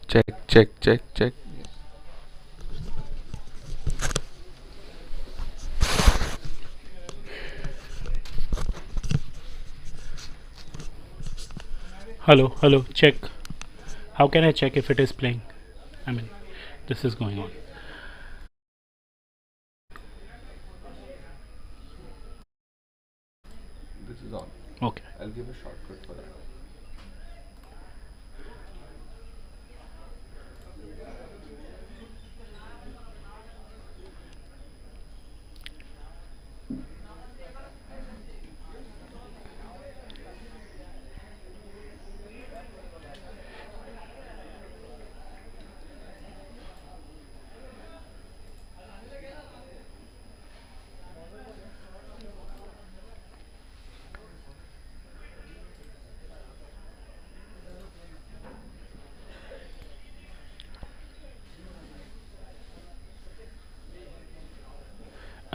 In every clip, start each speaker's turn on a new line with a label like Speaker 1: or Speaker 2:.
Speaker 1: Check.
Speaker 2: Hello, check. How can I check if it is playing? I mean, this is going on.
Speaker 1: This is on.
Speaker 2: Okay.
Speaker 1: I'll give a shortcut for that.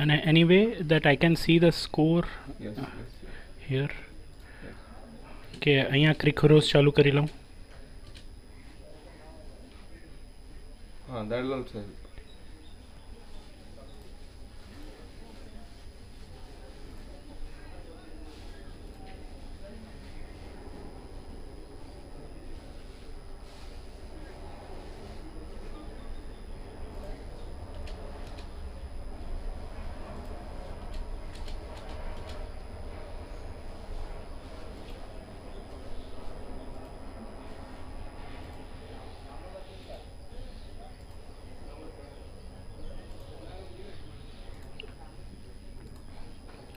Speaker 2: And anyway, that I can see the score
Speaker 1: Yes.
Speaker 2: here. કે અહીંયા ક્રિકરોસ ચાલુ કરી લઉં.
Speaker 1: That'll also help.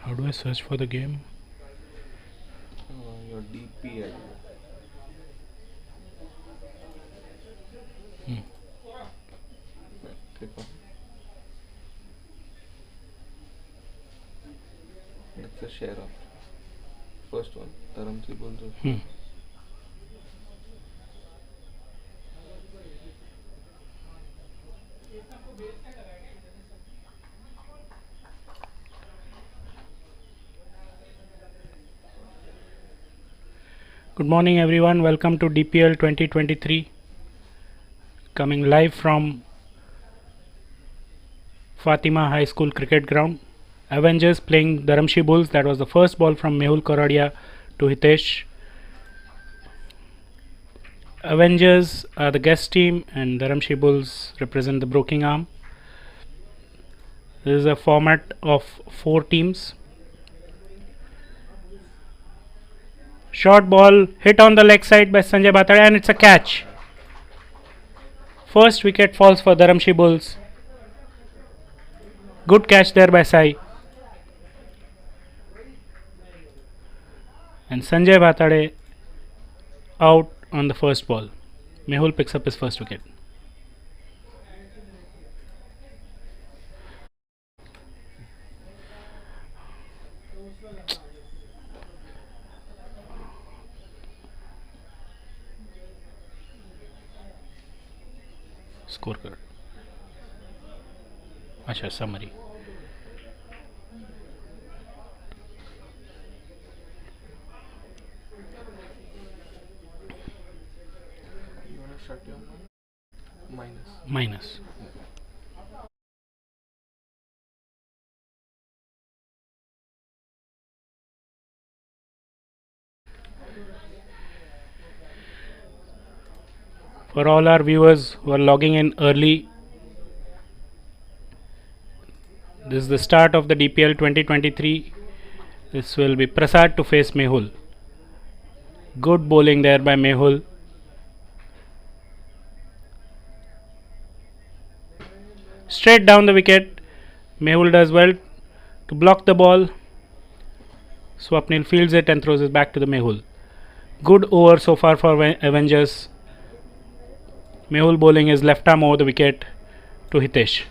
Speaker 2: How do I search for the game?
Speaker 1: Your DPL. Click on. That's the share of first one. Dharamshi Bulls.
Speaker 2: Good morning, everyone. Welcome to DPL 2023. Coming live from Fatima High School Cricket Ground. Avengers playing Dharamshi Bulls. That was the first ball from Mehul Koradia to Hitesh. Avengers are the guest team and Dharamshi Bulls represent the broking arm. This is a format of 4 teams. Short ball hit on the leg side by Sanjay Bhattade and it's a catch. First wicket falls for Dharamshi Bulls. Good catch there by Sai. And Sanjay Bhattade out on the first ball. Mehul picks up his first wicket. Scorecard. Acha, summary.
Speaker 1: You wanna shut your minus.
Speaker 2: Minus. For all our viewers who are logging in early, this is the start of the DPL 2023. This will be Prasad to face Mehul. Good bowling there by Mehul. Straight down the wicket. Mehul does well to block the ball. Swapnil fields it and throws it back to the Mehul. Good over so far for Avengers. Mehul bowling his left arm over the wicket to Hitesh.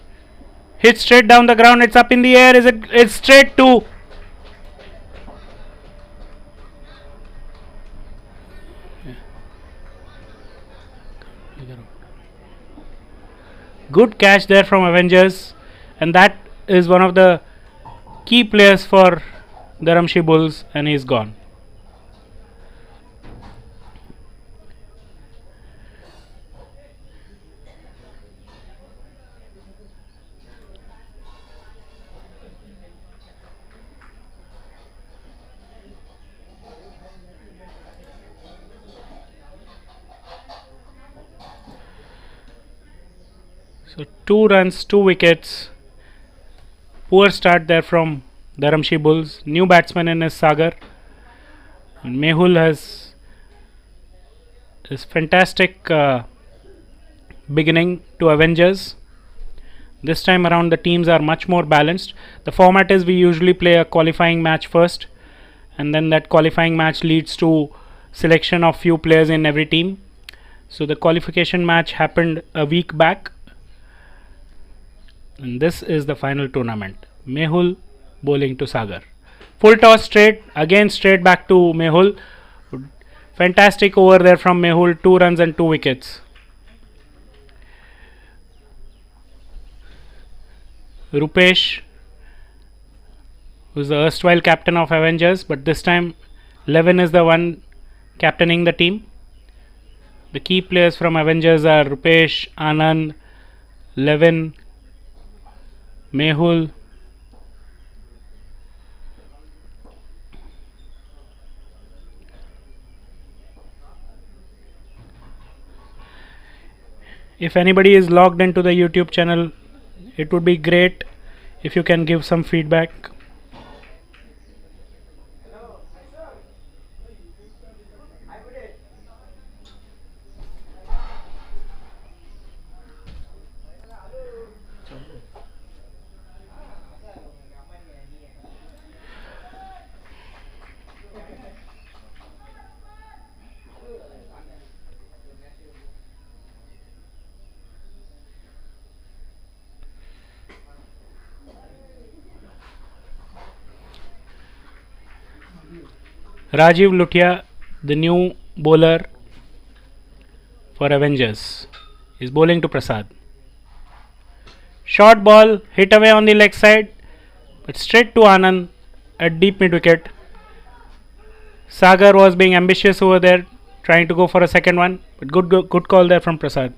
Speaker 2: Hit straight down the ground. It's up in the air. It's straight to. Good catch there from Avengers, and that is one of the key players for Dharamshi Bulls, and he's gone. So 2 runs, 2 wickets. Poor start there from Dharamshi Bulls. New batsman in is Sagar. And Mehul has this fantastic beginning to Avengers. This time around, the teams are much more balanced. The format is we usually play a qualifying match first, and then that qualifying match leads to selection of few players in every team. So the qualification match happened a week back, and this is the final tournament. Mehul bowling to Sagar. Full toss straight, again straight back to Mehul. Fantastic over there from Mehul, 2 runs and 2 wickets. Rupesh, who's the erstwhile captain of Avengers, but this time Levin is the one captaining the team. The key players from Avengers are Rupesh, Anand, Levin, Mehul. If anybody is logged into the YouTube channel, it would be great if you can give some feedback. Rajiv Luthia, the new bowler for Avengers, is bowling to Prasad. Short ball hit away on the leg side, but straight to Anand at deep mid wicket. Sagar was being ambitious over there, trying to go for a second one, but good call there from Prasad.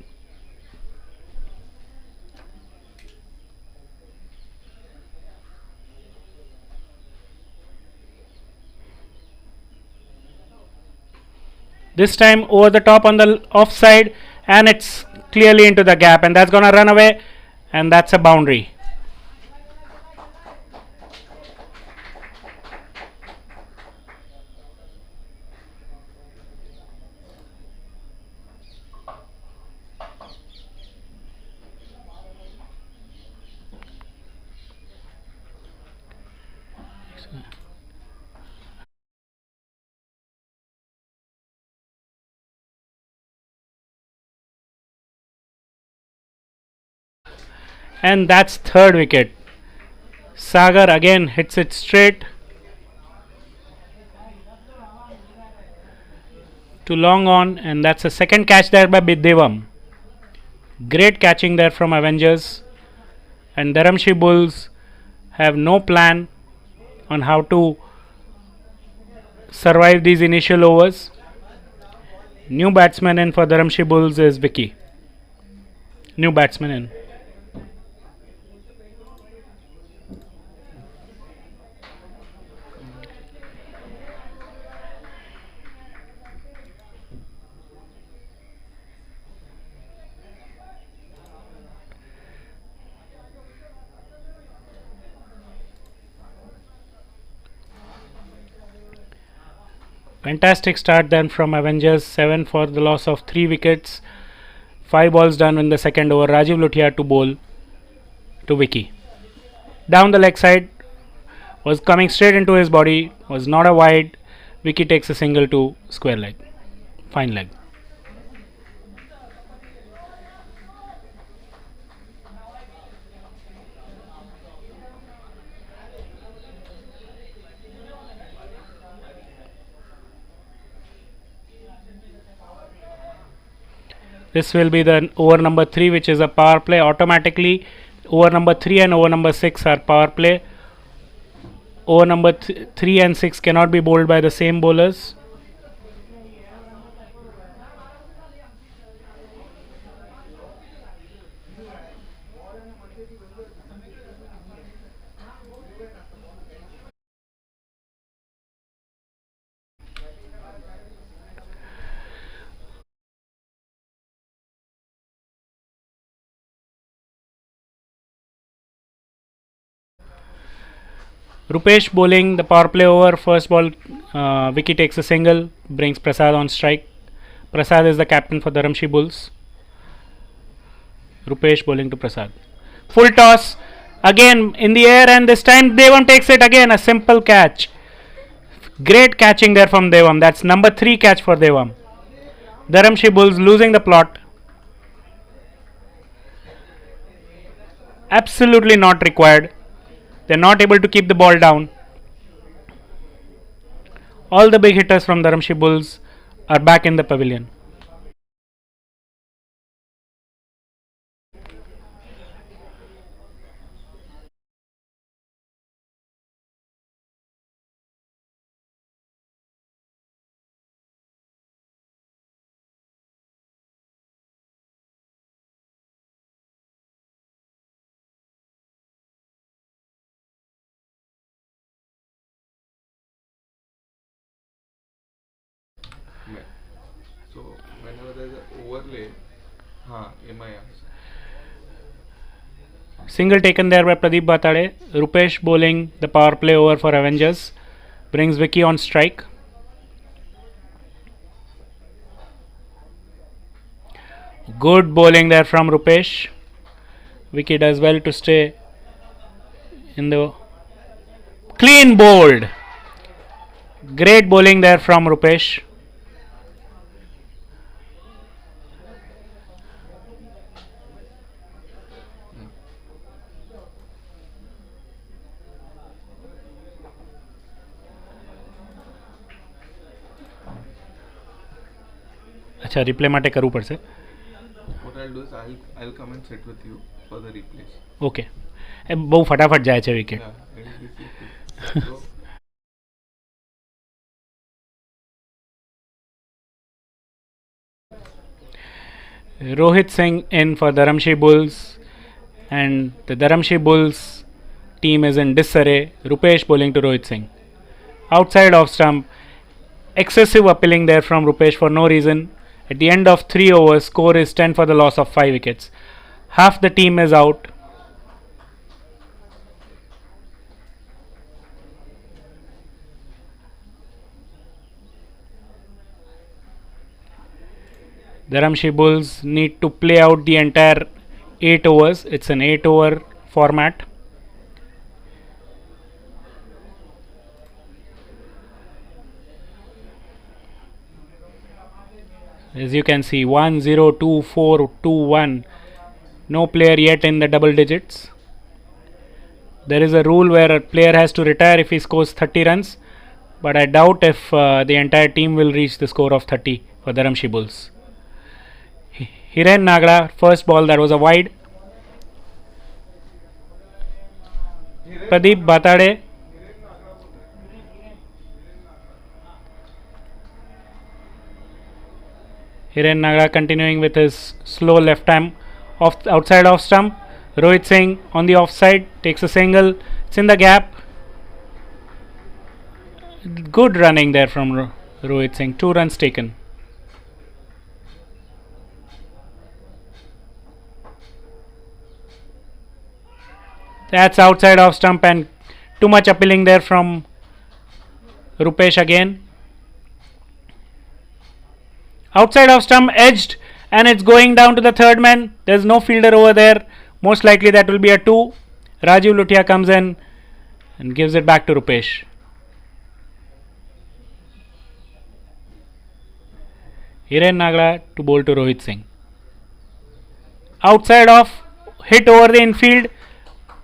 Speaker 2: This time over the top on the offside, and it's clearly into the gap, and that's gonna run away, and that's a boundary. And that's third wicket. Sagar again hits it straight to long on, and that's a second catch there by Biddevam. Great catching there from Avengers, and Dharamshi Bulls have no plan on how to survive these initial overs. New batsman in for Dharamshi Bulls is Vicky. New batsman in. Fantastic start then from Avengers. 7 for the loss of 3 wickets. 5 balls done in the second over. Rajiv Luthia to bowl to Vicky. Down the leg side, was coming straight into his body, was not a wide. Vicky takes a single to square leg. Fine leg. This will be the over number 3, which is a power play. Automatically, over number 3 and over number 6 are power play. Over number 3 and 6 cannot be bowled by the same bowlers. Rupesh bowling the power play over. First ball, Vicky takes a single, brings Prasad on strike. Prasad is the captain for Dharamshi Bulls. Rupesh bowling to Prasad. Full toss again in the air, and this time Devam takes it again. A simple catch. Great catching there from Devam. That's number 3 catch for Devam. Dharamshi Bulls losing the plot. Absolutely not required. They're not able to keep the ball down. All the big hitters from Dharamshi Bulls are back in the pavilion.
Speaker 1: So whenever there's an overlay, MI answer.
Speaker 2: Single taken there by Pradeep Batade. Rupesh bowling the power play over for Avengers. Brings Vicky on strike. Good bowling there from Rupesh. Vicky does well to stay in the clean bowled. Great bowling there from Rupesh. अच्छा replay માટે કરવું પડશે.
Speaker 1: What I'll do is I'll come and sit with you for the replays.
Speaker 2: Okay બહુ ફટાફટ જાય છે wicket.
Speaker 1: Yeah, it will be quick. So,
Speaker 2: Rohit Singh in for Dharamshi Bulls, and the Dharamshi Bulls team is in disarray. Rupesh bowling to Rohit Singh. Outside off stump, excessive appealing there from Rupesh for no reason. At the end of 3 overs, score is 10 for the loss of 5 wickets. Half the team is out. Dharamshi Bulls need to play out the entire 8 overs. It's an 8 over format. As you can see, 1 0 2 4 2 1. No player yet in the double digits. There is a rule where a player has to retire if he scores 30 runs, but I doubt if the entire team will reach the score of 30 for Dharamshi Bulls. Hiren Nagara, first ball, that was a wide. Pradeep Batade. Hiren Nagara continuing with his slow left arm off outside off stump. Rohit Singh on the offside takes a single. It's in the gap. Good running there from Rohit Singh. 2 runs taken. That's outside off stump, and too much appealing there from Rupesh again. Outside of stump, edged, and it's going down to the third man. There's no fielder over there. Most likely that will be a 2. Rajiv Luthia comes in and gives it back to Rupesh. Hiren Nagara to bowl to Rohit Singh. Outside off, hit over the infield,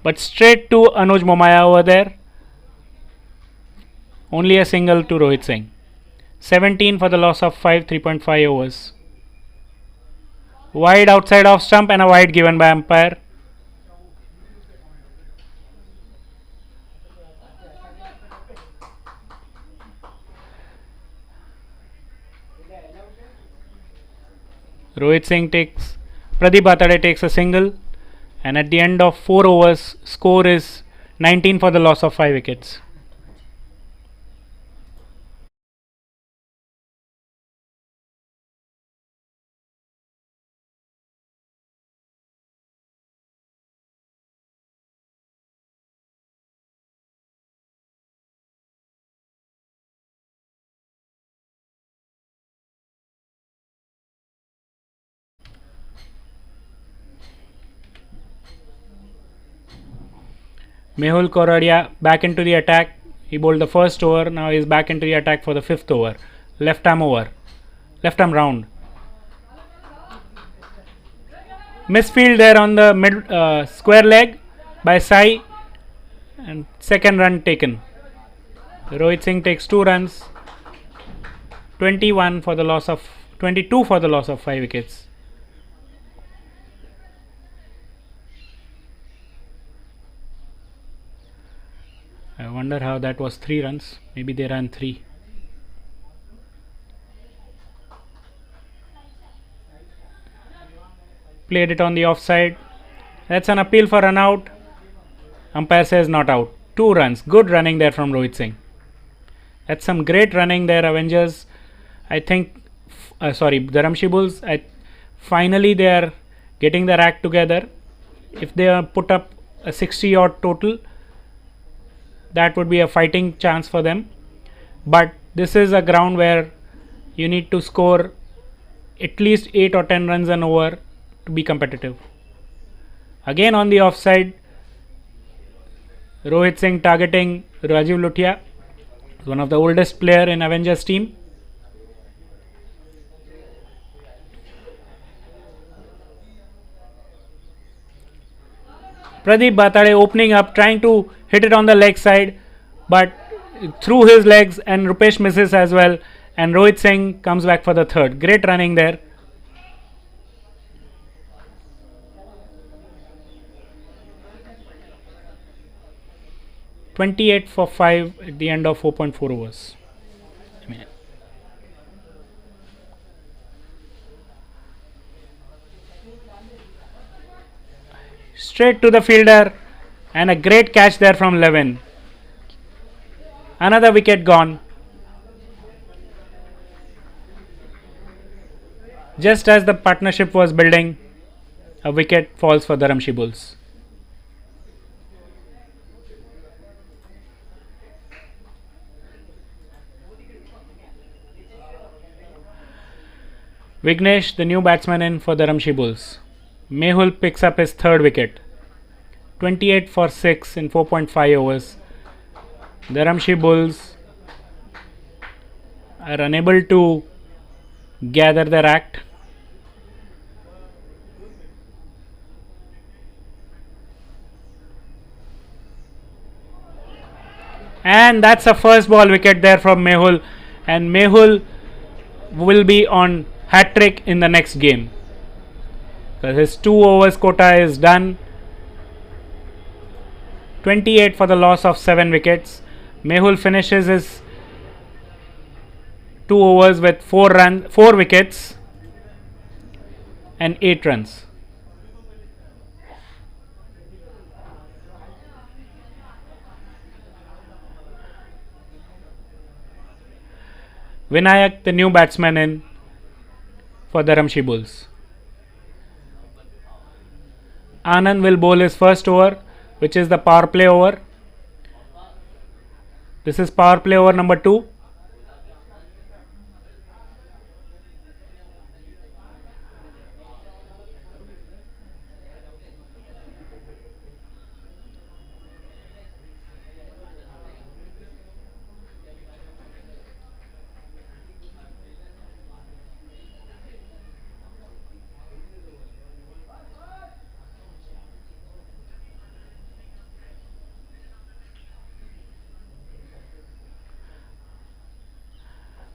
Speaker 2: but straight to Anuj Momaya over there. Only a single to Rohit Singh. 17 for the loss of 5, 3.5 overs. Wide outside off stump and a wide given by umpire. Rohit Singh takes, Pradeep Batade takes a single, and at the end of 4 overs, score is 19 for the loss of 5 wickets. Mehul Koradia back into the attack. He bowled the first over. Now he's back into the attack for the fifth over. Left arm over. Left arm round. Misfield there on the mid square leg by Sai. And second run taken. Rohit Singh takes 2 runs. 22 for the loss of 5 wickets. I wonder how that was 3 runs. Maybe they ran 3. Played it on the offside. That's an appeal for run out. Umpire says not out. 2 runs. Good running there from Rohit Singh. That's some great running there, Avengers. I think, Dharamshi Bulls. Finally, they are getting their act together. If they put up a 60 odd total, that would be a fighting chance for them. But this is a ground where you need to score at least 8 or 10 runs an over to be competitive. Again on the offside, Rohit Singh targeting Rajiv Luthia, one of the oldest player in Avengers team. Pradeep Batade opening up, trying to hit it on the leg side, but through his legs, and Rupesh misses as well, and Rohit Singh comes back for the third. Great running there. (28 for 5) at the end of 4.4 overs. Straight to the fielder, and a great catch there from Levin. Another wicket gone. Just as the partnership was building, a wicket falls for Dharamshi Bulls. Vignesh, the new batsman, in for Dharamshi Bulls. Mehul picks up his third wicket. 28 for 6 in 4.5 overs. Dharamshi Bulls are unable to gather their act. And that's a first ball wicket there from Mehul. And Mehul will be on hat trick in the next game. His 2 overs quota is done. 28 for the loss of 7 wickets. Mehul finishes his 2 overs with 4 wickets and 8 runs. Vinayak, the new batsman, in for the Dharamshi Bulls. Anand will bowl his first over, which is the power play over. This is power play over number 2.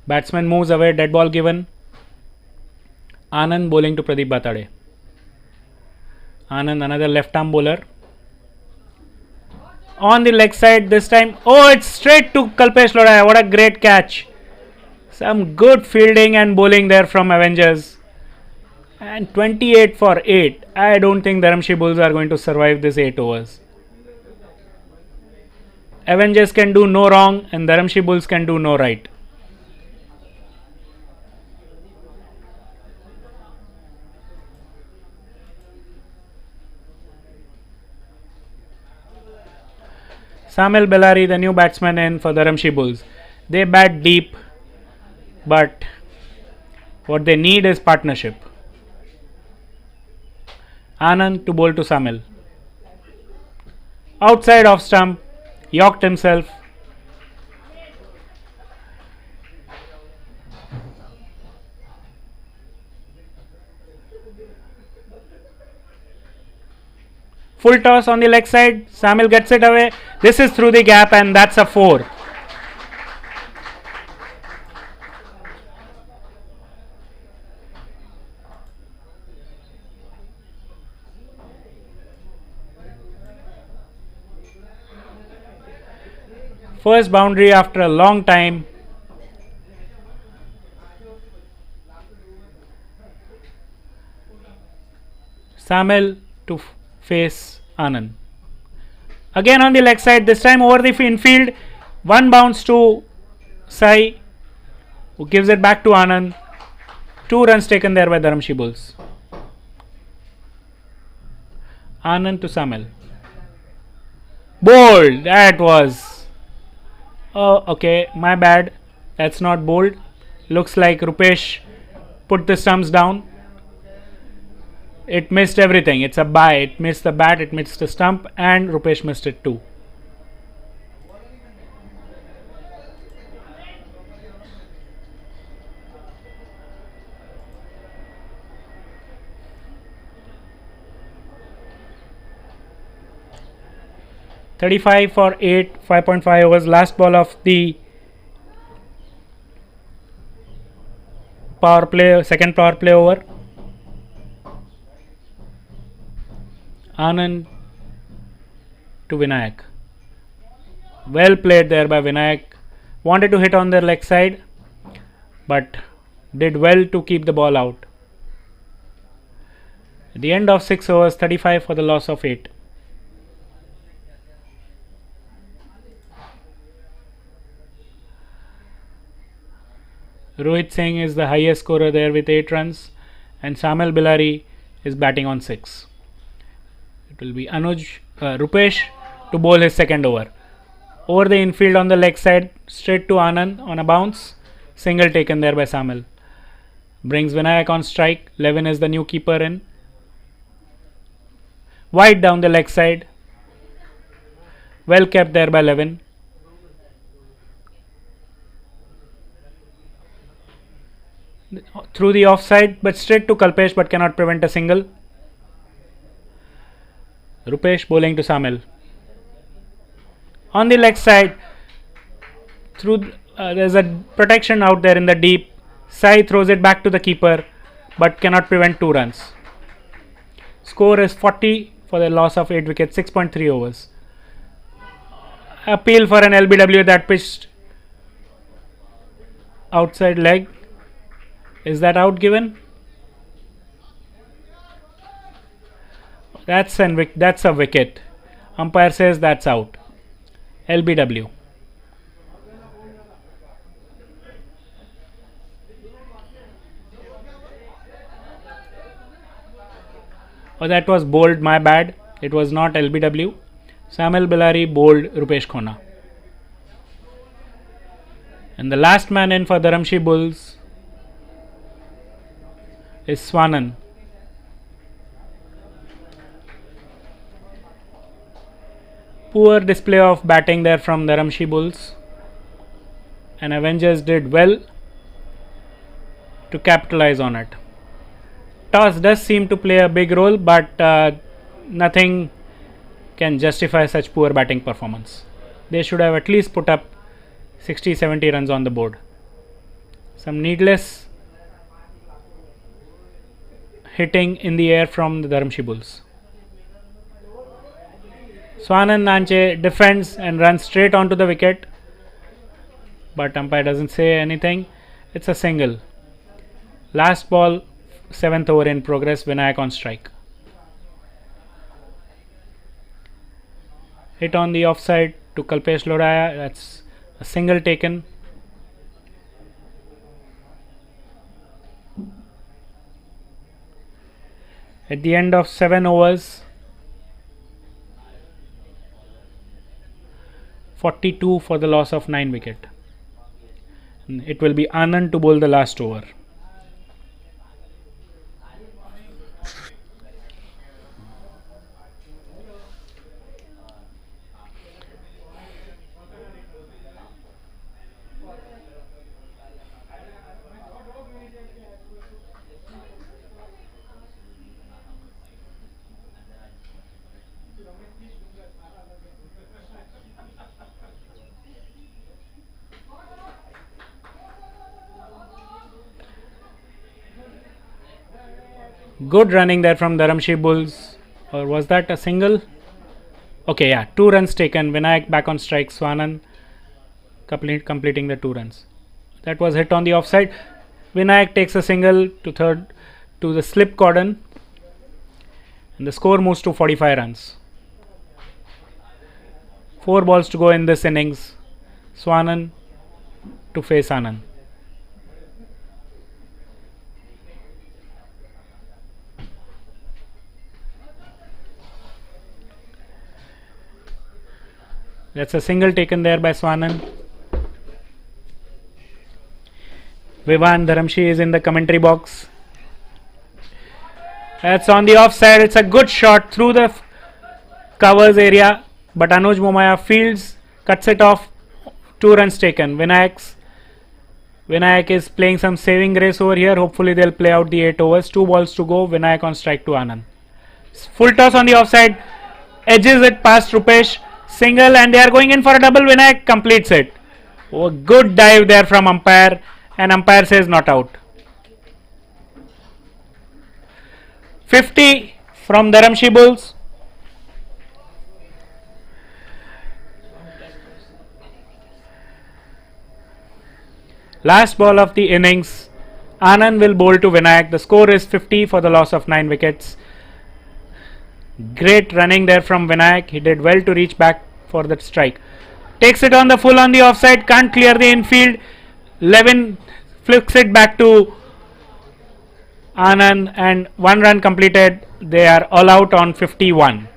Speaker 2: Batsman moves away, dead ball given. Anand bowling to Pradeep Batade. Anand, another left arm bowler. On the leg side this time. Oh, it's straight to Kalpesh Lodaya. What a great catch. Some good fielding and bowling there from Avengers. And 28 for 8. I don't think Dharamshi Bulls are going to survive this 8 overs. Avengers can do no wrong and Dharamshi Bulls can do no right. Samil Bellari, the new batsman, in for the Dharamshi Bulls. They bat deep, but what they need is partnership. Anand to bowl to Samil. outside off stump, yorked himself. Full toss on the leg side. Samil gets it away. This is through the gap, and that's a 4. First boundary after a long time. Samil to face Anand. Again on the leg side, this time over the infield. One bounce to Sai, who gives it back to Anand. 2 runs taken there by Dharamshi Bulls. Anand to Samil. Bold! That was. Oh, okay, my bad. That's not bold. Looks like Rupesh put the stumps down. It missed everything. It's a bye. It missed the bat, it missed the stump, and Rupesh missed it too. $35 for 8, 5.5 overs. Last ball of the power play, second power play over. Anand to Vinayak. Well played there by Vinayak. Wanted to hit on their leg side, but did well to keep the ball out. At the end of 6 overs, 35 for the loss of 8. Rohit Singh is the highest scorer there with 8 runs, and Samil Bilari is batting on 6. It will be Rupesh to bowl his second over. Over the infield on the leg side, straight to Anand on a bounce. Single taken there by Samil. Brings Vinayak on strike. Levin is the new keeper in. Wide down the leg side. Well kept there by Levin. Through the offside, but straight to Kalpesh, but cannot prevent a single. Rupesh bowling to Samil. On the leg side, through there's a protection out there in the deep. Sai throws it back to the keeper, but cannot prevent 2 runs. Score is 40 for the loss of 8 wickets, 6.3 overs. Appeal for an LBW that pitched outside leg. Is that out given? That's a wicket. Umpire says that's out. LBW. Oh, that was bowled, my bad. It was not LBW. Samil Bilari bowled Rupesh Khona. And the last man in for Dharamshi Bulls is Swanan. Poor display of batting there from Dharamshi Bulls, and Avengers did well to capitalize on it. Toss does seem to play a big role, but nothing can justify such poor batting performance. They should have at least put up 60-70 runs on the board. Some needless hitting in the air from the Dharamshi Bulls. Swanan Nanche defends and runs straight onto the wicket, but umpire doesn't say anything. It's a single. Last ball, 7th over in progress. Vinayak on strike. Hit on the offside to Kalpesh Lodaya. That's a single taken. At the end of 7 overs, 42 for the loss of 9 wicket. It will be Anand to bowl the last over. Good running there from Dharamshi Bulls. Or was that a single? Okay, yeah, 2 runs taken. Vinayak back on strike. Swanand completing the 2 runs. That was hit on the offside. Vinayak takes a single to third to the slip cordon, and the score moves to 45 runs. 4 balls to go in this innings. Swanand to face Anand. That's a single taken there by Swanand. Vivan Dharamshi is in the commentary box. That's on the offside. It's a good shot through the covers area, but Anuj Momaya fields, cuts it off. 2 runs taken. Vinayak is playing some saving grace over here. Hopefully they'll play out the 8 overs. 2 balls to go. Vinayak on strike to Anand. Full toss on the offside. Edges it past Rupesh. Single, and they are going in for a double. Vinayak completes it. Oh, good dive there from umpire, and umpire says not out. 50 from Dharamshi Bulls. Last ball of the innings. Anand will bowl to Vinayak. The score is 50 for the loss of 9 wickets. Great running there from Vinayak. He did well to reach back for that strike. Takes it on the full on the offside. Can't clear the infield. Levin flicks it back to Anand, and 1 run completed. They are all out on 51.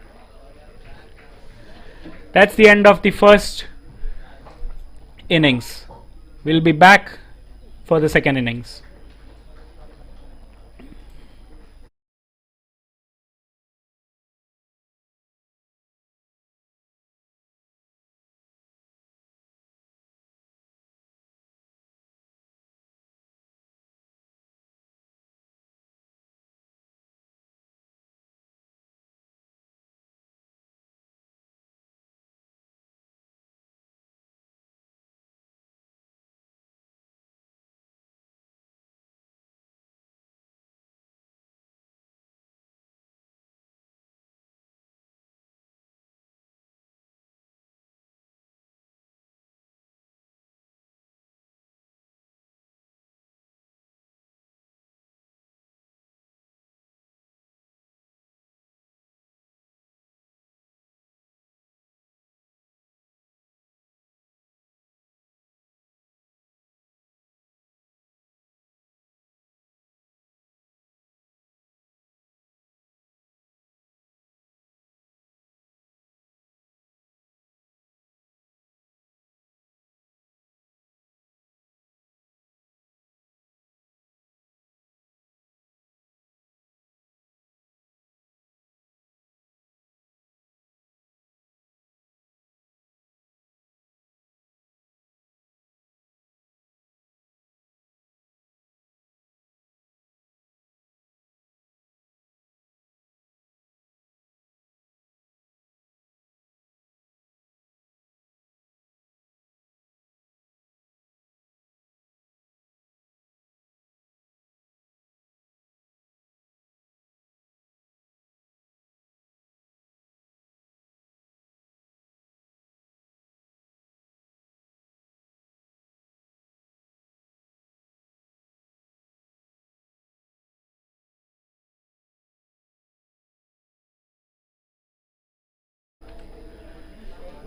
Speaker 2: That's the end of the first innings. We'll be back for the second innings.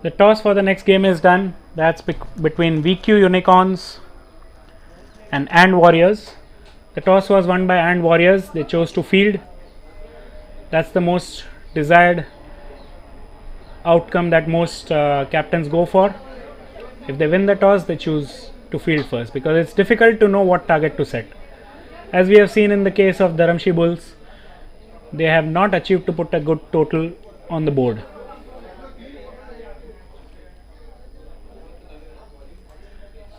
Speaker 2: The toss for the next game is done. That's between VQ Unicorns and Warriors. The toss was won by And Warriors. They chose to field. That's the most desired outcome that most captains go for. If they win the toss, they choose to field first, because it's difficult to know what target to set. As we have seen in the case of Dharamshi Bulls, they have not achieved to put a good total on the board.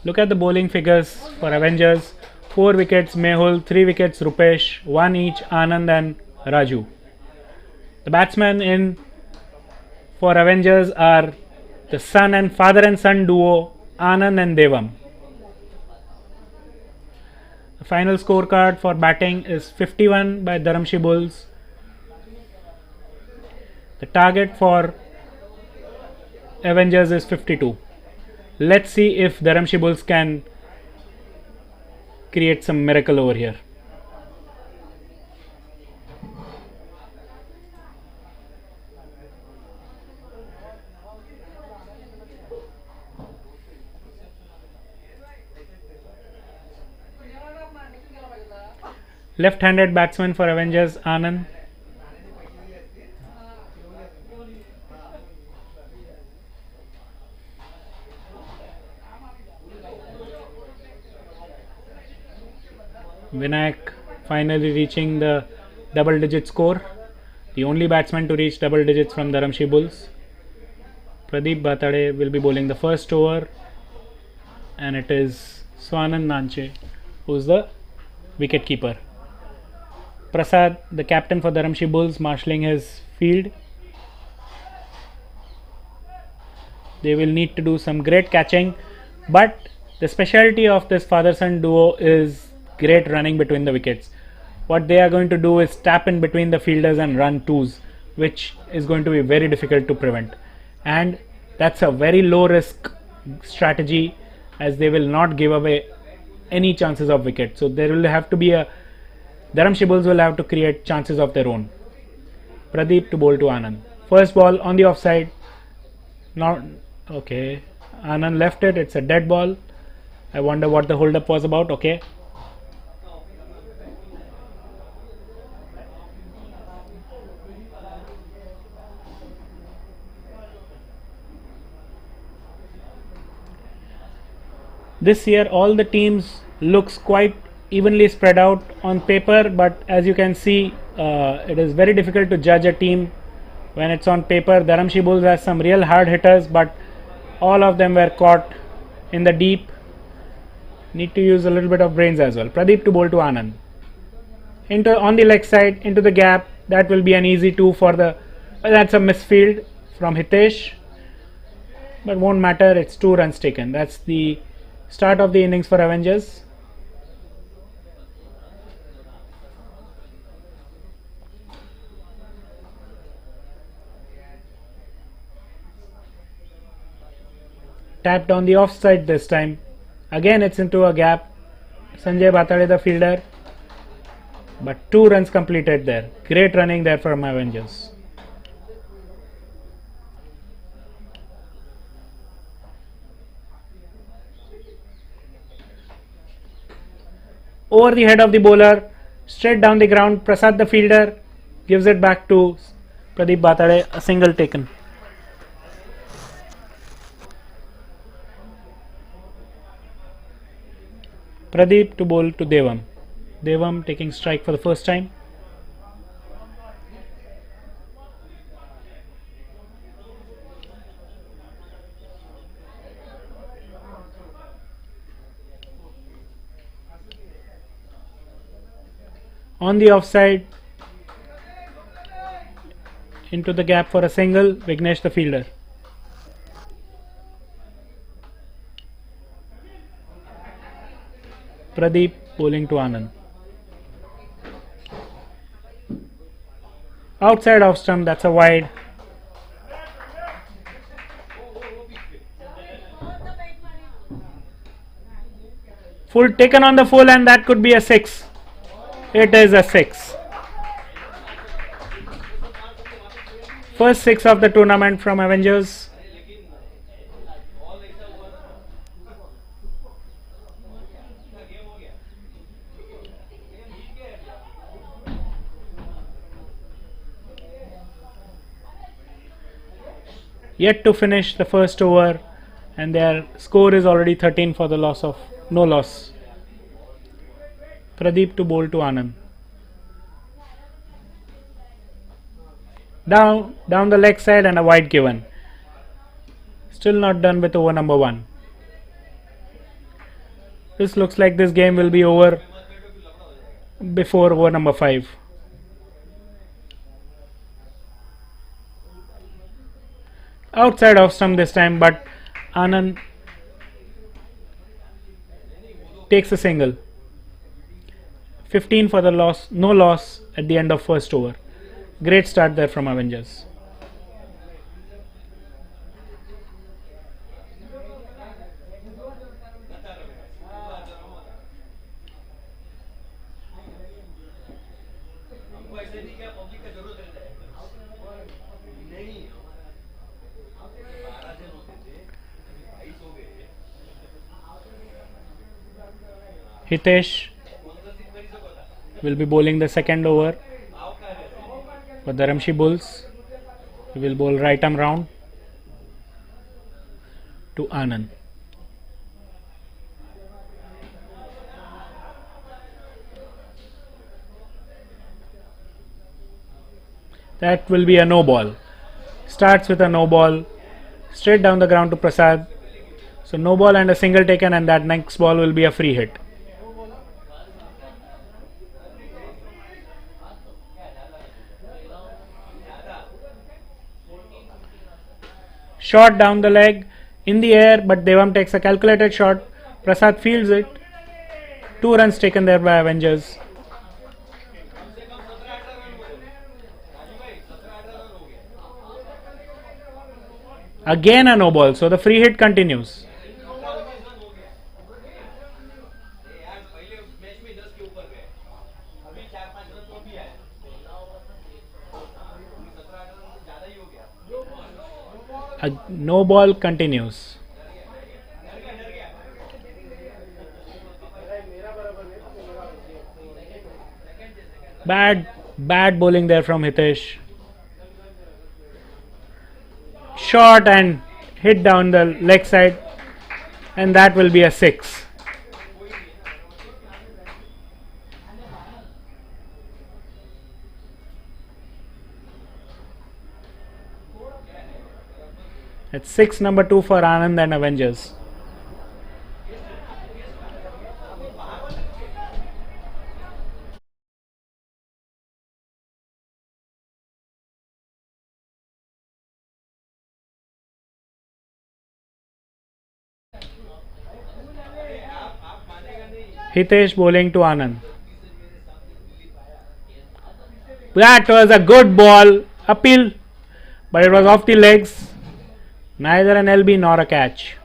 Speaker 2: Look at the bowling figures for Avengers. 4 wickets Mehul, 3 wickets Rupesh, 1 each Anand and Raju. The batsmen in for Avengers are the father and son duo Anand and Devam. The final scorecard for batting is 51 by Dharamshi Bulls. The target for Avengers is 52. Let's see if Dharamshi Bulls can create some miracle over here. Left-handed batsman for Avengers, Anand. Vinayak finally reaching the double-digit score. The only batsman to reach double digits from Dharamshi Bulls. Pradeep Bhatade will be bowling the first over, and it is Swanand Nanche who's the wicket keeper. Prasad, the captain for Dharamshi Bulls, marshalling his field. They will need to do some great catching, but the specialty of this father-son duo is great running between the wickets. What they are going to do is tap in between the fielders and run twos, which is going to be very difficult to prevent. And that's a very low risk strategy, as they will not give away any chances of wicket. So there will have to be Dharamshi Bulls will have to create chances of their own. Pradeep to bowl to Anand. First ball on the offside. Not okay. Anand left it. It's a dead ball. I wonder what the hold up was about. Okay. This year all the teams looks quite evenly spread out on paper, but as you can see, it is very difficult to judge a team when it's on paper. Dharamshi Bulls has some real hard hitters, but all of them were caught in the deep. Need to use a little bit of brains as well. Pradeep to bowl to Anand. On the leg side, into the gap. That will be an easy two for the. That's a misfield from Hitesh, but won't matter. It's 2 runs taken. That's the start of the innings for Avengers. Tapped on the offside this time. Again it's into a gap. Sanjay Bhatade the fielder. But 2 runs completed there. Great running there from Avengers. Over the head of the bowler, straight down the ground. Prasad the fielder gives it back to Pradeep Bhatade. A single taken. Pradeep to bowl to Devam. Devam taking strike for the first time. On the offside, into the gap for a single, Vignesh the fielder. Pradeep bowling to Anand. Outside off stump, that's a wide. Full taken on the full, and that could be a 6. It is a 6. First 6 of the tournament from Avengers. Yet to finish the first over, and their score is already 13 for the no loss. Pradeep to bowl to Anand. Down the leg side and a wide given. Still not done with over number 1. This looks like this game will be over before over number 5. Outside off stump this time, but Anand takes a single. 15 for the loss, no loss at the end of first over. Great start there from Avengers. Hitesh will be bowling the second over for the Dharamshi Bulls. He will bowl right arm round to Anand. That will be a no ball. Starts with a no ball. Straight down the ground to Prasad. So no ball and a single taken, and that next ball will be a free hit. Shot down the leg, in the air, but Devam takes a calculated shot. Prasad fields it. 2 runs taken there by Avengers. Again a no ball, so the free hit continues. A no ball continues. Bad bowling there from Hitesh. Shot and hit down the leg side, and that will be a 6. It's 6 number 2 for Anand and Avengers. Hitesh bowling to Anand. That was a good ball, uphill, but it was off the legs. Neither an LB nor a catch.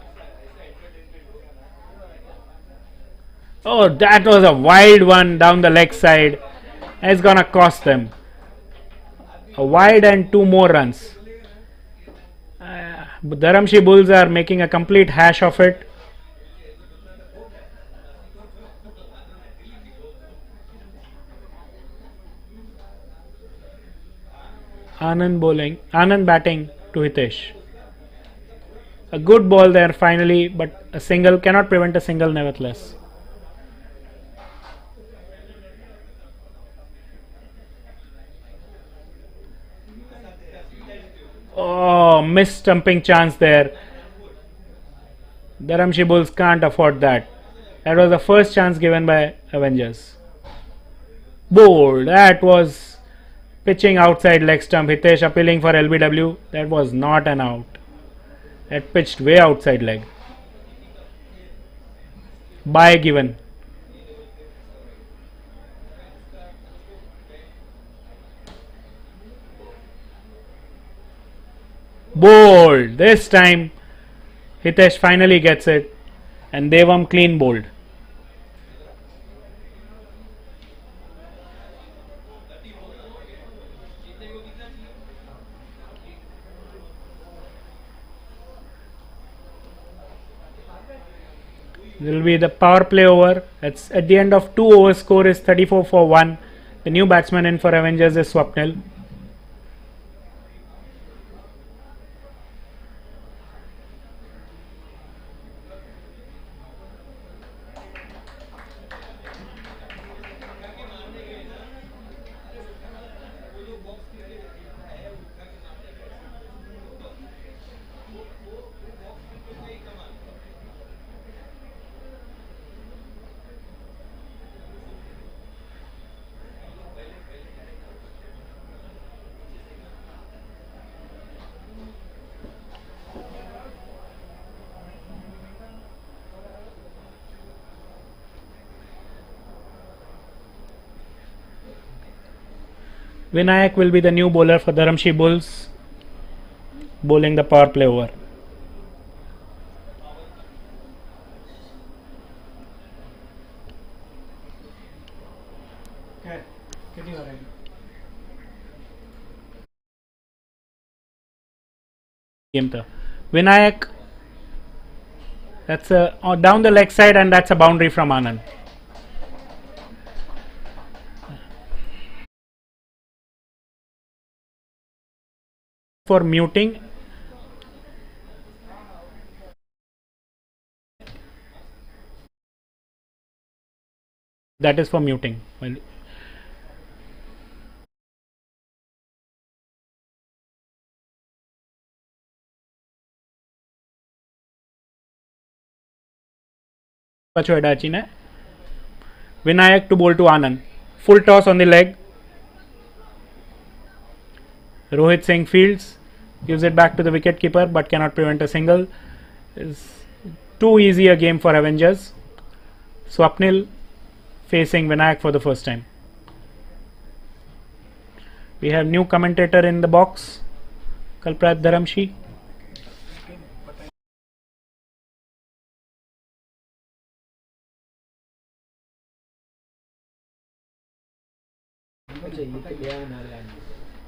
Speaker 2: Oh, that was a wild one down the leg side. It's gonna cost them. A wide and 2 more runs. Dharamshi Bulls are making a complete hash of it. Anand batting to Hitesh. A good ball there finally, but a single cannot prevent a single nevertheless. Oh, missed stumping chance there. Dharamshi Bulls can't afford that. That was the first chance given by Avengers. Bold. That was pitching outside leg stump. Hitesh appealing for LBW. That was not an out. That pitched way outside leg. Bye given. Bold. This time Hitesh finally gets it, and Devam clean bowled. There will be the power play over. It's at the end of 2 overs. Score is 34 for 1. The new batsman in for Avengers is Swapnil. Vinayak will be the new bowler for Dharamshi Bulls, bowling the power play over. Game tha. Vinayak, that's down the leg side, and that's a boundary from Anand. For muting, that is for muting. Well, Vinayak to bowl to Anand. Full toss on the leg. Rohit Singh fields, gives it back to the wicketkeeper but cannot prevent a single. It's too easy a game for Avengers. Swapnil facing Vinayak for the first time. We have new commentator in the box, Kalprat Dharamshi.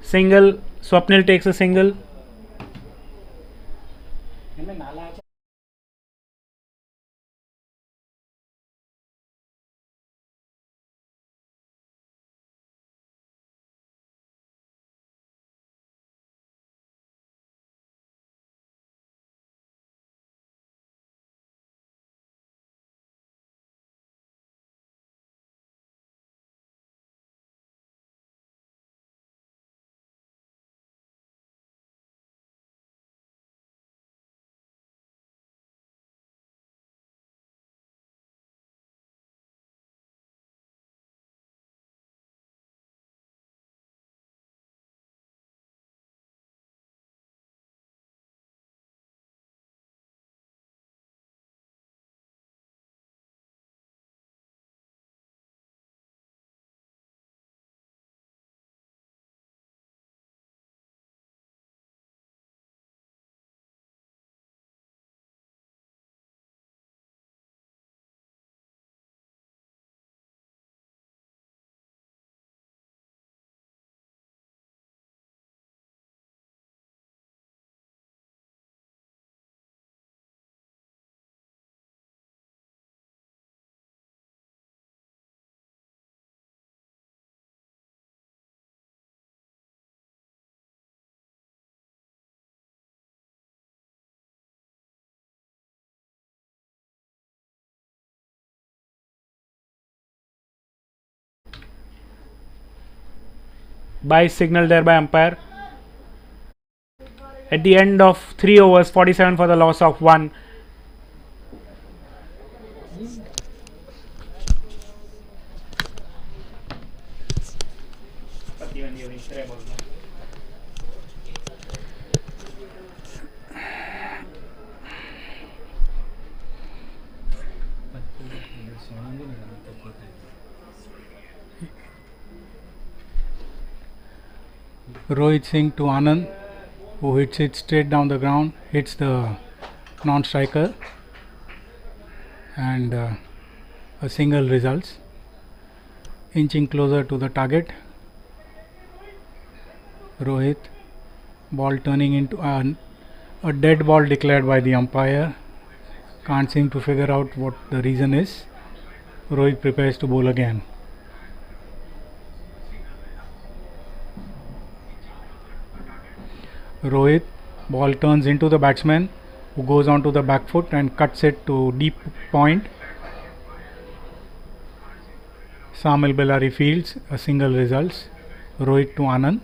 Speaker 2: Single, Swapnil takes a single. By signal there by umpire. At the end of 3 overs, 47 for the loss of 1.
Speaker 3: Rohit Singh to Anand, who hits it straight down the ground, hits the non-striker, and a single results. Inching closer to the target. Rohit, ball turning into a dead ball declared by the umpire. Can't seem to figure out what the reason is. Rohit prepares to bowl again. Rohit, ball turns into the batsman, who goes on to the back foot and cuts it to deep point. Samil Bellari fields, a single results. Rohit to Anand,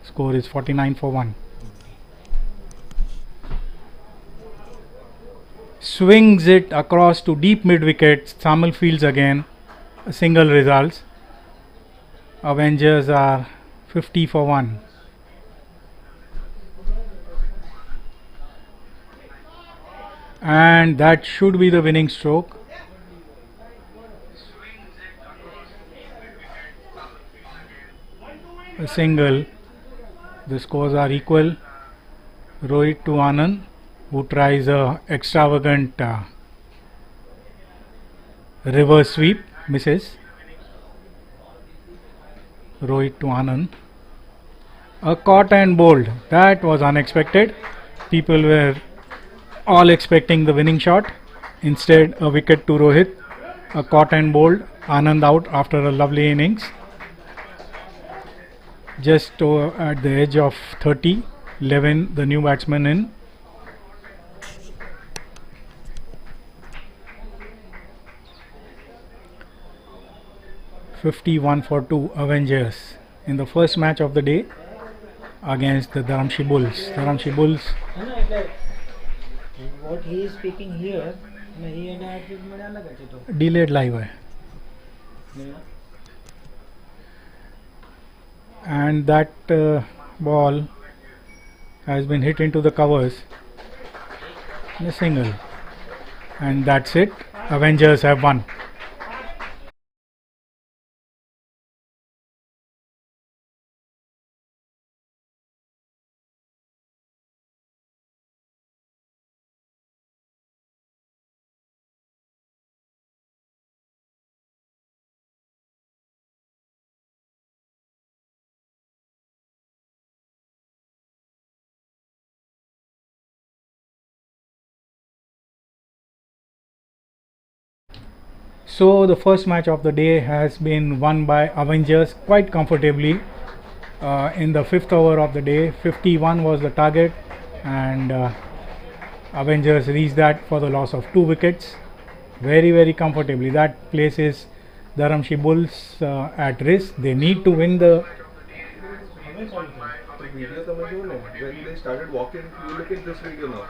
Speaker 3: score is 49 for 1. Swings it across to deep mid wicket. Samil fields again, a single results. Avengers are 50 for 1. And that should be the winning stroke. a single. The scores are equal. Rohit to Anand, who tries a extravagant reverse sweep, misses. Rohit to Anand. A caught and bowled. That was unexpected. People were all expecting the winning shot. Instead, a wicket to Rohit. A caught and bowled. Anand out after a lovely innings. Just at the edge of 30. 11, the new batsman in. "51 for 2 Avengers in the first match of the day against the Dharamshi Bulls. Dharamshi Bulls
Speaker 4: What he is speaking here, he and I to
Speaker 3: delayed live hai. And that ball has been hit into the covers in a single, and that's it. Avengers have won. So the first match of the day has been won by Avengers quite comfortably. In the fifth over of the day, 51 was the target, and Avengers reached that for the loss of 2 wickets very comfortably. That places Dharamshi Bulls at risk. They need to win the.
Speaker 1: तो video समझो ना, when they started walking, you look at this video now.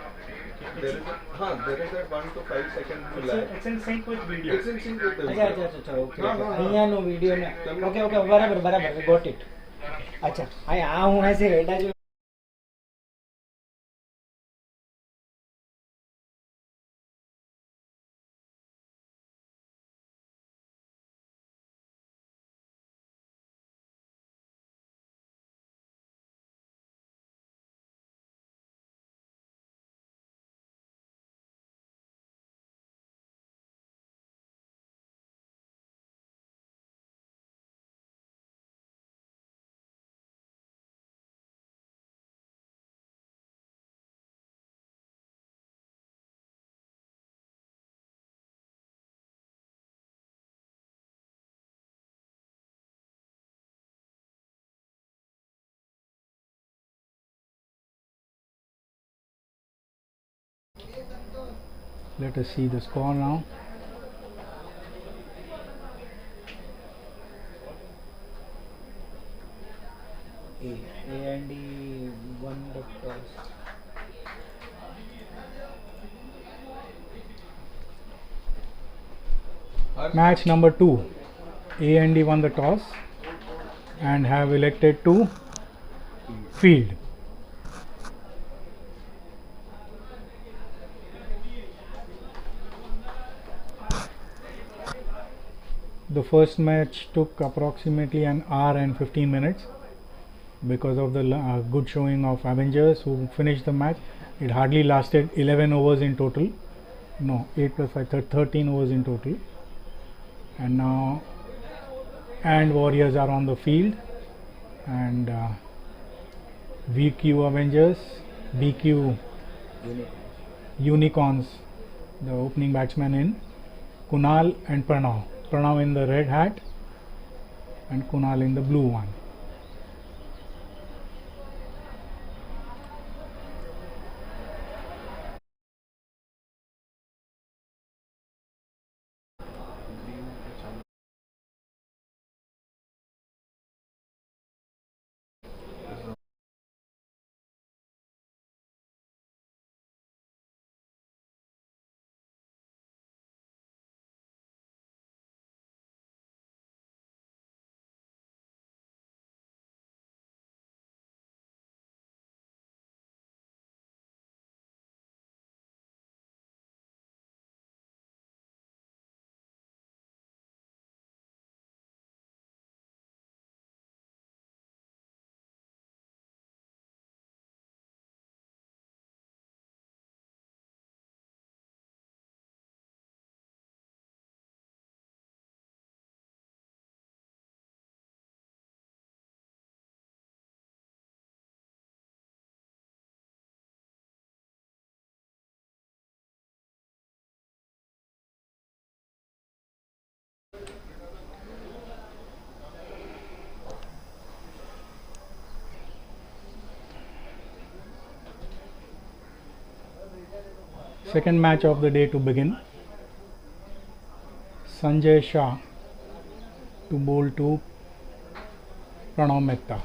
Speaker 1: There is a 1 to 5 second lag.
Speaker 4: It's in sync with video.
Speaker 1: It's in sync with the
Speaker 4: अच्छा
Speaker 1: video.
Speaker 4: अच्छा अच्छा okay અહીંયા નો video ને okay okay બરાબર બરાબર got it અચ્છા આ હું ऐसे રેડા જો
Speaker 3: Let us see the score now.
Speaker 4: A and D won the toss.
Speaker 3: Match number 2. A and D won the toss and have elected to field. The first match took approximately an hour and 15 minutes because of the good showing of Avengers, who finished the match. It hardly lasted 11 overs in total. No, 8 plus 5, 13 overs in total. And now Warriors are on the field, and VQ Avengers, BQ Unicorns, the opening batsman in, Kunal and Pranav. Pranav in the red hat and Kunal in the blue one. Second match of the day to begin. Sanjay Shah to bowl to Pranav Mehta.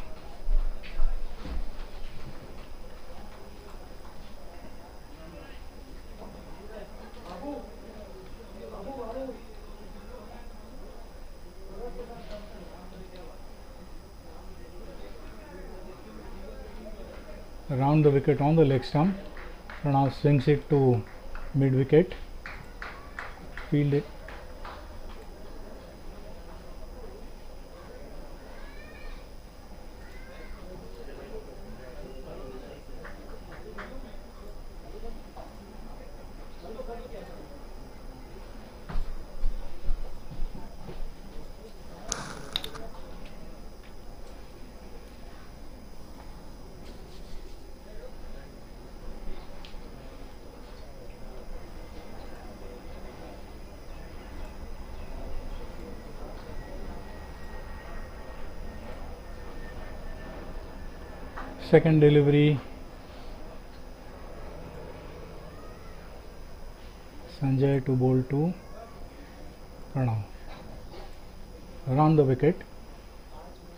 Speaker 3: Around the wicket on the leg stump. Pranav swings it to mid wicket. Field it. Second delivery, Sanjay to bowl to Pranav. Around the wicket,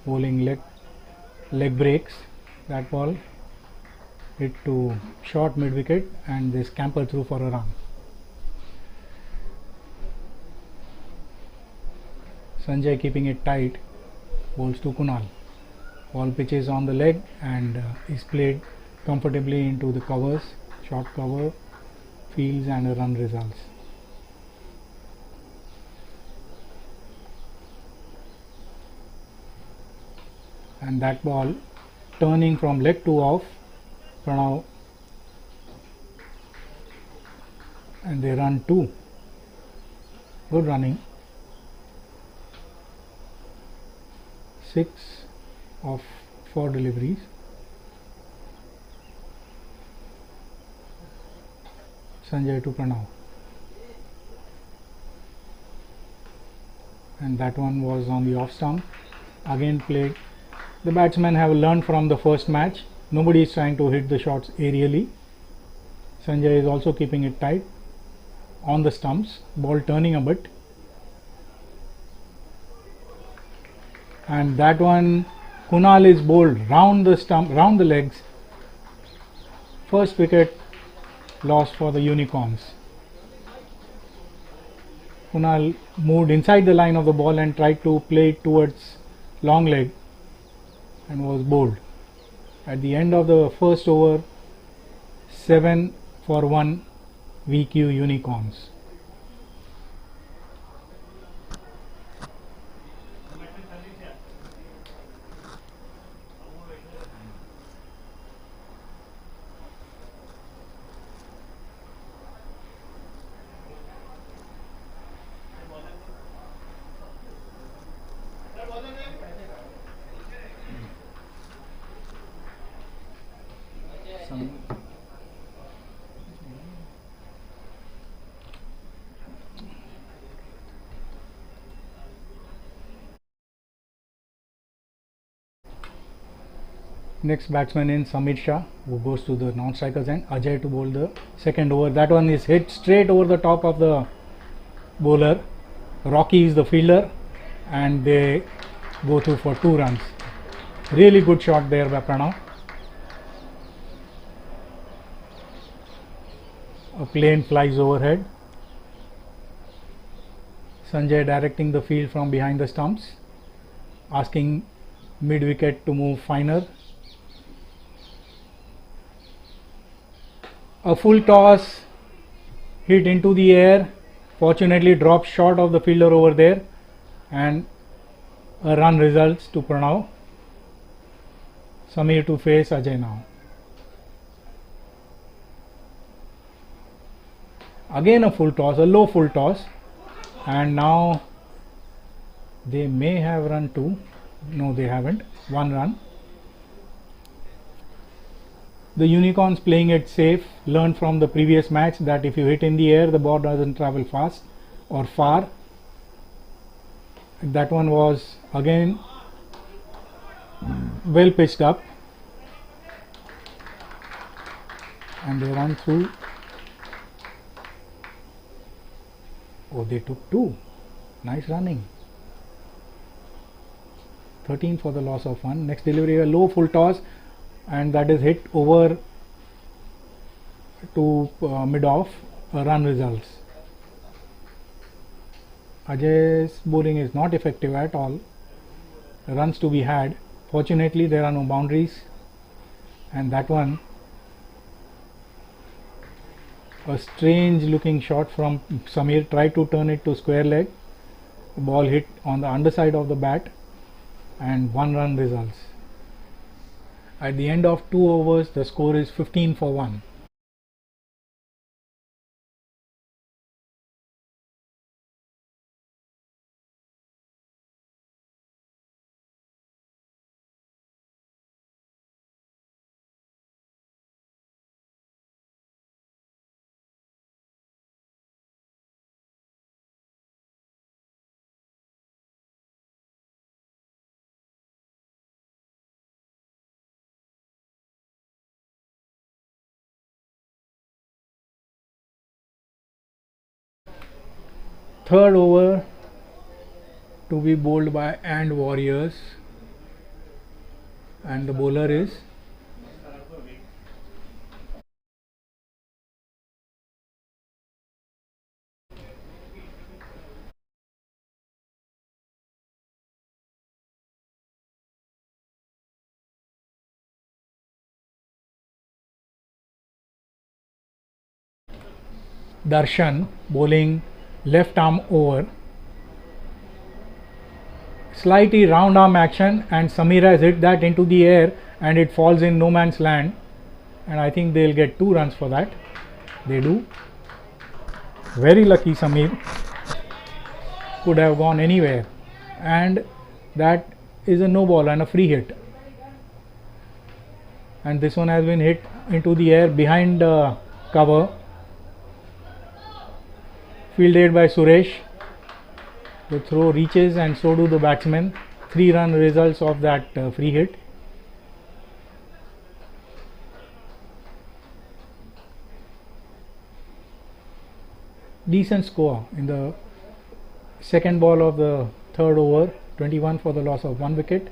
Speaker 3: bowling leg breaks. That ball hit to short mid wicket and they scamper through for a run. Sanjay keeping it tight, bowls to Kunal. Ball pitches on the leg and is played comfortably into the covers, short cover, fields and a run results. And that ball turning from leg to off, Pranav, and they run 2. Good running. 6 of 4 deliveries. Sanjay to Pranav, and that one was on the off stump, again played. The batsmen have learned from the first match. Nobody is trying to hit the shots aerially. Sanjay is also keeping it tight on the stumps, ball turning a bit, and that one Kunal is bowled round the stump, round the legs. First wicket lost for the Unicorns. Kunal moved inside the line of the ball and tried to play it towards long leg and was bowled. At the end of the first over, 7 for 1 VQ Unicorns. Next batsman in Samir Shah, who goes to the non-strikers end. Ajay to bowl the second over. That one is hit straight over the top of the bowler. Rocky is the fielder and they go through for 2 runs. Really good shot there by Pranav. A plane flies overhead. Sanjay directing the field from behind the stumps, asking mid wicket to move finer. A full toss hit into the air, fortunately dropped short of the fielder over there, and a run results to Pranav. Samir to face Ajay now. Again a full toss, a low full toss, and now they may have run 2. No, they haven't. 1 run. The Unicorns playing it safe, learned from the previous match that if you hit in the air, the ball doesn't travel fast or far. That one was again well pitched up, and they run through Oh, they took 2. Nice running. 13 for the loss of 1. Next delivery, a low full toss, and that is hit over to mid off. Run results. Ajay's bowling is not effective at all. Runs to be had. Fortunately, there are no boundaries, and that one, a strange looking shot from Samir, tried to turn it to square leg. The ball hit on the underside of the bat, and 1 run results. At the end of 2 overs, the score is 15 for 1. Third over to be bowled by And Warriors, and the bowler is Darshan, bowling left arm over. Slightly round arm action, and Samir has hit that into the air, and it falls in no man's land, and I think they'll get 2 runs for that. They do. Very lucky Samir. Could have gone anywhere, and that is a no ball and a free hit. And this one has been hit into the air behind cover. Fielded by Suresh. The throw reaches, and so do the batsmen. 3 run results of that free hit. Decent score in the second ball of the third over. 21 for the loss of 1 wicket.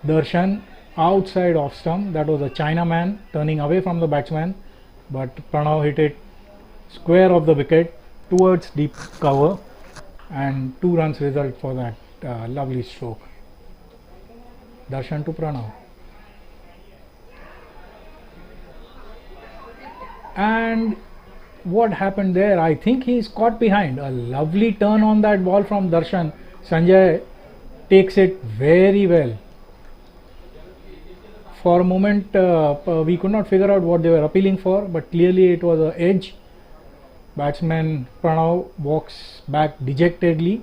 Speaker 3: Darshan outside off stump. That was a Chinaman turning away from the batsman, but Pranav hit it square of the wicket towards deep cover, and 2 runs result for that lovely stroke. Darshan to Pranav. And what happened there? I think he's caught behind. A lovely turn on that ball from Darshan. Sanjay takes it very well. For a moment we could not figure out what they were appealing for, but clearly it was an edge. Batsman Pranav walks back dejectedly,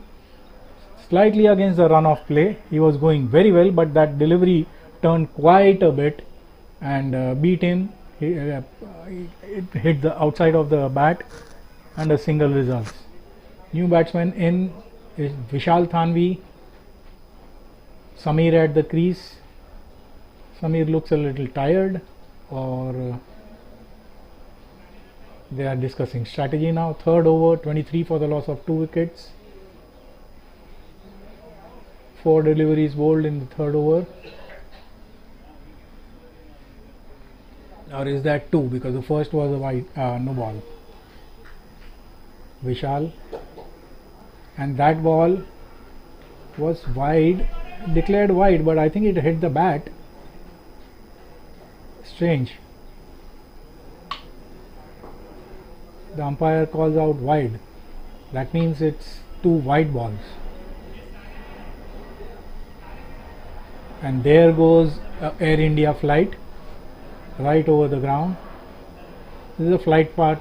Speaker 3: slightly against the run of play. He was going very well, but that delivery turned quite a bit and beat him. It hit the outside of the bat, and a single results. New batsman in is Vishal Thanvi. Samir at the crease. Samir looks a little tired, or they are discussing strategy now. Third over, 23 for the loss of 2 wickets. 4 deliveries bowled in the third over. Or is that 2? Because the first was a wide, no ball. Vishal, and that ball was wide, declared wide, but I think it hit the bat. Strange. The umpire calls out wide. That means it's 2 wide balls. And there goes Air India flight right over the ground. This is a flight path,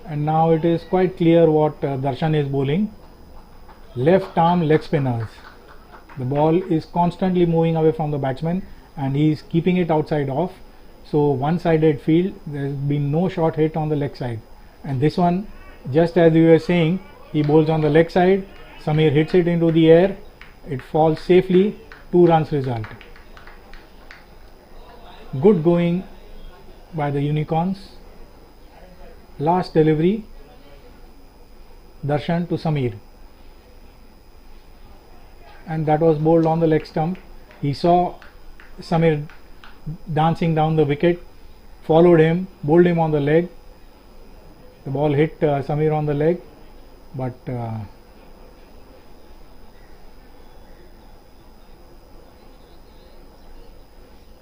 Speaker 3: and now it is quite clear what Darshan is bowling. Left arm leg spinners. The ball is constantly moving away from the batsman, and he is keeping it outside off. So one-sided field, there has been no shot hit on the leg side. And this one, just as we were saying, he bowls on the leg side. Samir hits it into the air. It falls safely. 2 runs result. Good going by the Unicorns. last delivery, Darshan to Samir, and that was bowled on the leg stump. He saw Samir dancing down the wicket, followed him, bowled him on the leg. The ball hit Samir on the leg, but the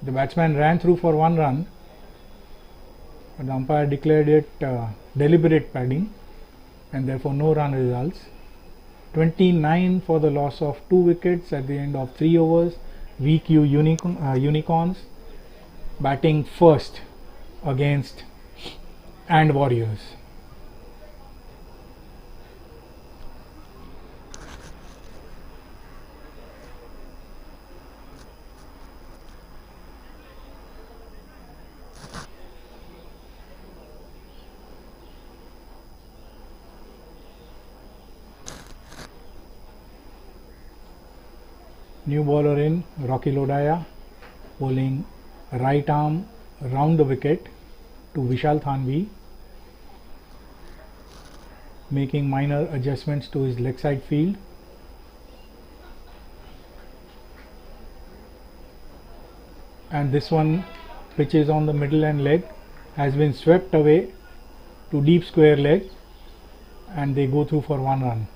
Speaker 3: batsman ran through for 1 run, but the umpire declared it deliberate padding and therefore no run results. 29 for the loss of 2 wickets at the end of 3 overs. VQ Unicorns batting first against and Warriors. New bowler in, Rocky Lodaya, bowling right arm round the wicket to Vishal Thanvi, making minor adjustments to his leg side field. And this one, which is on the middle and leg, has been swept away to deep square leg, and they go through for 1 run.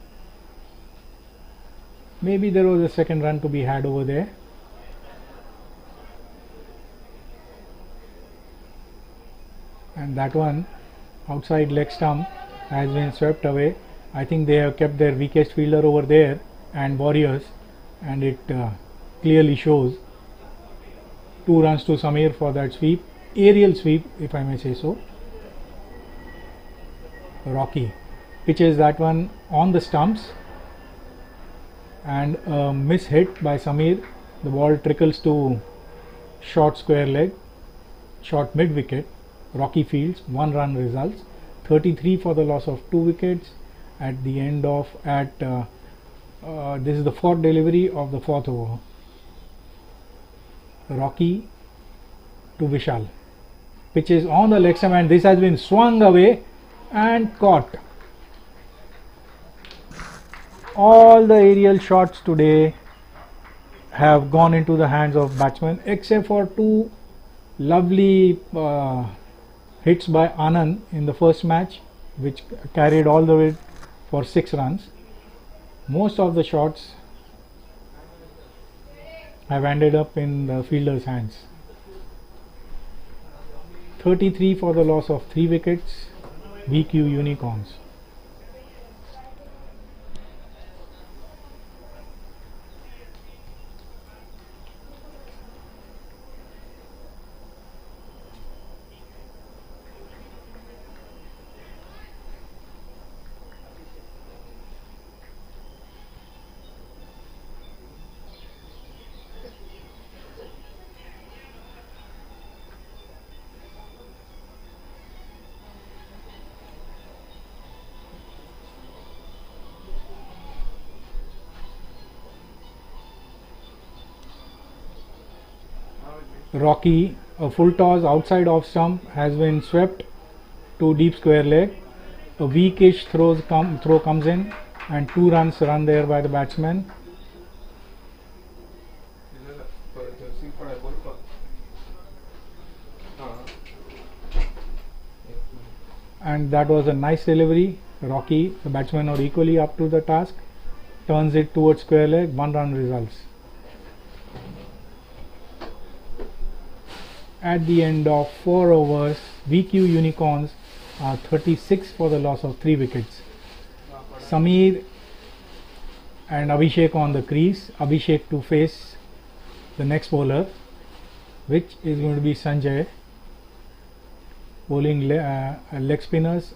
Speaker 3: Maybe there was a second run to be had over there. And that one, outside leg stump, has been swept away. I think they have kept their weakest fielder over there and Warriors, and it clearly shows. 2 runs to Samir for that sweep, aerial sweep if I may say so. Rocky pitches that one on the stumps, and a miss hit by Samir. The ball trickles to short square leg, short mid wicket. Rocky fields, 1 run results. 33 for the loss of 2 wickets at the end of this is the 4th delivery of the 4th over. Rocky to Vishal, pitches on the leg stump, and this has been swung away and caught. All the aerial shots today have gone into the hands of batsmen, except for 2 lovely hits by Anand in the first match, which carried all the way for 6 runs. Most of the shots have ended up in the fielder's hands. 33 for the loss of 3 wickets, VQ Unicorns. Rocky, a full toss outside off stump, has been swept to deep square leg. A weakish throw comes in, and 2 runs run there by the batsman. And that was a nice delivery. Rocky, the batsmen are equally up to the task, turns it towards square leg, 1 run results. At the end of 4 overs, VQ Unicorns are 36 for the loss of 3 wickets. Samir and Abhishek on the crease. Abhishek to face the next bowler, which is going to be Sanjay, bowling leg spinners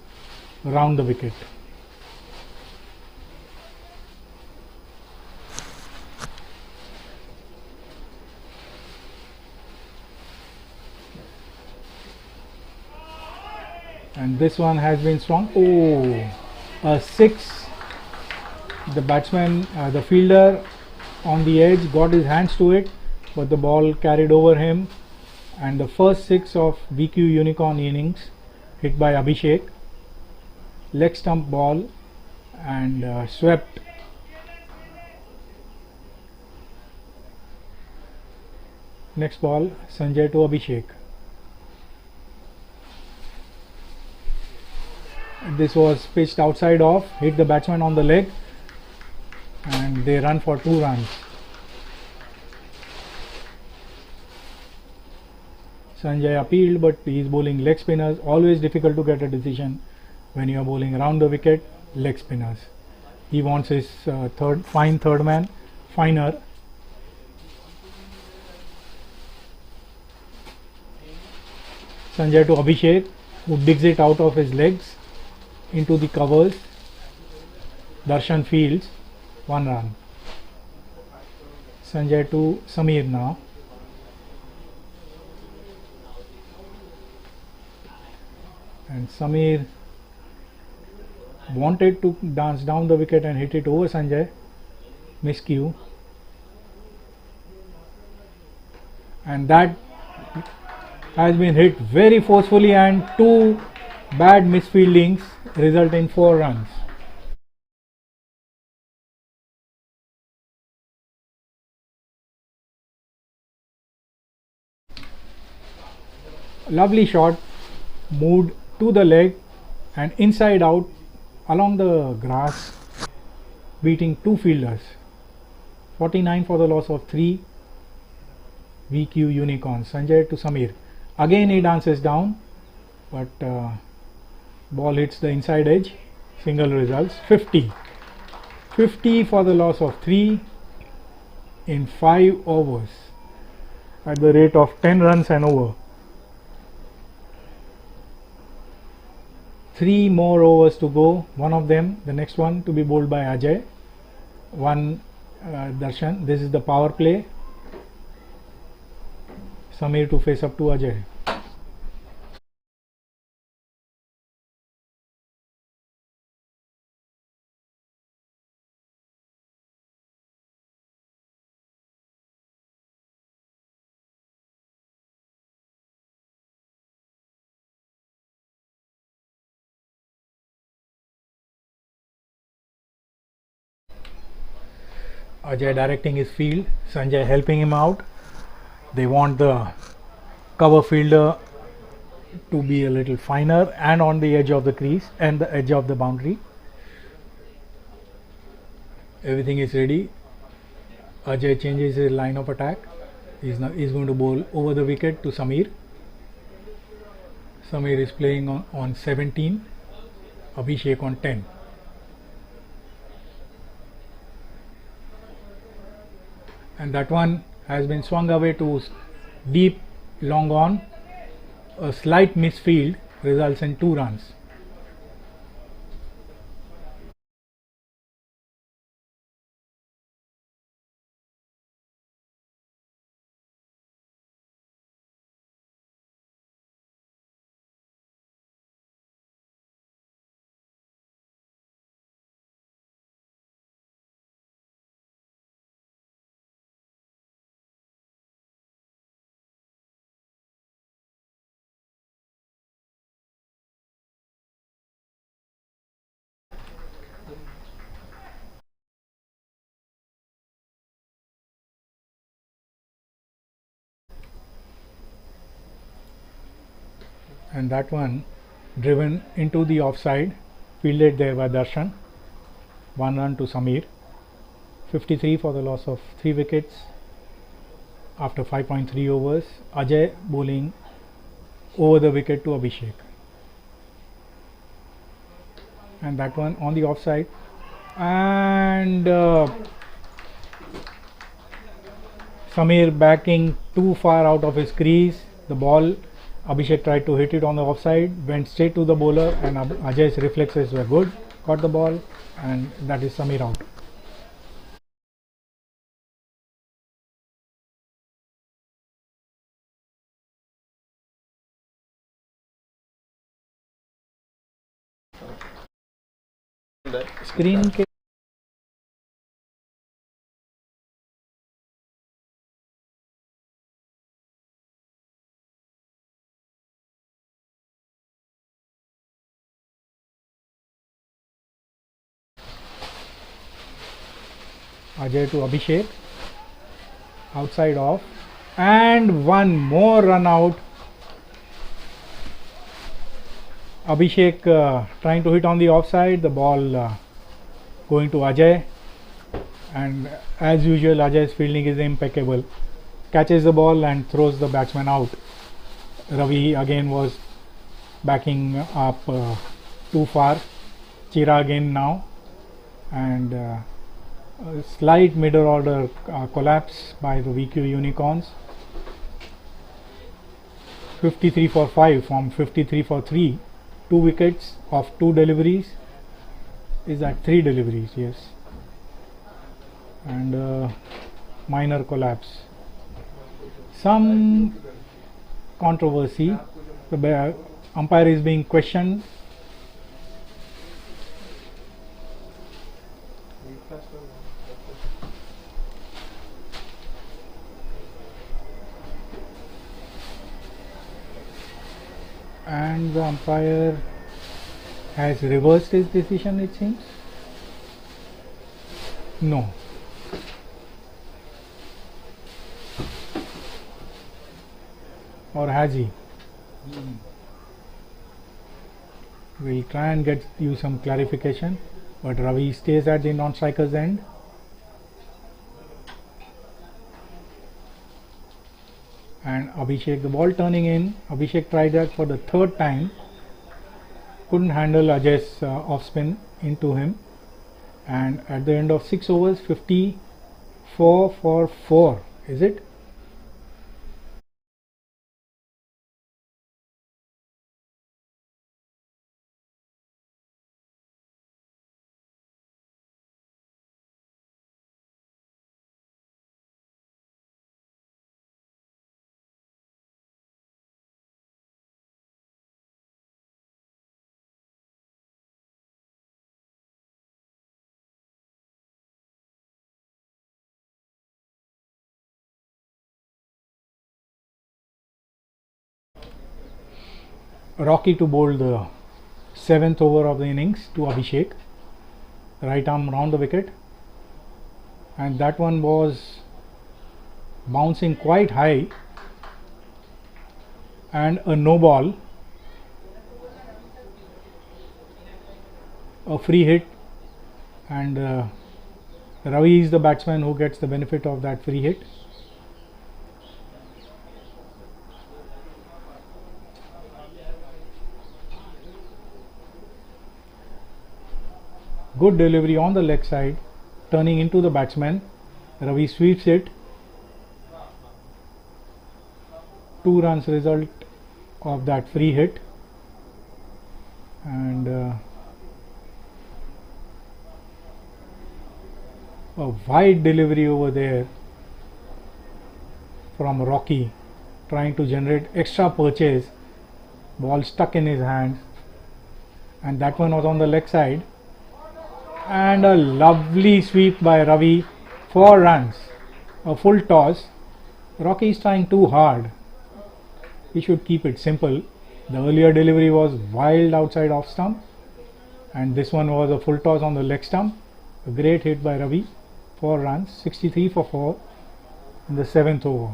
Speaker 3: round the wicket. And this one has been strong. Oh, a 6. The batsman, the fielder on the edge, got his hands to it, but the ball carried over him. And the first 6 of VQ Unicorn innings, hit by Abhishek. leg stump ball and swept. Next ball, Sanjay to Abhishek. This was pitched outside off, hit the batsman on the leg, and they run for 2 runs. Sanjay appealed, but he is bowling leg spinners. Always difficult to get a decision when you are bowling around the wicket, leg spinners. He wants his third man, finer. Sanjay to Abhishek, who digs it out of his legs into the covers. Darshan fields, 1 run. Sanjay to Samir now. And Samir wanted to dance down the wicket and hit it over Sanjay. Miscue. And that has been hit very forcefully, and 2 bad misfieldings result in 4 runs. Lovely shot, moved to the leg and inside out along the grass, beating 2 fielders. 49 for the loss of 3 VQ unicorns. Sanjay to Samir. Again he dances down, but ball hits the inside edge. Single results. 50. 50 for the loss of 3 in 5 overs at the rate of 10 runs and over. 3 more overs to go. One of them, the next one, to be bowled by Ajay. 1 Darshan. This is the power play. Samir to face up to Ajay. Ajay directing his field, Sanjay helping him out. They want the cover fielder to be a little finer and on the edge of the crease and the edge of the boundary. Everything is ready. Ajay changes his line of attack. He's going to bowl over the wicket to Samir. Samir is playing on 17, Abhishek on 10. And that one has been swung away to deep, long on. A slight misfield results in 2 runs. And that one driven into the offside, fielded there by Darshan. 1 run to Samir. 53 for the loss of 3 wickets after 5.3 overs. Ajay bowling over the wicket to Abhishek. And that one on the offside. And Samir backing too far out of his crease. The ball, Abhishek tried to hit it on the offside, went straight to the bowler, and Ajay's reflexes were good. Caught the ball, and that is Samir out. Screen के Ajay to Abhishek, outside off, and one more run out. Abhishek trying to hit on the offside, the ball going to Ajay, and as usual Ajay's fielding is impeccable, catches the ball and throws the batsman out. Ravi again was backing up too far. Chira again now, and a slight middle order collapse by the VQ Unicorns. 53 for 5 from 53 for 3. 2 wickets of 2 deliveries. Is that 3 deliveries? Yes. And minor collapse. Some controversy. The umpire is being questioned. And the umpire has reversed his decision, it seems. No. Or has he? We'll try and get you some clarification, but Ravi stays at the non-striker's end. And Abhishek, the ball turning in. Abhishek tried that for the 3rd time. Couldn't handle Ajay's off spin into him. And at the end of 6 overs, 54 for 4. Is it? Rocky to bowl the 7th over of the innings to Abhishek. Right arm round the wicket, and that one was bouncing quite high, and a no ball, a free hit, and Ravi is the batsman who gets the benefit of that free hit. Good delivery on the leg side, turning into the batsman. Ravi sweeps it. 2 runs result of that free hit, and a wide delivery over there from Rocky, trying to generate extra purchase. Ball stuck in his hands, and that one was on the leg side. And a lovely sweep by Ravi, 4 runs, a full toss. Rocky is trying too hard. He should keep it simple. The earlier delivery was wild outside off stump, and this one was a full toss on the leg stump. A great hit by Ravi, 4 runs, 63 for 4 in the 7th over.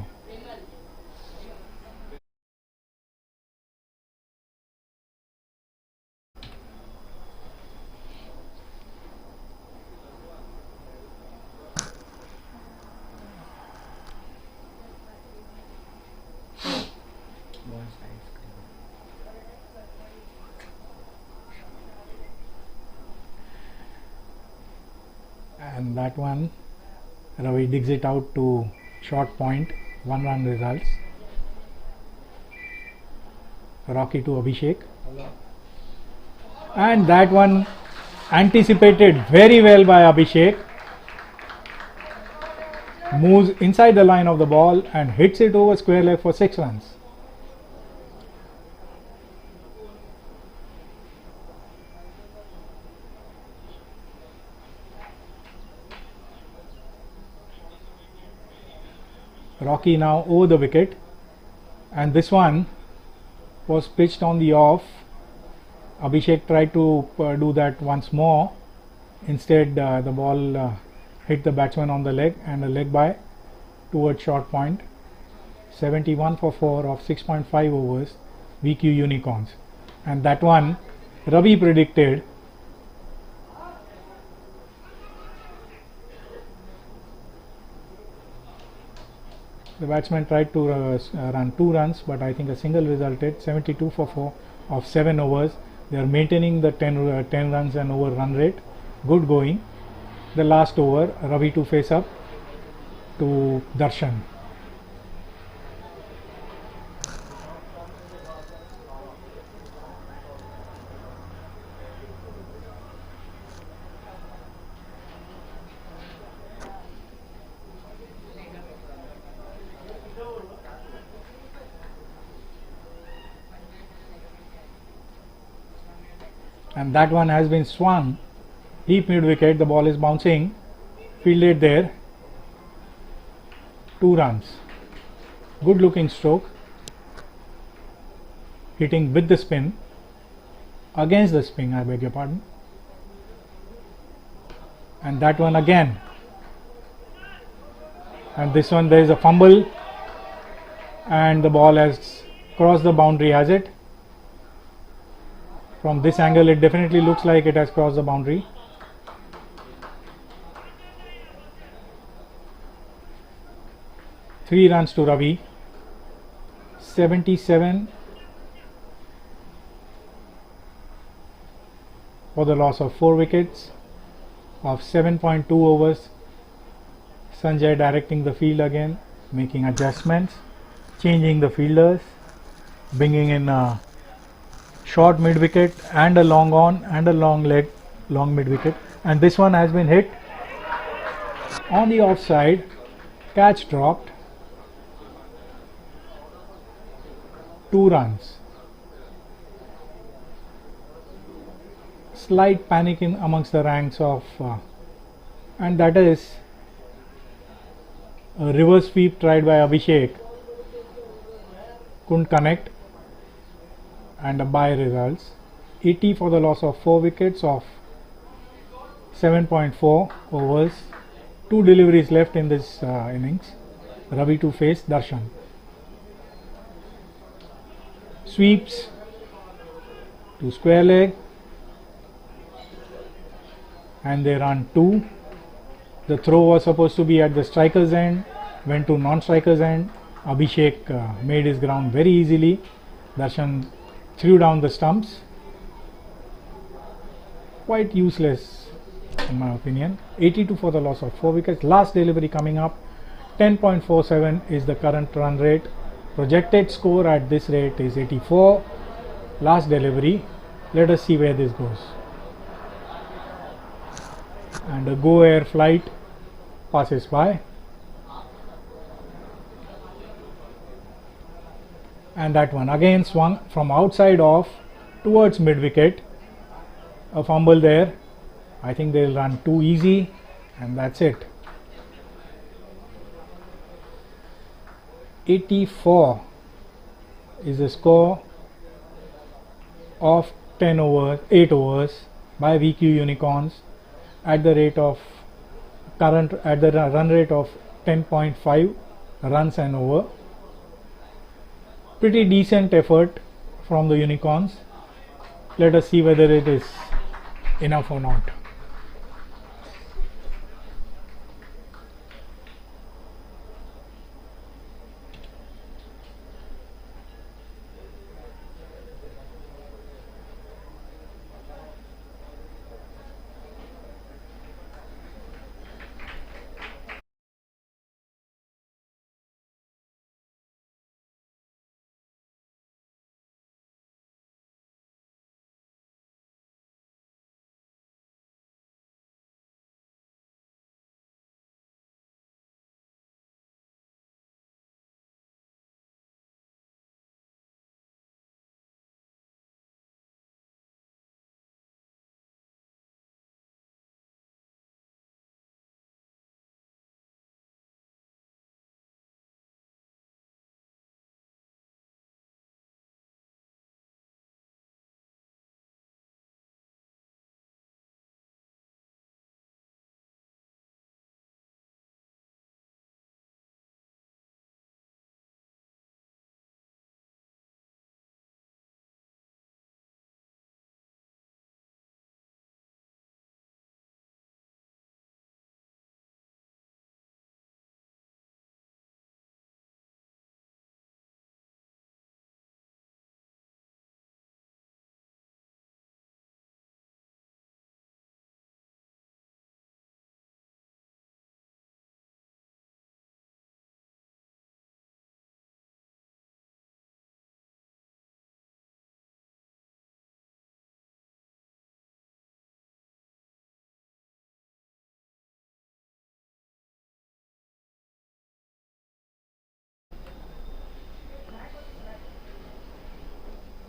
Speaker 3: And that one, Ravi digs it out to short point, 1 run results. Rocky to Abhishek, and that one anticipated very well by Abhishek, moves inside the line of the ball and hits it over square leg for 6 runs. Rocky now over the wicket, and this one was pitched on the off. Abhishek tried to do that once more. Instead, the ball hit the batsman on the leg and a leg by towards short point. 71 for 4 of 6.5 overs, VQ Unicorns. And that one Ravi predicted. The batsman tried to run 2 runs, but I think a single resulted. 72 for 4 of 7 overs. They are maintaining the 10 runs and over run rate. Good going. The last over, Ravi to face up to Darshan. And that one has been swung deep mid wicket. The ball is bouncing, fielded there. 2 runs. Good looking stroke, hitting with the spin, against the spin, I beg your pardon. And that one again. And this one, there is a fumble and the ball has crossed the boundary, has it? From this angle it definitely looks like it has crossed the boundary. Three runs to Ravi. 77 for the loss of 4 wickets of 7.2 overs. Sanjay directing the field again, making adjustments, changing the fielders, bringing in a short mid wicket and a long on and a long leg, long mid wicket, and this one has been hit on the offside. Catch dropped. 2 runs. Slight panic in amongst the ranks of and that is a reverse sweep tried by Abhishek, couldn't connect, and a bye results. 80 for the loss of 4 wickets of 7.4 overs. 2 deliveries left in this innings. Ravi to face Darshan. Sweeps to square leg and they run 2. The throw was supposed to be at the striker's end, went to non-striker's end. Abhishek made his ground very easily. Darshan threw down the stumps. Quite useless in my opinion. 82 for the loss of 4 wickets. Last delivery coming up. 10.47 is the current run rate. Projected score at this rate is 84. Last delivery. Let us see where this goes. And a Go Air flight passes by. And that one again swung from outside off towards mid wicket. A fumble there. I think they'll run too easy and that's it. 84 is the score of 8 overs by VQ Unicorns at the rate of run rate of 10.5 runs and over. Pretty decent effort from the Unicorns. Let us see whether it is enough or not.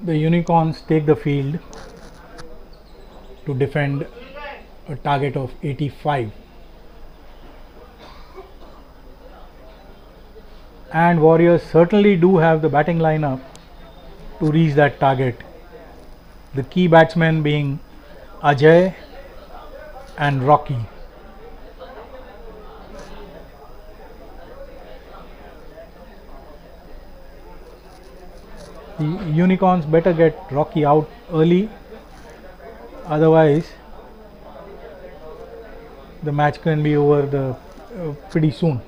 Speaker 3: The Unicorns take the field to defend a target of 85. And Warriors certainly do have the batting lineup to reach that target. The key batsmen being Ajay and Rocky. The Unicorns better get Rocky out early, otherwise the match can be over pretty soon.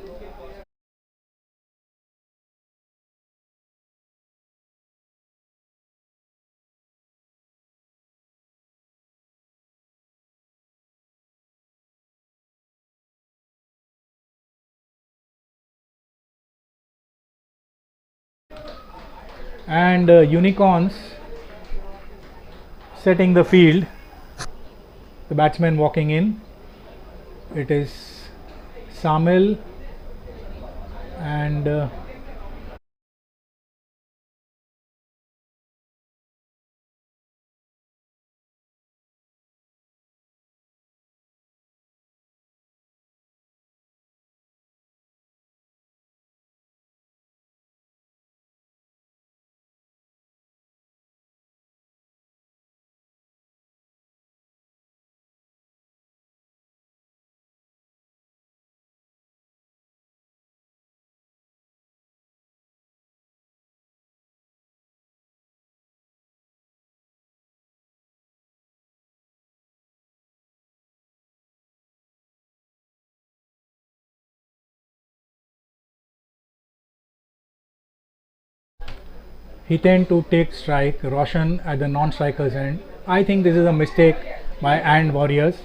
Speaker 3: And Unicorns setting the field, the batsman walking in, it is Samil and he tend to take strike, Roshan at the non-striker's end. I think this is a mistake by and Warriors.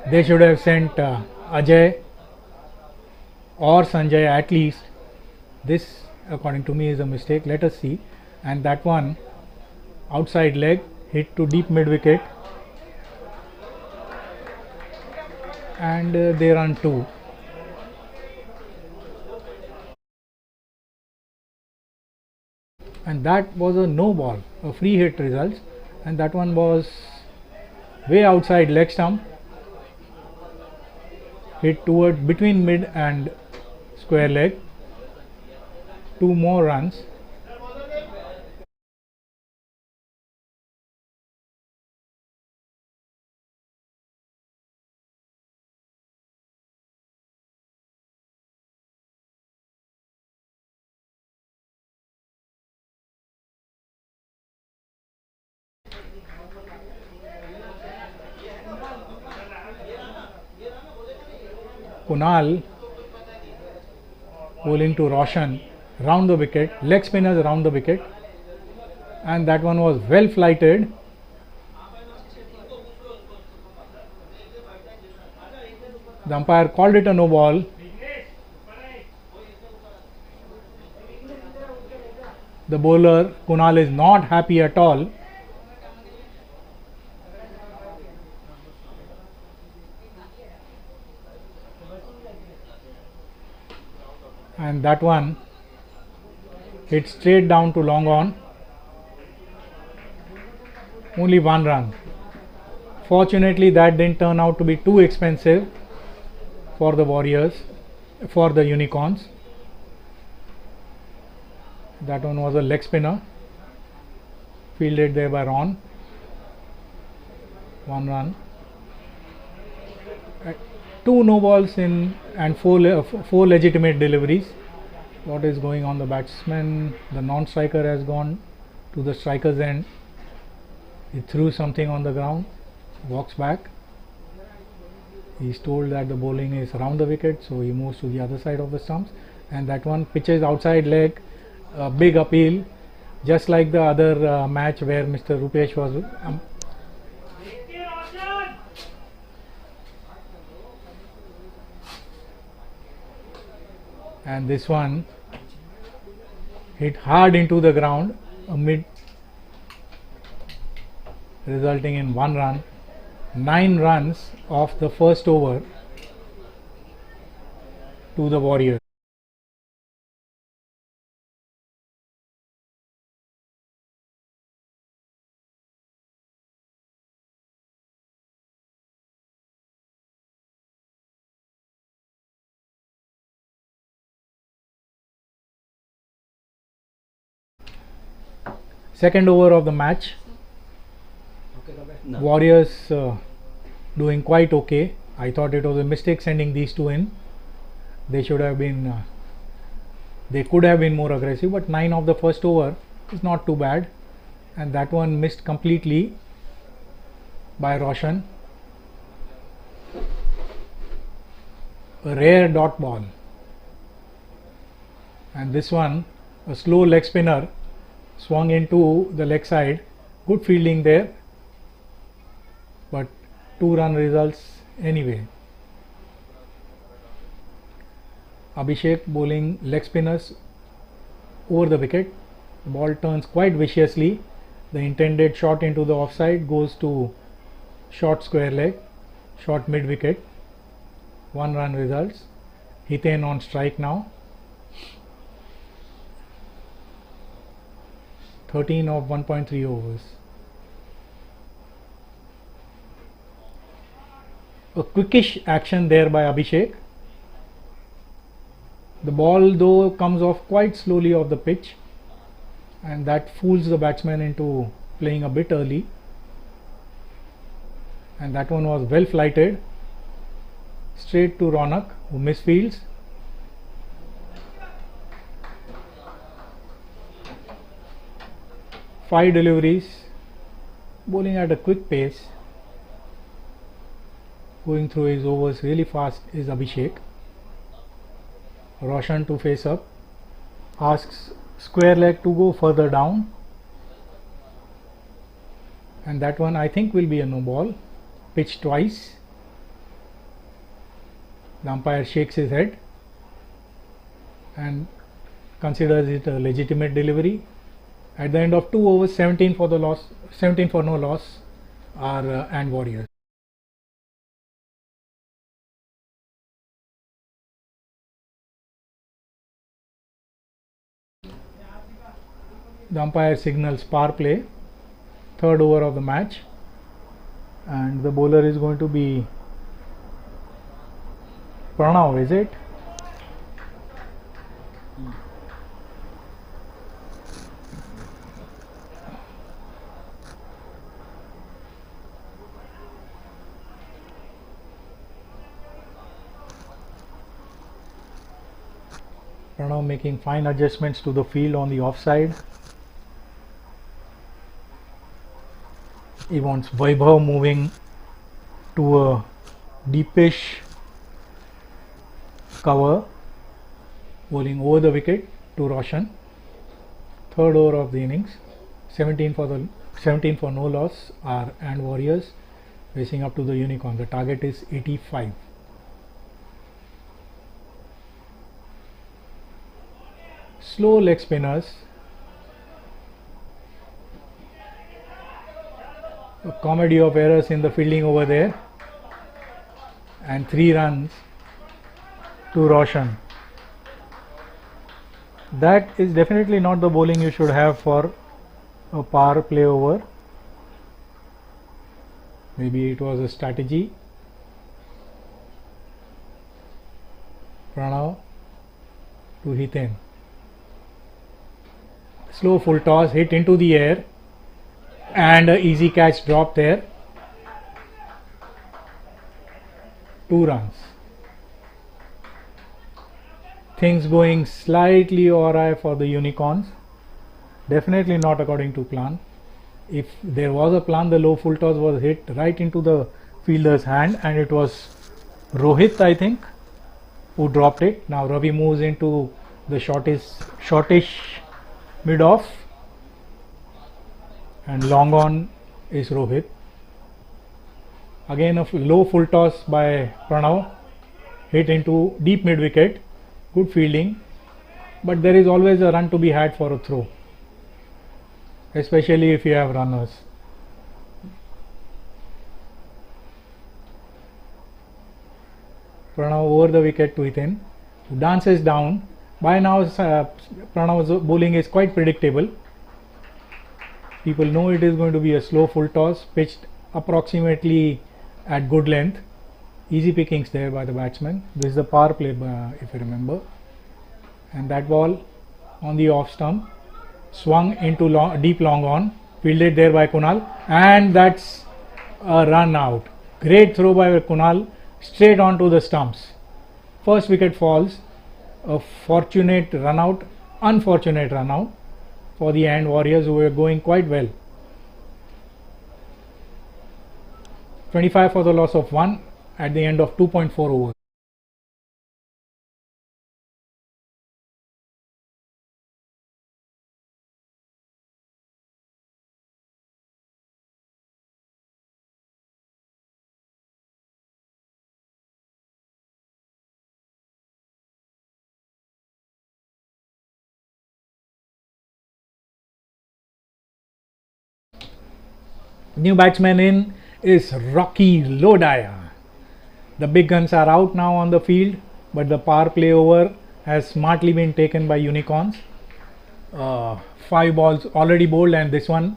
Speaker 3: They should have sent Ajay or Sanjay at least. This according to me is a mistake. Let us see. And that one outside leg hit to deep mid wicket, and they run 2. And that was a no ball, a free hit results, and that one was way outside leg stump, hit toward between mid and square leg. 2 more runs. Kunal bowling to Roshan round the wicket, leg spinners round the wicket, and that one was well flighted. The umpire called it a no ball. The bowler Kunal is not happy at all. And that one hit straight down to long on. Only 1 run. Fortunately, that didn't turn out to be too expensive for the Warriors, for the Unicorns. That one was a leg spinner, fielded there by Ron. 1 run. 2 no balls in and 4 legitimate deliveries. What is going on? The batsman, the non-striker has gone to the striker's end. He threw something on the ground, walks back. He is told that the bowling is round the wicket, so he moves to the other side of the stumps, and that one pitches outside leg, a big appeal, just like the other match where Mr. Rupesh was. And this one hit hard into the ground, resulting in 1 run. 9 runs off the first over to the Warriors. Second over of the match. Warriors doing quite okay. I thought it was a mistake sending these two in. They should have been, they could have been more aggressive, but 9 of the first over is not too bad. And that one missed completely by Roshan. A rare dot ball. And this one, a slow leg spinner, swung into the leg side. Good fielding there, but 2-run results anyway. Abhishek bowling leg spinners over the wicket. The ball turns quite viciously. The intended shot into the offside goes to short square leg, short mid wicket. 1-run results. Hiten on strike now. 13 of 1.3 overs. A quickish action there by Abhishek. The ball though comes off quite slowly off the pitch, and that fools the batsman into playing a bit early. And that one was well flighted. Straight to Ronak, who misfields. Five deliveries, bowling at a quick pace, going through his overs really fast is Abhishek. Roshan to face up, asks square leg to go further down, and that one I think will be a no ball. Pitched twice. The umpire shakes his head and considers it a legitimate delivery. At the end of 2 overs, 17 for the loss, 17 for no loss are and Warriors. The umpire signals power play, third over of the match, and the bowler is going to be Pranav, is it? Pranav making fine adjustments to the field on the offside. He wants Vaibhav moving to a deepish cover, bowling over the wicket to Roshan. Third over of the innings, 17 for no loss are and Warriors racing up to the unicorn. The target is 85. Slow leg spinners. A comedy of errors in the fielding over there, and 3 runs to Roshan. That is definitely not the bowling you should have for a power play over. Maybe it was a strategy. Pranav to Hiten. Slow full toss, hit into the air, and an easy catch drop there. 2 runs. Things going slightly awry for the unicorns. Definitely not according to plan. If there was a plan, the low full toss was hit right into the fielder's hand, and it was Rohit, I think, who dropped it. Now Ravi moves into the shortish mid off, and long on is Rohit. Again a low full toss by Pranav, hit into deep mid wicket. Good fielding, but there is always a run to be had for a throw, especially if you have runners. Pranav over the wicket to Hiten, who dances down. By now Pranav's bowling is quite predictable. People know it is going to be a slow full toss, pitched approximately at good length. Easy pickings there by the batsman. This is the power play, if you remember. And that ball on the off stump, swung into deep long on, fielded there by Kunal, and that's a run out. Great throw by Kunal, straight onto the stumps. First wicket falls, a fortunate run out, unfortunate run out for the AND Warriors, who were going quite well. 25 for the loss of 1 at the end of 2.4 overs. New batsman in is Rocky Lodaya. The big guns are out now on the field, but the power play over has smartly been taken by Unicorns. 5 balls already bowled, and this one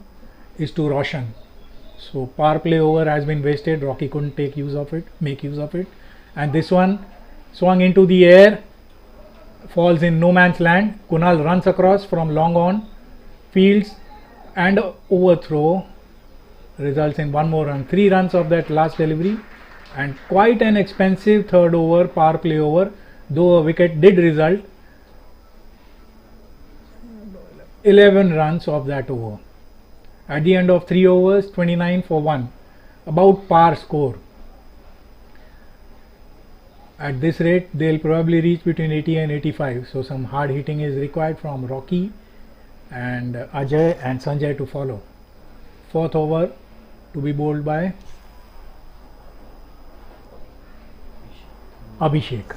Speaker 3: is to Roshan. So power play over has been wasted. Rocky couldn't make use of it, and this one swung into the air, falls in no man's land. Kunal runs across from long on, fields, and overthrow results in one more run. 3 runs of that last delivery, and quite an expensive third over, power play over, though a wicket did result. 11 runs of that over. At the end of 3 overs, 29 for 1, about par score. At this rate, they'll probably reach between 80 and 85. So some hard hitting is required from Rocky and Ajay and Sanjay to follow. 4th over to be bowled by Abhishek.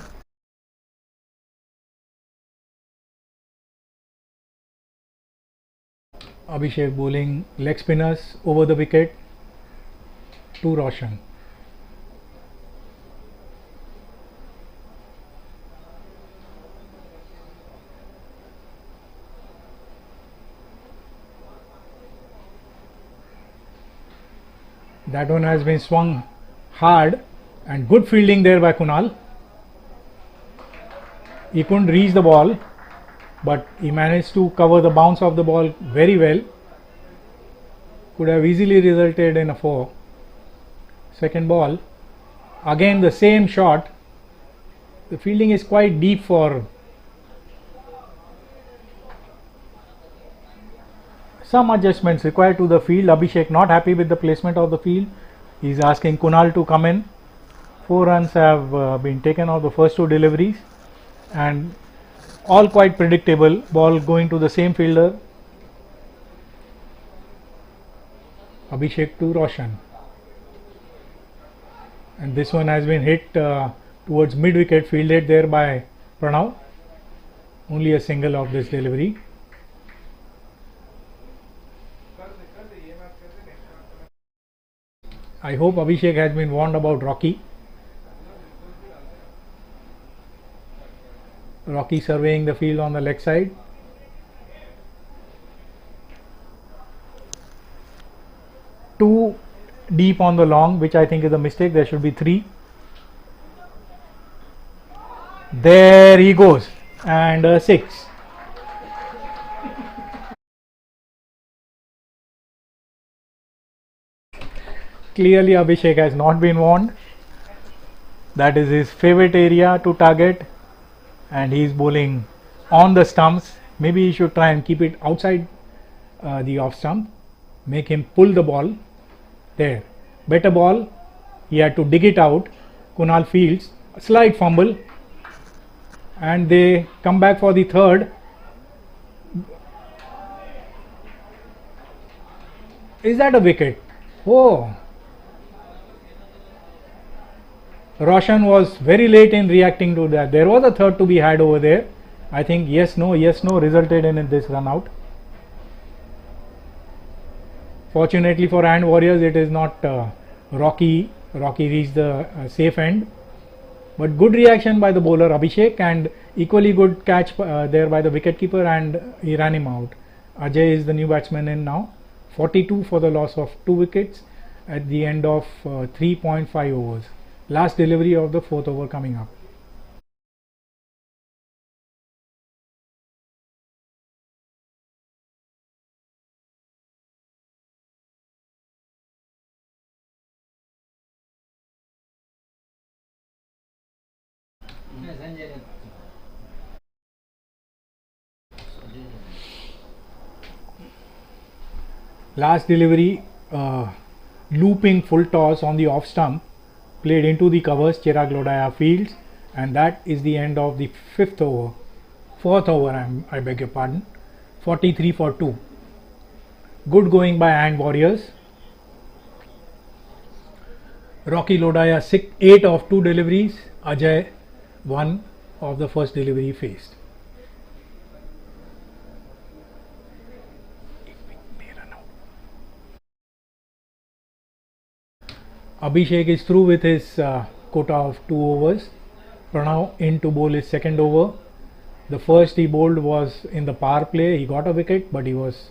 Speaker 3: Abhishek bowling leg spinners over the wicket to Roshan. That one has been swung hard, and good fielding there by Kunal. He couldn't reach the ball, but he managed to cover the bounce of the ball very well. Could have easily resulted in a 4. Second ball, again the same shot. The fielding is quite deep for some adjustments required to the field. Abhishek not happy with the placement of the field. He is asking Kunal to come in. 4 runs have been taken of the first 2 deliveries, and all quite predictable. Ball going to the same fielder. Abhishek to Roshan, and this one has been hit towards mid wicket, fielded there by Pranav. Only a single of this delivery. I hope Abhishek has been warned about Rocky. Rocky surveying the field on the leg side. Too deep on the long, which I think is a mistake. There should be 3. There he goes, and 6. Clearly Abhishek has not been warned. That is his favorite area to target, and he is bowling on the stumps. Maybe he should try and keep it outside the off stump, make him pull the ball. There, better ball. He had to dig it out. Kunal fields, a slight fumble, and they come back for the third. Is that a wicket? Oh, Roshan was very late in reacting to that. There was a third to be had over there. I think yes no resulted in this run out. Fortunately for AND Warriors, it is not Rocky. Rocky reached the safe end, but good reaction by the bowler Abhishek, and equally good catch there by the wicketkeeper, and he ran him out. Ajay is the new batsman in now. 42 for the loss of 2 wickets at the end of 3.5 overs. Last delivery of the 4th over coming up. Last delivery, looping full toss on the off stump, played into the covers. Chirag Lodaya fields, and that is the end of the fourth over. I beg your pardon. 43 for 2. Good going by And Warriors. Rocky Lodaya 8 of 2 deliveries. Ajay 1 of the first delivery faced. Abhishek is through with his quota of 2 overs. Pranav in to bowl his second over. The first he bowled was in the power play. He got a wicket, but he was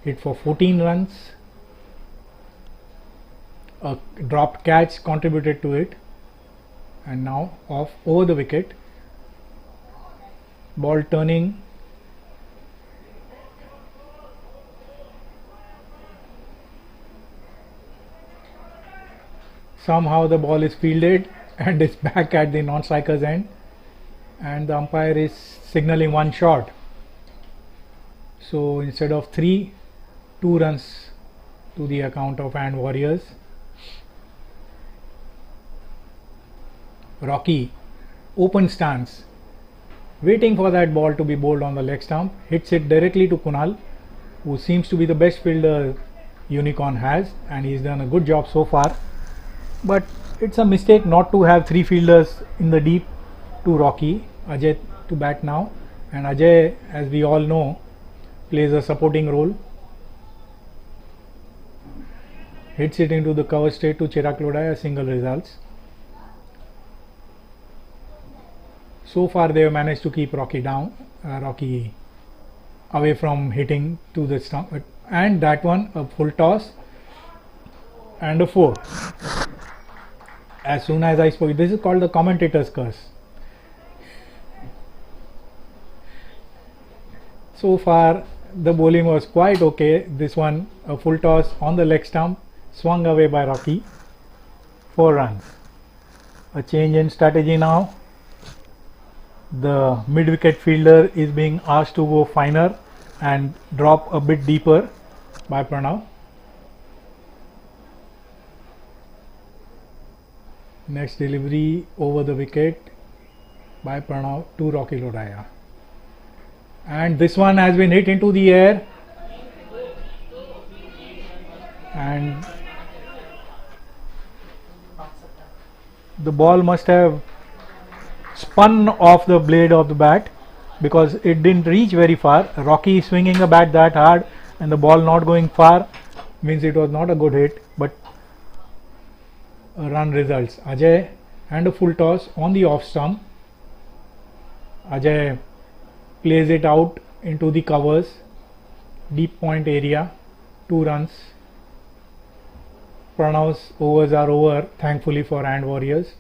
Speaker 3: hit for 14 runs. A dropped catch contributed to it, and now off over the wicket. Ball turning. Somehow the ball is fielded and is back at the non-striker's end, and the umpire is signalling one shot. So instead of 3, 2 runs to the account of And Warriors. Rocky, open stance, waiting for that ball to be bowled on the leg stump, hits it directly to Kunal, who seems to be the best fielder Unicorn has, and he's done a good job so far. But it's a mistake not to have 3 fielders in the deep to Rocky. Ajay to bat now, and Ajay, as we all know, plays a supporting role. Hits it into the cover straight to Chirag Lodaya, single results. So far they have managed to keep Rocky down, Rocky away from hitting to the stump, and that one a full toss and a 4. As soon as I spoke, this is called the commentator's curse. So far the bowling was quite okay. This one a full toss on the leg stump, swung away by Rocky, 4 runs. A change in strategy now. The mid-wicket fielder is being asked to go finer and drop a bit deeper by Pranav. Next delivery over the wicket by Pranav to Rocky Lodaya, and this one has been hit into the air, and the ball must have spun off the blade of the bat because it didn't reach very far. Rocky swinging a bat that hard and the ball not going far means it was not a good hit, but a run results. Ajay and a full toss on the off stump. Ajay plays it out into the covers, deep point area, 2 runs. Pranav's overs are over, thankfully for And Warriors.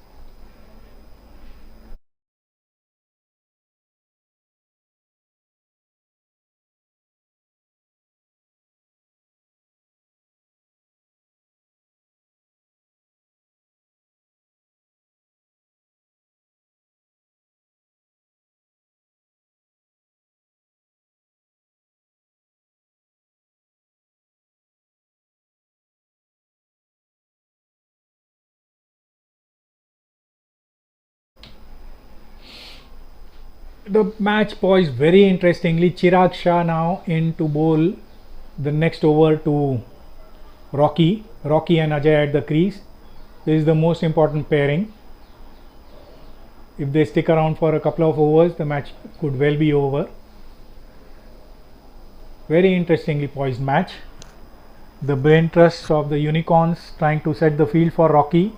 Speaker 3: The match poised very interestingly. Chirag Shah now in to bowl the next over to Rocky. Rocky and Ajay at the crease. This is the most important pairing. If they stick around for a couple of overs, the match could well be over. Very interestingly poised match. The brain trust of the Unicorns trying to set the field for Rocky.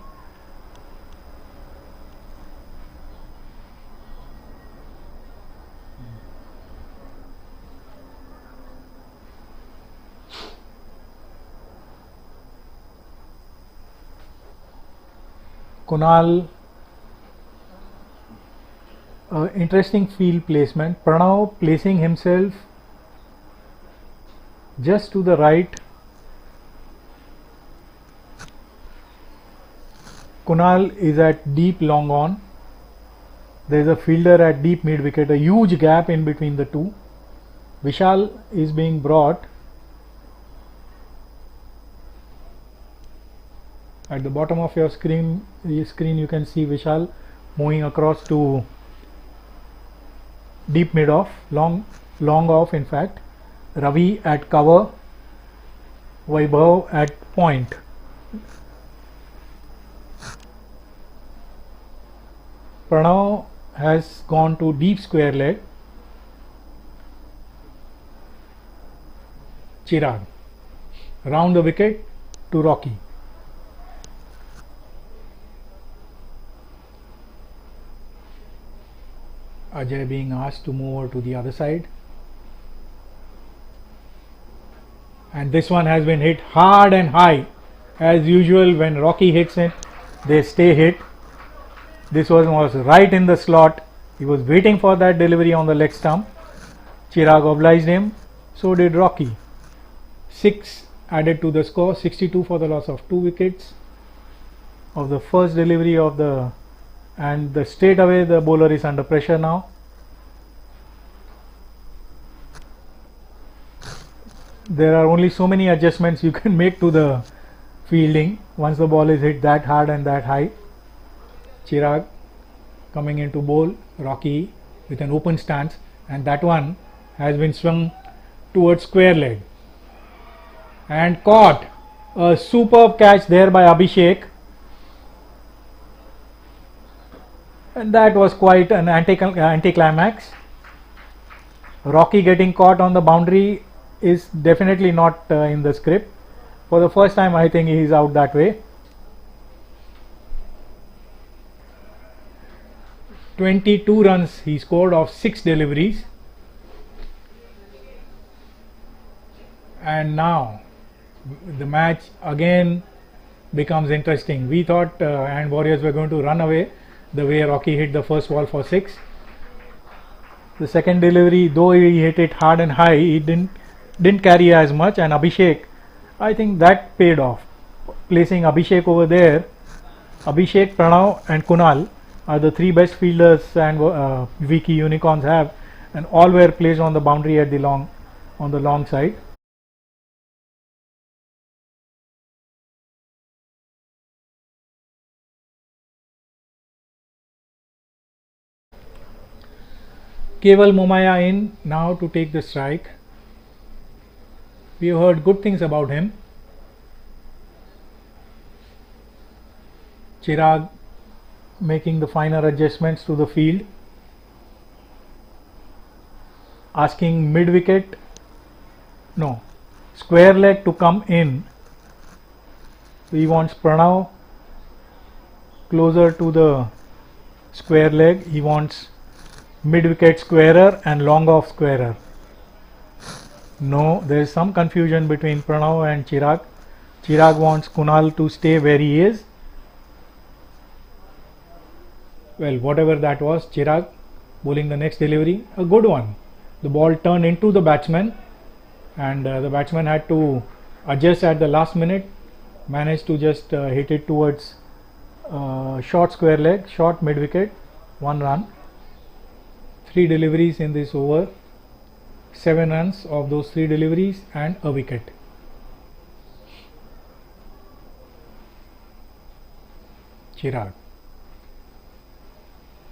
Speaker 3: Kunal, interesting field placement. Pranav placing himself just to the right. Kunal is at deep long on. There is a fielder at deep mid wicket, a huge gap in between the two. Vishal is being brought. At the bottom of your screen you can see Vishal moving across to deep mid off, long off in fact. Ravi at cover, Vaibhav at point. Pranav has gone to deep square leg. Chirag round the wicket to Rocky. Ajay being asked to move over to the other side, and this one has been hit hard and high. As usual, when Rocky hits it, they stay hit. This was right in the slot. He was waiting for that delivery on the leg stump. Chirag obliged him, so did Rocky. 6 added to the score, 62 for the loss of 2 wickets of the first delivery of the, and the straight away the bowler is under pressure now. There are only so many adjustments you can make to the fielding once the ball is hit that hard and that high. Chirag coming into bowl, Rocky with an open stance, and that one has been swung towards square leg and caught. A superb catch there by Abhishek, and that was quite an anticlimax. Rocky getting caught on the boundary is definitely not in the script. For the first time I think he is out that way. 22 runs he scored of 6 deliveries, and now the match again becomes interesting. We thought and Warriors were going to run away the way Rocky hit the first ball for 6. The second delivery, though he hit it hard and high, he didn't carry as much, and Abhishek, I think that paid off. Placing Abhishek over there, Abhishek, Pranav and Kunal are the 3 best fielders and Vicky Unicorns have, and all were placed on the boundary at the long side. Keval Momaya in now to take the strike. We have heard good things about him. Chirag making the finer adjustments to the field, asking mid wicket, no, square leg to come in. He wants Pranav closer to the square leg. He wants mid wicket squarer and long off squarer. No, there is some confusion between Pranav and Chirag. Chirag wants Kunal to stay where he is. Well, whatever that was, Chirag bowling the next delivery, a good one. The ball turned into the batsman, and the batsman had to adjust at the last minute, managed to just hit it towards short square leg, short mid wicket, 1 run. 3 deliveries in this over, 7 runs of those 3 deliveries and a wicket. Chirag.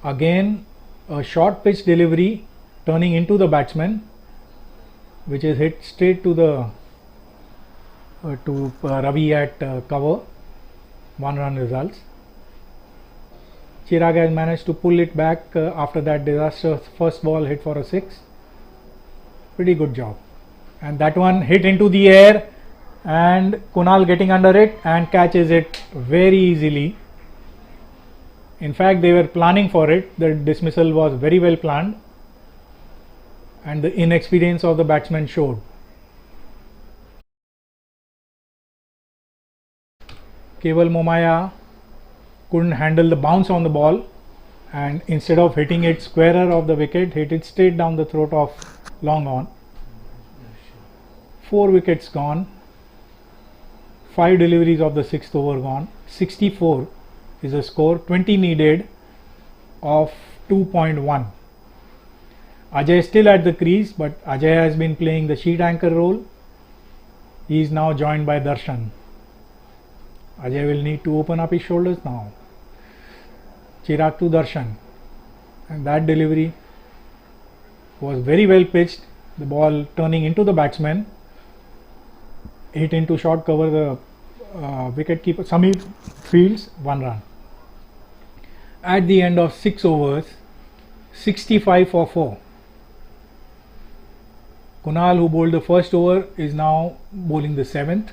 Speaker 3: Again a short pitch delivery turning into the batsman, which is hit straight to the Ravi at cover. 1 run results. Chirag has managed to pull it back after that disastrous first ball hit for a 6. Pretty good job. And that one hit into the air, and Kunal getting under it and catches it very easily. In fact, they were planning for it. The dismissal was very well planned, and the inexperience of the batsman showed. Keval Momaya couldn't handle the bounce on the ball, and instead of hitting it squarer of the wicket, hit it straight down the throat of long on. 4 wickets gone, 5 deliveries of the 6th over gone. 64 is the score, 20 needed of 2.1. Ajay is still at the crease, but Ajay has been playing the sheet anchor role. He is now joined by Darshan. Ajay will need to open up his shoulders now. Chirag to Darshan, and that delivery was very well pitched. The ball turning into the batsman, hit into short cover. The wicket keeper Samir fields 1 run. At the end of 6 overs, 65 for 4. Kunal, who bowled the first over, is now bowling the 7th.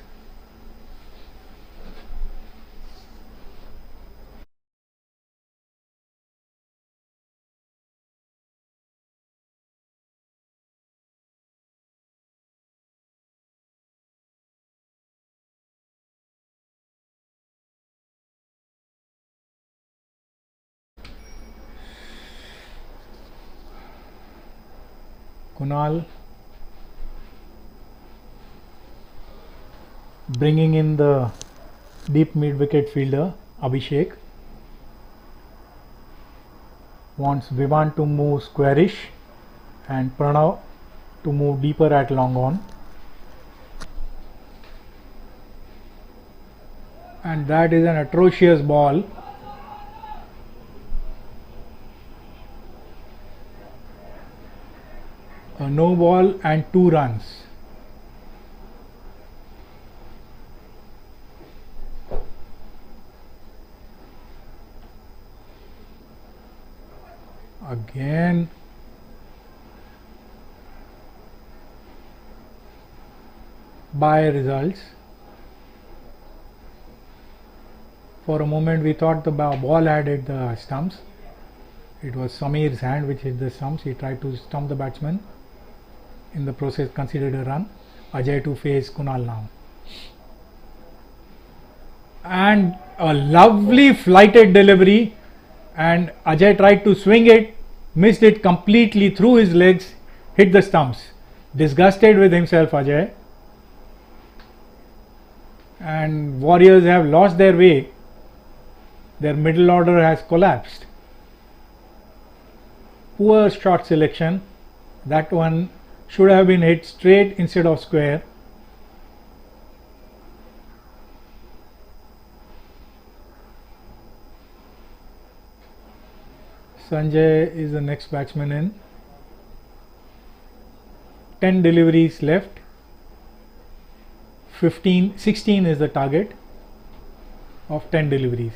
Speaker 3: Kunal bringing in the deep mid wicket fielder Abhishek. Wants Vivan to move squarish and Pranav to move deeper at long on. And that is an atrocious ball. A no ball and 2 runs. Again by results. For a moment we thought the ball had hit the stumps. It was Samir's hand which hit the stumps. He tried to stump the batsman. In the process considered a run. Ajay to face Kunal now. And a lovely flighted delivery, and Ajay tried to swing it, missed it completely through his legs, hit the stumps. Disgusted with himself, Ajay. And Warriors have lost their way. Their middle order has collapsed. Poor shot selection. That one should have been hit straight instead of square. Sanjay is the next batsman in. 10 deliveries left. 16 is the target of 10 deliveries.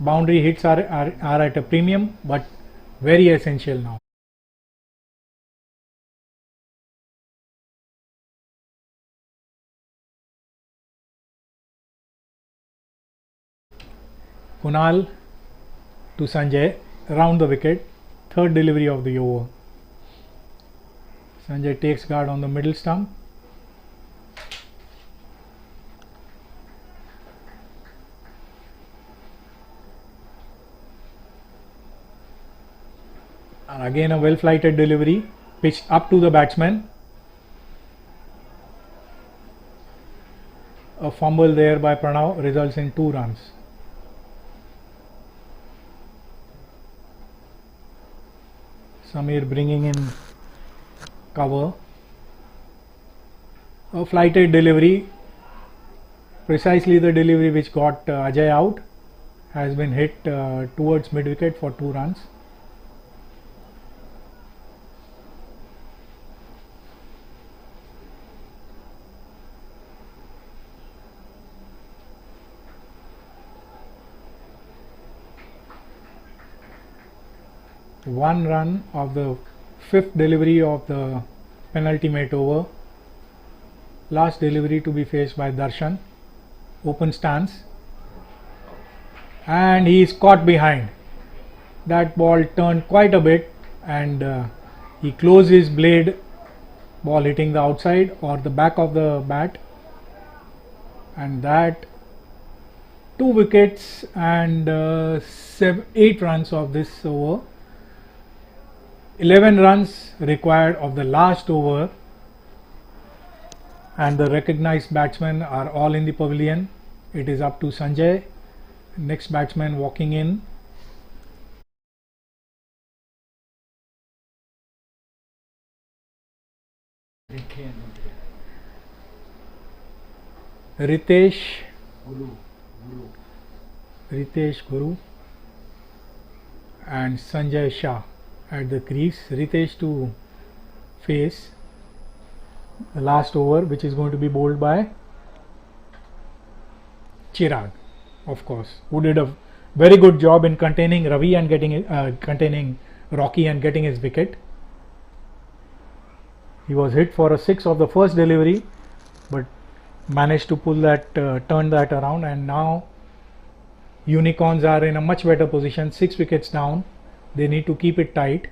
Speaker 3: Boundary hits are at a premium, but very essential now. Kunal to Sanjay, round the wicket, 3rd delivery of the over. Sanjay takes guard on the middle stump. And again a well flighted delivery, pitched up to the batsman. A fumble there by Pranav results in 2 runs. Samir bringing in cover. A flighted delivery, precisely the delivery which got Ajay out, has been hit towards mid wicket for 2 runs. One run of the 5th delivery of the penultimate over. Last delivery to be faced by Darshan. Open stance. And he is caught behind. That ball turned quite a bit, and he closed his blade, ball hitting the outside or the back of the bat. And that 2 wickets and 8 runs of this over. 11 runs required of the last over, and the recognized batsmen are all in the pavilion. It is up to Sanjay, next batsman walking in. Ritesh Guru and Sanjay Shah at the crease. Ritesh to face the last over, which is going to be bowled by Chirag, of course, who did a very good job in containing Ravi and containing Rocky and getting his wicket. He was hit for a 6 of the first delivery, but managed to pull that, turn that around, and now Unicorns are in a much better position. 6 wickets down. They need to keep it tight.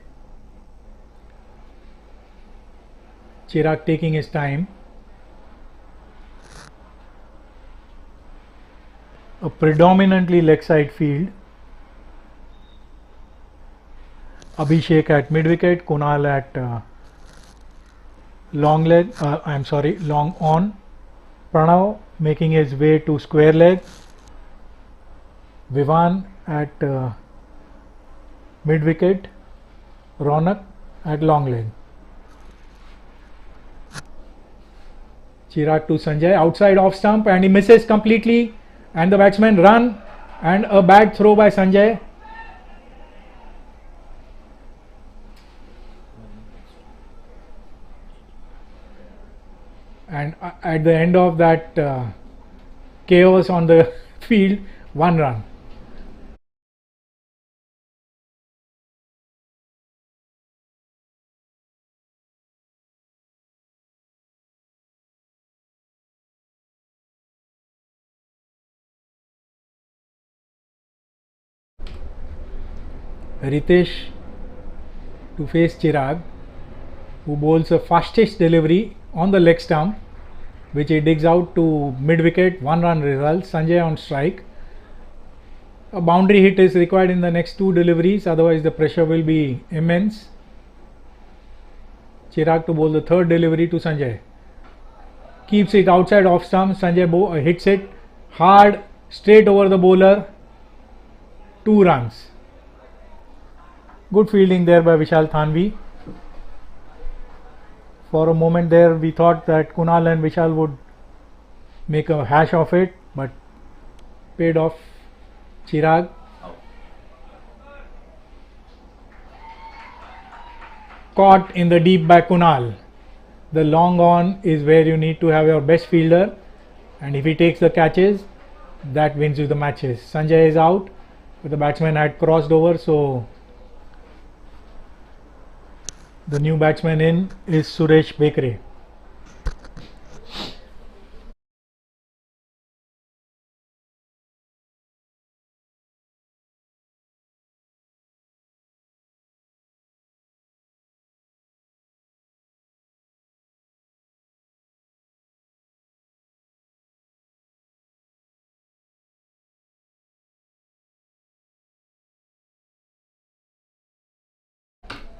Speaker 3: Chirag taking his time. A predominantly leg side field. Abhishek at mid wicket, Kunal at long on. Pranav making his way to square leg. Vivan at mid wicket, Ronak at long leg. Chirag to Sanjay, outside off stump, and he misses completely, and the batsmen run, and a bad throw by Sanjay. And at the end of that chaos on the field, 1 run. Ritesh to face Chirag, who bowls a fastest delivery on the leg stump, which he digs out to mid wicket. 1 run result. Sanjay on strike. A boundary hit is required in the next 2 deliveries, otherwise the pressure will be immense. Chirag to bowl the 3rd delivery to Sanjay. Keeps it outside off stump. Sanjay hits it hard straight over the bowler. 2 runs. Good fielding there by Vishal Thanvi. For a moment there we thought that Kunal and Vishal would make a hash of it, but paid off. Chirag caught in the deep by Kunal. The long on is where you need to have your best fielder, and if he takes the catches, that wins you the matches. Sanjay is out, but the batsman had crossed over, so the new batsman in is Suresh Bekre.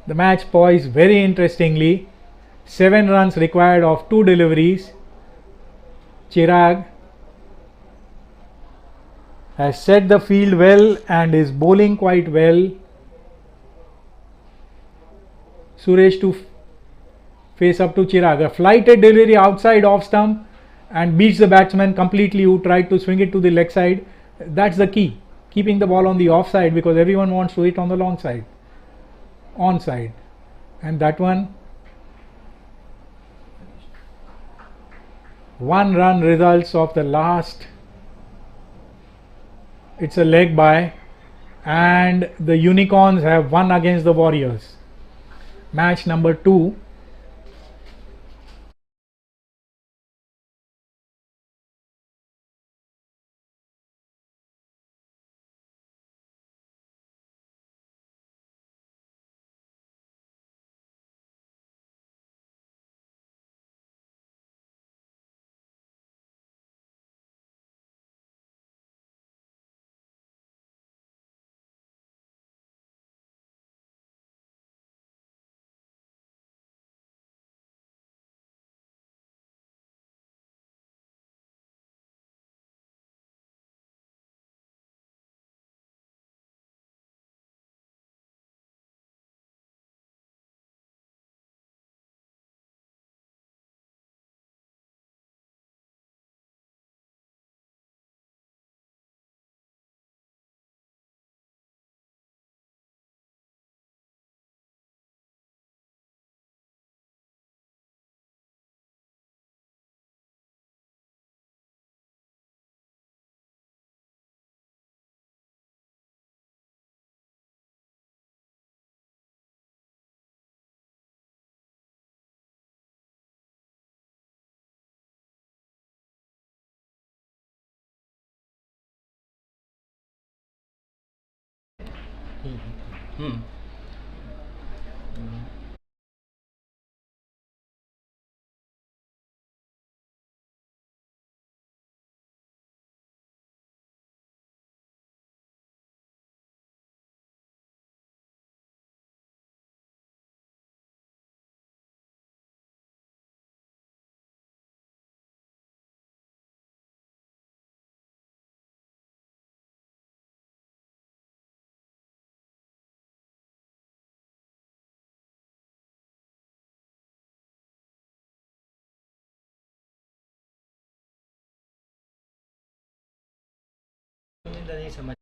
Speaker 3: The match poised very interestingly. 7 runs required of 2 deliveries. Chirag has set the field well and is bowling quite well. Suresh to face up to Chirag. A flighted delivery outside off stump and beats the batsman completely, who tried to swing it to the leg side. That's the key. Keeping the ball on the off side, because everyone wants to hit on the long side. On side, and that one 1 run results of the last. It's a leg by, and the Unicorns have won against the Warriors. Match number 2.
Speaker 2: Hmm.
Speaker 4: नहीं समझ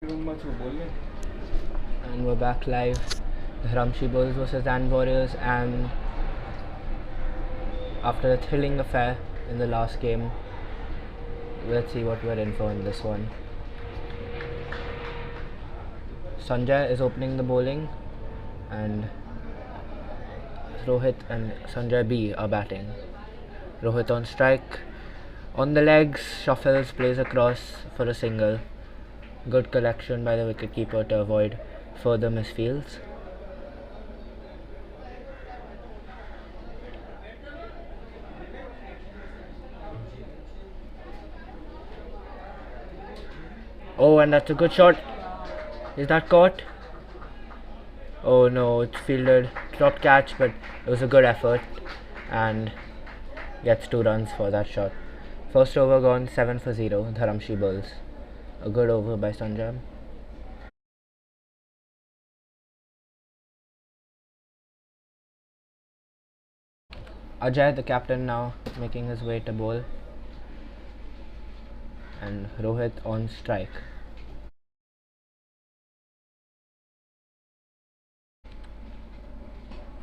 Speaker 5: And we're back live. Dharamshi Bulls versus Dan Warriors, and after a thrilling affair in the last game, let's see what we're in for in this one. Sanjay is opening the bowling, and Rohit and Sanjay B are batting. Rohit on strike, on the legs, shuffles, plays across for a single. Good collection by the wicketkeeper to avoid further misfields. Oh, and that's a good shot. Is that caught? Oh no, it's fielded. Not catch, but it was a good effort, and gets 2 runs for that shot. First over gone 7 for 0, Dharamshi Bulls. A good over by Sanjay. Ajay, the captain, now making his way to bowl, and Rohit on strike.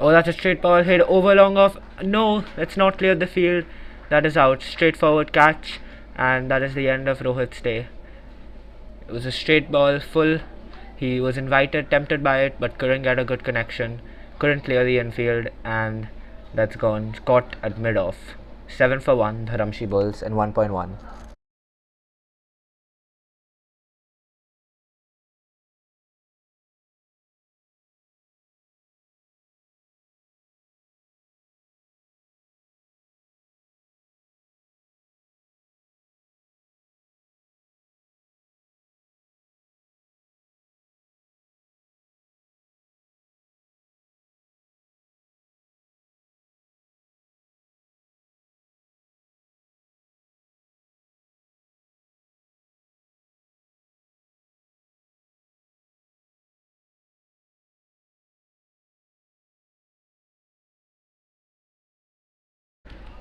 Speaker 5: Oh, that's a straight ball hit over long off. No, it's not cleared the field. That is out. Straightforward catch, and that is the end of Rohit's day. It was a straight ball, full. He was invited, tempted by it, but couldn't get a good connection. Couldn't clear the infield, and that's gone. Caught at mid-off. 7 for 1, Dharamshi Bulls, and 1.1.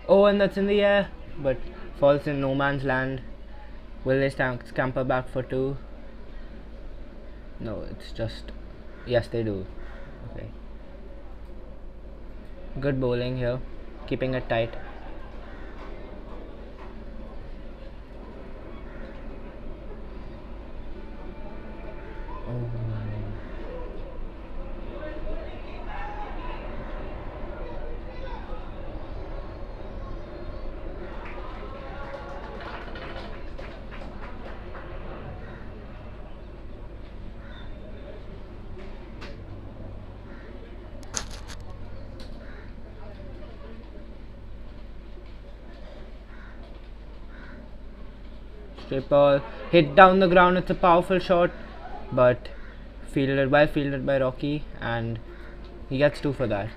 Speaker 5: Oh, and that's in the air, but falls in no man's land. Will they scamper back for 2? No, it's just... Yes, they do. Okay. Good bowling here, keeping it tight. Straight ball hit down the ground. It's a powerful shot, but fielded by Rocky, and he gets 2 for that.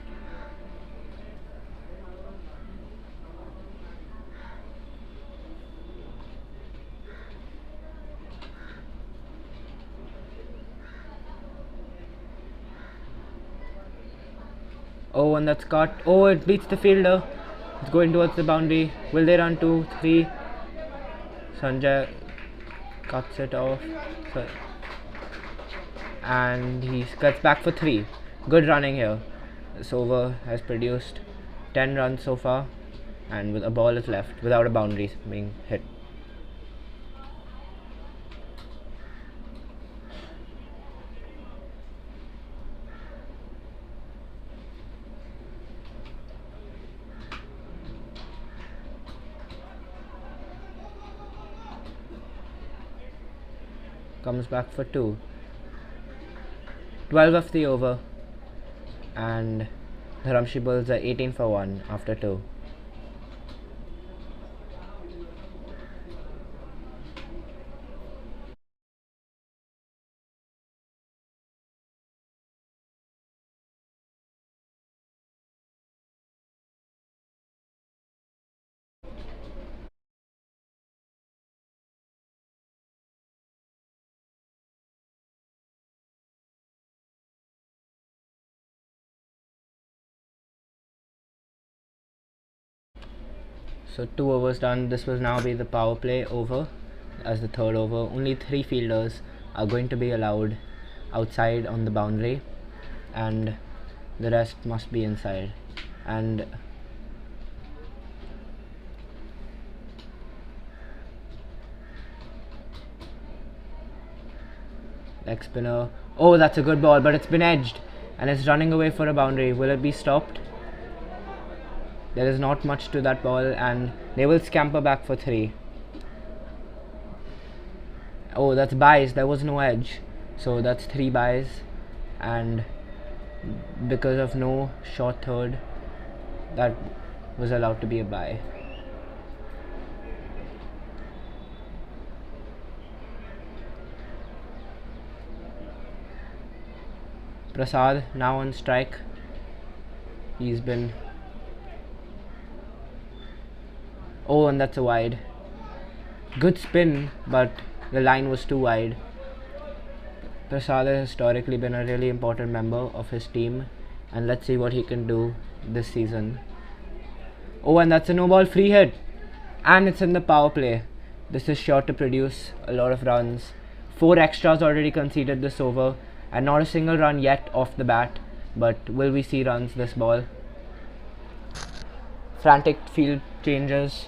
Speaker 5: Oh, and that's caught. Oh, it beats the fielder. It's going towards the boundary. Will they run 2, 3? Sanjay cuts it off, and he gets back for 3. Good running here. This over has produced 10 runs so far, and with a ball is left without a boundary being hit. Comes back for 2. 12 of the over, and Dharamshi Bulls are 18 for 1 after 2. So 2 overs done. This will now be the power play over as the 3rd over. Only 3 fielders are going to be allowed outside on the boundary, and the rest must be inside. And leg spinner. Oh, that's a good ball, but it's been edged and it's running away for a boundary. Will it be stopped? There is not much to that ball, and they will scamper back for 3. Oh, that's byes. There was no edge, so that's 3 byes, and because of no short third, that was allowed to be a bye. Prasad now on strike. He's been... Oh, and that's a wide. Good spin, but the line was too wide. Prasad has historically been a really important member of his team, and let's see what he can do this season. Oh, and that's a no ball free hit, and it's in the power play. This is sure to produce a lot of runs. 4 extras already conceded this over, and not a single run yet off the bat. But will we see runs this ball? Frantic field changes.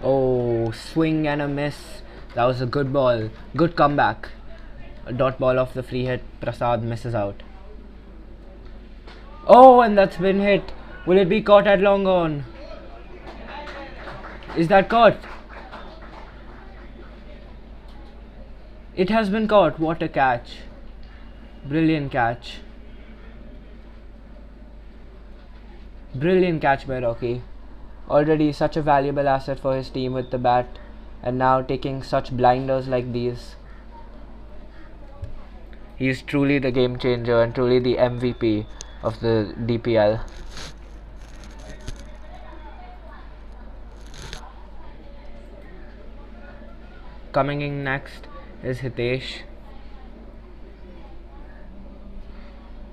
Speaker 5: Oh, swing and a miss. That was a good ball. Good comeback. A dot ball off the free hit. Prasad misses out. Oh, and that's been hit. Will it be caught at long on? Is that caught? It has been caught. What a catch. Brilliant catch. Brilliant catch by Rocky. Already such a valuable asset for his team with the bat, and now taking such blinders like these. He is truly the game changer and truly the MVP of the DPL. Coming in next is Hitesh.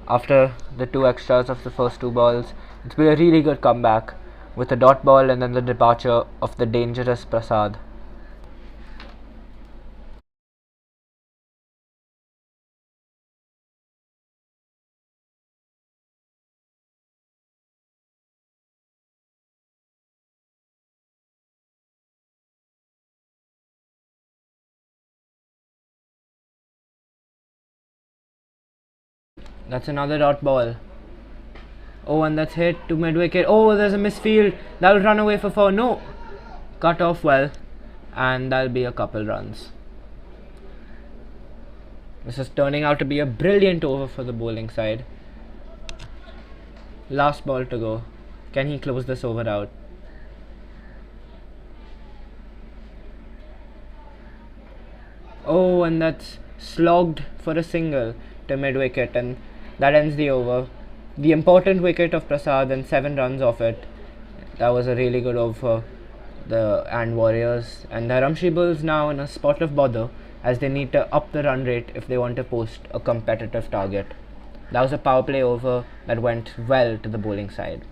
Speaker 5: After the 2 extras of the first 2 balls, it's been a really good comeback with a dot ball and then the departure of the dangerous Prasad. That's another dot ball. Oh, and that's hit to mid wicket. Oh, there's a misfield. That'll run away for 4. No! Cut off well, and that'll be a couple runs. This is turning out to be a brilliant over for the bowling side. Last ball to go. Can he close this over out? Oh, and that's slogged for a single to mid wicket, and that ends the over. The important wicket of Prasad and 7 runs off it. That was a really good over for the Warriors. And Dharamshi Bulls now in a spot of bother, as they need to up the run rate if they want to post a competitive target. That was a power play over that went well to the bowling side.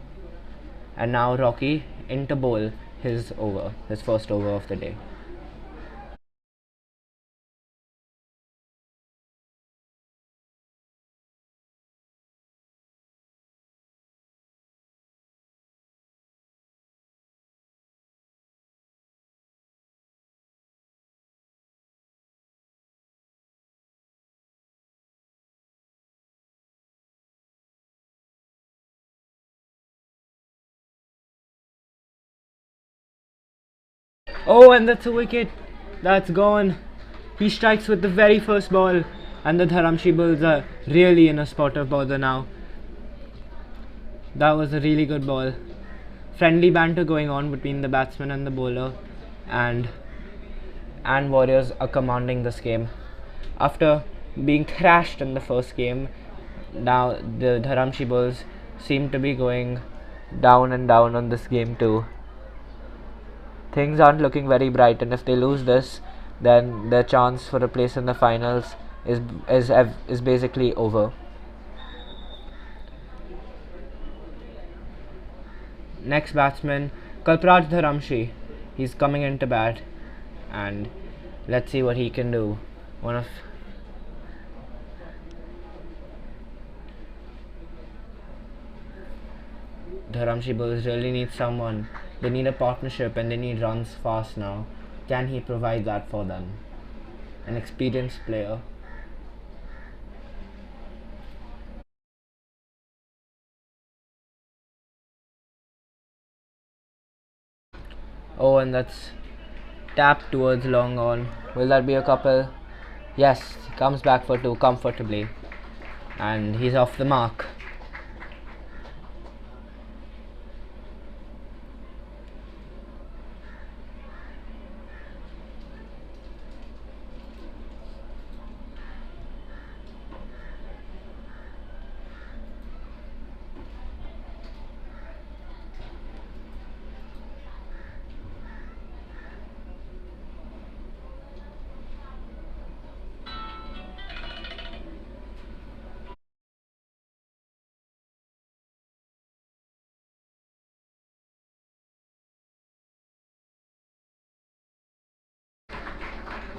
Speaker 5: And now Rocky in to bowl his over, his first over of the day. Oh, and that's a wicket. That's gone. He strikes with the very first ball, and the Dharamshi Bulls are really in a spot of bother now. That was a really good ball. Friendly banter going on between the batsman and the bowler, and Warriors are commanding this game. After being thrashed in the first game, now the Dharamshi Bulls seem to be going down and down on this game too. Things aren't looking very bright, and if they lose this, then their chance for a place in the finals is basically over. next batsman, Kalpraj Dharamshi. He's coming into bat, and let's see what he can do. One of Dharamshi Bulls really need someone. They need a partnership and they need runs fast now. Can he provide that for them? An experienced player. Oh, and that's tapped towards long on. Will that be a couple? Yes, he comes back for two comfortably. And he's off the mark.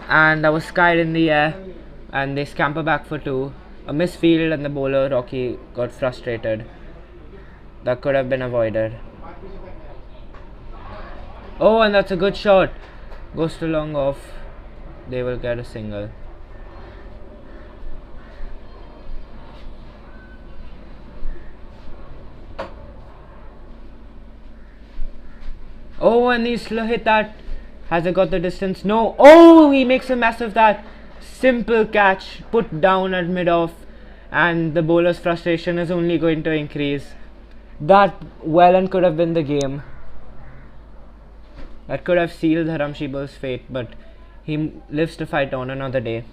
Speaker 5: And that was skied in the air, and they scamper back for two. A misfield, and the bowler Rocky got frustrated. That could have been avoided. Oh, and that's a good shot. Goes to long off. They will get a single. Oh, and he's hit that. Has it got the distance? No. Oh, he makes a mess of that. Simple catch, put down at mid-off, and the bowler's frustration is only going to increase. That well and could have been the game. That could have sealed Dharamshi Bull's fate, but he lives to fight on another day.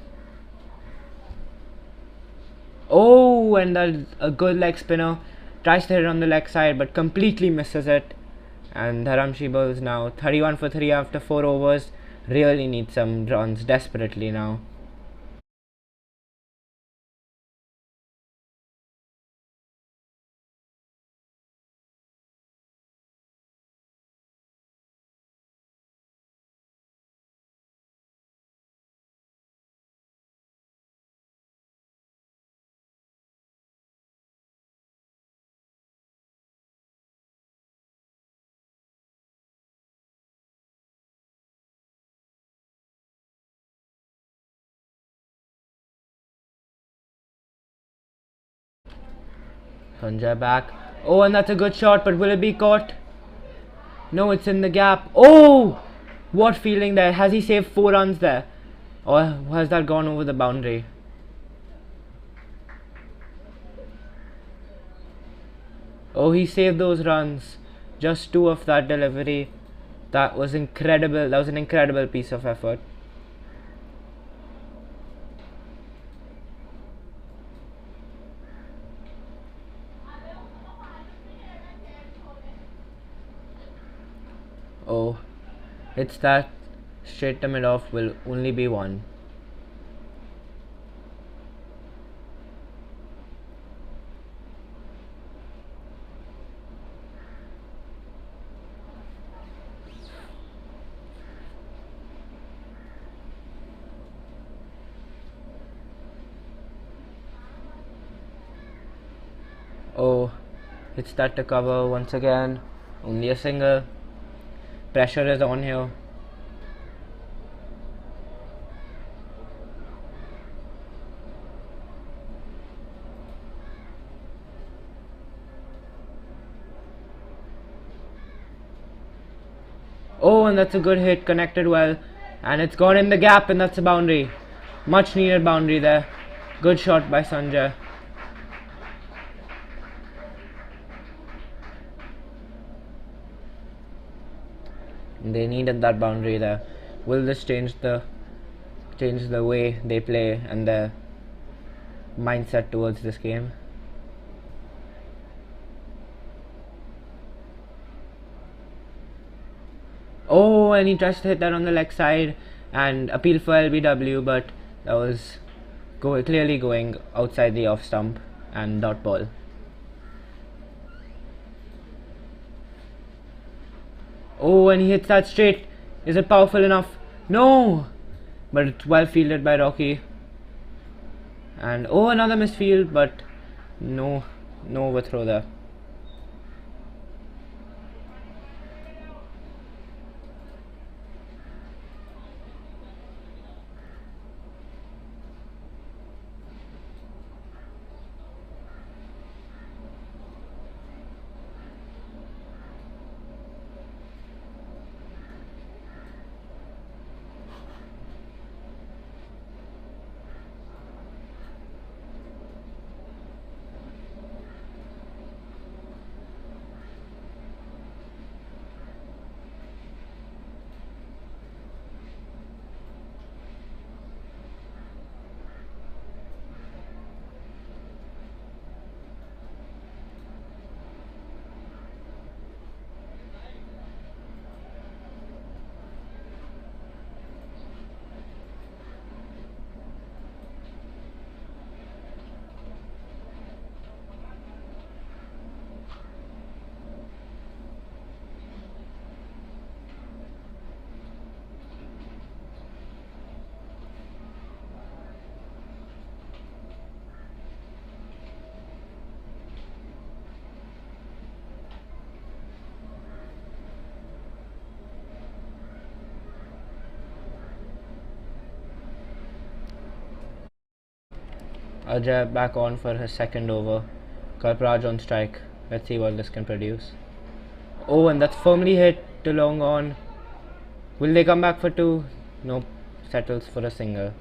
Speaker 5: Oh, and that's a good leg spinner. Tries to hit it on the leg side, but completely misses it. And Dharamshi Bulls now 31 for 3 after 4 overs. Really need some runs desperately now. Sanjay back. Oh, and that's a good shot, but will it be caught? No, it's in the gap. Oh! What fielding there. Has he saved 4 runs there? Or has that gone over the boundary? Oh, he saved those runs. Just 2 of that delivery. That was incredible. That was an incredible piece of effort. Oh, it's that straight to mid off will only be 1. Oh, it's that to cover once again. Only a single. Pressure is on here. Oh, and that's a good hit, connected well, and it's gone in the gap, and that's a boundary. Much needed boundary there. Good shot by Sanjay. They needed that boundary there. Will this change the way they play and their mindset towards this game? Oh, and he tries to hit that on the leg side and appeal for LBW, but that was clearly going outside the off stump and dot ball. Oh, and he hits that straight. Is it powerful enough? No! But it's well fielded by Rocky. And oh, another misfield, but no overthrow there. Ajay back on for his second over. Kalpraj on strike. Let's see what this can produce. Oh, and that's firmly hit to long on. Will they come back for two? Nope. Settles for a single.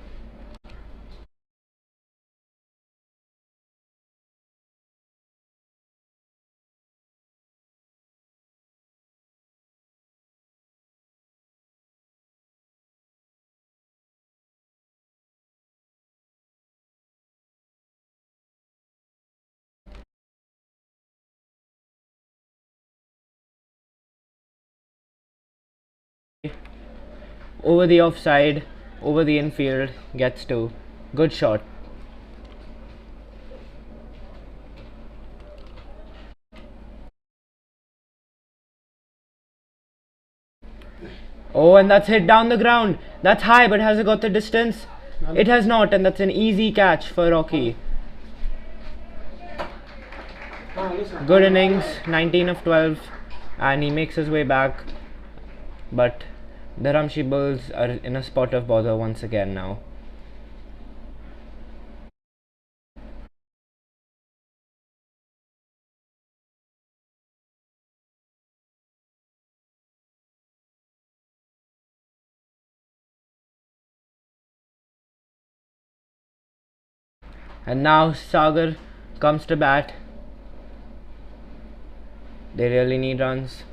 Speaker 5: Over the offside, over the infield, gets two. Good shot. Oh, and that's hit down the ground. That's high, but has it got the distance? It has not, and that's an easy catch for Rocky. Good innings, 19 of 12, and he makes his way back. But Dharamshi Bulls are in a spot of bother once again now. And now Sagar comes to bat. They really need runs.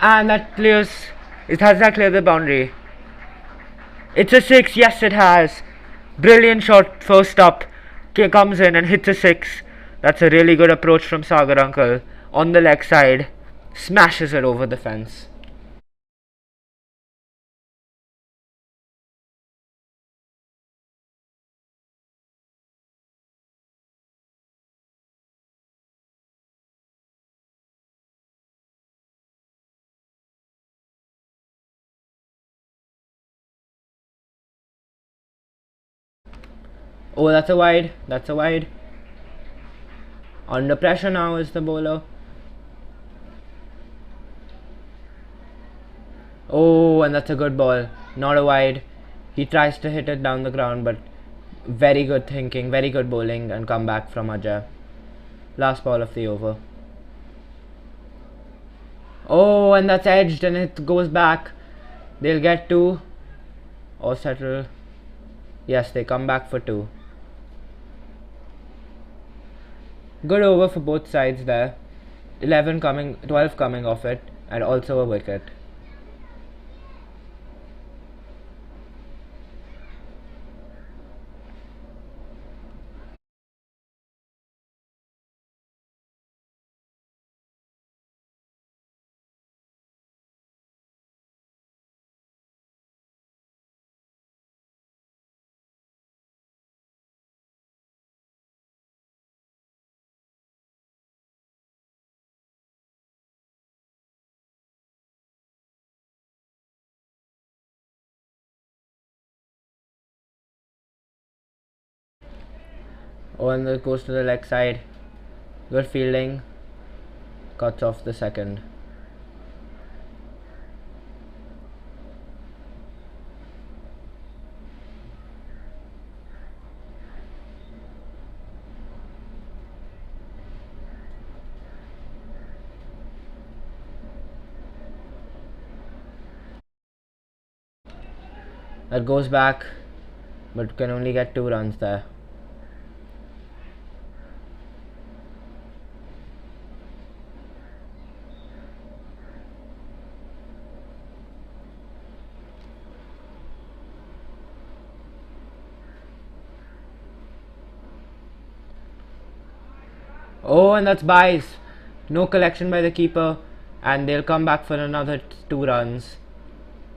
Speaker 5: And that clears. Has that cleared the boundary? It's a six. Yes, it has. Brilliant shot. First up, comes in and hits a six. That's a really good approach from Sagar uncle. On the leg side, smashes it over the fence. Oh, that's a wide. That's a wide. Under pressure now is the bowler. Oh, and that's a good ball. Not a wide. He tries to hit it down the ground, but very good thinking, very good bowling, and come back from Ajay. Last ball of the over. Oh, and that's edged and it goes back. They'll get two or settle. Yes, they come back for two. Good over for both sides there. 12 coming off it, and also a wicket. Oh, and it goes to the leg side. Good fielding. Cuts off the second. That goes back, but can only get 2 runs there. Oh, and that's byes. No collection by the keeper, and they'll come back for another 2 runs.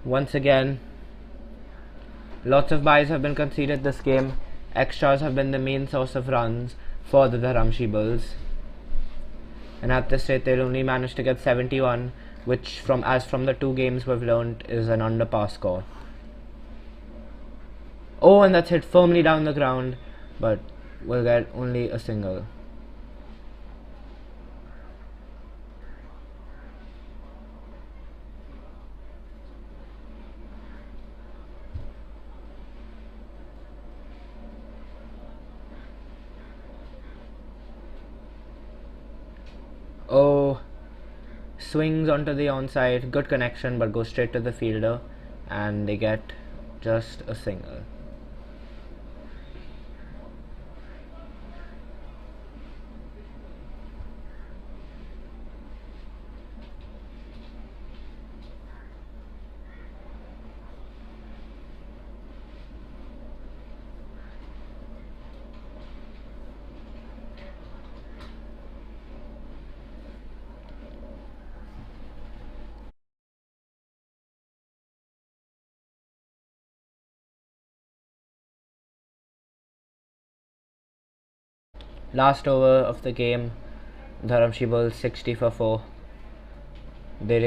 Speaker 5: Once again, lots of byes have been conceded this game. Extras have been the main source of runs for the Dharamshi Bulls. And at this rate, they'll only manage to get 71, which from the 2 games we've learned is an under par score. Oh, and that's hit firmly down the ground, but we'll get only a single. Oh, swings onto the onside, good connection, but goes straight to the fielder, and they get just a single. Last over of the game, Dharamshi Bulls 60 for 4. They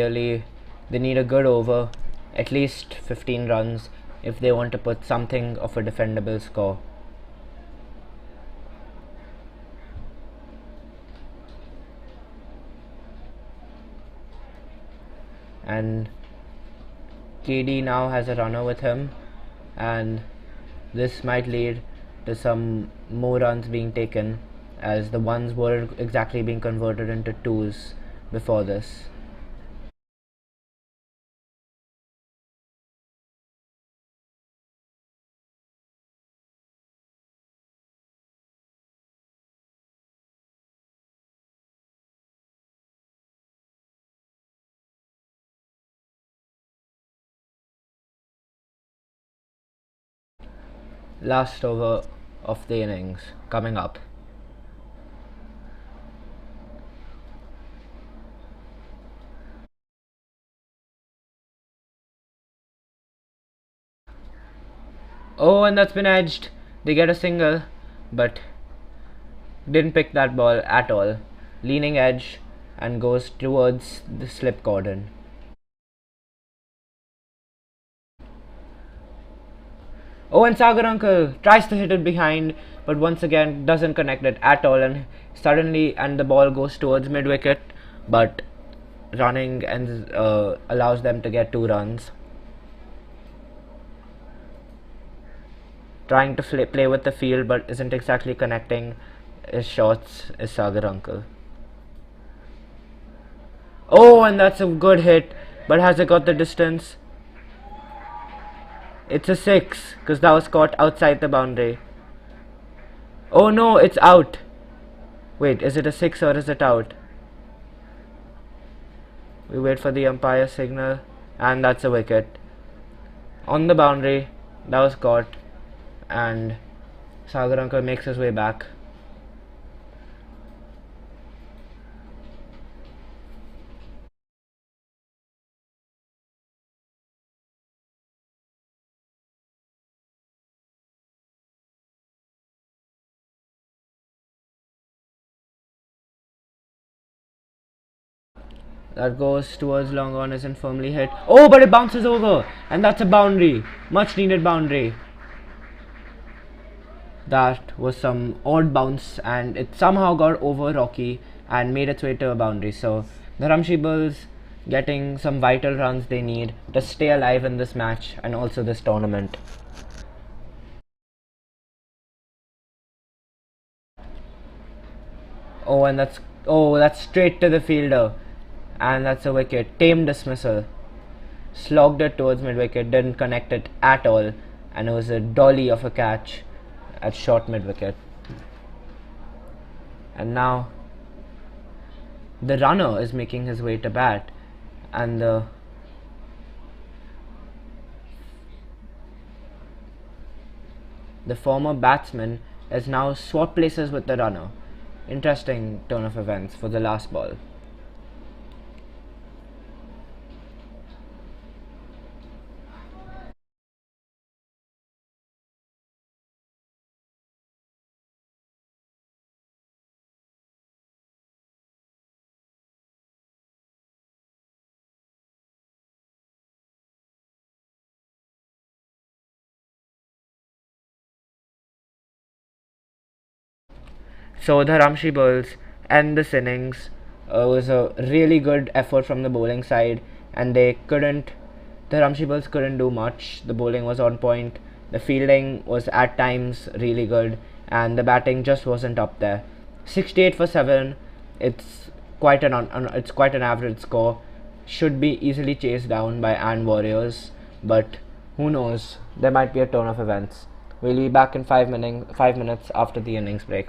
Speaker 5: need a good over, at least 15 runs, if they want to put something of a defendable score. And KD now has a runner with him, and this might lead to some more runs being taken, as the ones were exactly being converted into 2s before this. Last over of the innings coming up. Oh, and that's been edged. They get a single, but didn't pick that ball at all. Leaning edge and goes towards the slip cordon. Oh, and Sagar Uncle tries to hit it behind, but once again doesn't connect it at all, and the ball goes towards mid wicket, but running and allows them to get 2 runs. Trying to play with the field, but isn't exactly connecting his shots is Sagar Uncle. Oh, and that's a good hit, but has it got the distance? It's a 6, because that was caught outside the boundary. Oh no, it's out. Wait, is it a 6 or is it out? We wait for the umpire signal, and that's a wicket. On the boundary, that was caught, and Sagar Uncle makes his way back. That goes towards long on, isn't firmly hit. Oh, but it bounces over, and that's a boundary. Much needed boundary. that was some odd bounce, and it somehow got over Rocky and made its way to a boundary. So the Dharamshi Bulls getting some vital runs they need to stay alive in this match and also this tournament. And that's straight to the fielder, and that's a wicket. Tame dismissal. Slogged it towards mid wicket, didn't connect it at all, and it was a dolly of a catch at short mid wicket. And now the runner is making his way to bat, and the former batsman is now swapped places with the runner. Interesting turn of events for the last ball. So the Dharamshi Bulls end this innings. It was a really good effort from the bowling side, and the Dharamshi Bulls couldn't do much. The bowling was on point, the fielding was at times really good, and the batting just wasn't up there. 68 for 7. It's quite an average score. Should be easily chased down by Warriors, but who knows? There might be a turn of events. We'll be back in 5 minutes after the innings break.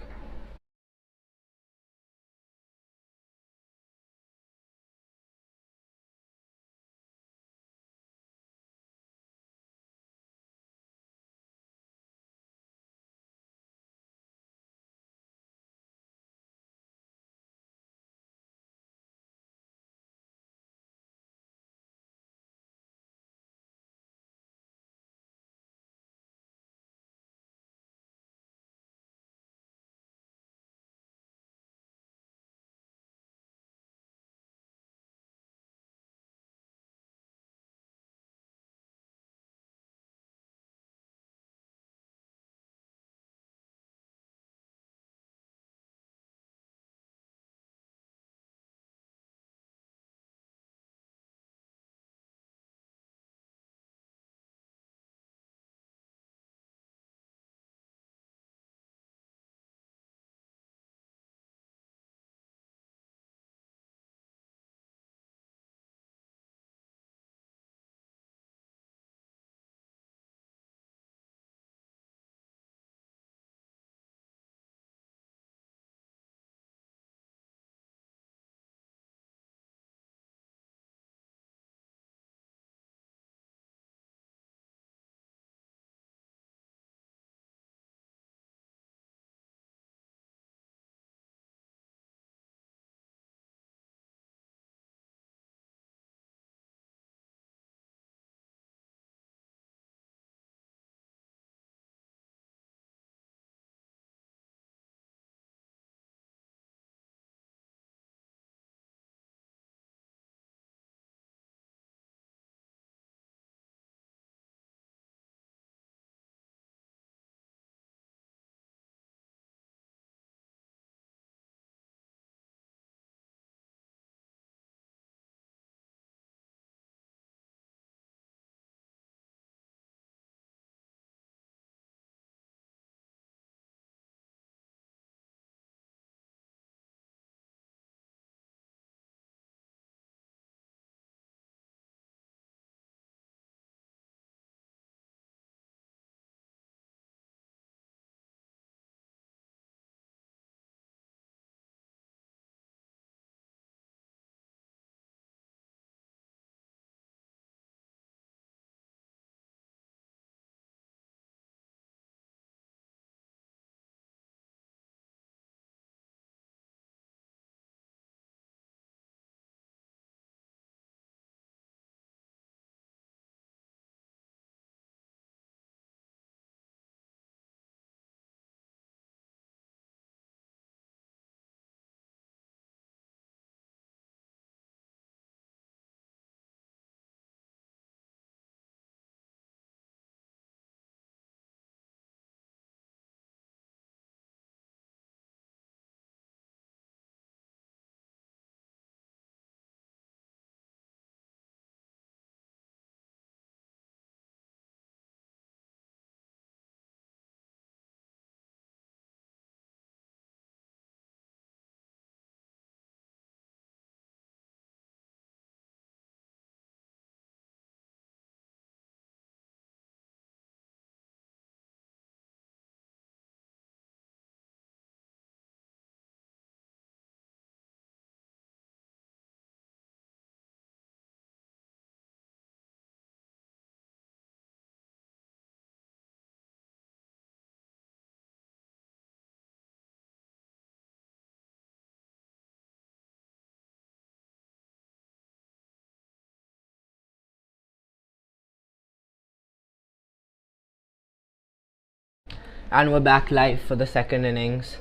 Speaker 5: And we're back live for the second innings,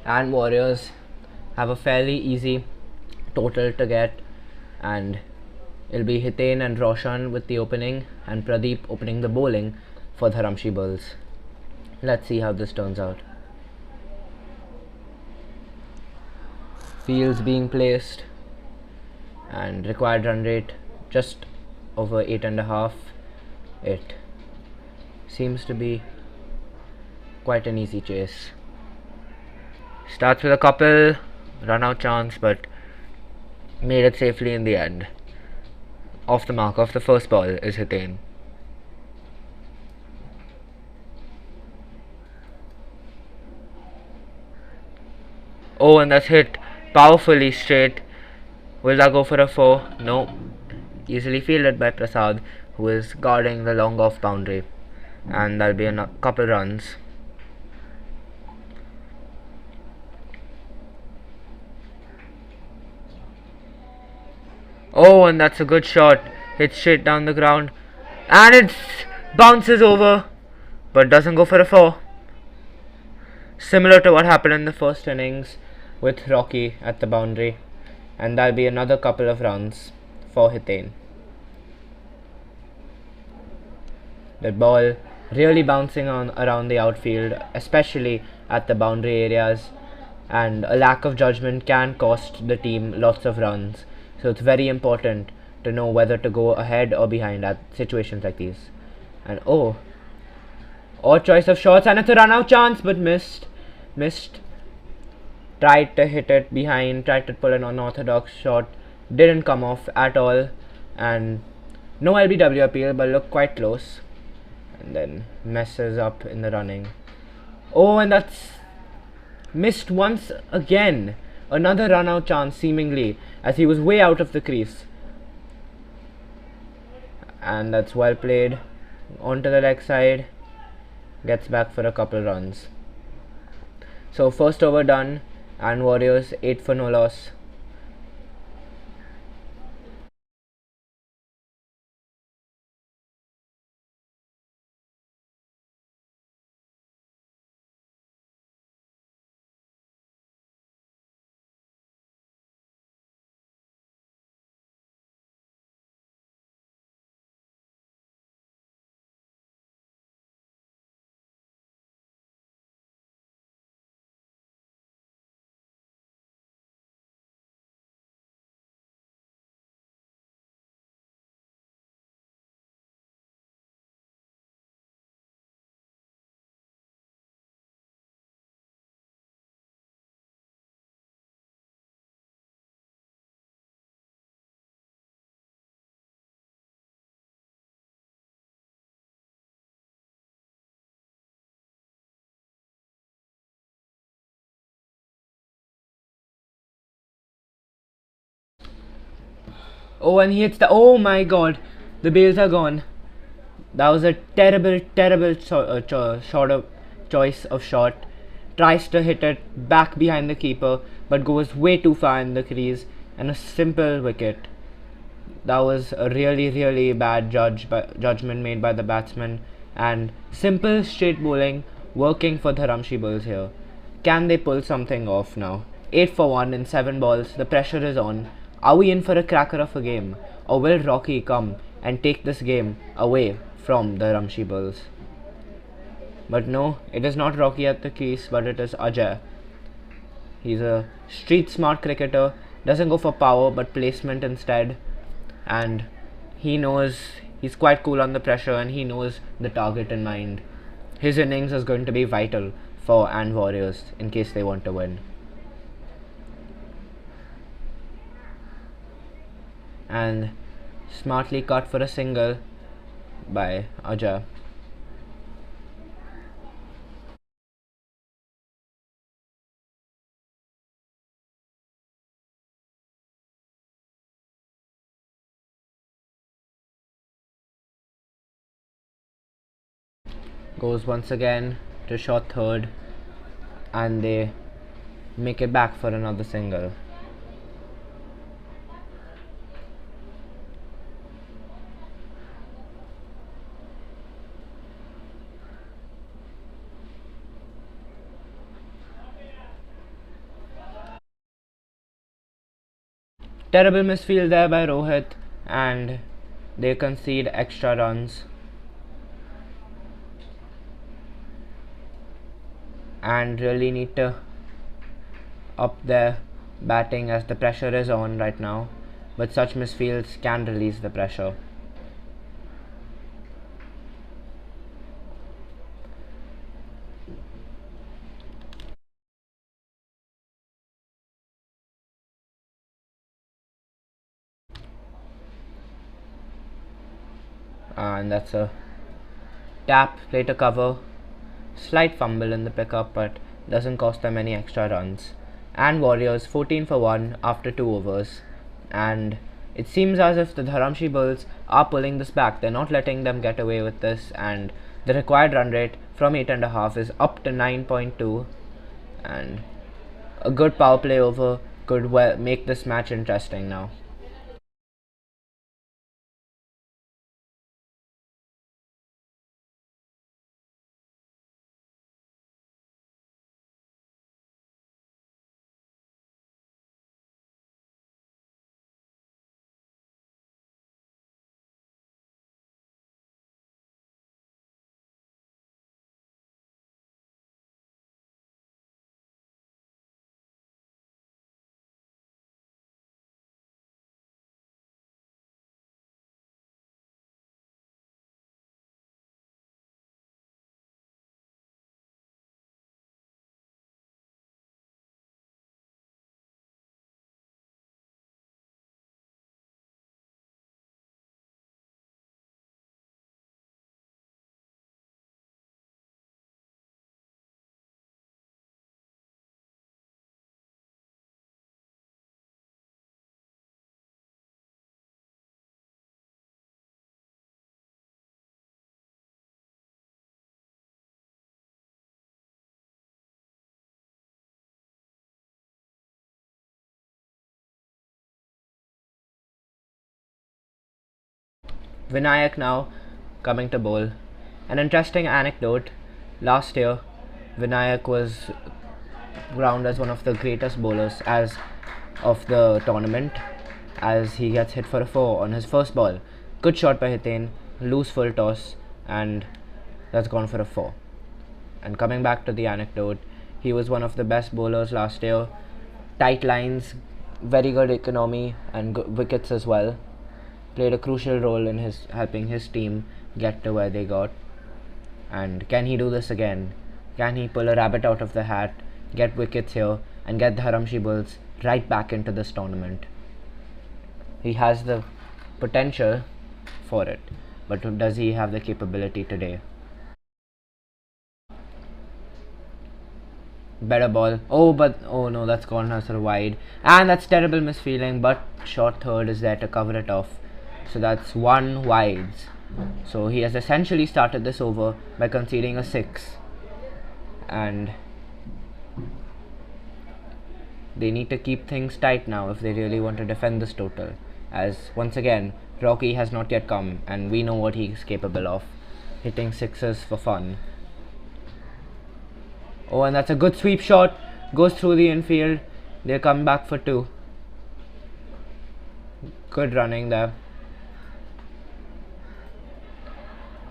Speaker 5: and Warriors have a fairly easy total to get, and it'll be Hiten and Roshan with the opening and Pradeep opening the bowling for Dharamshi Bulls. Let's see how this turns out. Fields being placed and required run rate just over 8.5. It seems to be quite an easy chase. Starts with a couple run out chance, but made it safely in the end. Off the mark of the first ball is Hiten. Oh, and that's hit powerfully straight. Will that go for a 4? No. Easily fielded by Prasad, who is guarding the long off boundary. And that'll be a couple runs. Oh, and that's a good shot. Hits straight down the ground. And it bounces over, but doesn't go for a 4. Similar to what happened in the first innings with Rocky at the boundary. And that'll be another couple of runs for Hiten. That ball really bouncing on around the outfield, especially at the boundary areas, and a lack of judgment can cost the team lots of runs. So it's very important to know whether to go ahead or behind at situations like these. And oh, odd choice of shots, and it's a run out chance, but missed. Tried to hit it behind, tried to pull an unorthodox shot, didn't come off at all, and no LBW appeal, but looked quite close. And then messes up in the running. Oh, and that's missed once again. Another run out chance seemingly, as he was way out of the crease. And that's well played. Onto the leg side. Gets back for a couple runs. So first over done, and Warriors 8 for no loss. Oh, and he hits the... Oh my god, the bails are gone. That was a terrible choice of shot. Tries to hit it back behind the keeper, but goes way too far in the crease, and a simple wicket. That was a really bad judgment made by the batsman, and simple straight bowling working for the Dharamshi Bulls here. Can they pull something off now? 8 for 1 in 7 balls, the pressure is on. Are we in for a cracker of a game, or will Rocky come and take this game away from the Dharamshi Bulls? But no, it is not Rocky at the crease, but it is Ajay. He's a street smart cricketer, doesn't go for power but placement instead, and he knows he's quite cool on the pressure, and he knows the target in mind. His innings is going to be vital for and Warriors in case they want to win. And smartly cut for a single by Ajay. Goes once again to short third, and they make it back for another single. Terrible misfield there by Rohit, and they concede extra runs. And really need to up their batting as the pressure is on right now, but such misfields can release the pressure. And that's a tap, play to cover, slight fumble in the pickup, but doesn't cost them any extra runs. And Warriors 14 for 1 after 2 overs, and it seems as if the Dharamshi Bulls are pulling this back. They're not letting them get away with this, and the required run rate from 8.5 is up to 9.2, and a good power play over could make this match interesting now. Vinayak now coming to bowl. An interesting anecdote: last year Vinayak was crowned as one of the greatest bowlers as of the tournament, as he gets hit for a 4 on his first ball. Good shot by Hitain, loose full toss, and that's gone for a 4. And coming back to the anecdote, he was one of the best bowlers last year. Tight lines, very good economy, and wickets as well. Played a crucial role in helping his team get to where they got. And can he do this again? Can he pull a rabbit out of the hat, get wickets here, and get the Dharamshi Bulls right back into this tournament? He has the potential for it, but does he have the capability today? Better ball. Oh no, that's gone as a wide, and that's terrible misfeeling, but short third is there to cover it off. So that's 1 wides. So he has essentially started this over by conceding a 6, and they need to keep things tight now if they really want to defend this total, as once again Rocky has not yet come, and we know what he is capable of, hitting 6s for fun. Oh, and that's a good sweep shot, goes through the infield. They'll come back for 2. Good running there.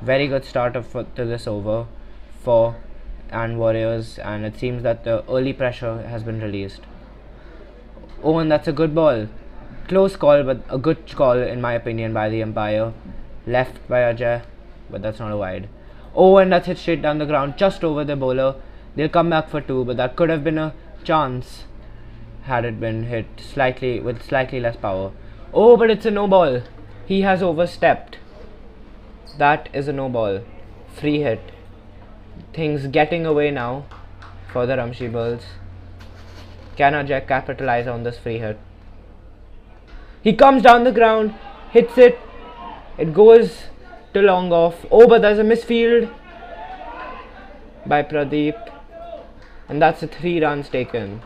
Speaker 5: Very good start to this over for Warriors, and it seems that the early pressure has been released. Oh, and that's a good ball. Close call, but a good call in my opinion by the umpire. Left by Ajay, but that's not a wide. Oh, and that's hit straight down the ground, just over the bowler. They'll come back for 2, but that could have been a chance had it been hit with slightly less power. Oh, but it's a no ball. He has overstepped. That is a no ball. Free hit. Things getting away now for the Dharamshi Bulls. Can Ajay capitalize on this free hit? He comes down the ground, hits it. It goes to long off. Oh, but there's a misfield by Pradeep, and that's a 3 runs taken.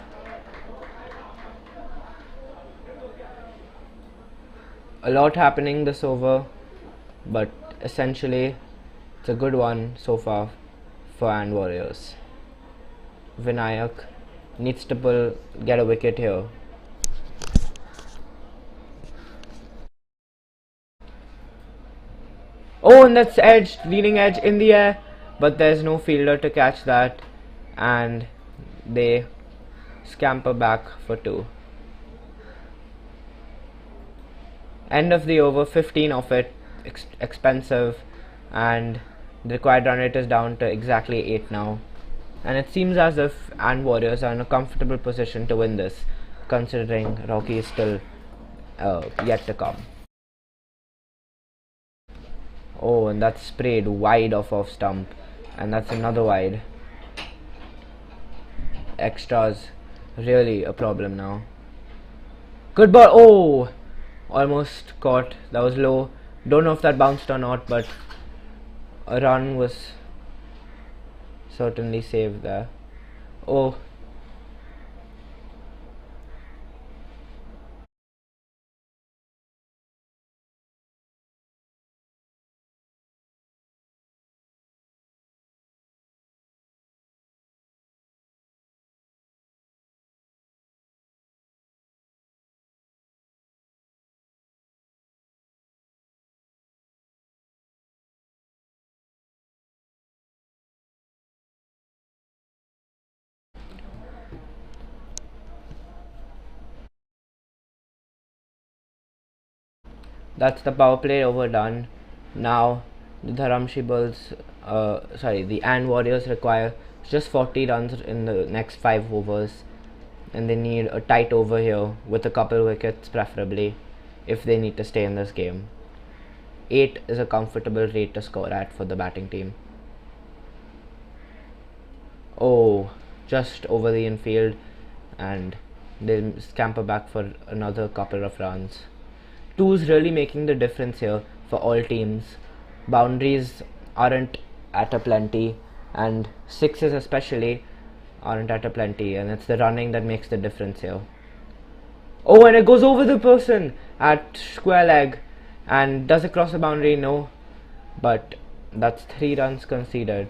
Speaker 5: A lot happening this over, but essentially it's a good one so far for Warriors. Vinayak needs to get a wicket here. Oh, and that's edge, leaning edge in the air, but there's no fielder to catch that, and they scamper back for 2. End of the over, 15 of it, expensive, and the required run rate is down to exactly 8 now. And it seems as if Warriors are in a comfortable position to win this, considering Rocky is still yet to come. Oh, and that's sprayed wide off stump, and that's another wide. Extras really a problem now. Good ball. Oh, almost caught. That was low. Don't know if that bounced or not, but a run was certainly saved there. Oh, that's the power play overdone. Now the Dharamshi Bulls, the Warriors require just 40 runs in the next 5 overs, and they need a tight over here with a couple wickets preferably if they need to stay in this game. 8 is a comfortable rate to score at for the batting team. Oh, just over the infield, and they scamper back for another couple of runs. 2 is really making the difference here for all teams. Boundaries aren't at a plenty, and 6s especially aren't at a plenty, and it's the running that makes the difference here. Oh, and it goes over the person at square leg, and does it cross the boundary? No, but that's 3 runs conceded.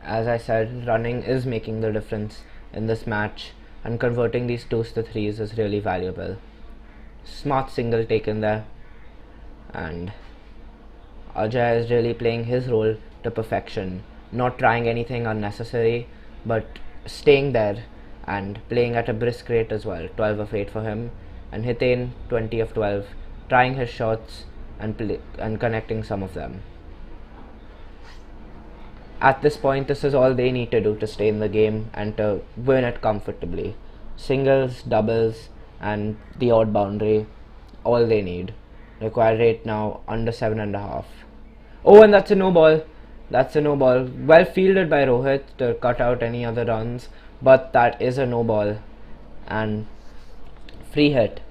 Speaker 5: As I said, running is making the difference in this match, and converting these 2s to 3s is really valuable. Smart single taken there, and Ajay is really playing his role to perfection, not trying anything unnecessary, but staying there and playing at a brisk rate as well. 12 of 8 for him, and Hitain 20 of 12, trying his shots and connecting some of them. At this point, this is all they need to do to stay in the game and to win it comfortably. Singles, doubles, and the odd boundary, all they need. Required rate now under 7.5. Oh, and that's a no ball. That's a no ball. Well fielded by Rohit to cut out any other runs, but that is a no ball. And free hit.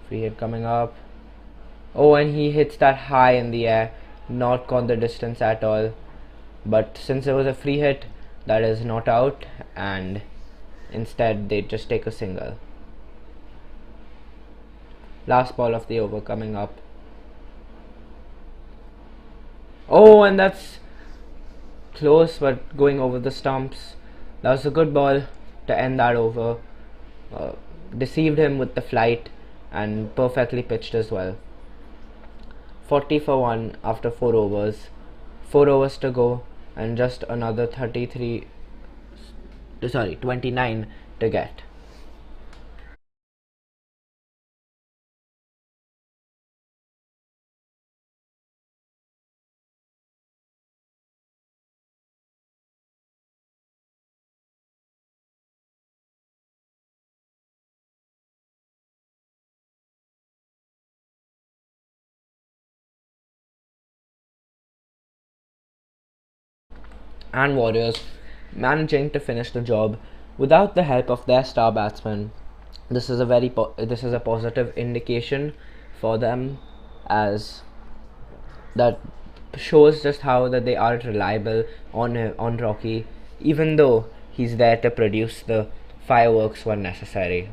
Speaker 5: Free hit coming up. Oh, and he hits that high in the air, not caught the distance at all. But since it was a free hit, that is not out, and instead they just take a single. Last ball of the over coming up. Oh, and that's close, but going over the stumps. That was a good ball to end that over. Deceived him with the flight, and perfectly pitched as well. 40 for 1 after 4 overs. 4 overs to go, and just another 29 to get. And Warriors managing to finish the job without the help of their star batsman. This is a positive indication for them, as that shows just how that they are reliable on Rocky, even though he's there to produce the fireworks when necessary.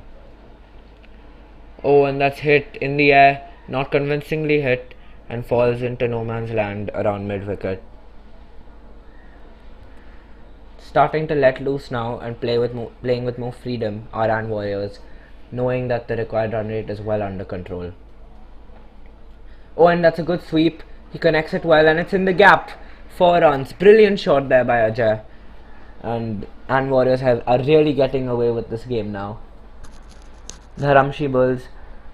Speaker 5: Oh, and that's hit in the air, not convincingly hit, and falls into no man's land around mid wicket. starting to let loose now and playing with more freedom are AND Warriors, knowing that the required run rate is well under control. Oh, and that's a good sweep. He connects it well and it's in the gap. 4 runs. Brilliant shot there by Ajay. And Warriors are really getting away with this game now. The Dharamshi Bulls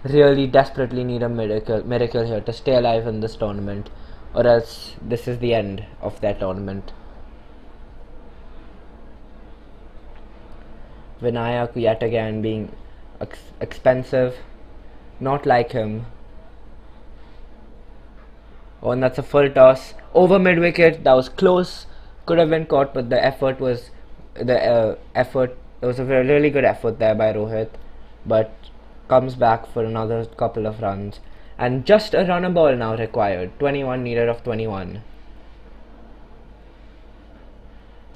Speaker 5: really desperately need a miracle here to stay alive in this tournament, or else this is the end of their tournament. Vinayak yet again being expensive, not like him. Oh, and that's a full toss over mid wicket. That was close, could have been caught, but the effort was There was a really good effort there by Rohit, but comes back for another couple of runs, and just a runner ball now required. 21 needed of 21.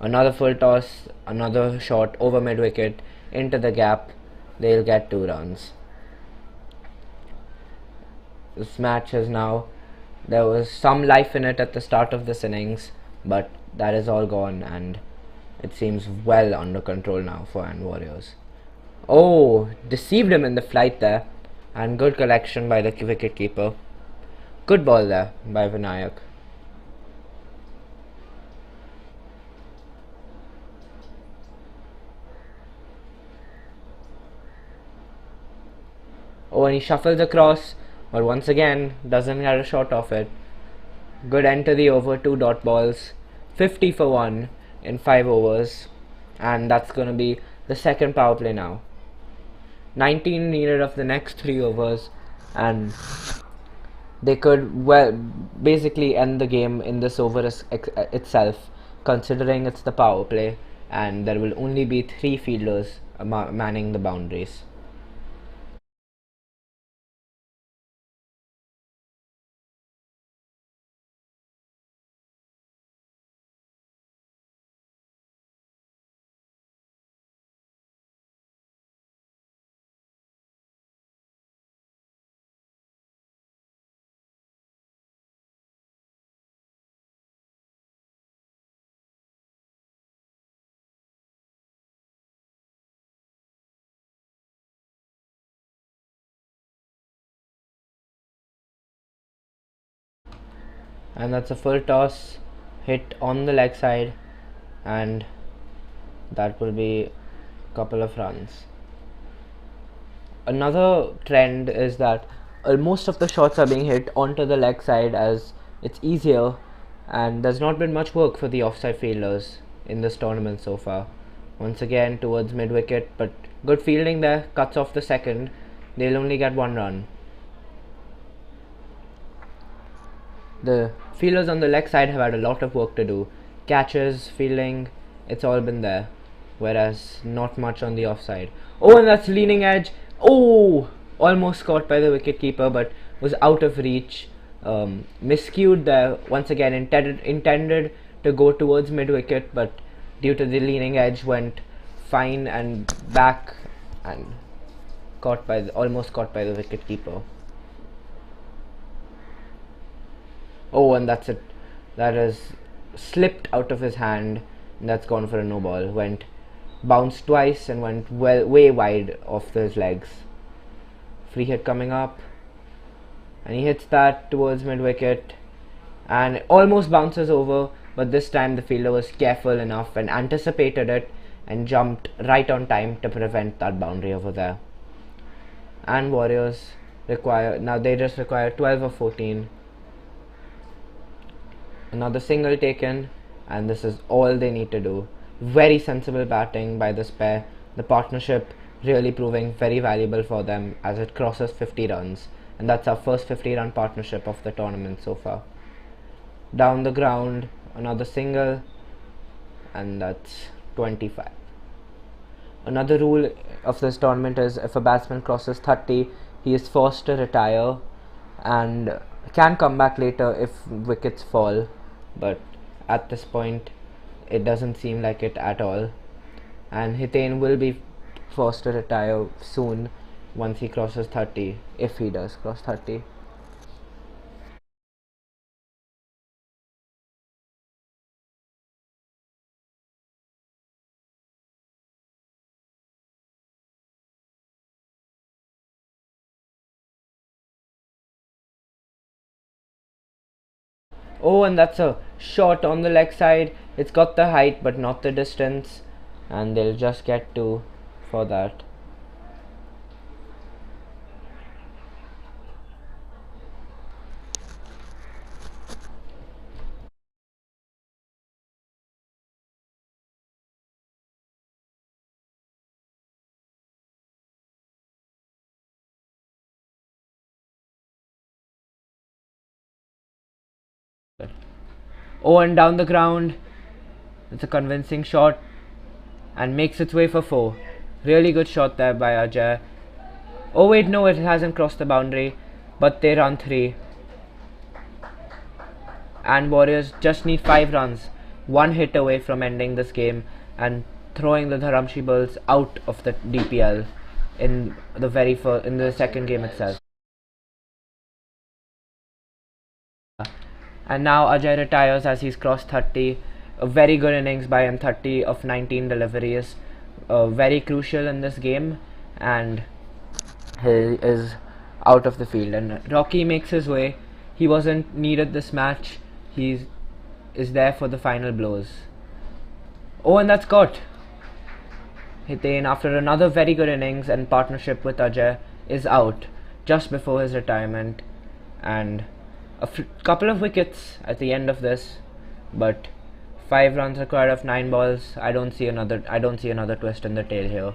Speaker 5: Another full toss, another shot over mid wicket into the gap. They'll get 2 runs. This match is now, there was some life in it at the start of this innings, but that is all gone and it seems well under control now for AND Warriors. Oh, deceived him in the flight there, and good collection by the wicket keeper. Good ball there by Vinayak. Oh, and he shuffles across, but once again doesn't get a shot off it. Good end to the over, 2 dot balls, 50 for 1 in 5 overs, and that's going to be the second power play now. 19 needed of the next 3 overs, and they could basically end the game in this over itself, considering it's the power play and there will only be 3 fielders manning the boundaries. And that's a full toss hit on the leg side, and that will be a couple of runs. Another trend is that most of the shots are being hit onto the leg side as it's easier, and there's not been much work for the offside fielders in this tournament so far. Once again towards mid wicket, but good fielding there, cuts off the second. They'll only get 1 run. The fielders on the leg side have had a lot of work to do. Catches, fielding, it's all been there, whereas not much on the offside. Oh, and that's leaning edge. Oh, almost caught by the wicket keeper, but was out of reach. Miscued there. Once again intended to go towards mid wicket, but due to the leaning edge went fine and back, and almost caught by the wicket keeper. Oh, and that's it. That is slipped out of his hand, and that's gone for a no ball. Bounced twice and went way wide off his legs. Free hit coming up, and he hits that towards mid wicket, and it almost bounces over, but this time the fielder was careful enough and anticipated it and jumped right on time to prevent that boundary over there. And Warriors they just require 12 or 14. Another single taken, and this is all they need to do. Very sensible batting by this pair. The partnership really proving very valuable for them as it crosses 50 runs, and that's our first 50-run partnership of the tournament so far. Down the ground, another single, and that's 25. Another rule of this tournament is if a batsman crosses 30, he is forced to retire and can come back later if wickets fall, but at this point it doesn't seem like it at all, and Hiten will be forced to retire soon once he crosses 30, if he does cross 30. Oh, and that's a shot on the leg side. It's got the height but not the distance, and they'll just get 2 for that. Oh, and down the ground. It's a convincing shot and makes its way for 4. Really good shot there by Ajay. Oh wait, no, it hasn't crossed the boundary, but they run 3. And Warriors just need 5 runs, 1 hit away from ending this game and throwing the Dharamshi Bulls out of the DPL in the second game itself. And now Ajay retires as he's crossed 30. A very good innings by him, 30 of 19 deliveries. Very crucial in this game, and he is out of the field. And Rocky makes his way. He wasn't needed this match. He is there for the final blows. Oh, and that's caught. Hiten, after another very good innings and partnership with Ajay, is out just before his retirement, and a couple of wickets at the end of this, but 5 runs required of 9 balls. I don't see another twist in the tail here.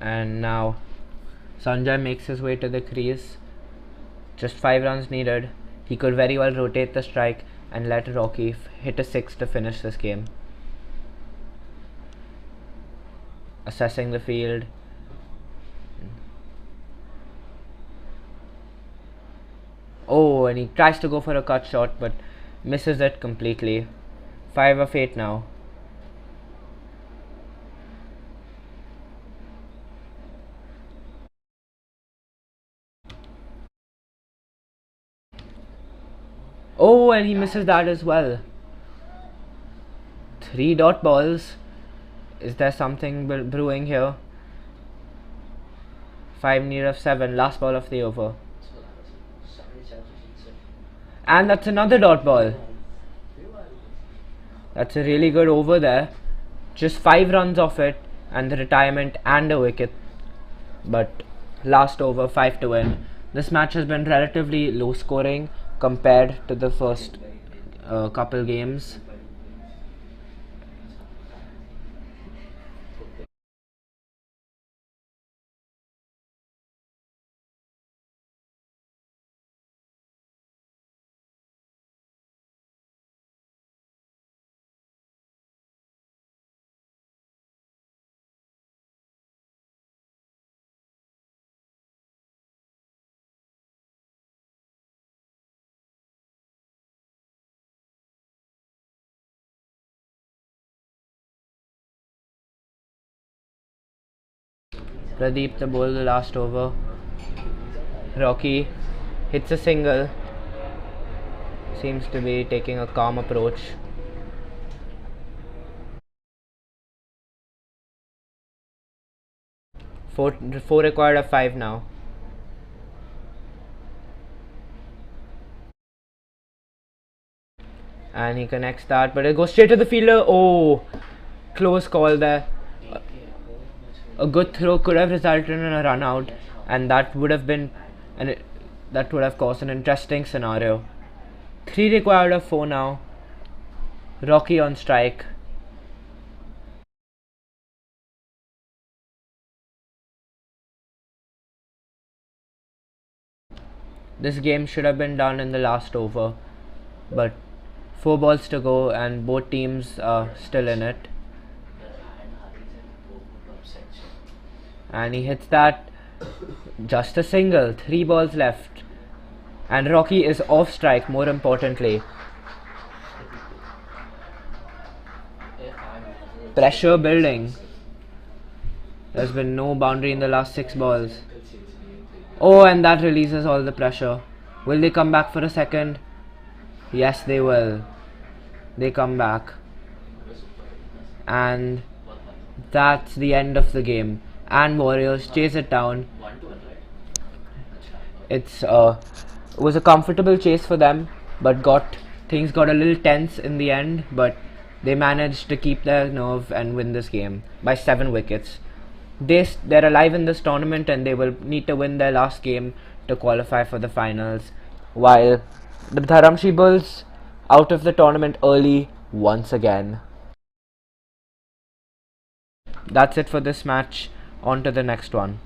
Speaker 5: And now Sanjay makes his way to the crease. Just 5 runs needed. He could very well rotate the strike and let Rocky hit a 6 to finish this game. Assessing the field. Oh, and he tries to go for a cut shot but misses it completely. 5 of 8 now. Oh, and he misses that as well. 3 dot balls. Is there something brewing here? 5 need of 7. Last ball of the over. And that's another dot ball. That's a really good over there. Just 5 runs off it and the retirement and a wicket. But last over, 5 to win. This match has been relatively low scoring compared to the first couple games. Pradeep to bowl the last over. Rocky hits a single. Seems to be taking a calm approach. Four required of 5 now. And he connects that, but it goes straight to the fielder. Oh, close call there. A good throw could have resulted in a run out, and that would have caused an interesting scenario. 3 required of 4 now. Rocky on strike. This game should have been done in the last over, but 4 balls to go and both teams are still in it. and he hits that. Just a single, 3 balls left, and Rocky is off strike. More importantly, pressure building. There's been no boundary in the last 6 balls. Oh, and that releases all the pressure. Will they come back for a second? Yes, they will. They come back, and that's the end of the game. And Warriors chase it down. It was a comfortable chase for them, but things got a little tense in the end. But they managed to keep their nerve and win this game by 7 wickets. They're alive in this tournament, and they will need to win their last game to qualify for the finals. While the Dharamshi Bulls out of the tournament early once again. That's it for this match. On to the next one.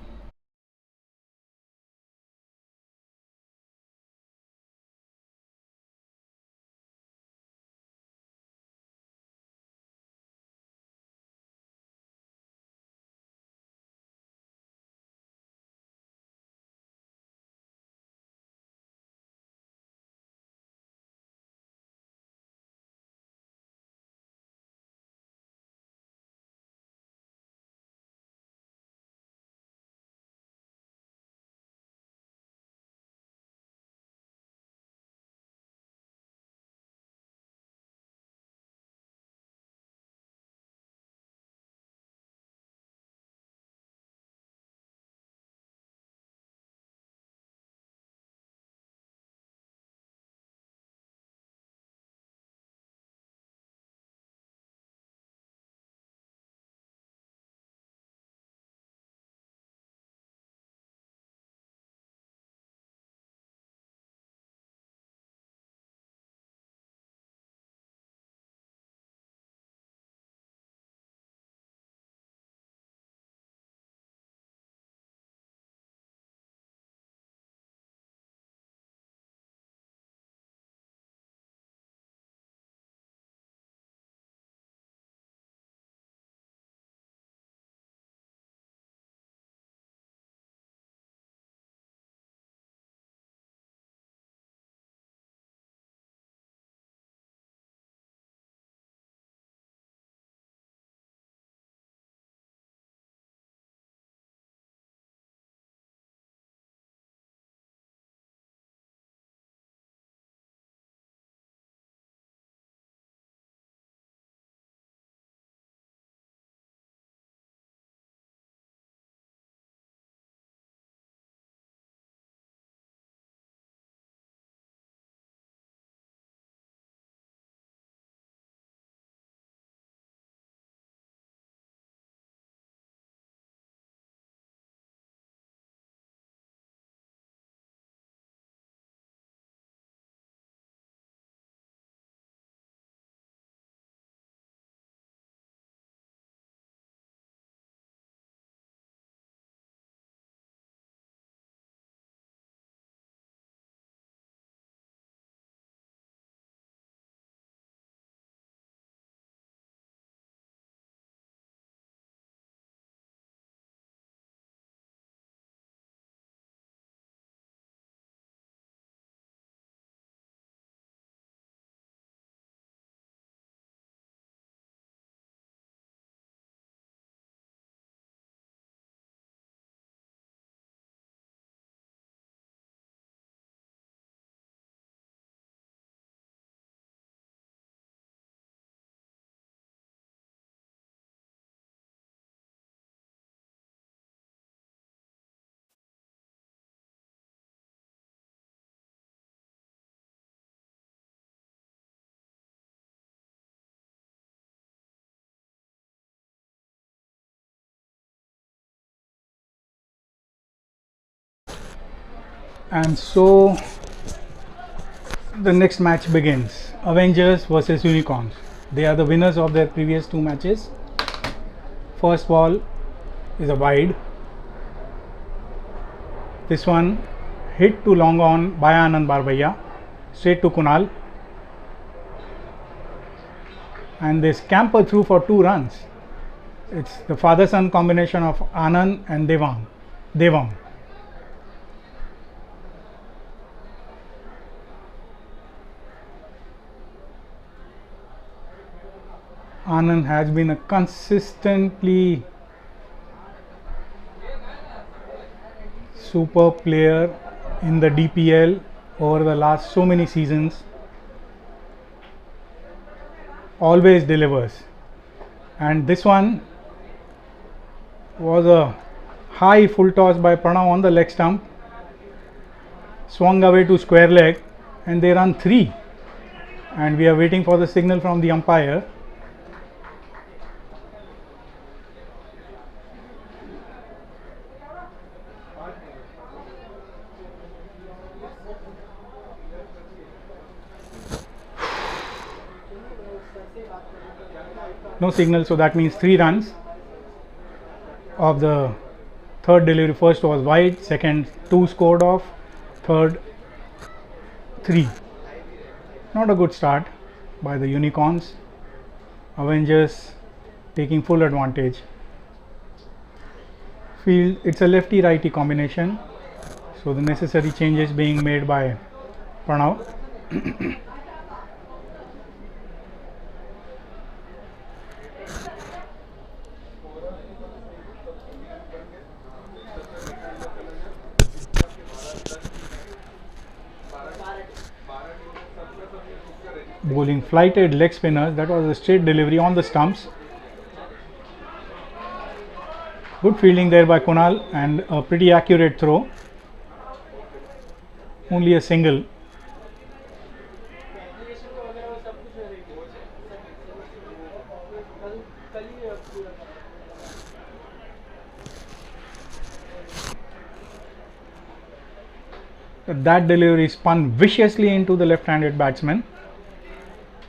Speaker 3: And so the next match begins. Avengers versus Unicorns. They are the winners of their previous 2 matches. First ball is a wide. This one hit to long on by Anand Barbaiya, straight to Kunal, and they scamper through for 2 runs. It's the father-son combination of Anand and Devam. Anand has been a consistently super player in the DPL over the last so many seasons. Always delivers, and this one was a high full toss by Pranav on the leg stump, swung away to square leg, and they run 3, and we are waiting for the signal from the umpire. No signal, so that means 3 runs of the third delivery. First was wide, second 2 scored off, third 3. Not a good start by the Unicorns. Avengers taking full advantage. Field, it's a lefty righty combination, so the necessary changes being made by Pranav. Bowling flighted leg spinners. That was a straight delivery on the stumps. Good fielding there by Kunal and a pretty accurate throw. Only a single. That delivery spun viciously into the left-handed batsman.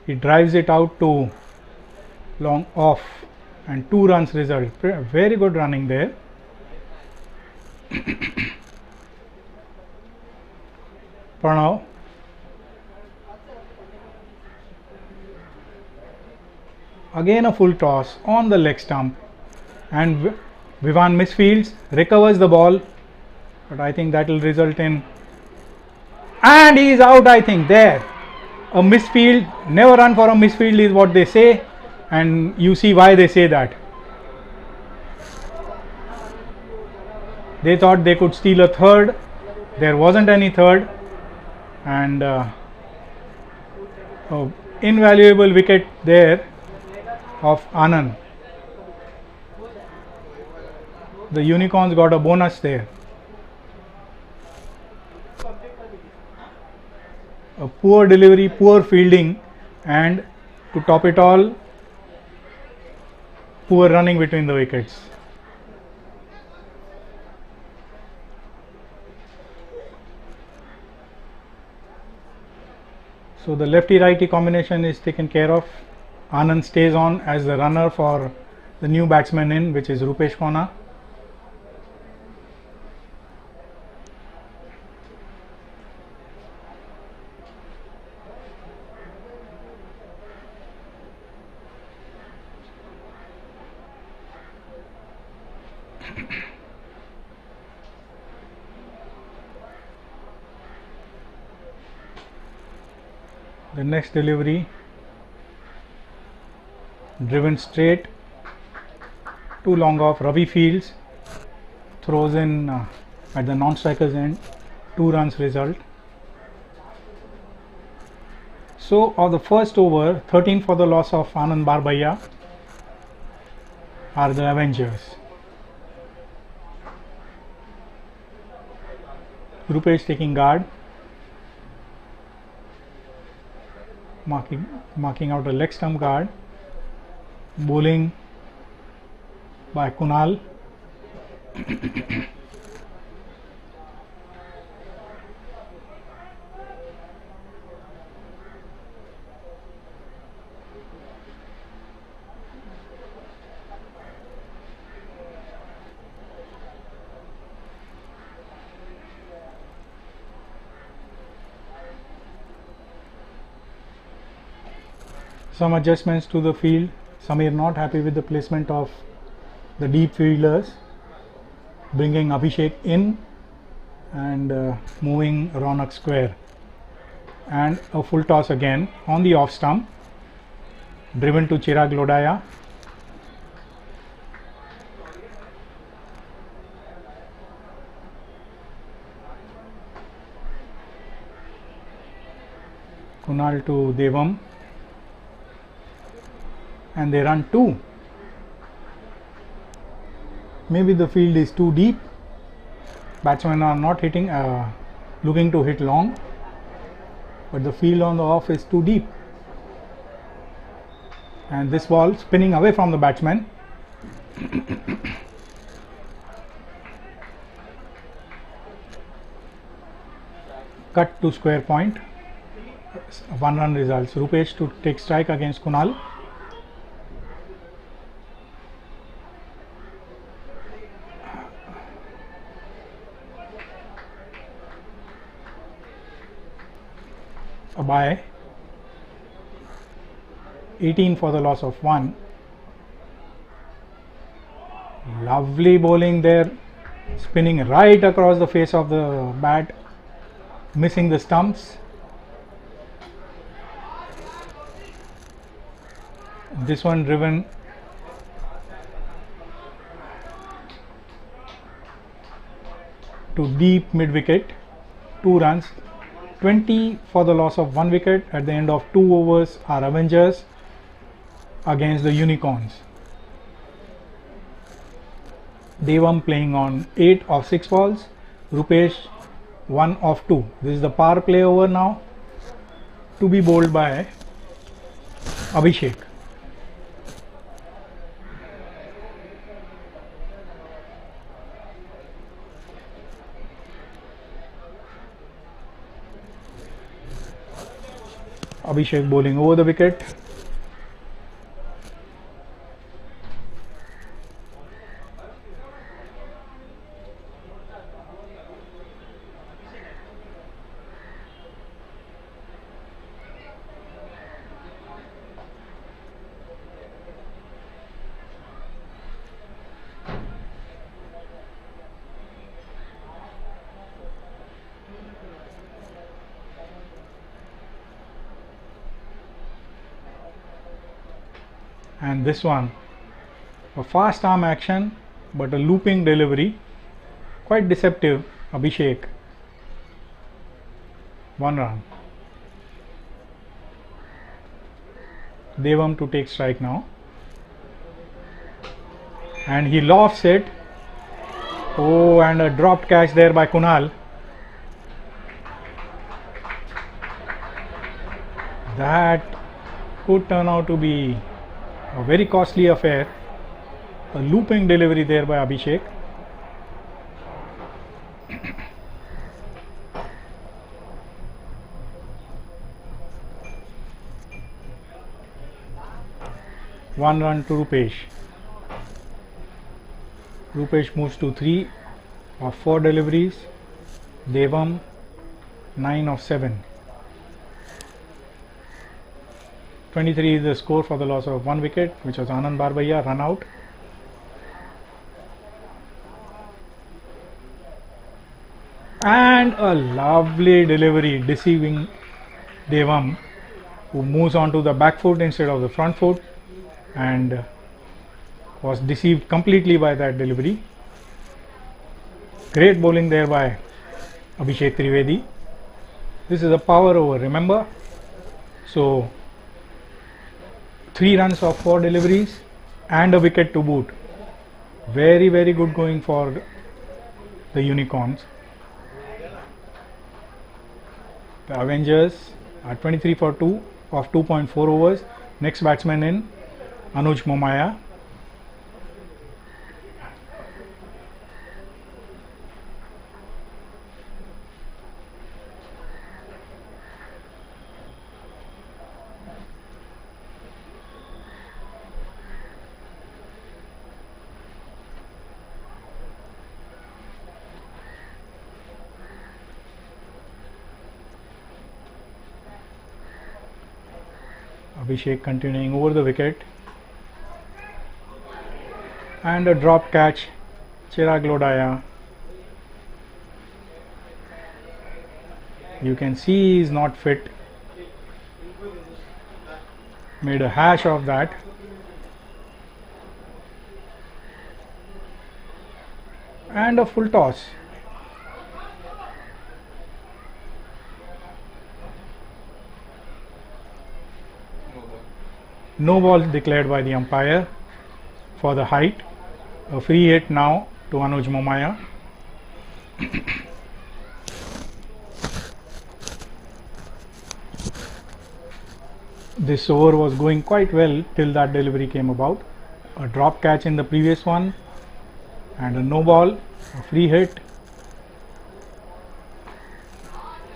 Speaker 3: He drives it out to long off, and 2 runs result. Very good running there. Pranav. Again a full toss on the leg stump, and Vivan misfields, recovers the ball, but I think that will result in, and he is out, I think, there. A misfield, never run for a misfield is what they say, and you see why they say that. They thought they could steal a third, there wasn't any third, and invaluable wicket there of Anand. The Unicorns got a bonus there. A poor delivery, poor fielding, and to top it all, poor running between the wickets. So the lefty-righty combination is taken care of. Anand stays on as the runner for the new batsman in, which is Rupesh Kona. The next delivery, driven straight, too long off. Ravi fields, throws in at the non-striker's end, 2 runs result. So of the first over, 13 for the loss of Anand Barbaiya are the Avengers. Rupesh taking guard, marking out a leg stump guard. Bowling by Kunal. Some adjustments to the field. Samir not happy with the placement of the deep fielders, bringing Abhishek in and moving Ronak square, and a full toss again on the off stump, driven to Chirag Lodaya. Kunal to Devam, and they run 2. Maybe the field is too deep. Batsmen are not hitting, looking to hit long, but the field on the off is too deep. And this ball spinning away from the batsman. Cut to square point. 1 run results. Rupesh to take strike against Kunal. A bye. 18 for the loss of 1. Lovely bowling there, spinning right across the face of the bat, missing the stumps. This one driven to deep mid wicket. 2 runs. 20 for the loss of 1 wicket. At the end of 2 overs are Avengers against the Unicorns. Devam playing on 8 of 6 balls. Rupesh 1 of 2. This is the power play over now, to be bowled by Abhishek. Abhishek bowling over the wicket. And this one, a fast arm action but a looping delivery, quite deceptive. Abhishek, 1 run. Devam to take strike now, and he lofts it. Oh, and a dropped catch there by Kunal. That could turn out to be a very costly affair. A looping delivery there by Abhishek. One run to Rupesh. Rupesh moves to 3 of 4 deliveries. Devam 9 of 7. 23 is the score for the loss of 1 wicket, which was Anand Barbaiya, run out. And a lovely delivery, deceiving Devam, who moves on to the back foot instead of the front foot, and was deceived completely by that delivery. Great bowling there by Abhishek Trivedi. This is a power over, remember? So 3 runs of 4 deliveries and a wicket to boot. Very, very good going for the Unicorns. The Avengers are 23 for 2 of 2.4 overs. Next batsman in, Anuj Momaya. Abhishek continuing over the wicket. and a drop catch. Chirag Lodaya. You can see he's not fit. Made a hash of that. And a full toss. No ball declared by the umpire for the height. A free hit now to Anuj Momaya. This over was going quite well till that delivery came about. A drop catch in the previous one and a no ball, a free hit,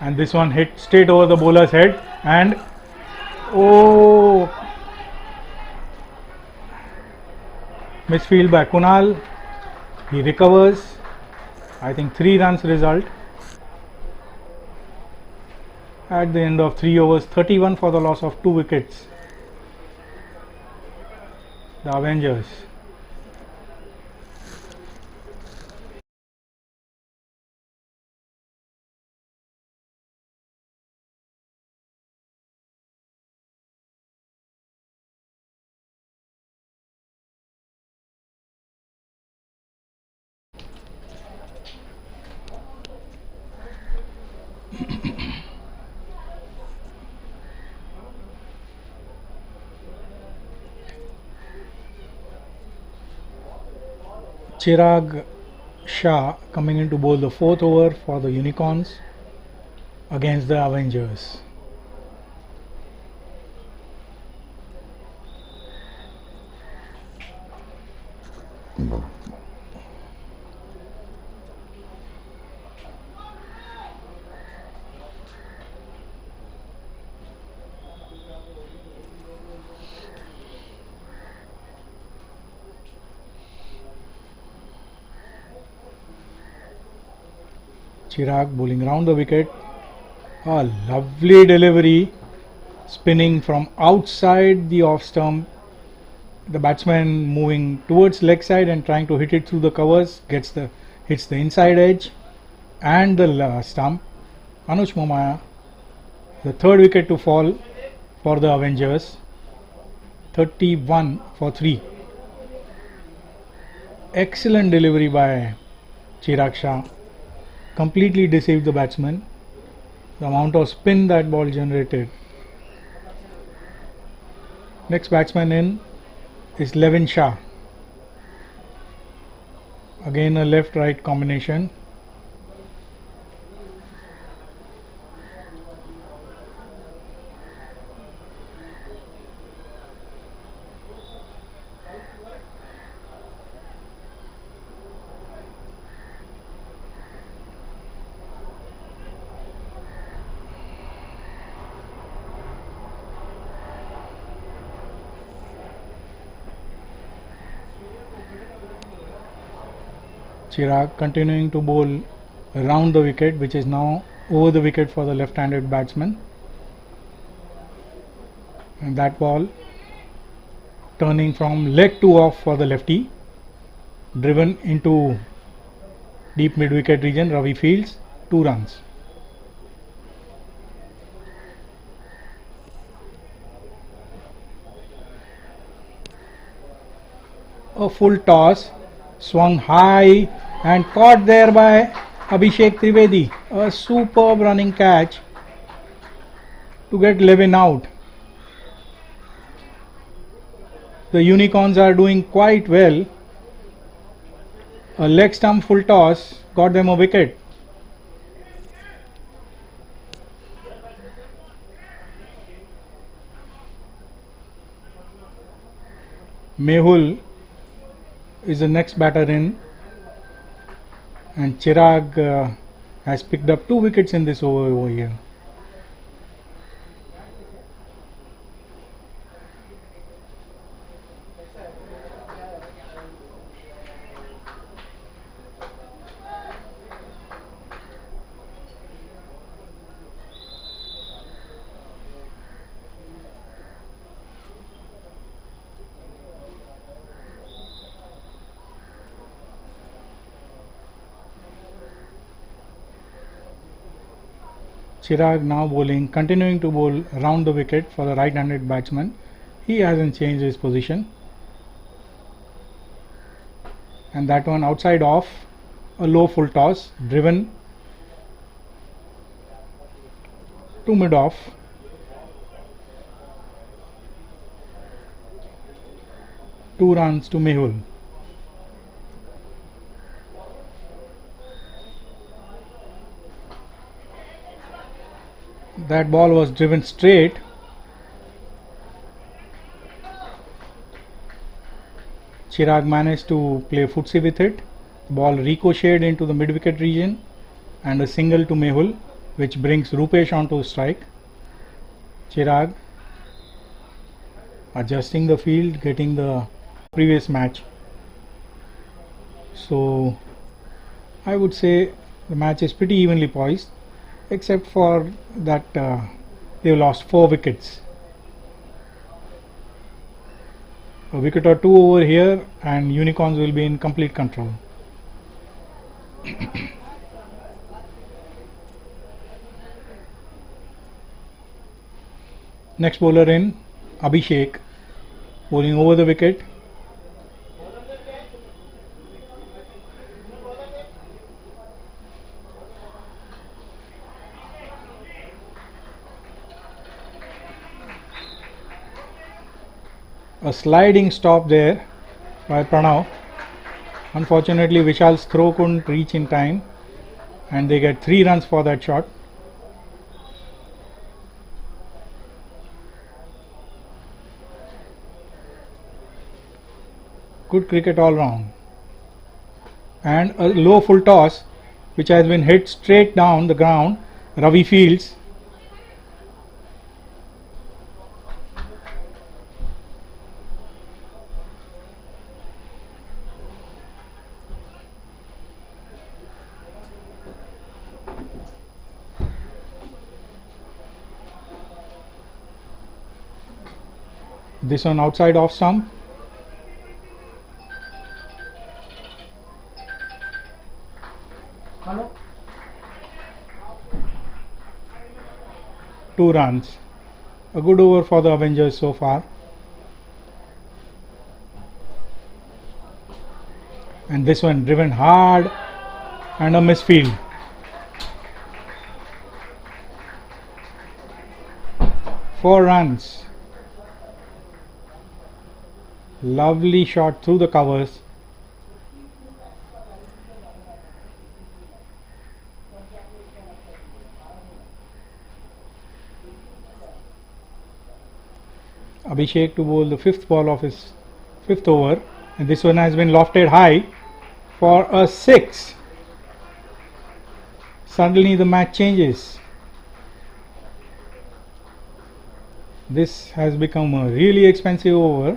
Speaker 3: and this one hit straight over the bowler's head, and oh, misfield by Kunal. He recovers. I think 3 runs result at the end of 3 overs, 31 for the loss of 2 wickets. The Avengers. Chirag Shah coming in to bowl the 4th over for the Unicorns against the Avengers. Chirag bowling round the wicket. A lovely delivery, spinning from outside the off stump. The batsman moving towards leg side and trying to hit it through the covers, hits the inside edge and the stump. Anuj Momaya, the 3rd wicket to fall for the Avengers. 31 for 3. Excellent delivery by Chirag Shah. Completely deceived the batsman. The amount of spin that ball generated. Next batsman in is Levin Shah. Again a left-right combination. Chirag continuing to bowl around the wicket, which is now over the wicket for the left-handed batsman, and that ball turning from leg to off for the lefty, driven into deep mid-wicket region. Ravi fields 2 runs. A full toss, swung high and caught there by Abhishek Trivedi. A superb running catch to get Levin out. The Unicorns are doing quite well. A leg stump full toss got them a wicket. Mehul is the next batter in, and Chirag has picked up 2 wickets in this over here. Chirag now bowling, continuing to bowl round the wicket for the right-handed batsman. He hasn't changed his position. And that one outside off, a low full toss, driven to mid off. Two runs to Mehul. That ball was driven straight. Chirag managed to play footsie with it. The ball ricocheted into the mid-wicket region and a single to Mehul, which brings Rupesh onto strike. Chirag adjusting the field, getting the previous match. So I would say the match is pretty evenly poised, except for that they lost 4 wickets. A wicket or 2 over here and Unicorns will be in complete control. Next bowler in, Abhishek, bowling over the wicket. A sliding stop there by Pranav. Unfortunately, Vishal's throw couldn't reach in time and they get 3 runs for that shot. Good cricket all round. And a low full toss which has been hit straight down the ground. Ravi fields. This one outside off stump.
Speaker 4: Hello?
Speaker 3: 2 runs. A good over for the Avengers so far. And this one driven hard and a misfield. Four runs. Lovely shot through the covers. Abhishek to bowl the 5th ball of his 5th over, and this one has been lofted high for a 6. Suddenly the match changes. This has become a really expensive over.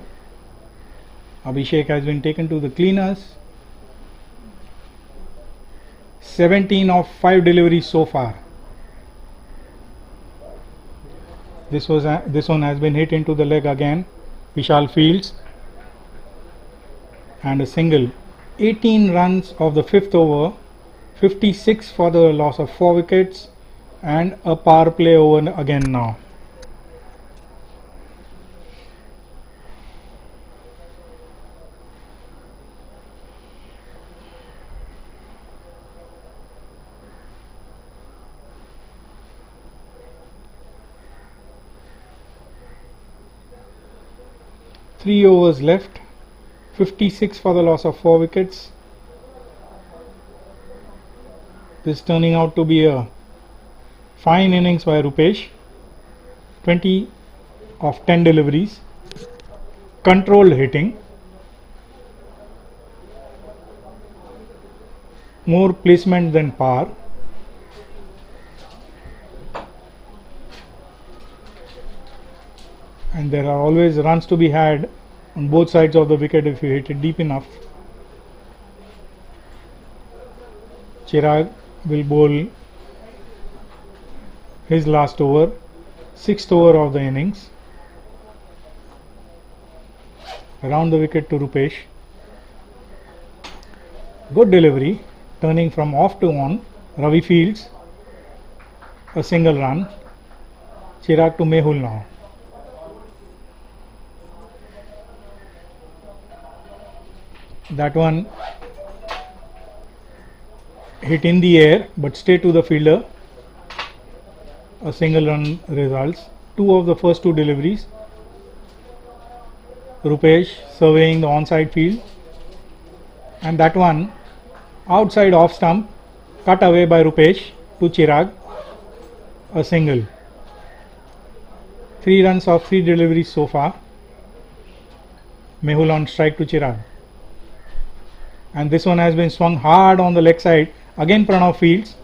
Speaker 3: Abhishek has been taken to the cleaners. 17 of 5 deliveries so far. This one has been hit into the leg again. Vishal fields and a single. 18 runs of the 5th over. 56 for the loss of 4 wickets and a power play over again now. Three overs left, 56 for the loss of 4 wickets. This turning out to be a fine innings by Rupesh. 20 of 10 deliveries, controlled hitting, more placement than power. And there are always runs to be had on both sides of the wicket if you hit it deep enough. Chirag will bowl his last over, 6th over of the innings. Around the wicket to Rupesh. Good delivery, turning from off to on. Ravi fields a single run. Chirag to Mehul now. That one hit in the air but straight to the fielder. A single run results. Two of the first two deliveries. Rupesh surveying the onside field, and that one outside off stump, cut away by Rupesh to Chirag. A single. 3 runs of 3 deliveries so far. Mehul on strike to Chirag. And this one has been swung hard on the leg side. Again Pranav fields,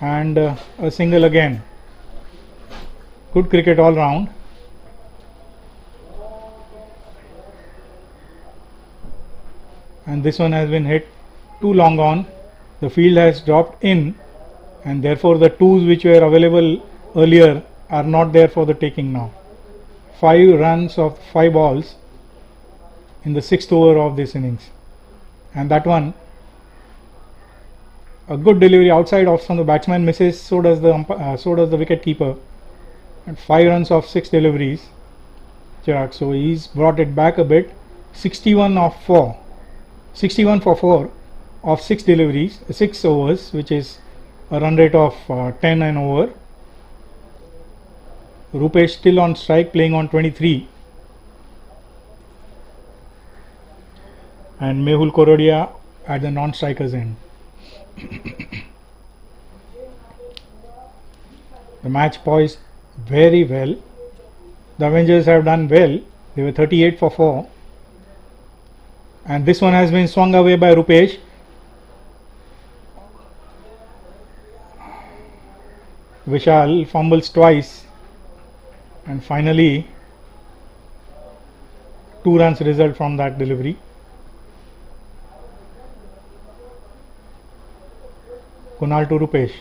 Speaker 3: and a single again. Good cricket all round. And this one has been hit too long on. The field has dropped in, and therefore the twos which were available earlier are not there for the taking now. 5 runs of 5 balls in the 6th over of this innings. And that one, a good delivery outside off from the batsman, misses, so does the wicket keeper. And 5 runs of 6 deliveries, Chirag. So he's brought it back a bit. 61 for 4 of 6 deliveries, 6 overs, which is a run rate of 10 and over. Rupesh still on strike, playing on 23. And Mehul Korodia at the non-strikers end. The match poised very well. The Avengers have done well. They were 38 for 4. And this one has been swung away by Rupesh. Vishal fumbles twice, and finally 2 runs result from that delivery. Kunal to Rupesh.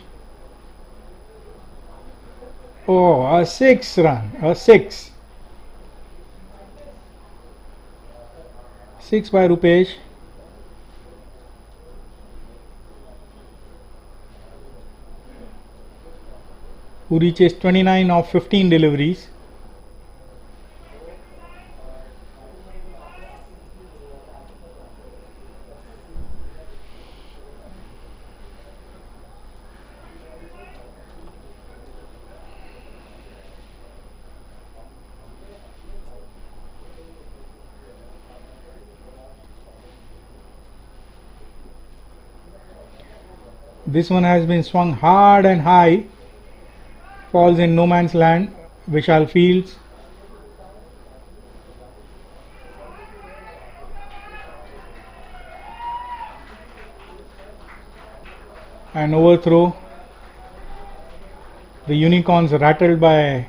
Speaker 3: Oh, a 6 run, a 6. 6 by Rupesh. Who reaches 29 of 15 deliveries. This one has been swung hard and high, falls in no man's land. Vishal fields. An overthrow. The unicorns rattled by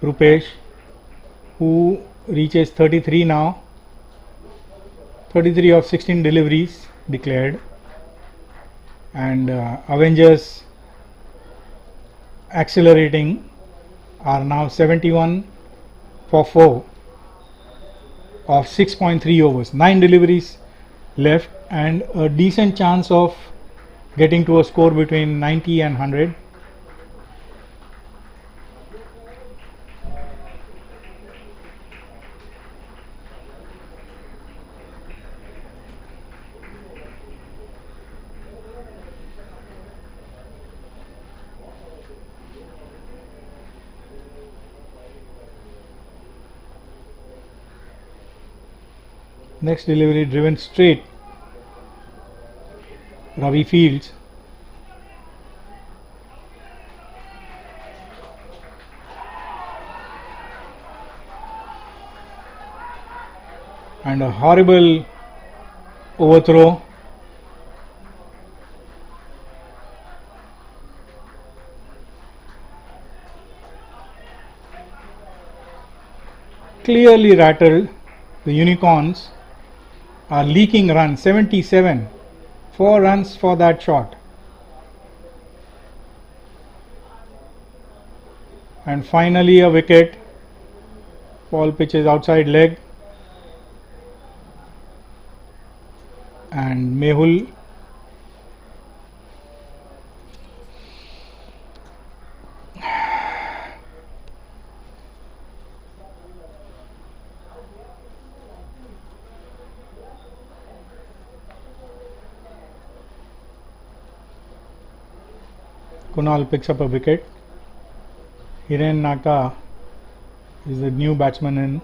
Speaker 3: Rupesh, who reaches 33 now. 33 of 16 deliveries declared. And Avengers accelerating are now 71 for 4 of 6.3 overs. 9 deliveries left and a decent chance of getting to a score between 90 and 100. Next delivery driven straight. Ravi fields. And a horrible overthrow. Clearly rattled. The unicorns are leaking runs. 77, 4 runs for that shot. And finally a wicket. Ball pitches outside leg, and Mehul Kunal picks up a wicket. Hiren Naka is the new batsman in.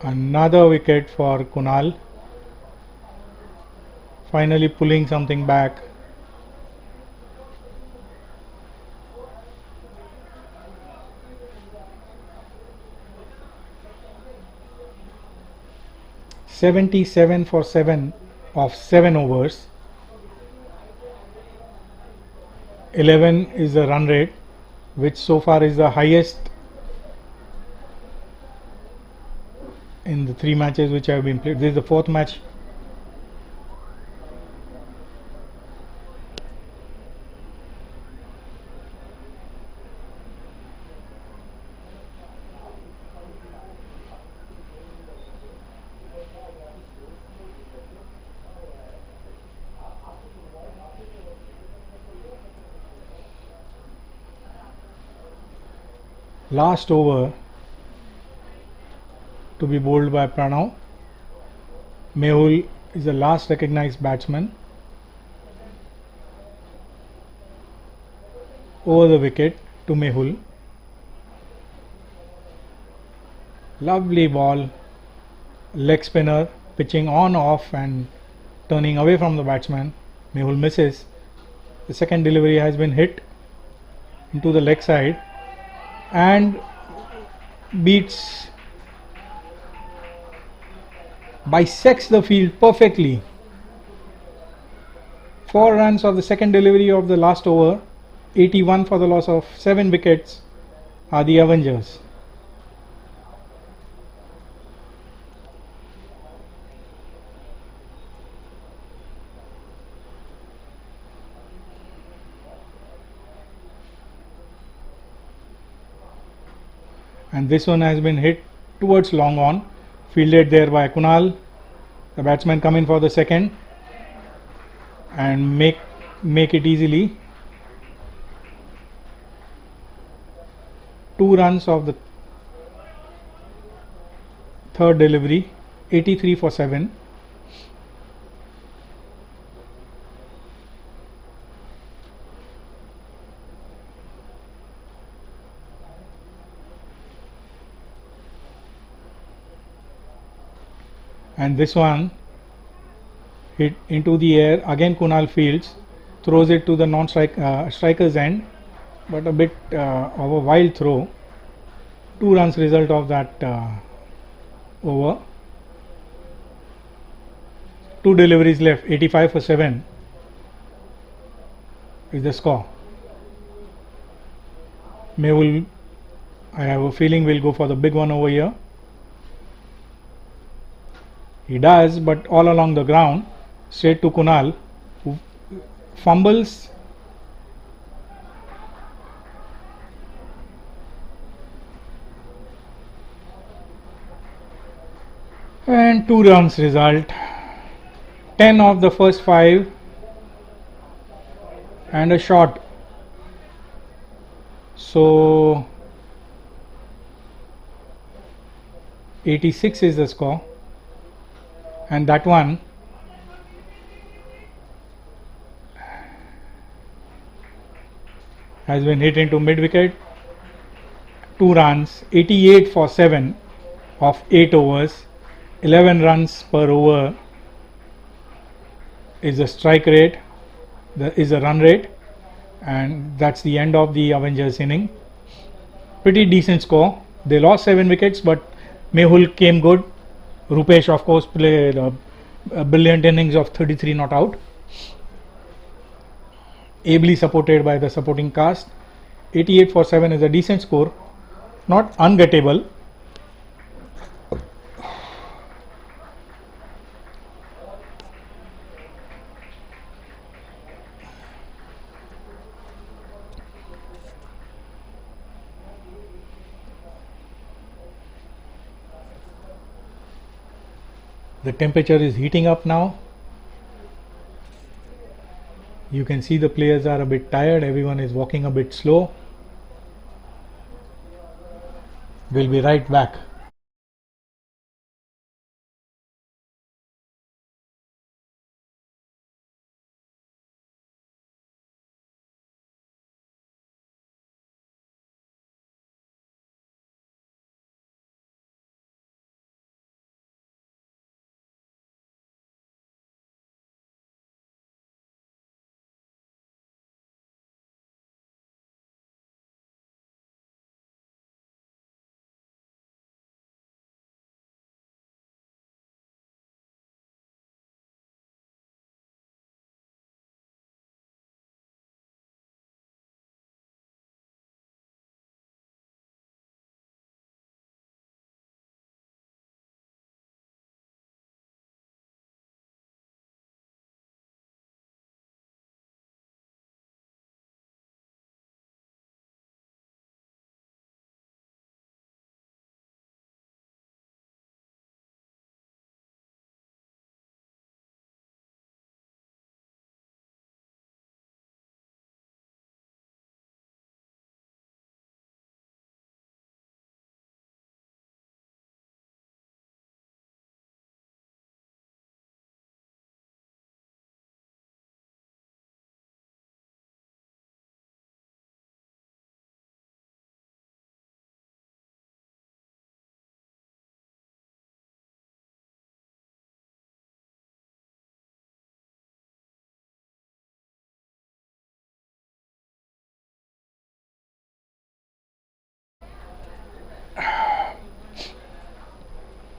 Speaker 3: Another wicket for Kunal, finally pulling something back. "77 for 7 of 7 overs. 11 is the run rate, which so far is the highest in the 3 matches which have been played. This is the 4th match. Last over to be bowled by Pranav. Mehul is the last recognized batsman. Over the wicket to Mehul. Lovely ball, leg spinner, pitching on, off and turning away from the batsman. Mehul misses. The second delivery has been hit into the leg side and bisects the field perfectly. 4 runs of the second delivery of the last over, 81 for the loss of 7 wickets are the Avengers. And this one has been hit towards long on, fielded there by Kunal. The batsman come in for the second and make it easily. 2 runs of the third delivery, 83 for 7. And this one hit into the air. Again Kunal fields, throws it to the striker's end, but a bit of a wild throw. 2 runs result of that over. 2 deliveries left, 85 for 7 is the score. Mehul, I have a feeling, will go for the big one over here. He does, but all along the ground, straight to Kunal, who fumbles. And 2 runs result. 10 of the first 5 and a shot. So 86 is the score. And that one has been hit into mid wicket. 2 runs, 88 for 7 of 8 overs. 11 runs per over is the strike rate, is the run rate, and that's the end of the Avengers inning. Pretty decent score. They lost 7 wickets, but Mehul came good. Rupesh, of course, played a brilliant innings of 33 not out. Ably supported by the supporting cast. 88 for 7 is a decent score, not ungettable. The temperature is heating up now. You can see the players are a bit tired, everyone is walking a bit slow. We'll be right back.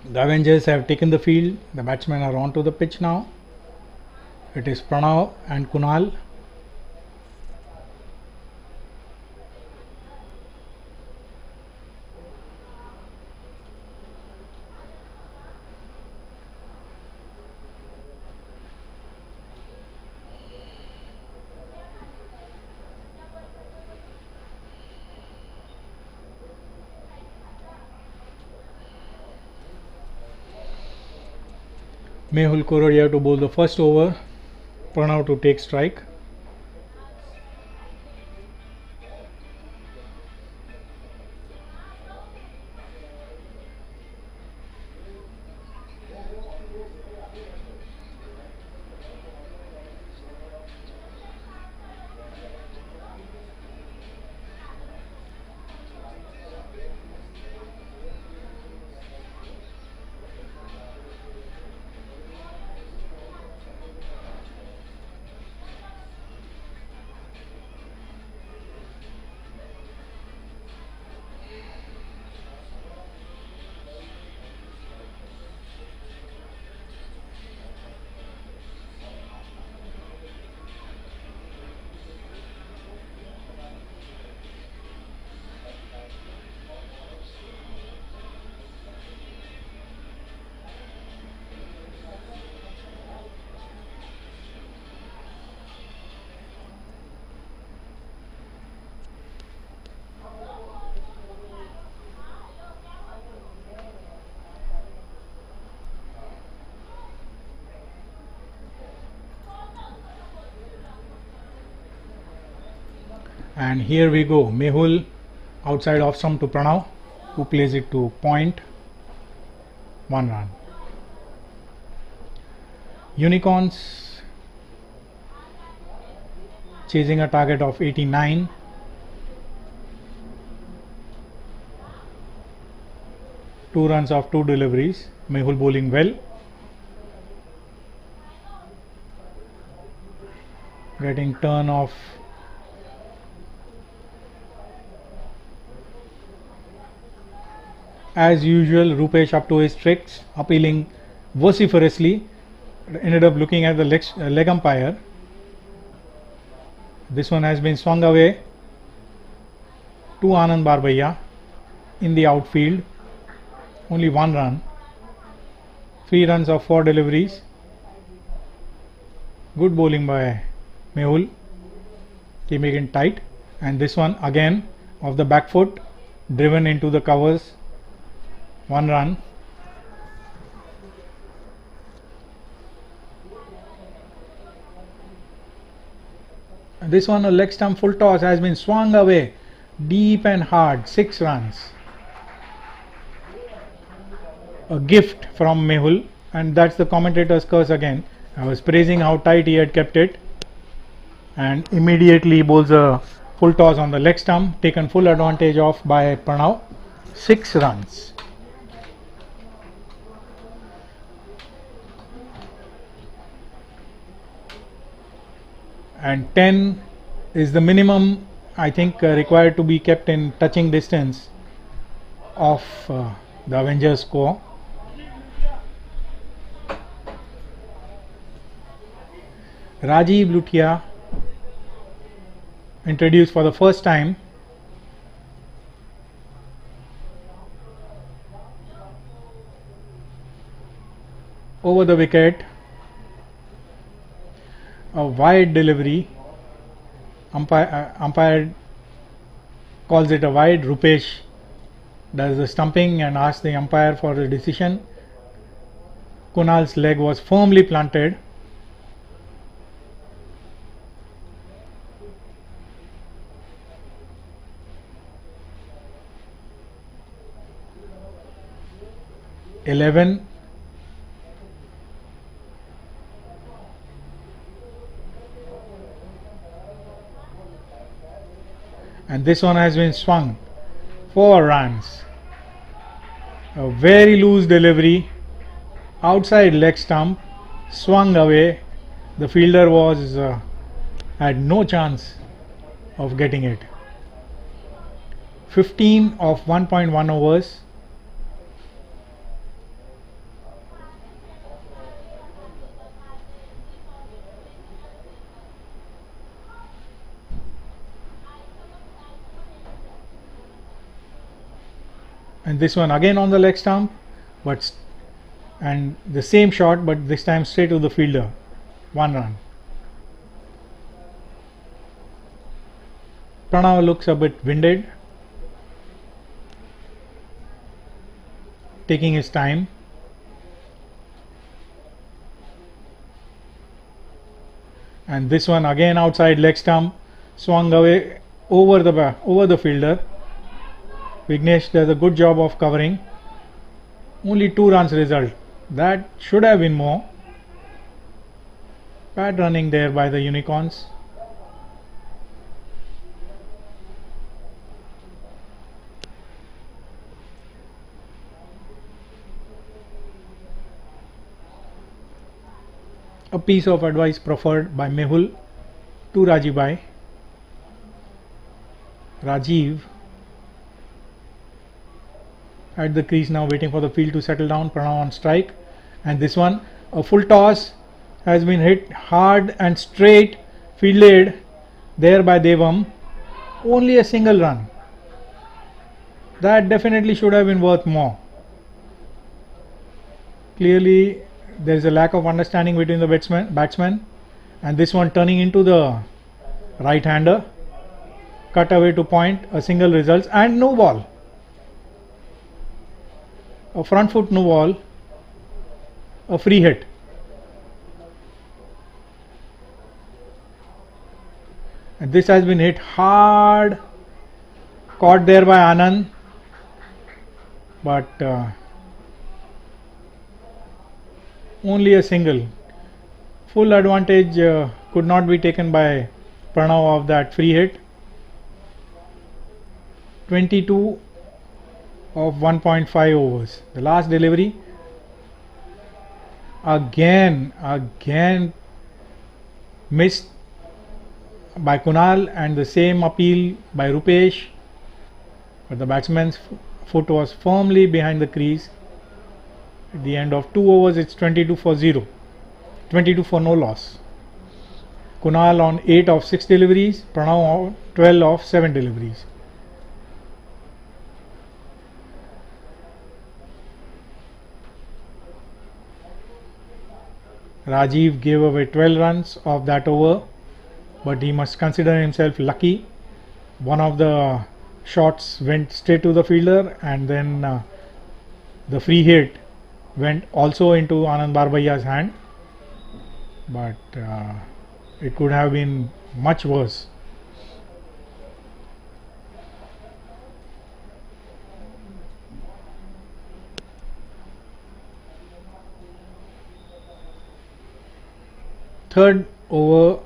Speaker 3: The Avengers have taken the field. The batsmen are onto the pitch now. It is Pranav and Kunal. Mehul Korodia to bowl the first over, Pranav to take strike. And here we go, Mehul outside off stump to Pranav, who plays it to point, 1 run. Unicorns chasing a target of 89. Two runs of 2 deliveries. Mehul bowling well. Getting turn off as usual. Rupesh up to his tricks, appealing vociferously, ended up looking at the leg umpire. This one has been swung away to Anand Barbaiya in the outfield. Only 1 run. 3 runs of 4 deliveries. Good bowling by Mehul, keeping it tight. And this one again of the back foot, driven into the covers. 1 run. This one, a leg stump full toss, has been swung away deep and hard. 6 runs. A gift from Mehul, and that's the commentator's curse again. I was praising how tight he had kept it, and immediately bowls a full toss on the leg stump, taken full advantage of by Pranav. 6 runs. And 10 is the minimum, I think, required to be kept in touching distance of the Avengers score. Rajiv Luthia, introduced for the first time. Over the wicket, a wide delivery. Umpire calls it a wide. Rupesh does the stumping and asks the umpire for the decision. Kunal's leg was firmly planted. And this one has been swung. 4 runs. A very loose delivery, outside leg stump, swung away. The fielder was had no chance of getting it. 15 of 1.1 overs. And this one again on the leg stump, and the same shot, but this time straight to the fielder. 1 run. Pranav looks a bit winded, taking his time. And this one again outside leg stump, swung away over the fielder. Vignesh does a good job of covering. Only 2 runs result. That should have been more. Bad running there by the Unicorns. A piece of advice proffered by Mehul to Rajiv Bhai. Rajiv at the crease now, waiting for the field to settle down. Pranav on strike, and this one, a full toss, has been hit hard and straight, fielded there by Devam. Only a single run. That definitely should have been worth more. Clearly there is a lack of understanding between the batsmen, and this one turning into the right-hander, cut away to point, a single results, and no ball. A front foot no ball, a free hit. And this has been hit hard, caught there by Anand, but only a single. Full advantage could not be taken by Pranav of that free hit. 22 of 1.5 overs. The last delivery, again missed by Kunal, and the same appeal by Rupesh, but the batsman's foot was firmly behind the crease. At the end of 2 overs, it's 22 for 0, 22 for no loss. Kunal on 8 of 6 deliveries, Pranav on 12 of 7 deliveries. Rajiv gave away 12 runs of that over, but he must consider himself lucky. One of the shots went straight to the fielder, and then the free hit went also into Anand Barbaiya's hand, but it could have been much worse. Third over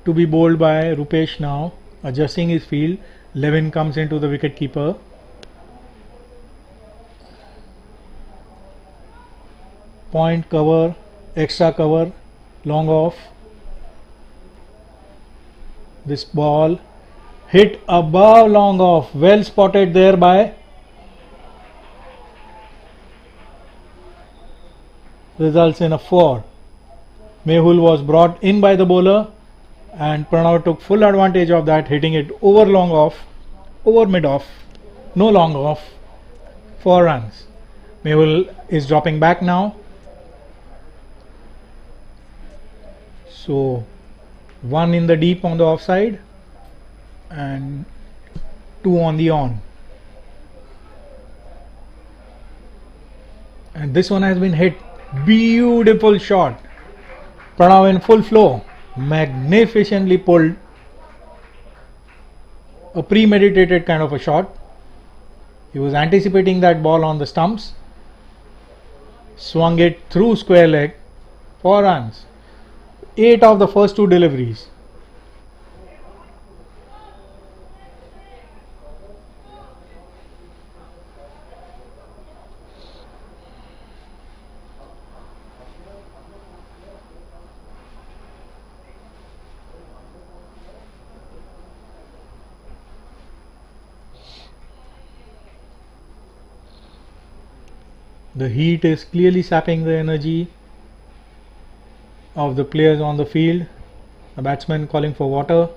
Speaker 3: to be bowled by Rupesh now, adjusting his field. Levin comes into the wicket keeper. Point cover, extra cover, long off. This ball hit above, long off, well spotted there by results in a 4. Mehul was brought in by the bowler and Pranav took full advantage of that, hitting it over long off, over mid off, no long off, 4 runs. Mehul is dropping back now. So 1 in the deep on the offside and 2 on the on. And this one has been hit. Beautiful shot. Pranav in full flow. Magnificently pulled. A premeditated kind of a shot. He was anticipating that ball on the stumps. Swung it through square leg. 4 runs. 8 of the first 2 deliveries. The heat is clearly sapping the energy of the players on the field. The batsman calling for water.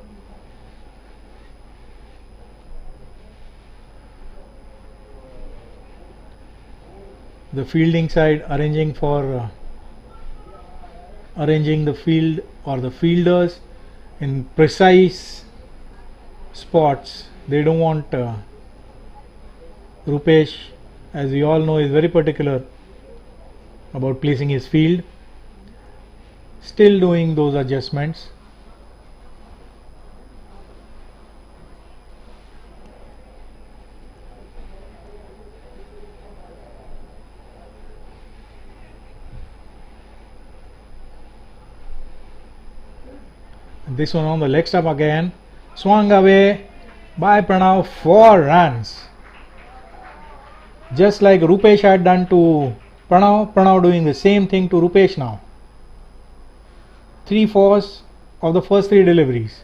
Speaker 3: The fielding side arranging the field or the fielders in precise spots. They don't want Rupesh, as we all know, is very particular about placing his field. Still doing those adjustments. This one on the leg stump again. Swung away by Pranav, 4 runs. Just like Rupesh had done to Pranav, Pranav doing the same thing to Rupesh now. 3 fours of the first 3 deliveries.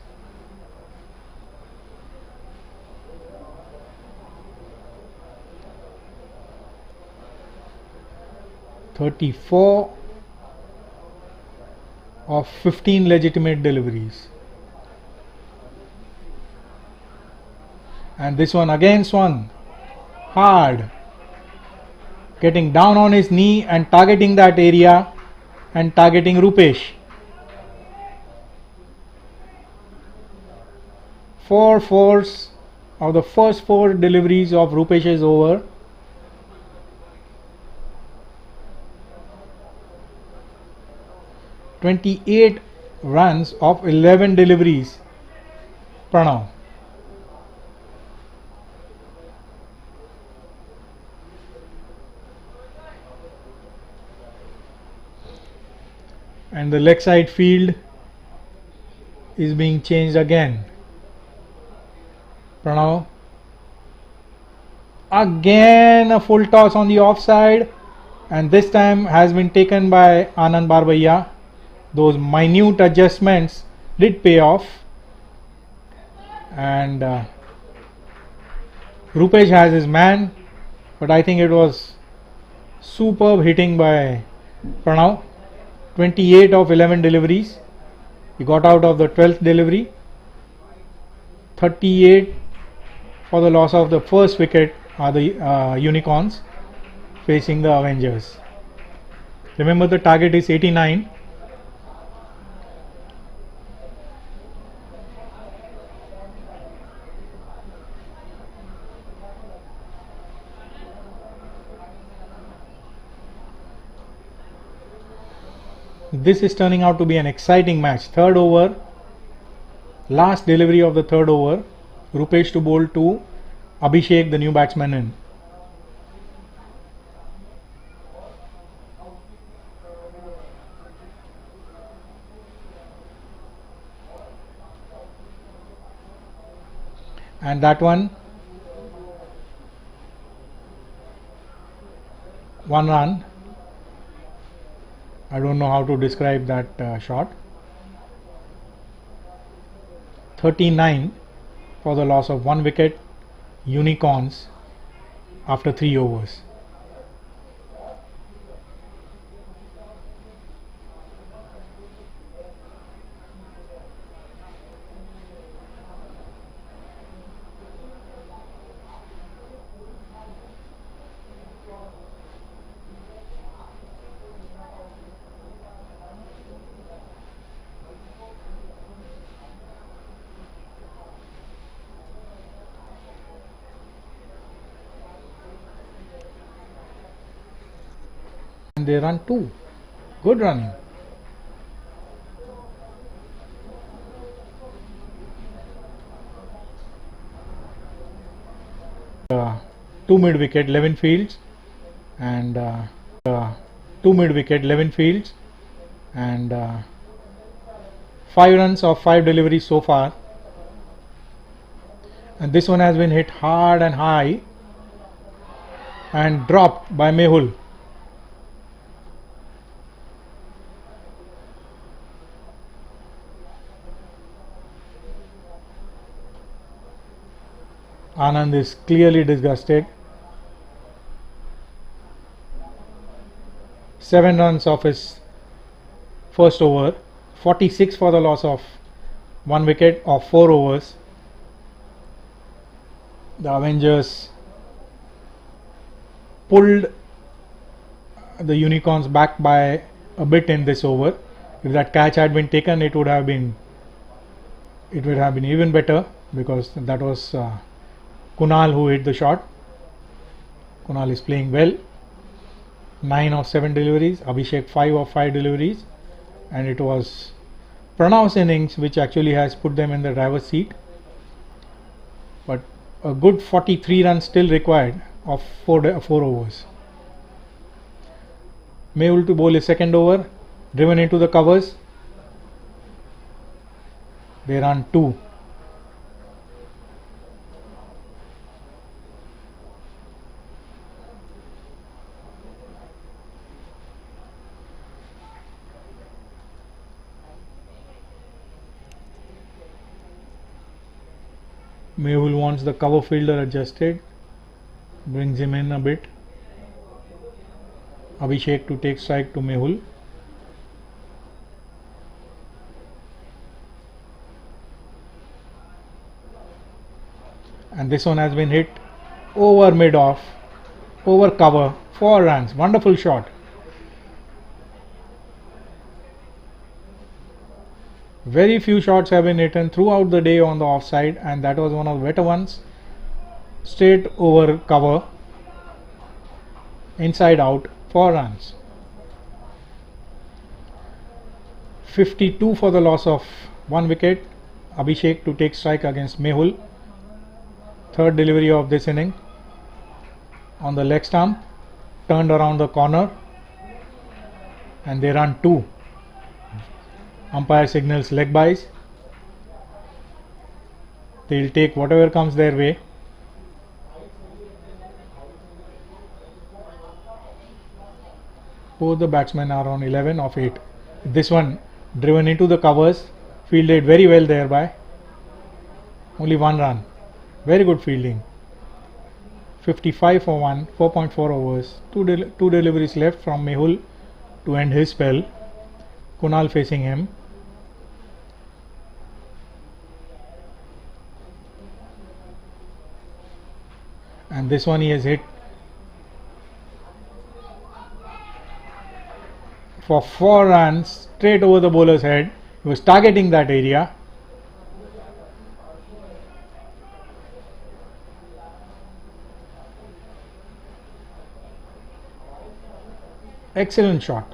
Speaker 3: (34 of 15 legitimate deliveries). And this one again swung hard, getting down on his knee and targeting that area and targeting Rupesh. 4 fours of the first 4 deliveries of Rupesh's over. (28 runs of 11 deliveries). Pranav. And the leg side field is being changed again. Pranav. Again a full toss on the offside, and this time has been taken by Anand Barbaiya. Those minute adjustments did pay off, and Rupesh has his man, but I think it was superb hitting by Pranav. 28 of 11 deliveries. He got out of the 12th delivery. 38 for the loss of the first wicket are the Unicorns facing the Avengers. Remember, the target is 89. This is turning out to be an exciting match. Third over. Last delivery of the third over, Rupesh to bowl to Abhishek, the new batsman, in. And that one 1 run. I don't know how to describe that shot. 39 for the loss of 1 wicket. Unicorns after 3 overs. And they run 2. Good running. Two mid wicket, 11 fields, and 2 mid wicket, 11 fields, and 5 runs of 5 deliveries so far. And this one has been hit hard and high and dropped by Mehul. Anand is clearly disgusted. 7 runs of his first over, 46 for the loss of 1 wicket of 4 overs. The Avengers pulled the Unicorns back by a bit in this over. If that catch had been taken, it would have been even better, because that was Kunal who hit the shot. Kunal is playing well. 9 of 7 deliveries, Abhishek 5 of 5 deliveries, and it was Pranav's innings which actually has put them in the driver's seat. But a good 43 runs still required of 4 overs. Mehul to bowl his second over, driven into the covers. They run 2. Mehul wants the cover fielder adjusted, brings him in a bit. Abhishek to take strike to Mehul. And this one has been hit over mid off, over cover, 4 runs. Wonderful shot. Very few shots have been hit throughout the day on the offside, and that was one of the better ones. Straight over cover, inside out, 4 runs. 52 for the loss of 1 wicket. Abhishek to take strike against Mehul. Third delivery of this inning. On the leg stump, turned around the corner, and they run 2. Umpire signals leg byes. They'll take whatever comes their way. Both the batsmen are on 11 of 8. This one driven into the covers, fielded very well thereby. Only 1 run. Very good fielding. 55 for 1, 4.4 overs. Two deliveries left from Mehul to end his spell. Kunal facing him. And this one he has hit for 4 runs straight over the bowler's head. He was targeting that area. Excellent shot.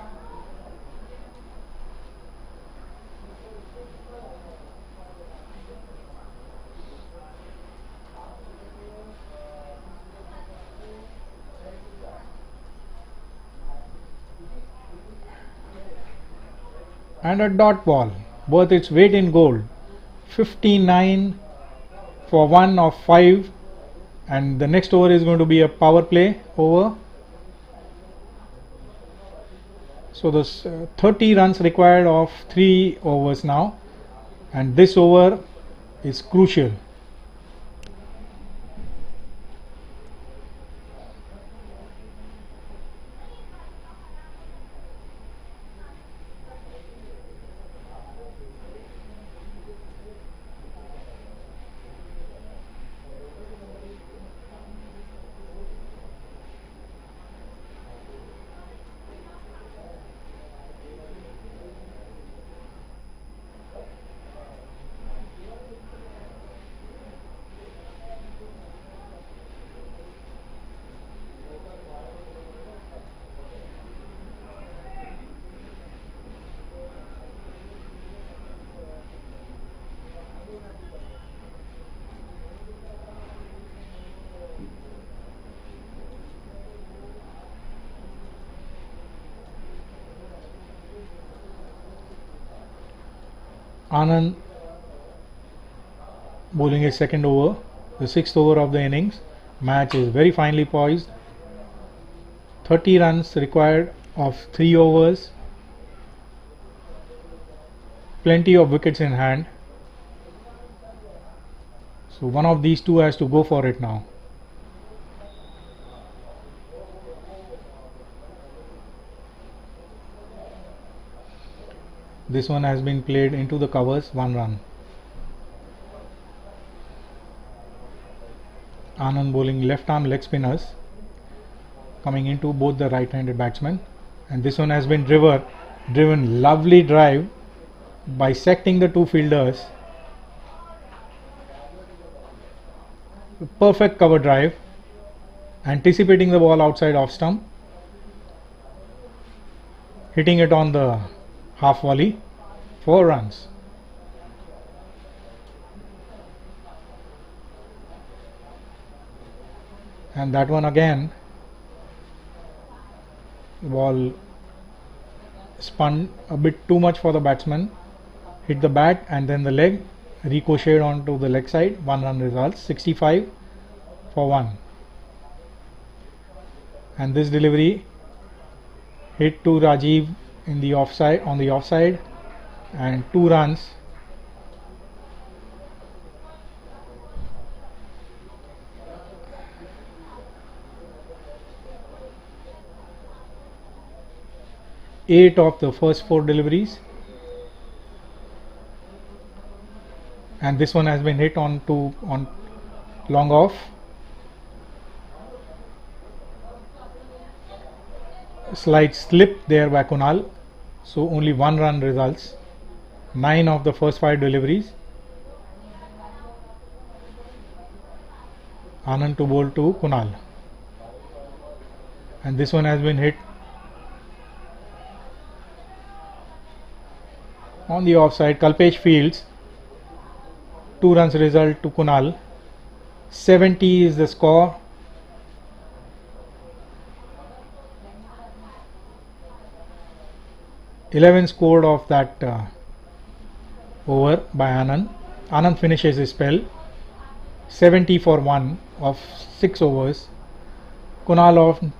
Speaker 3: and a dot ball worth its weight in gold. 59 for 1 of 5, and the next over is going to be a power play over. So there's 30 runs required of 3 overs now, and this over is crucial. Anand bowling his second over, the 6th over of the innings. Match is very finely poised. 30 runs required of 3 overs. Plenty of wickets in hand. So one of these two has to go for it now. This one has been played into the covers, 1 run. Anand bowling left arm leg spinners coming into both the right-handed batsmen, and this one has been driven lovely drive bisecting the two fielders. Perfect cover drive, anticipating the ball outside off stump, hitting it on the half volley, 4 runs. And that one again, the ball spun a bit too much for the batsman, hit the bat and then the leg, ricocheted onto the leg side. 1 run results, 65 for 1. And this delivery hit to Rajiv in the offside, on the offside, and 2 runs. Eight of the first 4 deliveries, and this one has been hit on long off. Slight slip there by Kunal, so only 1 run results. 9 of the first 5 deliveries. Anand to bowl to Kunal, and this one has been hit on the offside. Kalpesh fields. 2 runs result to Kunal. 70 is the score. Eleven scored of that over by Anand. Anand finishes his spell. 70 for 1 of 6 overs. Kunal of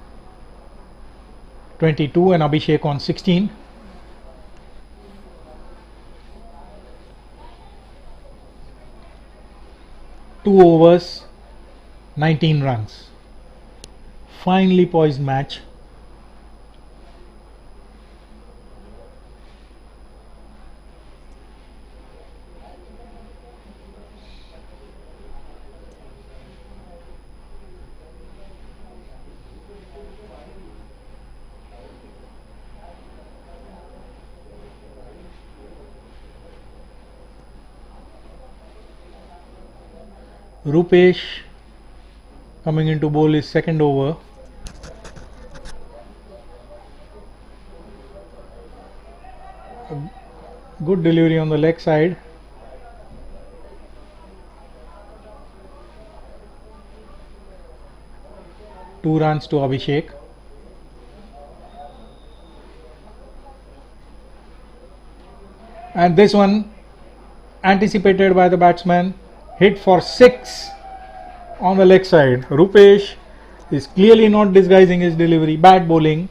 Speaker 3: 22 and Abhishek on 16. Two overs, 19 runs. Finely poised match. Rupesh coming into bowl his second over. A good delivery on the leg side. Two runs to Abhishek. and this one anticipated by the batsman, hit for 6 on the leg side. Rupesh is clearly not disguising his delivery, bad bowling,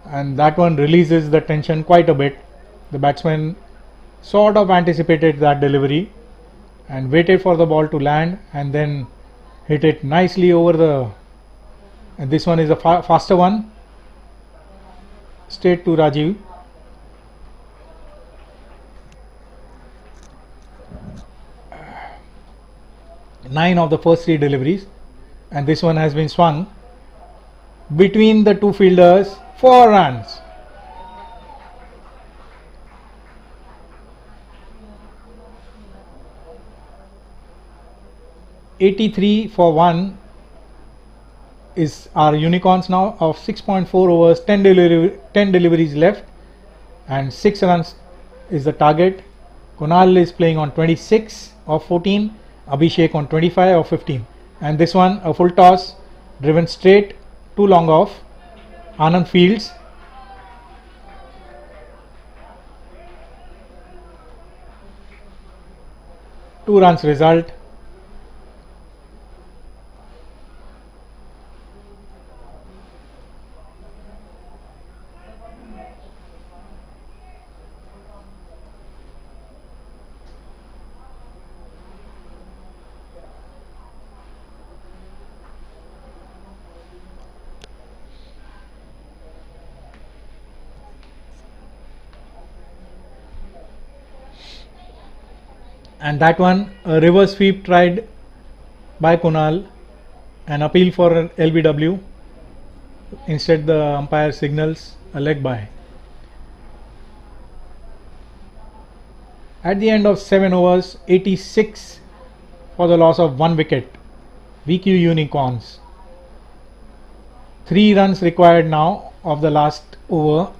Speaker 3: and that one releases the tension quite a bit. The batsman sort of anticipated that delivery and waited for the ball to land and then hit it nicely over the, and this one is a faster one, straight to Rajiv. Nine of the first 3 deliveries, and this one has been swung between the 2 fielders, 4 runs. $83 for 1 is our unicorns now of 6.4 overs, 10 deliveries left, and 6 runs is the target. Kunal is playing on 26 of 14, Abhishek on 25 of 15, and this one a full toss driven straight, too long off. Anand fields. Two runs result. And that one, a reverse sweep tried by Kunal, an appeal for an LBW. Instead, the umpire signals a leg by. At the end of 7 overs, 86 for the loss of 1 wicket. VQ Unicorns. 3 runs required now of the last over.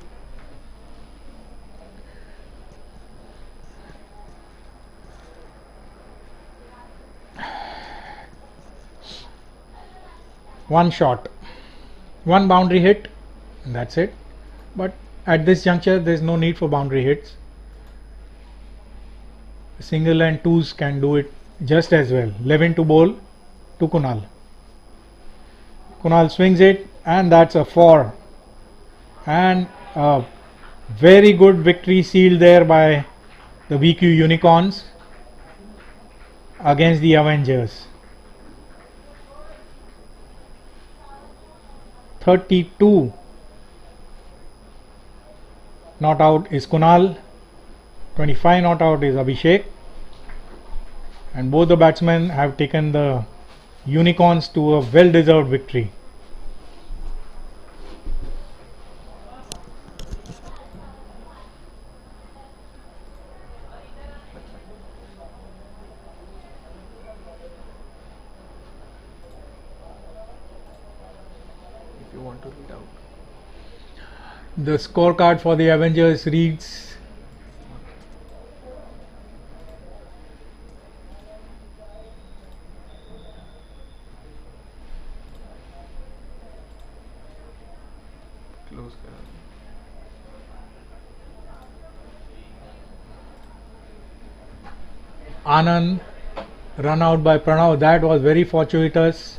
Speaker 3: One shot, one boundary hit, and that's it. But at this juncture, there is no need for boundary hits. Single and twos can do it just as well. Levin to bowl to Kunal. Kunal swings it, and that's a 4. And a very good victory sealed there by the VQ Unicorns against the Avengers. 32. Not out is Kunal, 25 not out is Abhishek, and both the batsmen have taken the Unicorns to a well deserved victory.
Speaker 1: If you want to read out.
Speaker 3: The scorecard for the Avengers reads
Speaker 1: Close करा.
Speaker 3: Anand run out by Pranav. That was very fortuitous.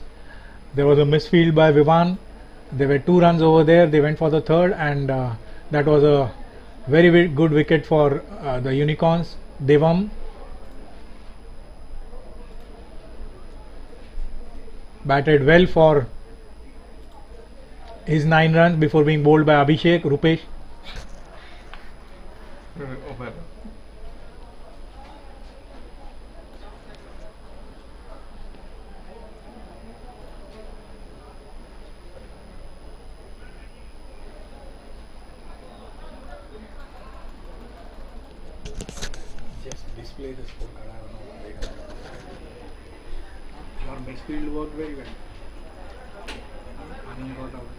Speaker 3: There was a misfield by Vivan. There were 2 runs over there. They went for the third, and that was a very good wicket for the Unicorns. Devam batted well for his 9 runs before being bowled by Abhishek. Rupesh.
Speaker 1: Over.
Speaker 3: Just display the scorecard. I don't know what they do. Your midfield worked very well. Anand got out.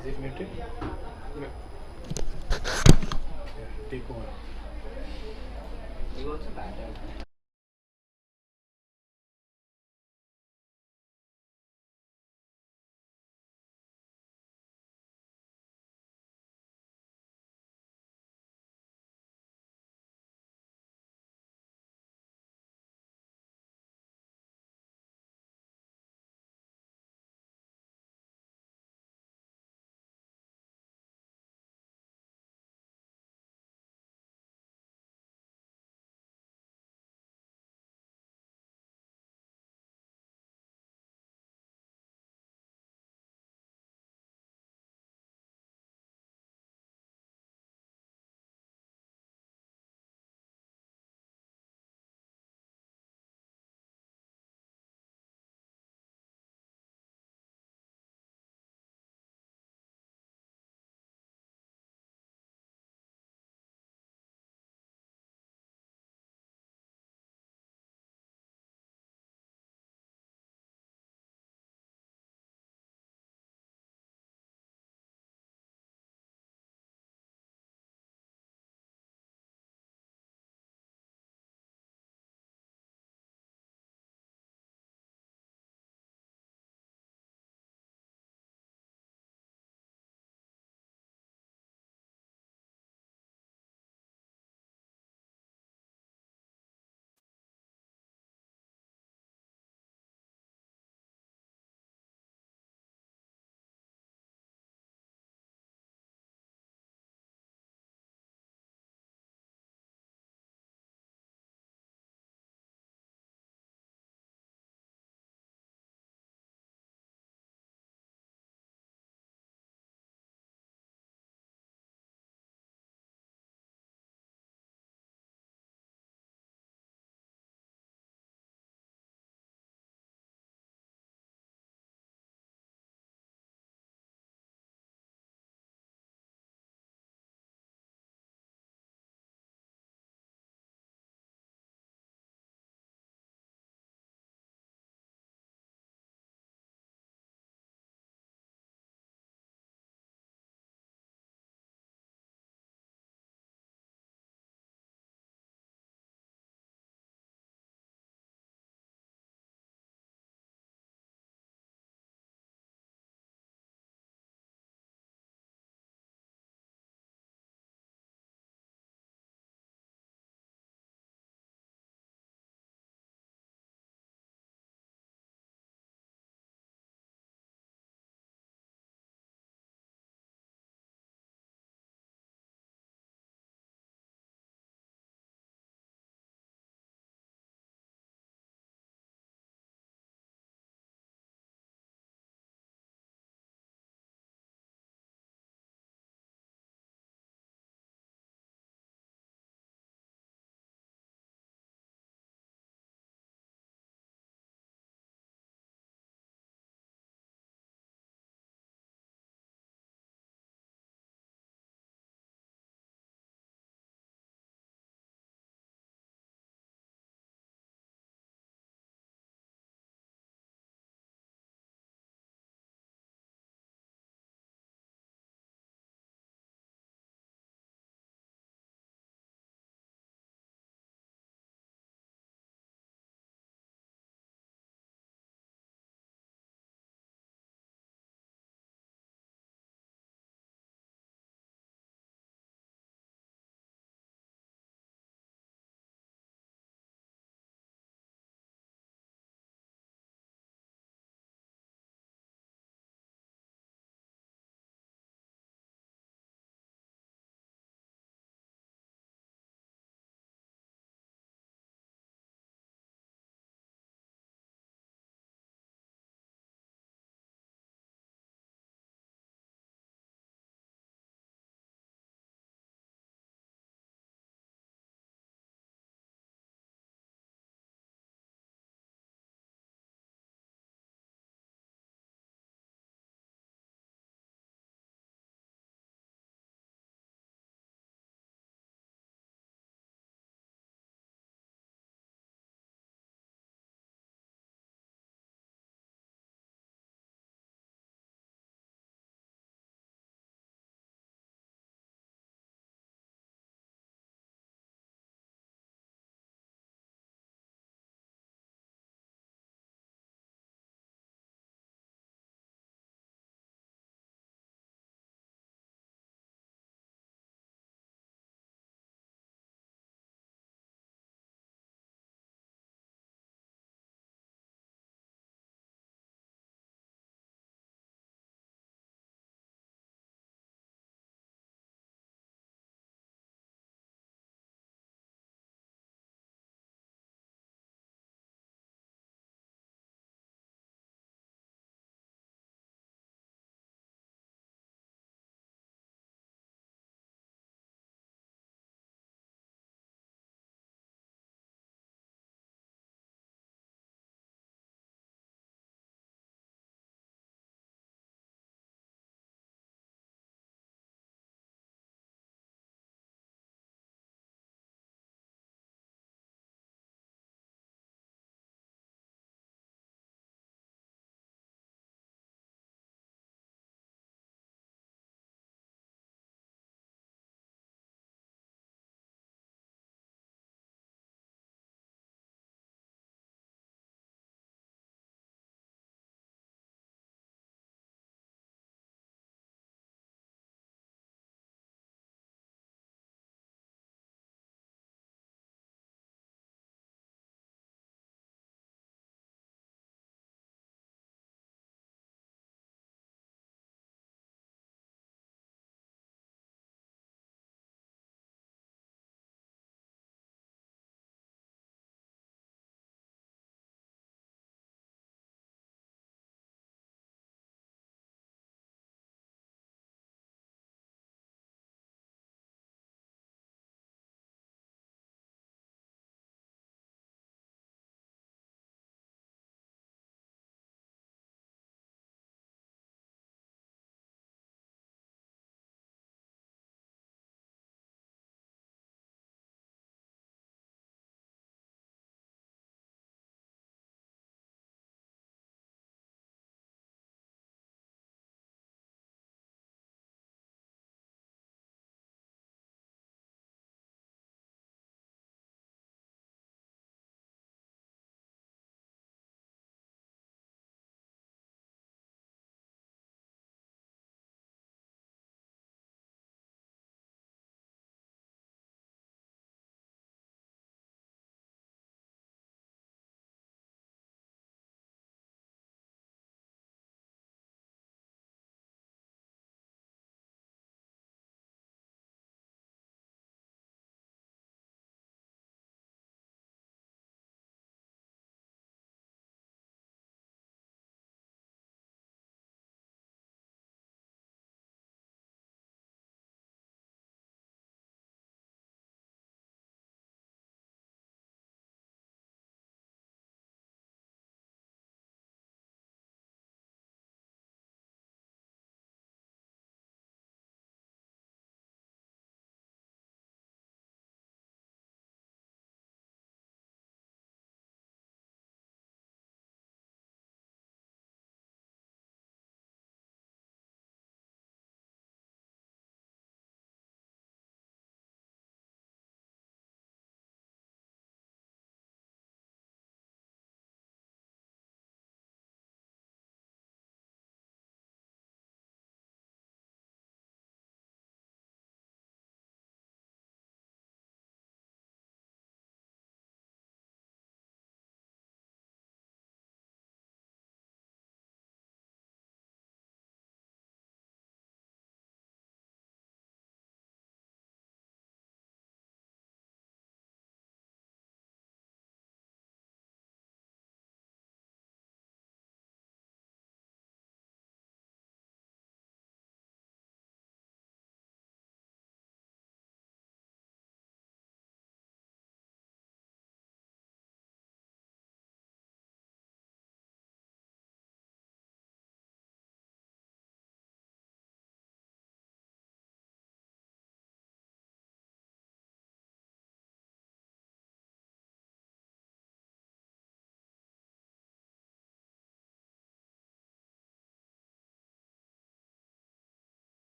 Speaker 3: Is it muted? Yeah. Take over.
Speaker 4: You also batted.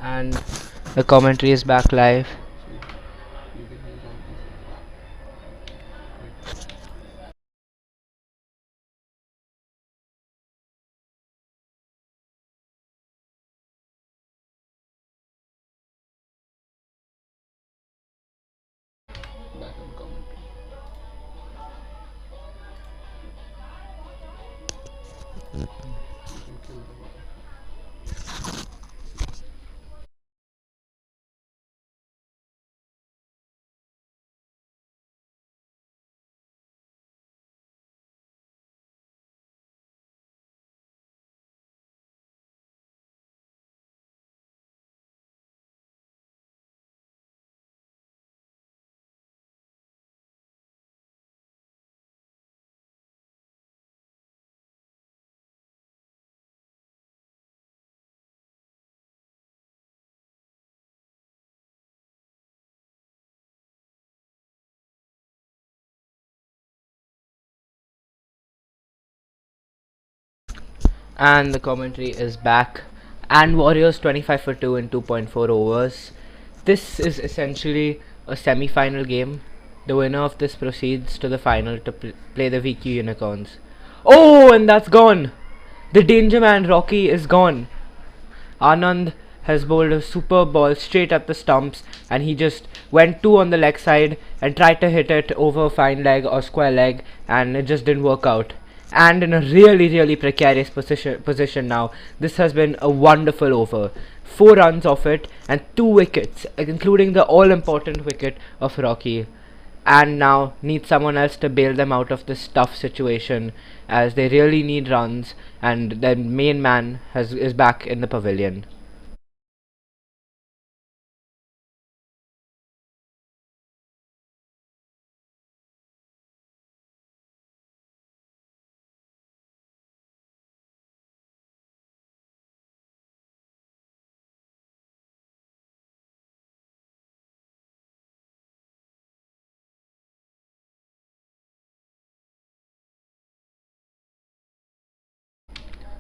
Speaker 5: And the commentary is back live. And the commentary is back. And Warriors 25 for 2 in 2.4 overs. This is essentially a semi-final game. The winner of this proceeds to the final to play the VQ Unicorns. Oh, and that's gone. The danger man Rocky is gone. Anand has bowled a superb ball straight at the stumps, and he just went two on the leg side and tried to hit it over fine leg or square leg, and it just didn't work out. And in a really precarious position now. This has been a wonderful over. 4 runs off it and 2 wickets, including the all important wicket of Rocky. And now need someone else to bail them out of this tough situation, as they really need runs, and their main man is back in the pavilion.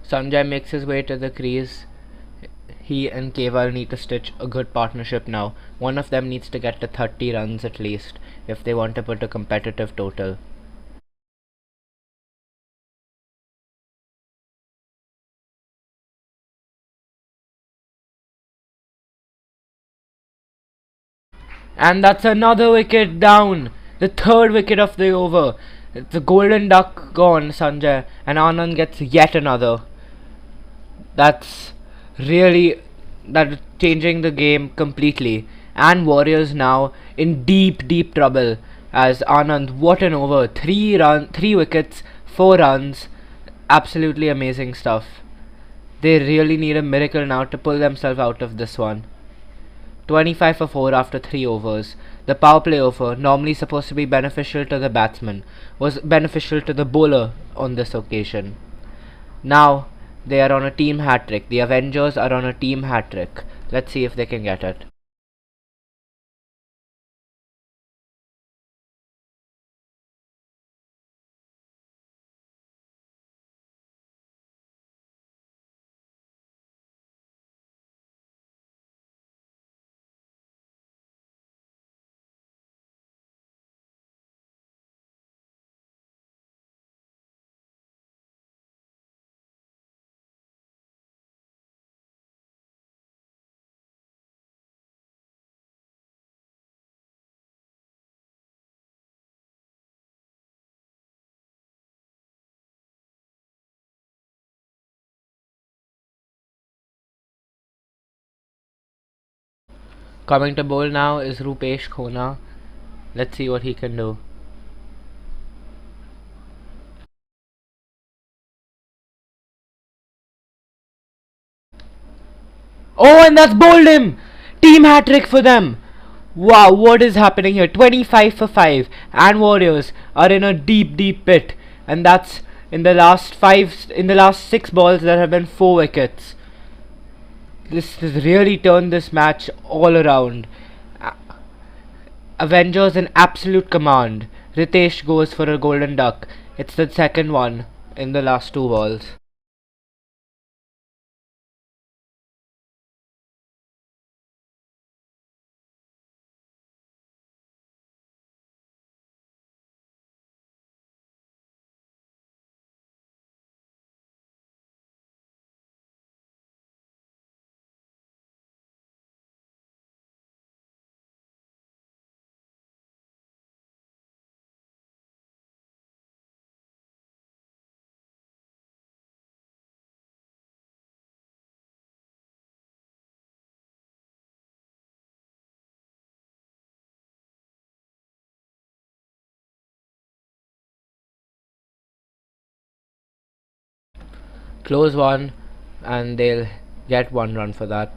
Speaker 5: Sanjay makes his way to the crease. He and Keval need to stitch a good partnership now. One of them needs to get to 30 runs at least if they want to put a competitive total. And that's another wicket down. The 3rd wicket of the over. It's a golden duck gone, Sanjay, and Anand gets yet another. That's really changing the game completely. And Warriors now in deep trouble, as Anand, what an over. 3 wickets, 4 runs. Absolutely amazing stuff. They really need a miracle now to pull themselves out of this one. 25 for 4 after 3 overs. The power play over, normally supposed to be beneficial to the batsman, was beneficial to the bowler on this occasion. Now they are on a team hat-trick. The Avengers are on a team hat-trick. Let's see if they can get it. Coming to bowl now is Rupesh Khona. Let's see what he can do. Oh, and that's bowled him! Team hat-trick for them! Wow, what is happening here? 25 for 5, and Warriors are in a deep pit. And that's in the last 6 balls there have been 4 wickets. This has really turned this match all around. Avengers in absolute command. Ritesh goes for a golden duck. It's the second one in the last 2 balls. close one, and they'll get 1 run for that.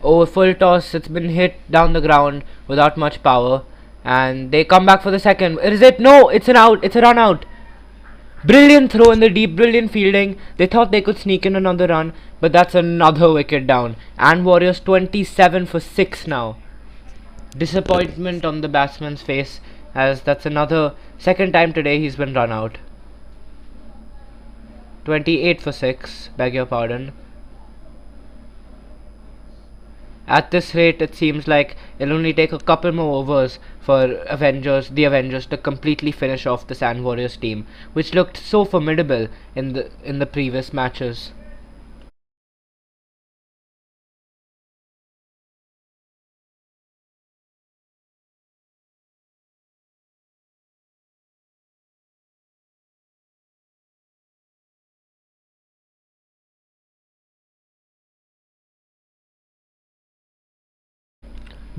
Speaker 5: Oh, full toss, it's been hit down the ground without much power, and they come back for the second. Is it? No, it's an out, it's a run out. Brilliant throw in the deep, brilliant fielding. They thought they could sneak in another run, but that's another wicket down. And Warriors 27 for 6 now. Disappointment on the batsman's face, as that's another second time today he's been run out. 28 for 6, beg your pardon. At this rate, it seems like it'll only take a couple more overs for the Avengers to completely finish off the Sand Warriors team, which looked so formidable in the previous matches.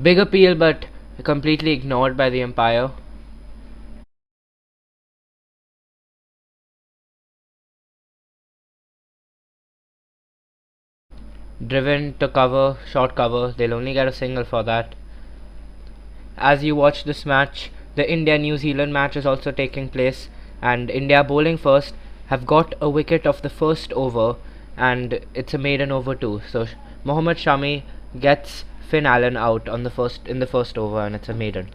Speaker 5: Big appeal, but completely ignored by the umpire. Driven to cover, short cover. They'll only get a single for that. As you watch this match, the India-New Zealand match is also taking place, and India bowling first have got a wicket of the first over, and it's a maiden over too. So Mohammad Shami gets Finn Allen out in the first over, and it's a maiden.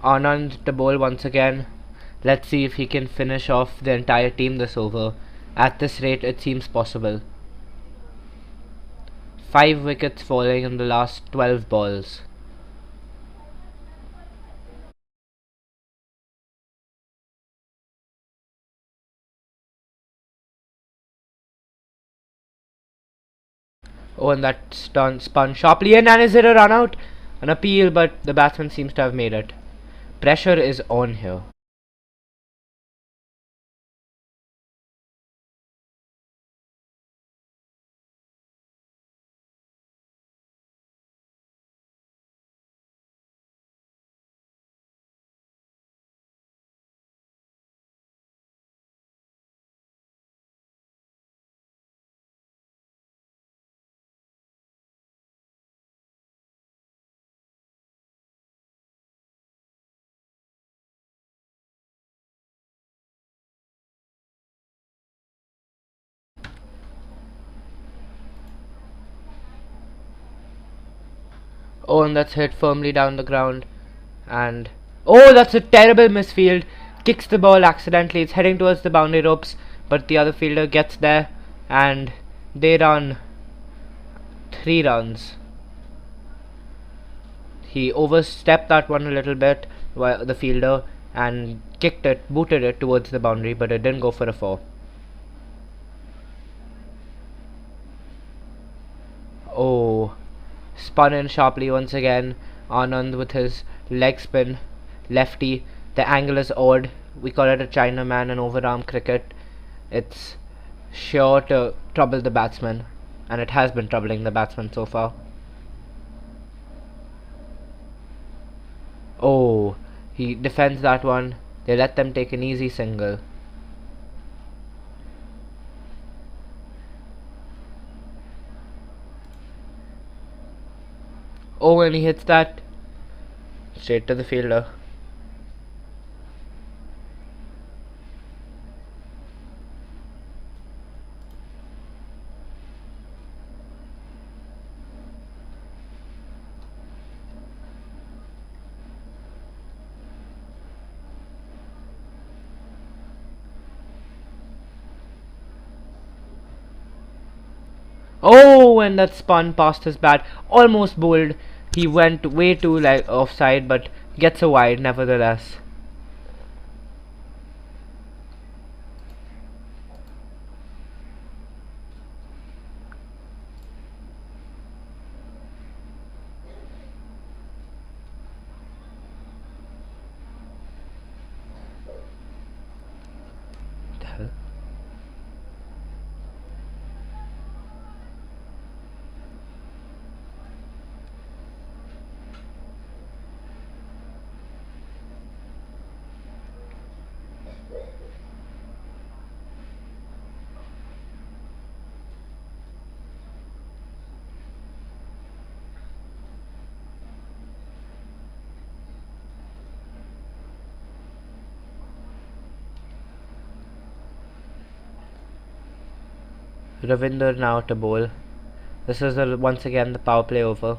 Speaker 5: Anand to bowl once again. Let's see if he can finish off the entire team this over. At this rate, it seems possible. 5 wickets falling in the last 12 balls. Oh, and that spun sharply in, and is it a run out? An appeal, but the batsman seems to have made it. Pressure is on here. Oh, and that's hit firmly down the ground. And oh, that's a terrible misfield. Kicks the ball accidentally. It's heading towards the boundary ropes, but the other fielder gets there, and they run 3 runs. He overstepped that one a little bit, the fielder, and booted it towards the boundary, but it didn't go for a 4. Oh, spun in sharply once again. Anand with his leg spin, lefty. The angle is odd. We call it a Chinaman and overarm cricket. It's sure to trouble the batsman, and it has been troubling the batsman so far. Oh, he defends that one. They let them take an easy single. Oh, and he hits that straight to the fielder. Oh, and that spun past his bat, almost bowled. He went way too offside, but gets a wide nevertheless. Ravinder now to bowl. This is once again the power play over.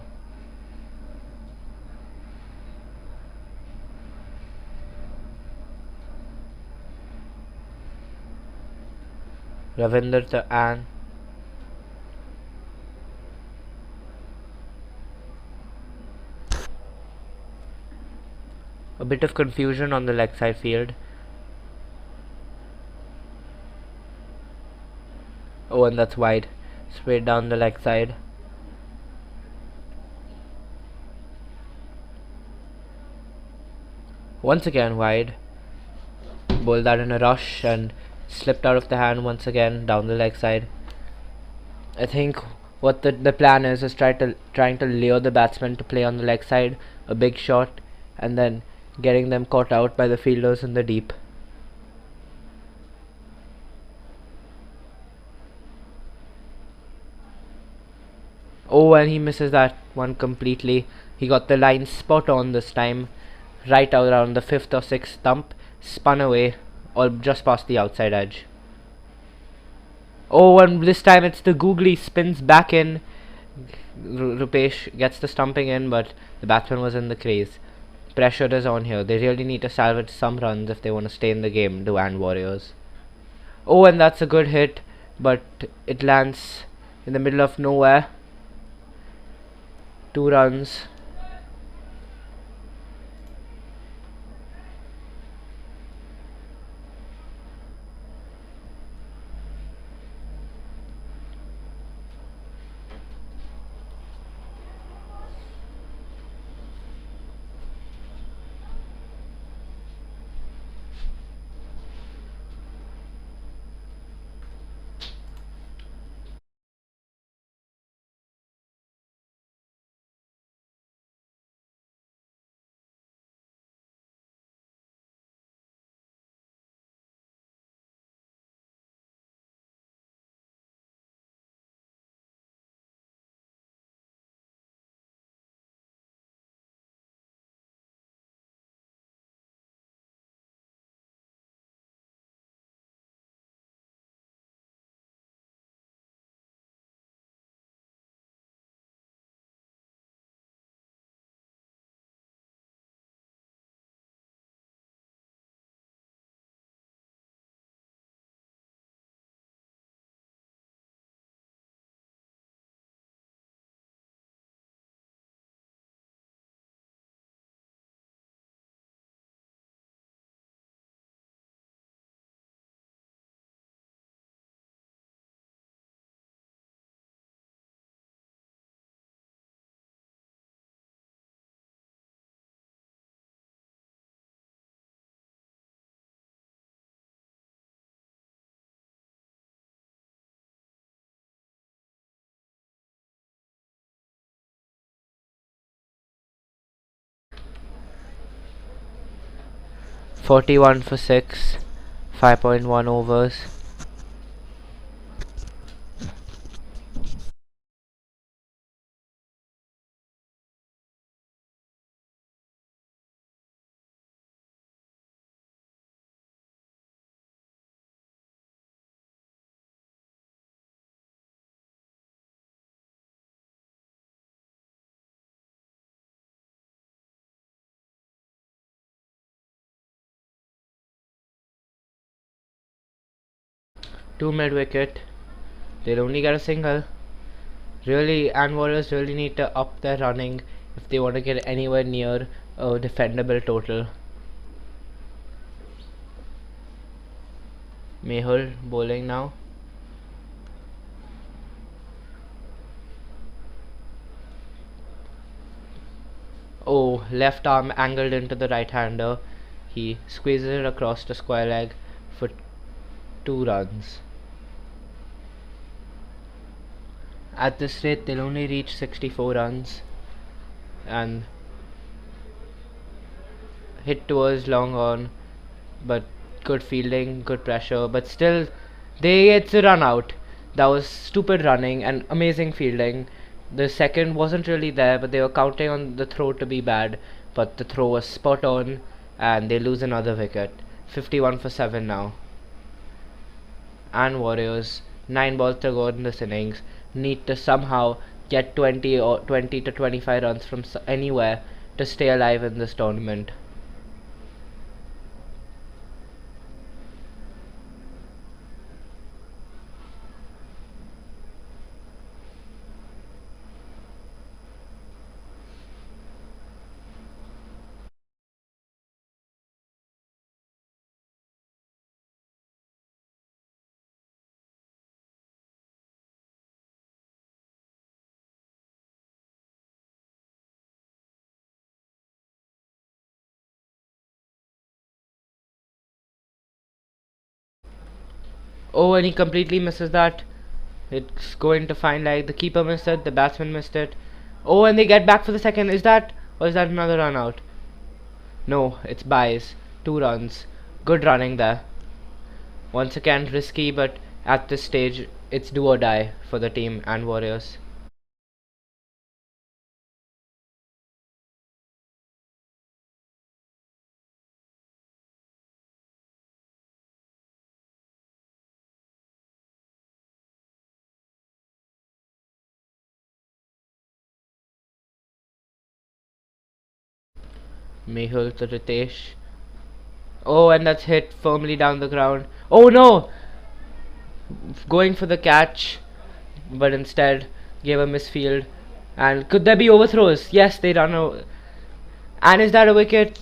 Speaker 5: Ravinder to Ann. A bit of confusion on the leg side field. Oh, and that's wide. Straight down the leg side. Once again wide. Bowled that in a rush and slipped out of the hand once again down the leg side. I think what the plan is trying to lure the batsman to play on the leg side, a big shot, and then getting them caught out by the fielders in the deep. Oh, and he misses that one completely. He got the line spot on this time, right out around the 5th or 6th stump, spun away, or just past the outside edge. Oh, and this time it's the googly, spins back in. Rupesh gets the stumping in, but the batsman was in the crease. Pressure is on here. They really need to salvage some runs if they want to stay in the game, the And Warriors. Oh, and that's a good hit, but it lands in the middle of nowhere. 2 runs. .41 for 6, 5.1 overs. Two mid wicket. They'll only get a single. Really, and Warriors really need to up their running if they want to get anywhere near a defendable total. Mehul bowling now. Oh, left arm angled into the right hander. He squeezes it across the square leg for 2 runs. At this rate, they'll only reach 64 runs and hit towards long on, but good fielding, good pressure, but still it's a run out. That was stupid running and amazing fielding. The second wasn't really there, but they were counting on the throw to be bad, but the throw was spot on and they lose another wicket. 51 for 7 now. And Warriors 9 balls to go in this innings. Need to somehow get 20 to 25 runs from anywhere to stay alive in this tournament. Oh, and he completely misses that. It's going to find, like, the keeper missed it, the batsman missed it. Oh, and they get back for the second. Is that, or is that another run out? No, it's buys. 2 runs. Good running there. Once again, risky, but at this stage, it's do or die for the team and Warriors. Mehul to Ritesh. Oh, and that's hit firmly down the ground. Oh no! Going for the catch, but instead gave a misfield. And could there be overthrows? Yes, they run over. And is that a wicket?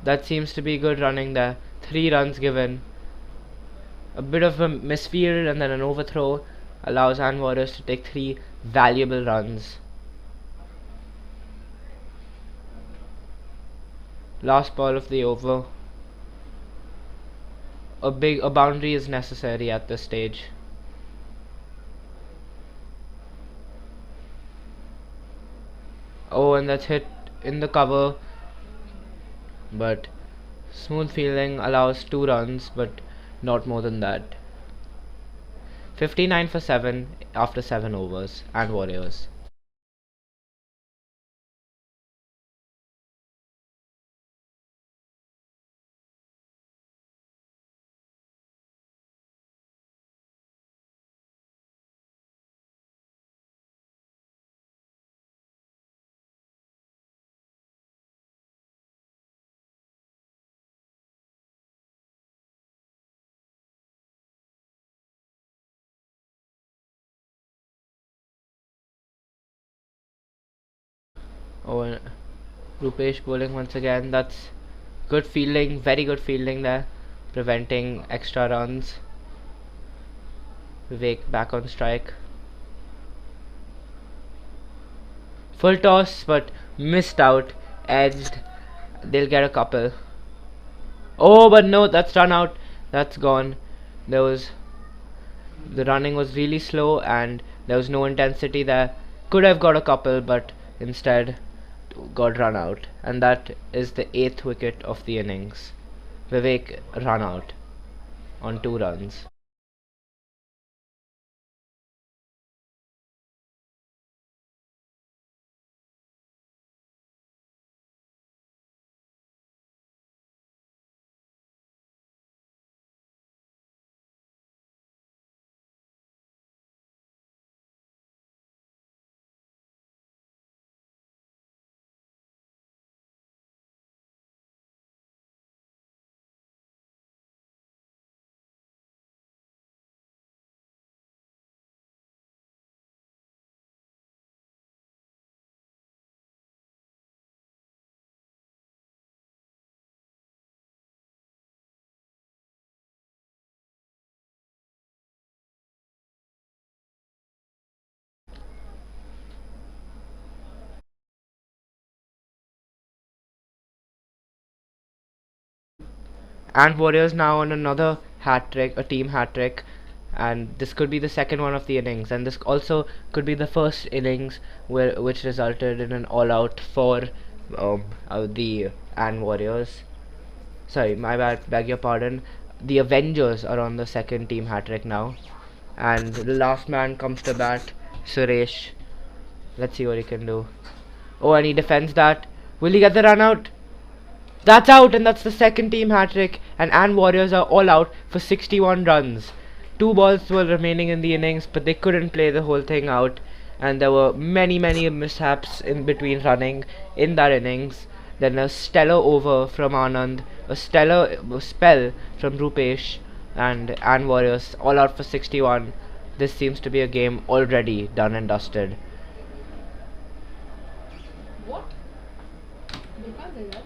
Speaker 5: That seems to be good running there. 3 runs given. A bit of a misfield and then an overthrow allows Warriors to take 3 valuable runs. Last ball of the over. A boundary is necessary at this stage. Oh, and that's hit in the cover, but smooth fielding allows 2 runs, but not more than that. 59 for 7 after 7 overs and Warriors. Oh, and Rupesh bowling once again. That's good fielding, very good fielding there, preventing extra runs. Vivek back on strike. Full toss, but missed out, edged. They'll get a couple. Oh, but no, that's run out. That's gone. The running was really slow and there was no intensity there. Could have got a couple, but instead got run out, and that is the 8th wicket of the innings. Vivek run out on 2 runs. And Warriors now on another hat trick, a team hat trick, and this could be the second one of the innings, and this also could be the first innings which resulted in an all-out for the Warriors. Sorry, my bad, beg your pardon. The Avengers are on the second team hat trick now, and the last man comes to bat, Suresh. Let's see what he can do. Oh, and he defends that. Will he get the run out? That's out, and that's the second team hat-trick, and Warriors are all out for 61 runs. 2 balls were remaining in the innings, but they couldn't play the whole thing out, and there were many mishaps in between running in that innings. Then a stellar over from Anand, a stellar spell from Rupesh, and Warriors all out for 61. This seems to be a game already done and dusted.
Speaker 6: What? You can't say that.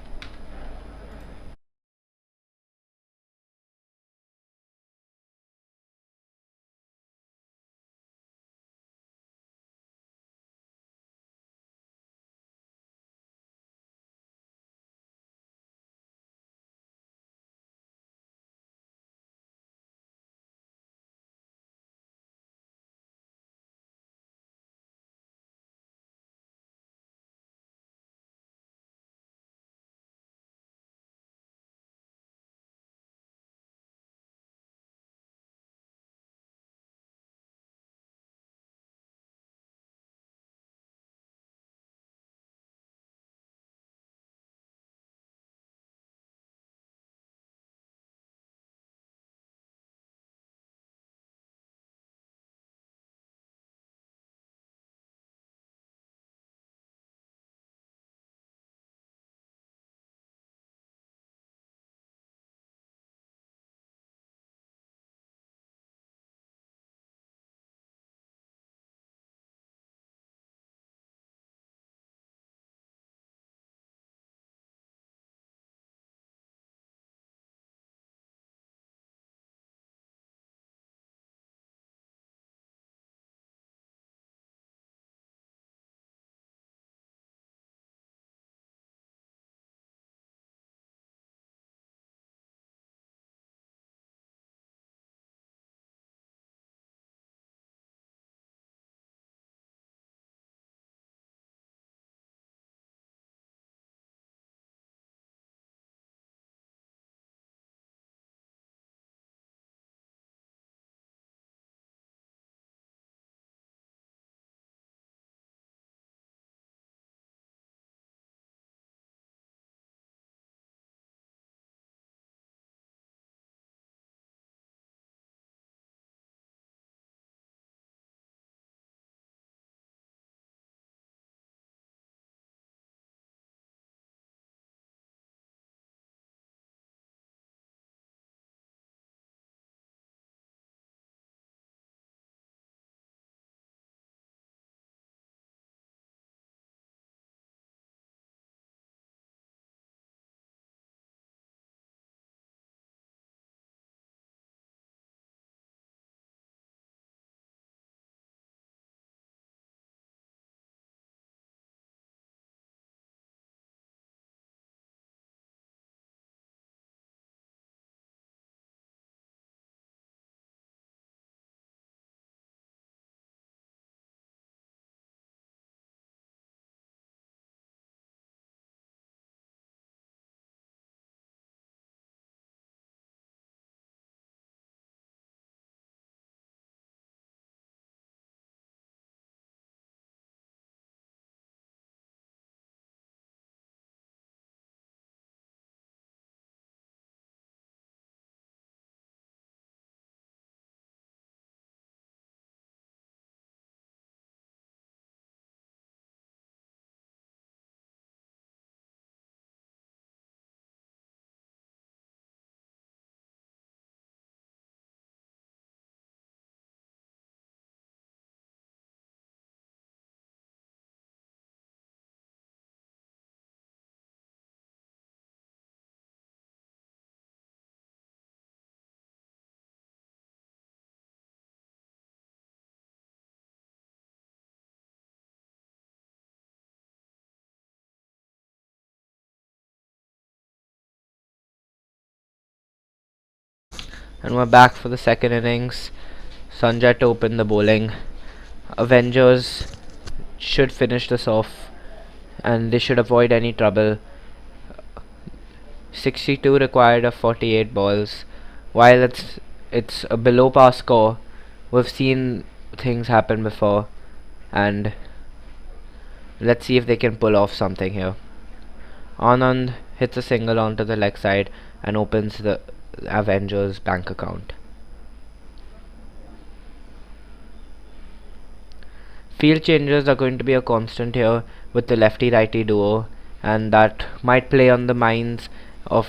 Speaker 5: And we're back for the second innings. Sanjay to open the bowling. Avengers should finish this off, and they should avoid any trouble. 62 required of 48 balls. While it's a below par score, we've seen things happen before, and let's see if they can pull off something here. Anand hits a single onto the leg side and opens the Avengers bank account. Field changes are going to be a constant here with the lefty-righty duo, and that might play on the minds of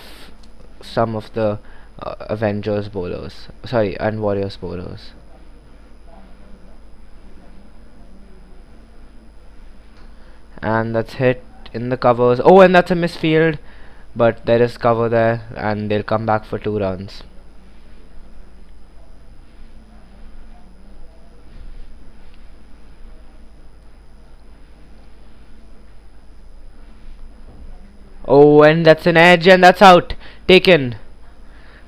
Speaker 5: some of the Avengers bowlers, and Warriors bowlers. And that's hit in the covers. Oh, and that's a misfield, but there is cover there, and they'll come back for 2 runs. Oh, and that's an edge, and that's out. Taken.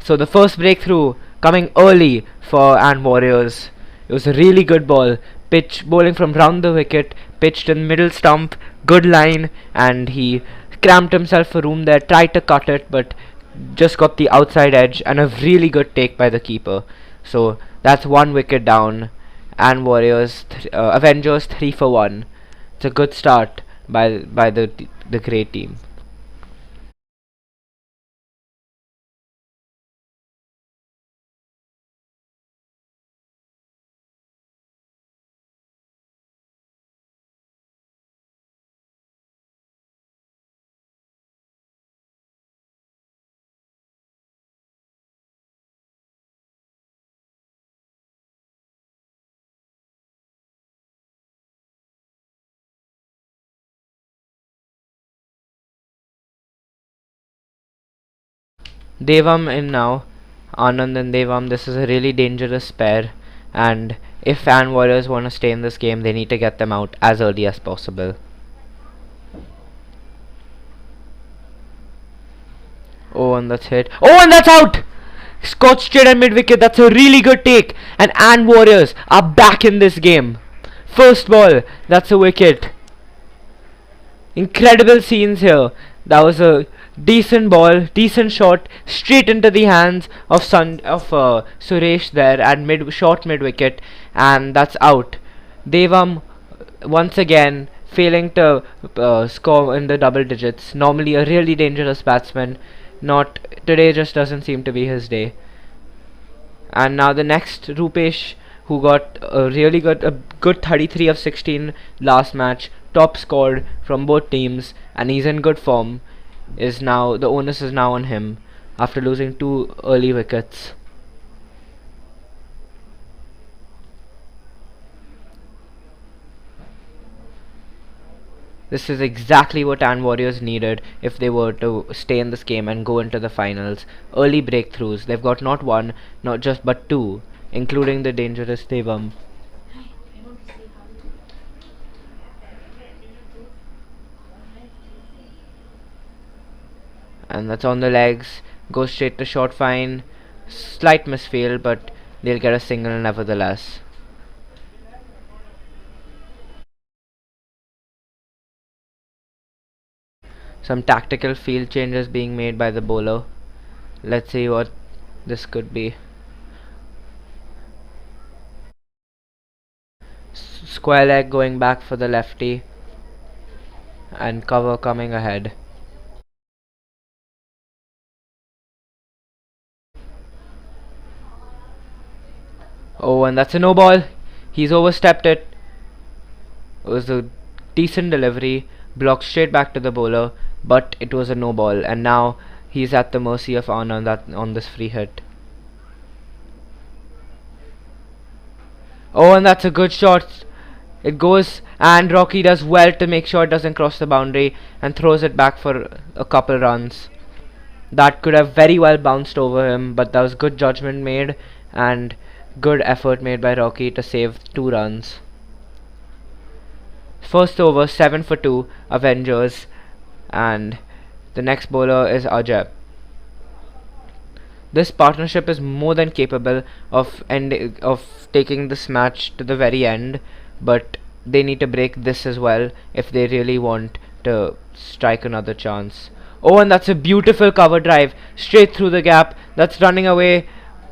Speaker 5: So the first breakthrough coming early for Warriors. It was a really good ball. Bowling from round the wicket, pitched in middle stump, good line, and he cramped himself for room there, tried to cut it, but just got the outside edge, and a really good take by the keeper. So that's 1 wicket down, and Avengers 3 for 1. It's a good start by the great team. Devam in now. Anand and Devam, this is a really dangerous pair, and if Warriors want to stay in this game, they need to get them out as early as possible. Oh, and that's hit. Oh, and that's out! Scott straight at mid-wicket. That's a really good take, and Warriors are back in this game. First ball, that's a wicket. Incredible scenes here. That was a decent ball, decent shot, straight into the hands of Suresh there at short mid wicket, and that's out. Devam once again failing to score in the double digits. Normally a really dangerous batsman. Not today, just doesn't seem to be his day. And now the next, Rupesh, who got a good 33 of 16 last match, top scored from both teams, and he's in good form. The onus is now on him after losing 2 early wickets. This is exactly what Warriors needed if they were to stay in this game and go into the finals. Early breakthroughs. They've got not 1, but 2, including the dangerous Devam. And that's on the legs, goes straight to short fine, slight misfield, but they'll get a single nevertheless. Some tactical field changes being made by the bowler. Let's see what this could be. Square leg going back for the lefty, and cover coming ahead. Oh, and that's a no ball. He's overstepped it. It was a decent delivery, blocked straight back to the bowler, but it was a no ball, and now he's at the mercy of Anand on this free hit. Oh, and that's a good shot. It goes, and Rocky does well to make sure it doesn't cross the boundary and throws it back for a couple runs. That could have very well bounced over him, but that was good judgment made and good effort made by Rocky to save 2 runs. First over, 7 for 2, Avengers, and the next bowler is Ajay. This partnership is more than capable of taking this match to the very end, but they need to break this as well if they really want to strike another chance. Oh, and that's a beautiful cover drive straight through the gap. That's running away.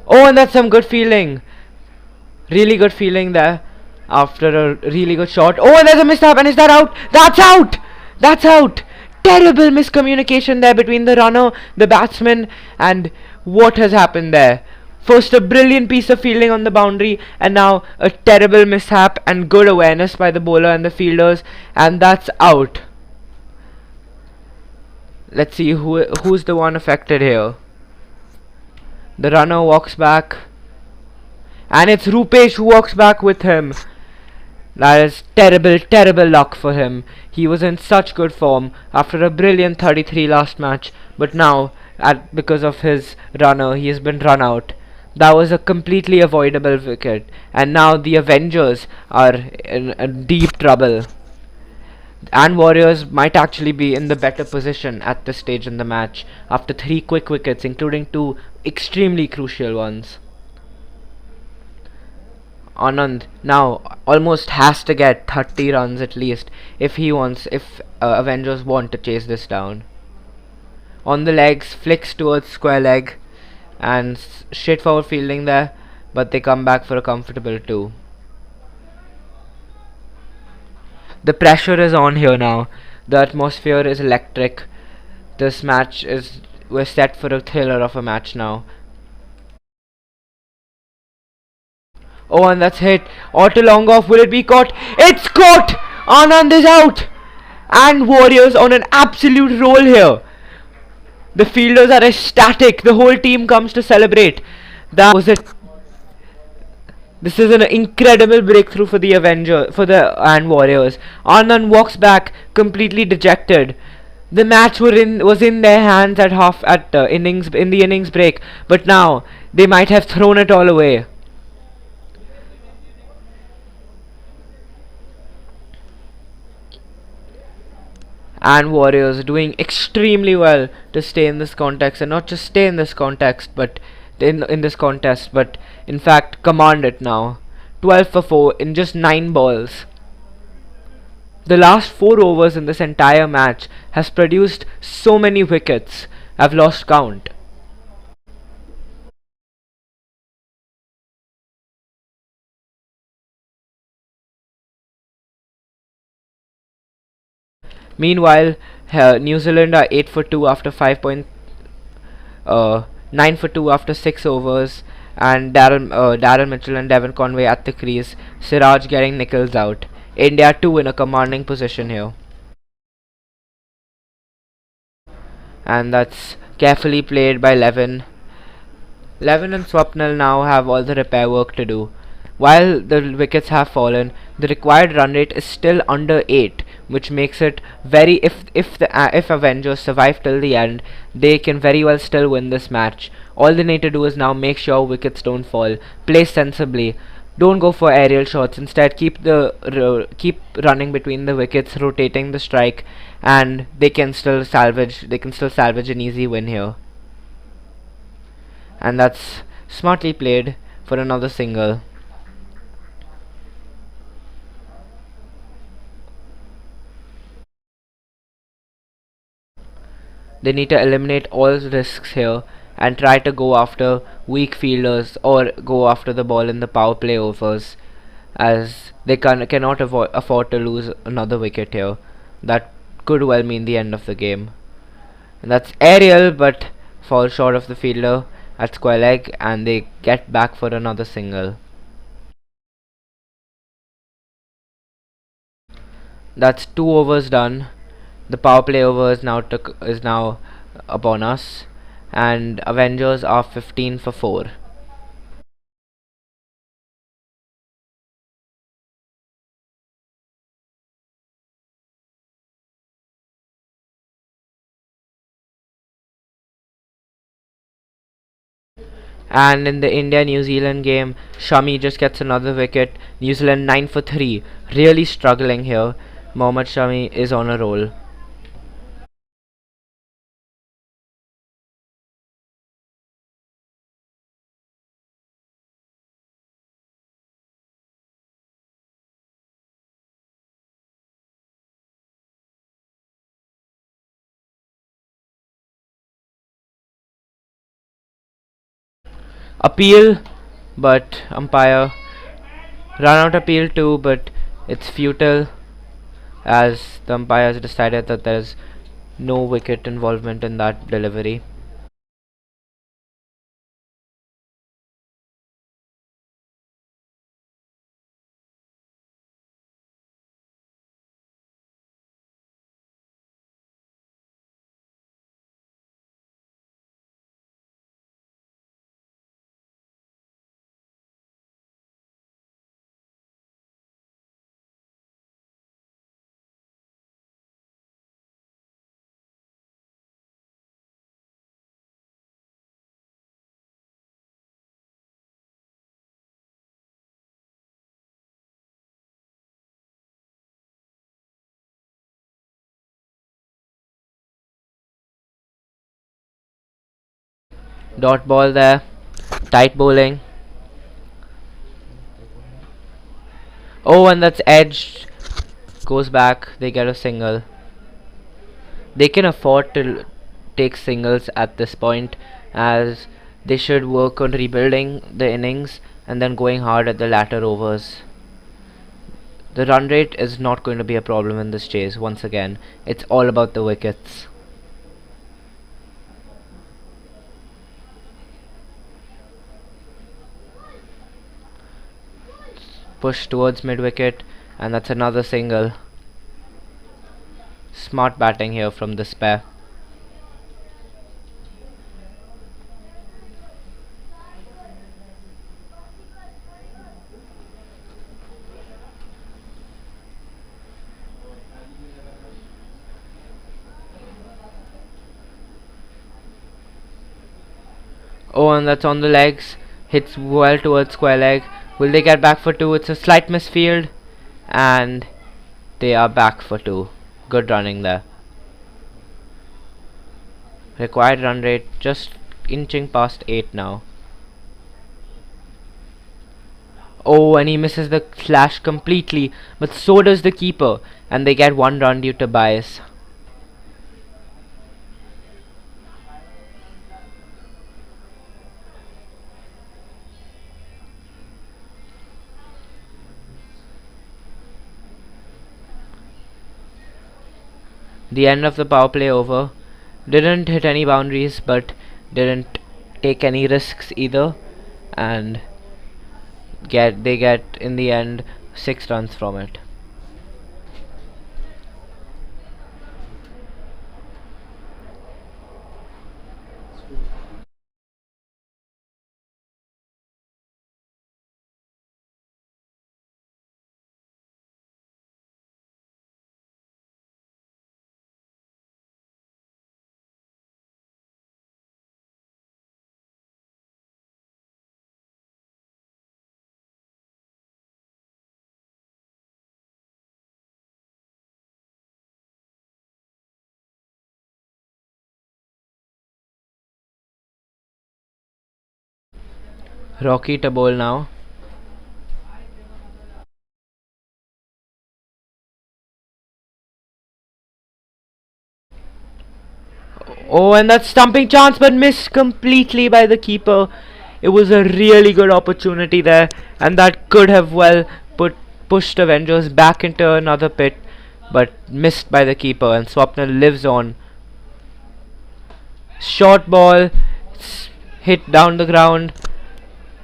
Speaker 5: Oh, and that's some good fielding. Really good fielding there after a really good shot. Oh, and there's a mishap, and is that out? That's out! That's out! terrible miscommunication there between the runner, the batsman, and what has happened there. First a brilliant piece of fielding on the boundary, and now a terrible mishap and good awareness by the bowler and the fielders, and that's out. Let's see who's the one affected here. The runner walks back, and it's Rupesh who walks back with him. That is terrible luck for him. He was in such good form after a brilliant 33 last match, but now, because of his runner, he has been run out. That was a completely avoidable wicket, and now the Avengers are in deep trouble. And Warriors might actually be in the better position at this stage in the match after 3 quick wickets, including 2 extremely crucial ones. Anand now almost has to get 30 runs at least if Avengers want to chase this down. On the legs, flicks towards square leg, and straightforward fielding there, but they come back for a comfortable 2. The pressure is on here now. The atmosphere is electric. This match we're set for a thriller of a match now. Oh, and that's hit. Auto long off. Will it be caught? It's caught! Anand is out! And Warriors on an absolute roll here. The fielders are ecstatic. The whole team comes to celebrate. That was it. This is an incredible breakthrough for the Warriors. Anand walks back completely dejected. The match was in their hands in the innings break, but now they might have thrown it all away. And Warriors doing extremely well to stay in this context, and not just stay in this context, but in this contest, but in fact command it now. 12 for 4 in just 9 balls. The last 4 overs in this entire match has produced so many wickets, I've lost count. Meanwhile, New Zealand are 8 for 2 after 9 for 2 after 6 overs, and Darren Mitchell and Devon Conway at the crease. Siraj getting Nichols out. India 2 in a commanding position here. And that's carefully played by Levin. Levin and Swapnil now have all the repair work to do. While the wickets have fallen, the required run rate is still under 8, which makes it if Avengers survive till the end, they can very well still win this match. All they need to do is now make sure wickets don't fall, play sensibly, don't go for aerial shots, instead keep running between the wickets, rotating the strike, and they can still salvage an easy win here. And that's smartly played for another single. They need to eliminate all risks here and try to go after weak fielders or go after the ball in the power play overs, as they cannot afford to lose another wicket here. That could well mean the end of the game. And that's aerial, but falls short of the fielder at square leg, and they get back for another single. That's 2 overs done. The power play over is now upon us, and Avengers are 15 for 4. And in the India-New Zealand game, Shami just gets another wicket. New Zealand 9 for 3. Really struggling here. Mohammad Shami is on a roll. Appeal, but umpire run out appeal too, but it's futile, as the umpire has decided that there's No wicket involvement in that delivery. Dot ball there. Tight bowling. Oh, and that's edged. Goes back. They get a single. They can afford to take singles at this point, as they should work on rebuilding the innings and then going hard at the latter overs. The run rate is not going to be a problem in this chase. Once again, it's all about the wickets. Push towards mid wicket, and that's another single. Smart batting here from this pair. Oh, and that's on the legs. Hits well towards square leg. Will they get back for two? It's a slight misfield, and they are back for two. Good running there. Required run rate just inching past 8 now. Oh, and he misses the slash completely, but so does the keeper, and they get 1 run due to bias. The end of the power play over. Didn't hit any boundaries, but didn't take any risks either, and they get in the end 6 runs from it. Rocky to bowl now. Oh, and that stumping chance, but missed completely by the keeper. It was a really good opportunity there, and that could have well pushed Avengers back into another pit, but missed by the keeper, and Swapnil lives on. Short ball, hit down the ground,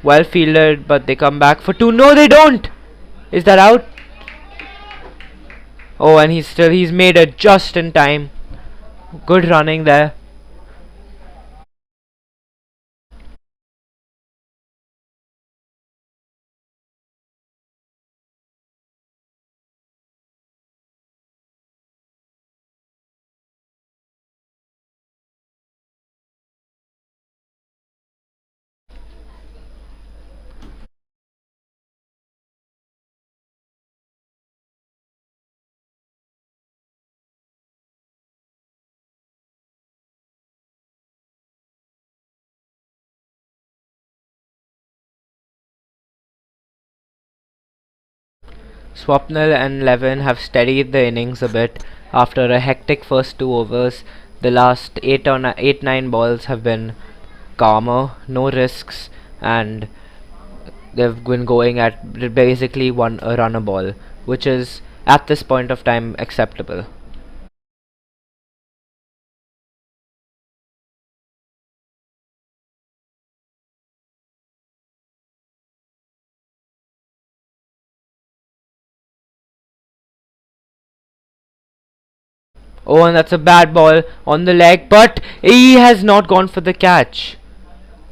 Speaker 5: well fielded, but they come back for 2. No, they don't. Is that out? Oh, and he's made it just in time. Good running there. Swapnil and Levin have steadied the innings a bit after a hectic first 2 overs. The last 8-9 balls have been calmer, no risks, and they've been going at basically a run a ball, which is at this point of time acceptable. Oh, and that's a bad ball on the leg, but he has not gone for the catch.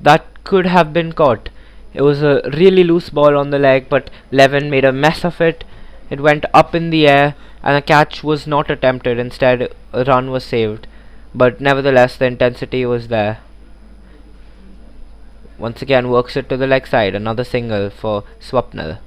Speaker 5: That could have been caught. It was a really loose ball on the leg, but Levin made a mess of it. It went up in the air, and a catch was not attempted. Instead, a run was saved. But nevertheless, the intensity was there. Once again, works it to the leg side. Another single for Swapnil.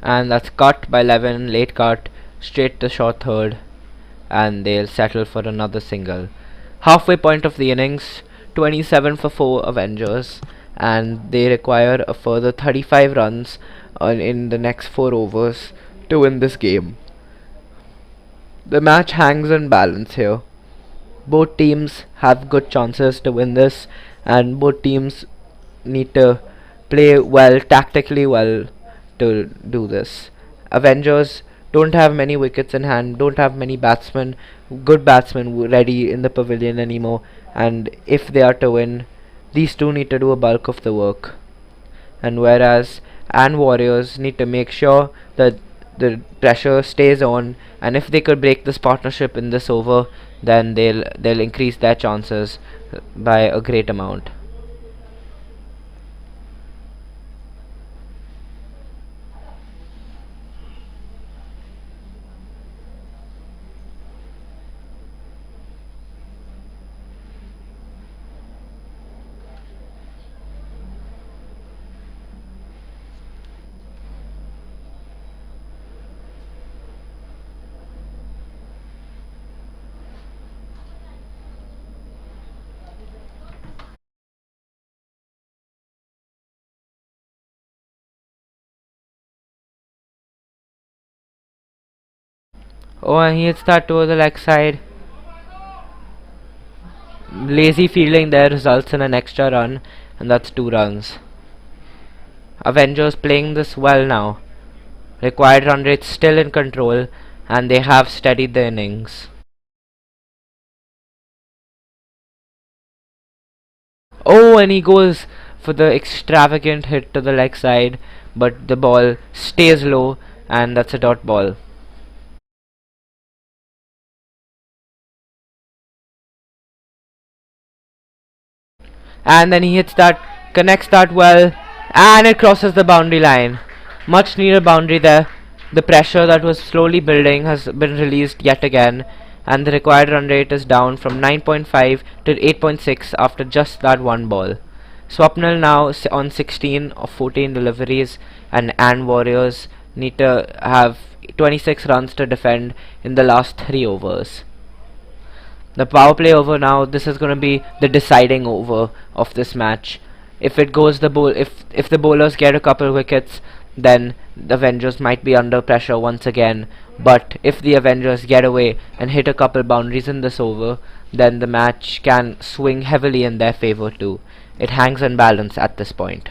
Speaker 5: And that's cut by Levin, late cut, straight to short third, and they'll settle for another single. Halfway point of the innings, 27 for 4 Avengers, and they require a further 35 runs in the next 4 overs to win this game. The match hangs on balance here. Both teams have good chances to win this, and both teams need to play well, tactically well, to do this. Avengers don't have many wickets in hand, don't have many good batsmen ready in the pavilion anymore, and if they are to win, these two need to do a bulk of the work. And whereas Warriors need to make sure that the pressure stays on, and if they could break this partnership in this over, then they'll increase their chances by a great amount. Oh, and he hits that to the leg side. Lazy fielding there results in an extra run, and that's 2 runs. Avengers playing this well now. Required run rate still in control, and they have steadied the innings. Oh, and he goes for the extravagant hit to the leg side, but the ball stays low, and that's a dot ball. And then he hits that, connects that well, and it crosses the boundary line. Much needed boundary there. The pressure that was slowly building has been released yet again, and the required run rate is down from 9.5 to 8.6 after just that one ball. Swapnil now on 16 of 14 deliveries, and Warriors need to have 26 runs to defend in the last 3 overs. The power play over now. This is going to be the deciding over of this match. If it goes if the bowlers get a couple wickets, then the Avengers might be under pressure once again. But if the Avengers get away and hit a couple boundaries in this over, then the match can swing heavily in their favor too. It hangs on balance at this point.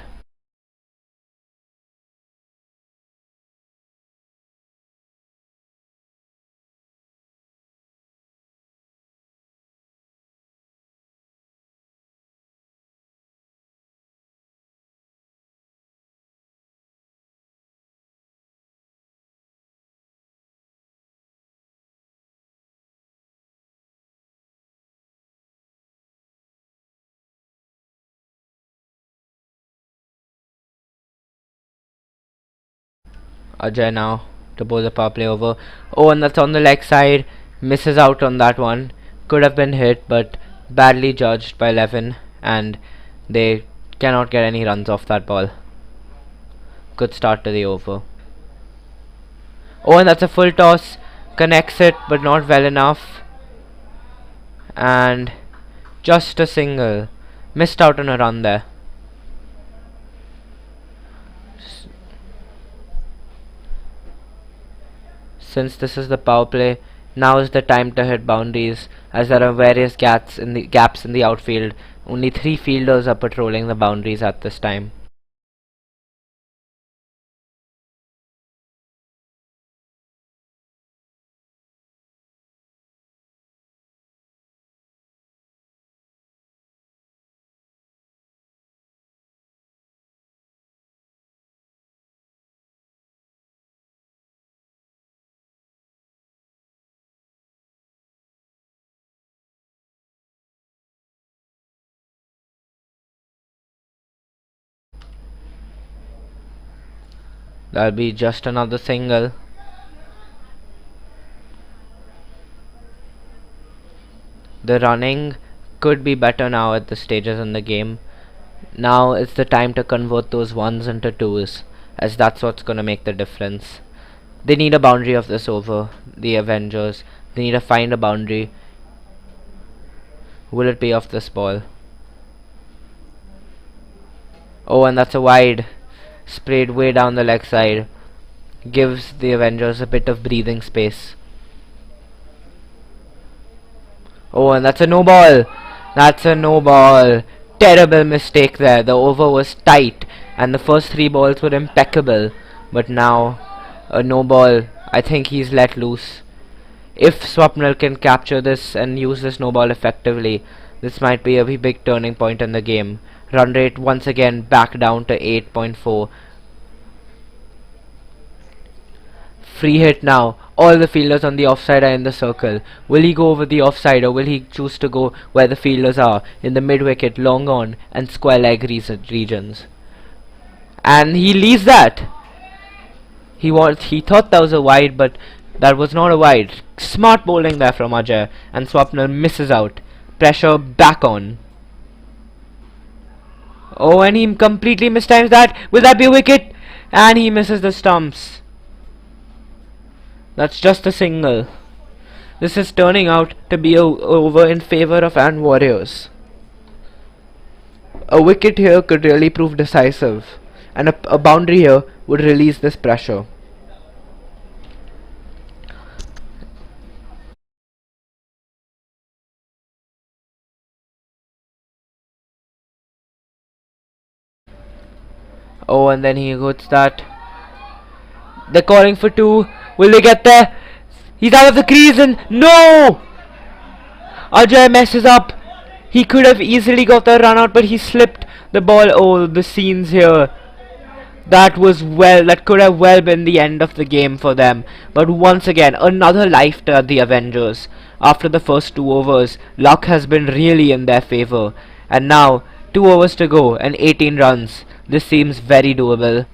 Speaker 5: Ajay now to bowl the power play over. Oh, and that's on the leg side. Misses out on that one. Could have been hit, but badly judged by Levin, and they cannot get any runs off that ball. Good start to the over. Oh, and that's a full toss. Connects it, but not well enough. And just a single. Missed out on a run there. Since this is the power play, now is the time to hit boundaries, as there are various gaps in the outfield. Only 3 fielders are patrolling the boundaries at this time. That'll be just another single. The running could be better now at the stages in the game. Now it's the time to convert those ones into twos, as that's what's gonna make the difference. They need a boundary of this over, the Avengers. They need to find a boundary. Will it be off this ball? Oh, and that's a wide. Sprayed way down the leg side. Gives the Avengers a bit of breathing space. Oh, and that's a no ball. That's a no ball. Terrible mistake there. The over was tight and the first 3 balls were impeccable. But now, a no ball. I think he's let loose. If Swapnil can capture this and use this no ball effectively, this might be a big turning point in the game. Run rate once again back down to 8.4. Free hit now. All the fielders on the offside are in the circle. Will he go over the offside or will he choose to go where the fielders are, in the mid-wicket, long on and square leg regions? And he leaves that. He thought that was a wide, but that was not a wide. Smart bowling there from Ajay, and Swapnil misses out. Pressure back on. Oh, and he completely mistimes that. Will that be a wicket? And he misses the stumps. That's just a single. This is turning out to be over in favour of Ant Warriors. A wicket here could really prove decisive, and a boundary here would release this pressure. Oh, and then he goes that. They're calling for 2. Will they get there? He's out of the crease and no! Ajay messes up. He could have easily got the run out, but he slipped the ball. Oh, the scenes here. That could have well been the end of the game for them. But once again, another life to the Avengers. After the first 2 overs, luck has been really in their favour. And now, 2 overs to go and 18 runs. This seems very doable.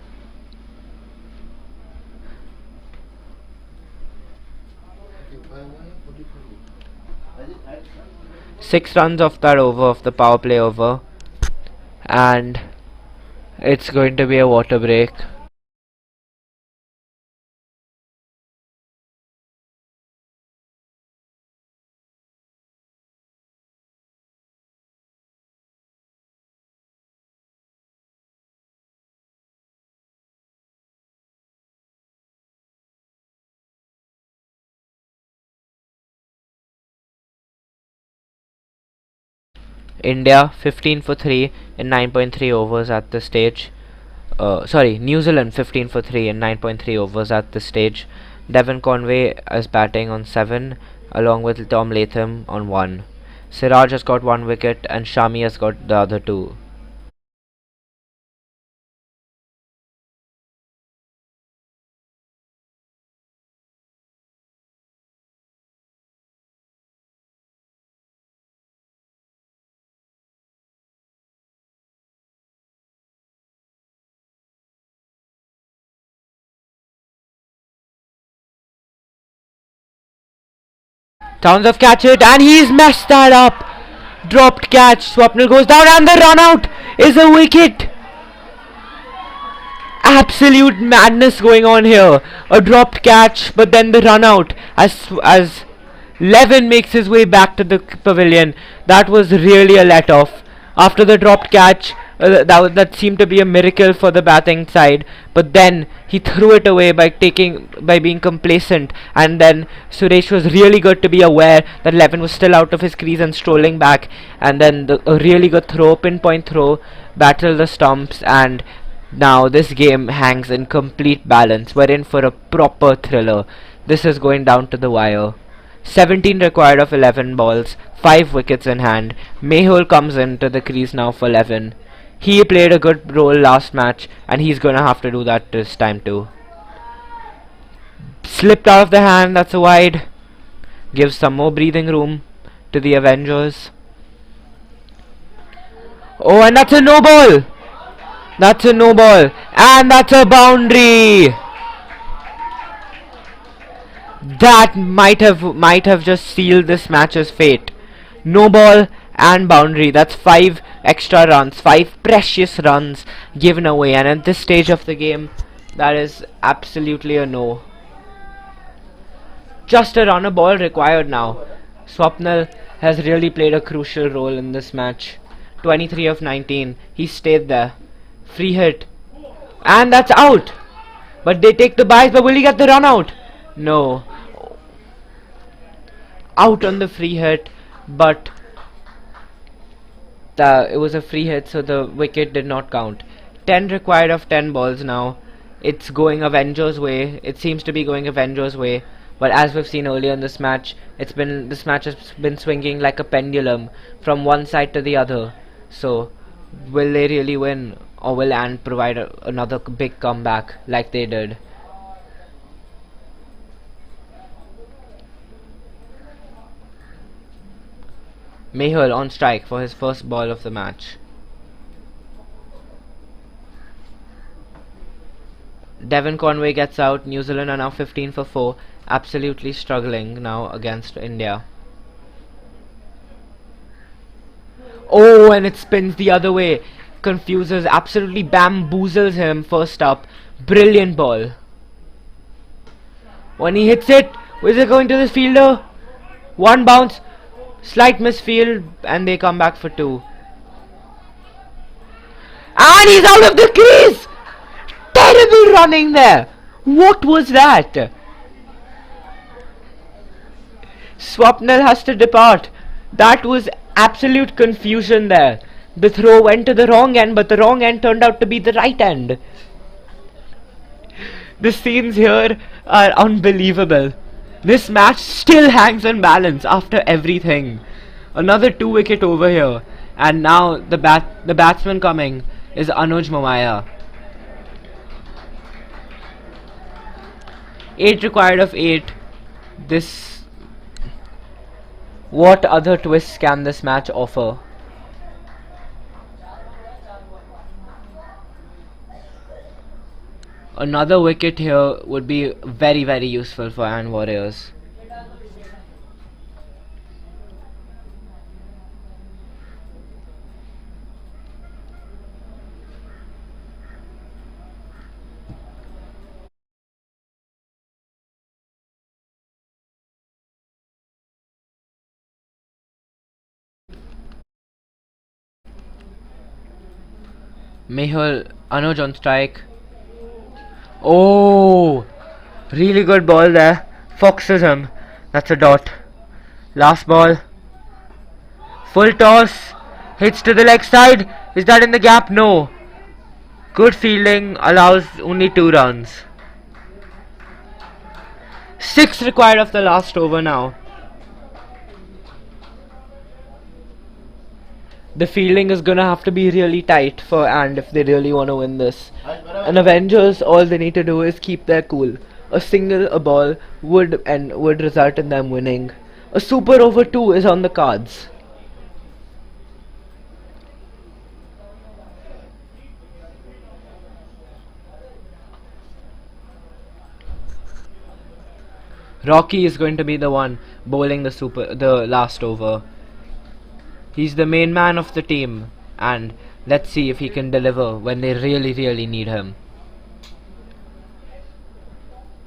Speaker 5: 6 runs off that over, of the power play over, and it's going to be a water break. India 15 for 3 in 9.3 overs at this stage. New Zealand 15 for 3 in 9.3 overs at this stage. Devon Conway is batting on 7 along with Tom Latham on 1. Siraj has got 1 wicket and Shami has got the other 2. Towns catch it and he's messed that up. Dropped catch. Swapnil goes down and the run out is a wicket. Absolute madness going on here. A dropped catch, but then the run out as Levin makes his way back to the pavilion. That was really a let off. After the dropped catch, that seemed to be a miracle for the batting side, but then he threw it away by being complacent, and then Suresh was really good to be aware that Levin was still out of his crease and strolling back, and then a really good throw, pinpoint throw, battled the stumps, and now this game hangs in complete balance. We're in for a proper thriller. This is going down to the wire. 17 required of 11 balls, 5 wickets in hand. Mehul comes into the crease now for Levin. He played a good role last match and he's gonna have to do that this time too. Slipped out of the hand, that's a wide. Gives some more breathing room to the Avengers. Oh, and that's a no ball! That's a no ball, and that's a boundary. That might have just sealed this match's fate. No ball and boundary. That's 5 extra runs, 5 precious runs given away, and at this stage of the game, that is absolutely a no. Just a runner ball required now. Swapnil has really played a crucial role in this match. 23 of 19. He stayed there. Free hit. And that's out. But they take the byes, but will he get the run out? No. Out on the free hit, but it was a free hit, so the wicket did not count. 10 required of 10 balls now. It's going Avengers way. It seems to be going Avengers way. But as we've seen earlier in this match, this match has been swinging like a pendulum from one side to the other. So, will they really win, or will Ant provide another big comeback like they did? Mehul on strike for his first ball of the match. Devon Conway gets out. New Zealand are now 15 for 4. Absolutely struggling now against India. Oh, and it spins the other way. Confuses, absolutely bamboozles him first up. Brilliant ball. When he hits it, is it going to the fielder? One bounce, slight misfield, and they come back for 2. And he's out of the crease! Terrible running there! What was that? Swapnil has to depart. That was absolute confusion there. The throw went to the wrong end, but the wrong end turned out to be the right end. The scenes here are unbelievable. This match still hangs on balance after everything. Another 2 wicket over here, and now the batsman coming is Anuj Momaya. 8 required of 8. What other twists can this match offer? Another wicket here would be very, very useful for Ant Warriors. Mehul, Anuj on strike. Oh, really good ball there. Foxes him. That's a dot. Last ball. Full toss. Hits to the leg side. Is that in the gap? No. Good fielding allows only 2 runs. 6 required of the last over now. The fielding is gonna have to be really tight for Ant if they really want to win this. And Avengers, all they need to do is keep their cool. A single, a ball would result in them winning. A super over 2 is on the cards. Rocky is going to be the one bowling the last over. He's the main man of the team, and let's see if he can deliver when they really, really need him.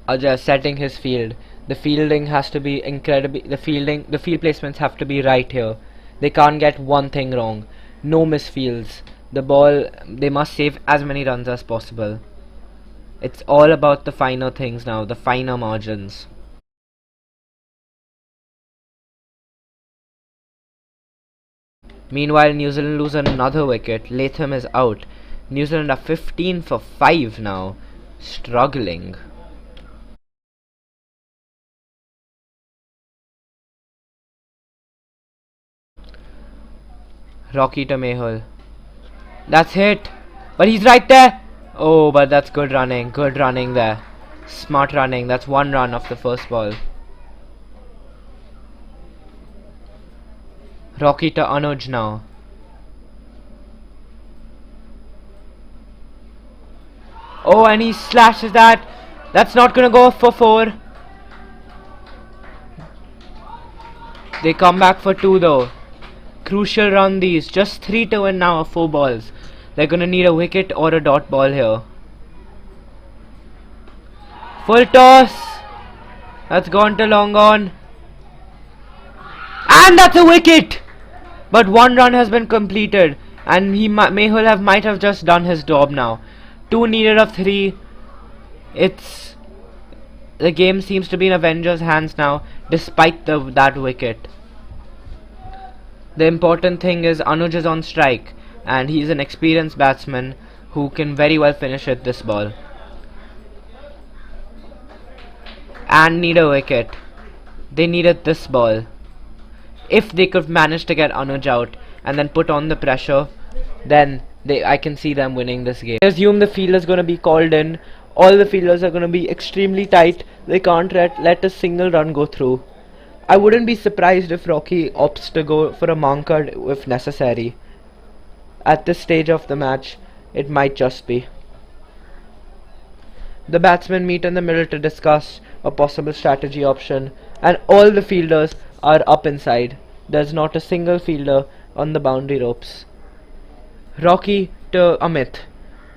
Speaker 5: Ajay setting his field. The fielding has to be incredibly. The field placements have to be right here. They can't get one thing wrong. No misfields. The ball, they must save as many runs as possible. It's all about the finer things now, the finer margins. Meanwhile, New Zealand lose another wicket. Latham is out. New Zealand are 15 for 5 now. Struggling. Rocky to Mehul. That's hit. But he's right there. Oh, but that's good running. Good running there. Smart running. That's 1 run off the first ball. Rocky to Anuj now. Oh, and he slashes that. That's not gonna go for 4. They come back for 2 though. Crucial run these. Just 3 to win now of 4 balls. They're gonna need a wicket or a dot ball here. Full toss. That's gone to long on. And that's a wicket! But 1 run has been completed. And Mehul might have just done his job now. 2 needed of 3. The game seems to be in Avengers' hands now, despite that wicket. The important thing is Anuj is on strike, and he's an experienced batsman who can very well finish at this ball. And need a wicket. They needed this ball. If they could manage to get Anuj out and then put on the pressure, then I can see them winning this game. I assume the field is going to be called in. All the fielders are going to be extremely tight. They can't let a single run go through. I wouldn't be surprised if Rocky opts to go for a marker if necessary. At this stage of the match, it might just be. The batsmen meet in the middle to discuss a possible strategy option, and all the fielders are up inside. There's not a single fielder on the boundary ropes. Rocky to Amit.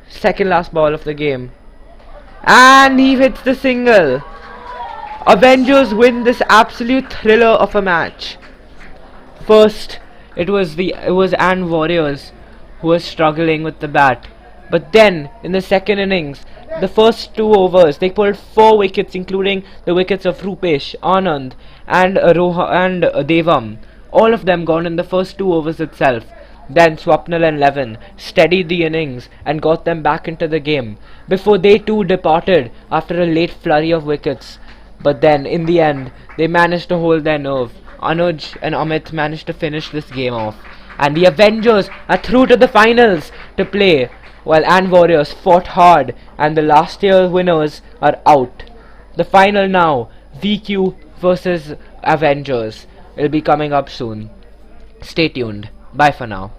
Speaker 5: Second last ball of the game. And he hits the single. Avengers win this absolute thriller of a match. First, it was and Warriors who was struggling with the bat. But then, in the second innings, the first 2 overs, they pulled 4 wickets, including the wickets of Rupesh, Anand, and Devam. All of them gone in the first 2 overs itself. Then Swapnil and Levin steadied the innings and got them back into the game before they too departed after a late flurry of wickets. But then, in the end, they managed to hold their nerve. Anuj and Amit managed to finish this game off. And the Avengers are through to the finals to play, while and Warriors fought hard and the last year winners are out. The final now, VQ versus Avengers, will be coming up soon. Stay tuned. Bye for now.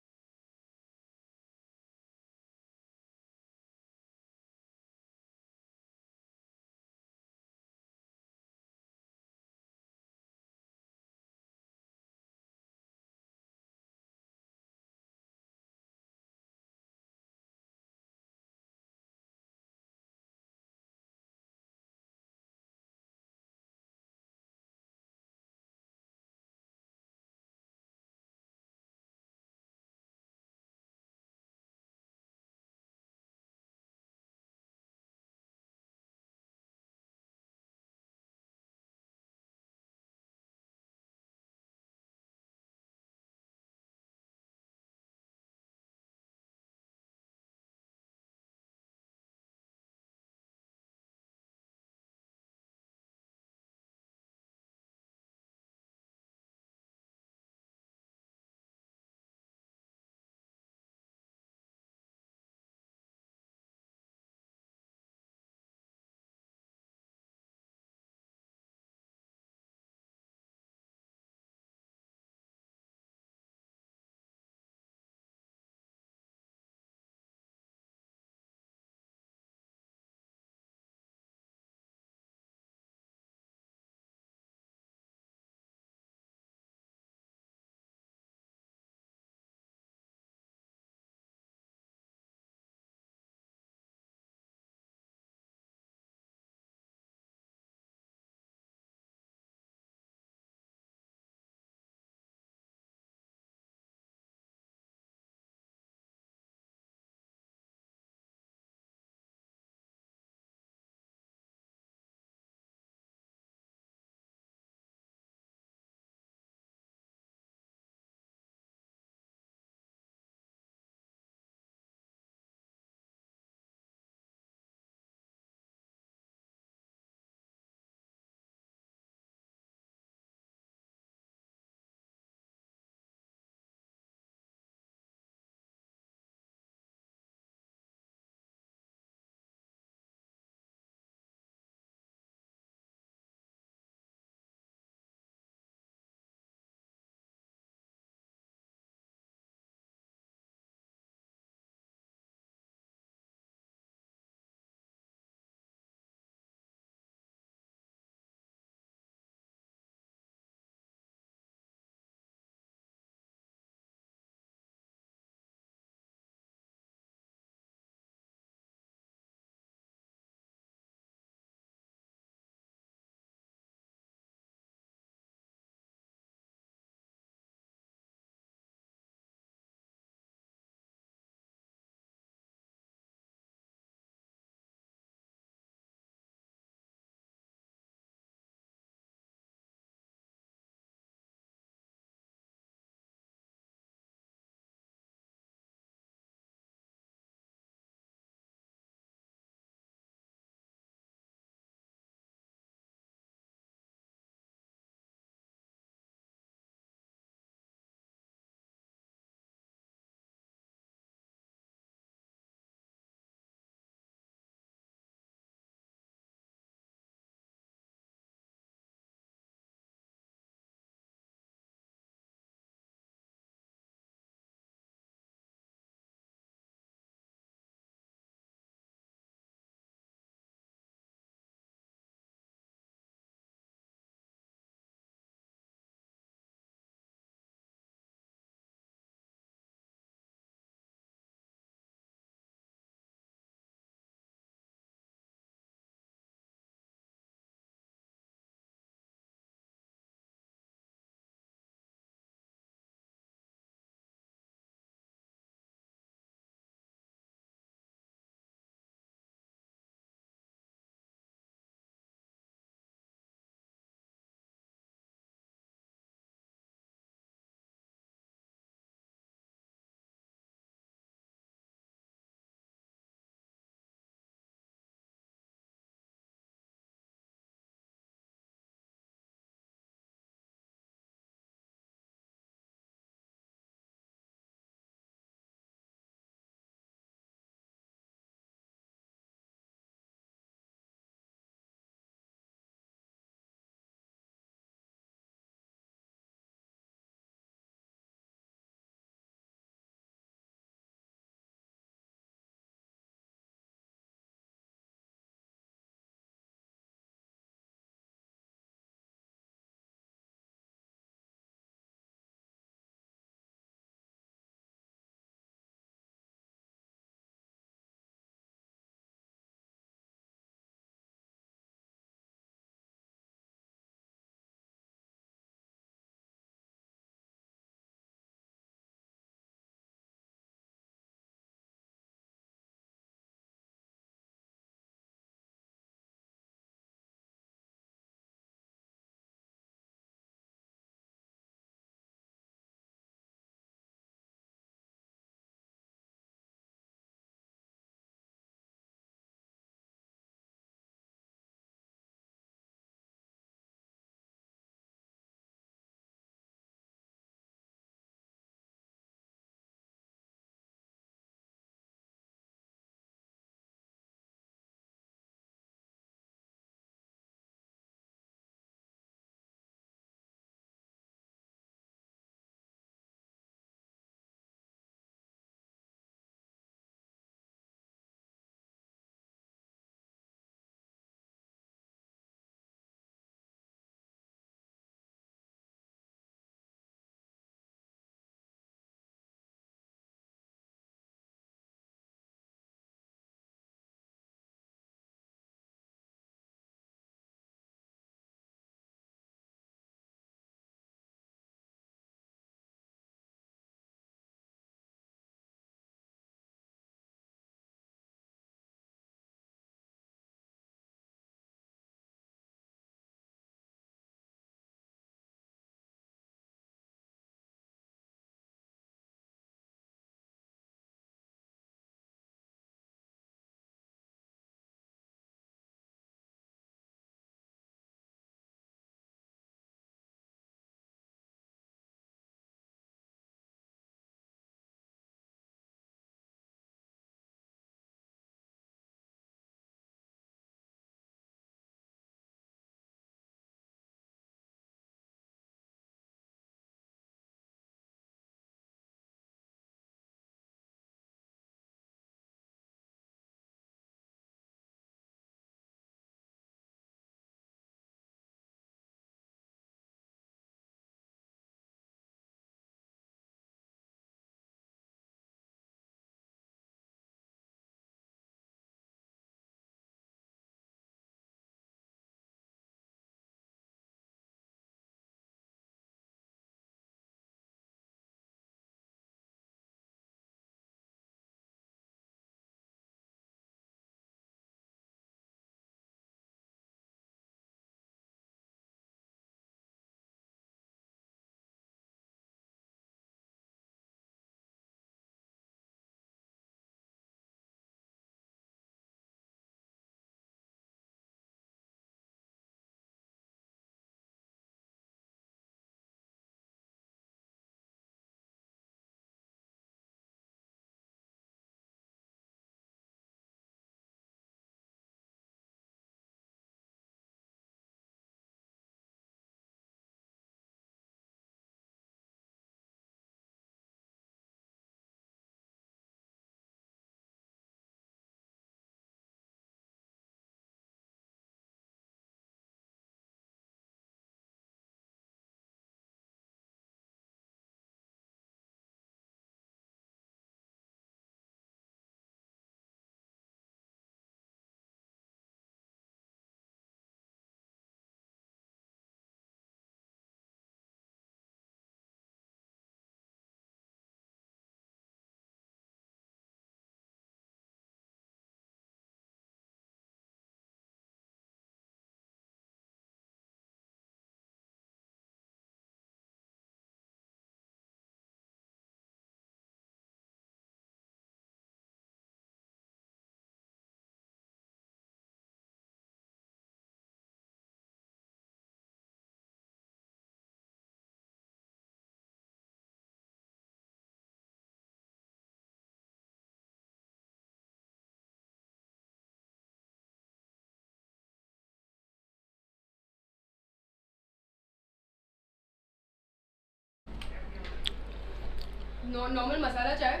Speaker 6: normal masala chai.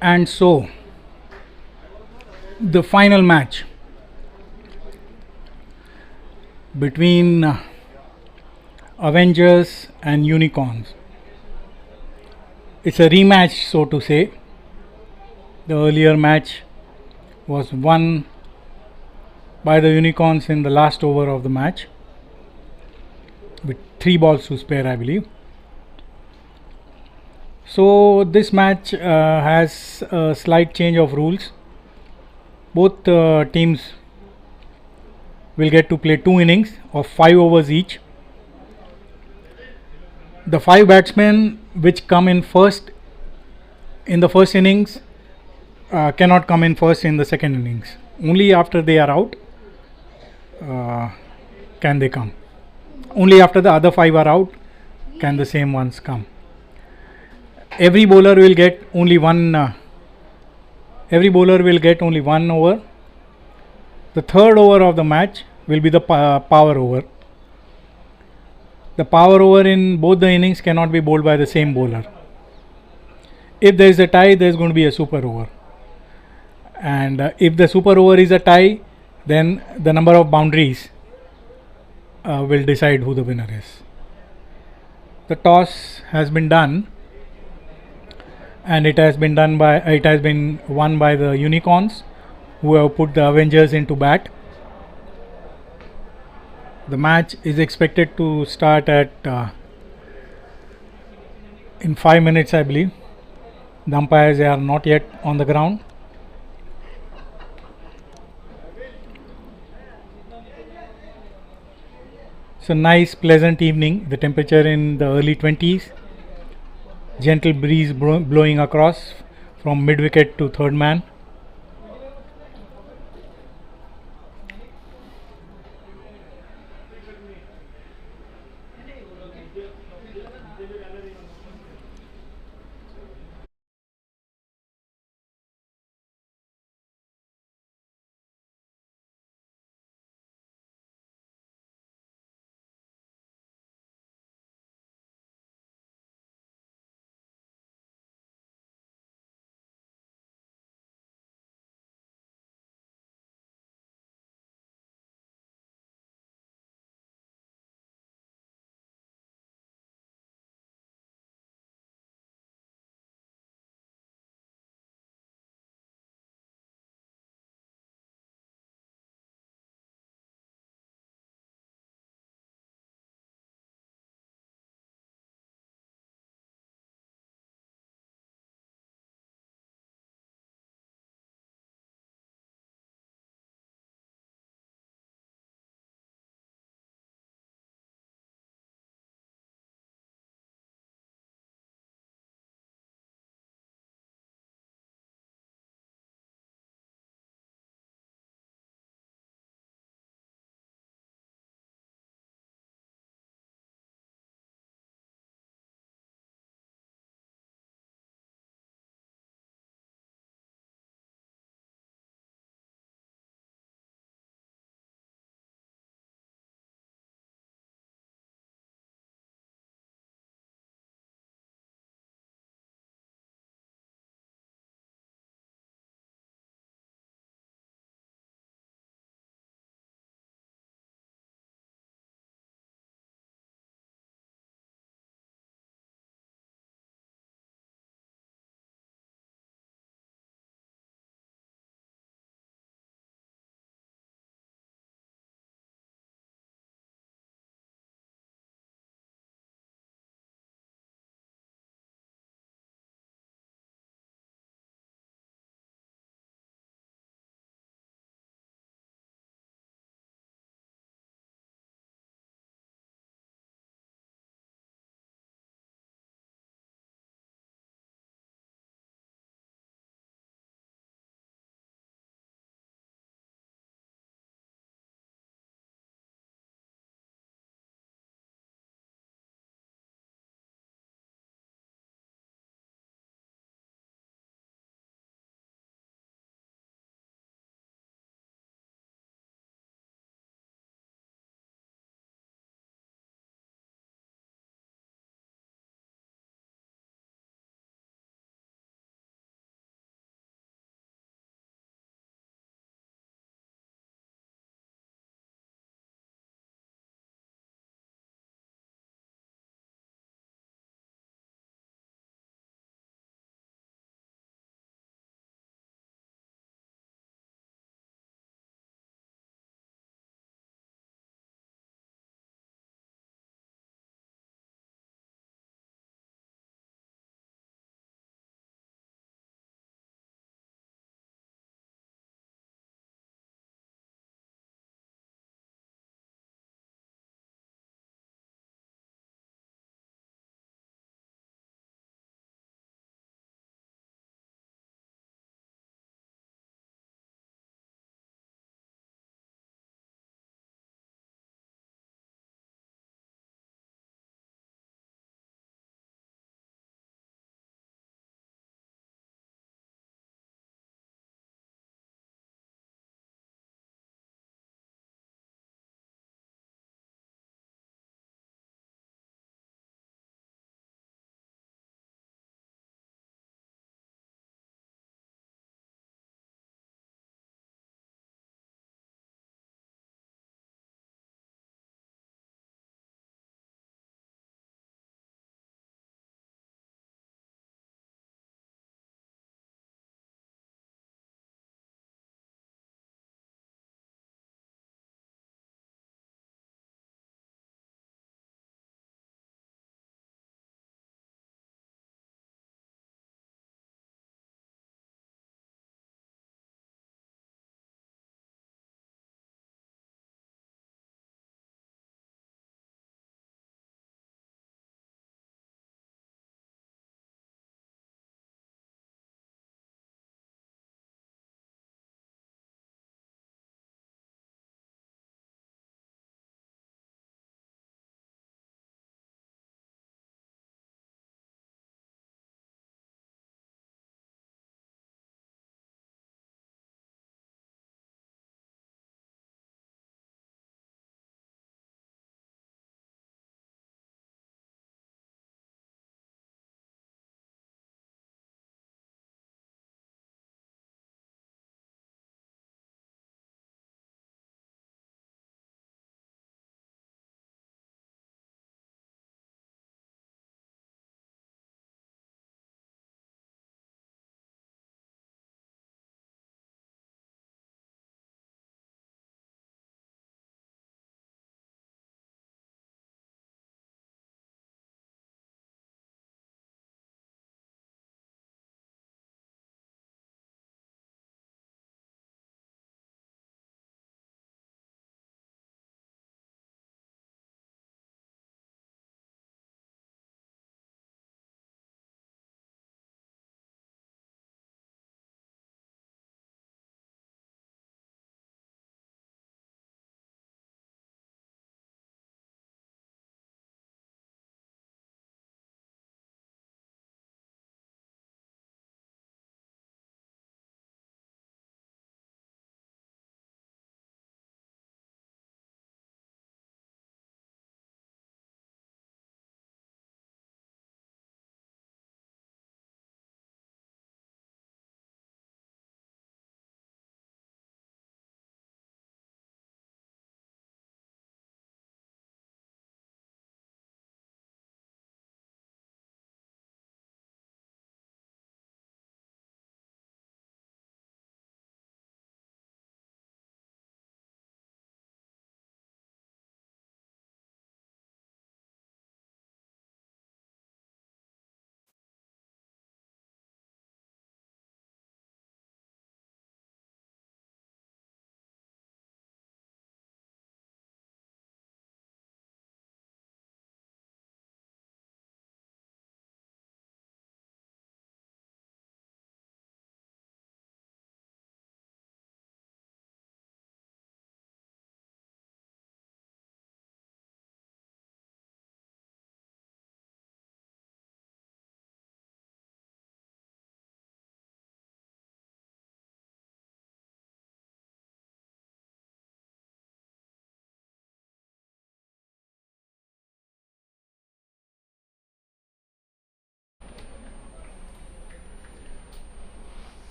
Speaker 3: And so, the final match between Avengers and Unicorns. It's a rematch, so to say. The earlier match was won by the Unicorns in the last over of the match with 3 balls to spare, I believe. So this match has a slight change of rules. Both teams will get to play 2 innings of 5 overs each. The 5 batsmen which come in first in the first innings cannot come in first in the second innings. Only after they are out can they come. Only after the other 5 are out can the same ones come. Every bowler will get only one over. The third over of the match will be the power over. The power over in both the innings cannot be bowled by the same bowler. If there is a tie, there is going to be a super over. And if the super over is a tie, then the number of boundaries will decide who the winner is. The toss has been done, and it has been won by the Unicorns, who have put the Avengers into bat. The match is expected to start at in 5 minutes, I believe. The umpires are not yet on the ground. It's a nice, pleasant evening. The temperature in the early 20s. Gentle breeze blowing across from mid wicket to third man.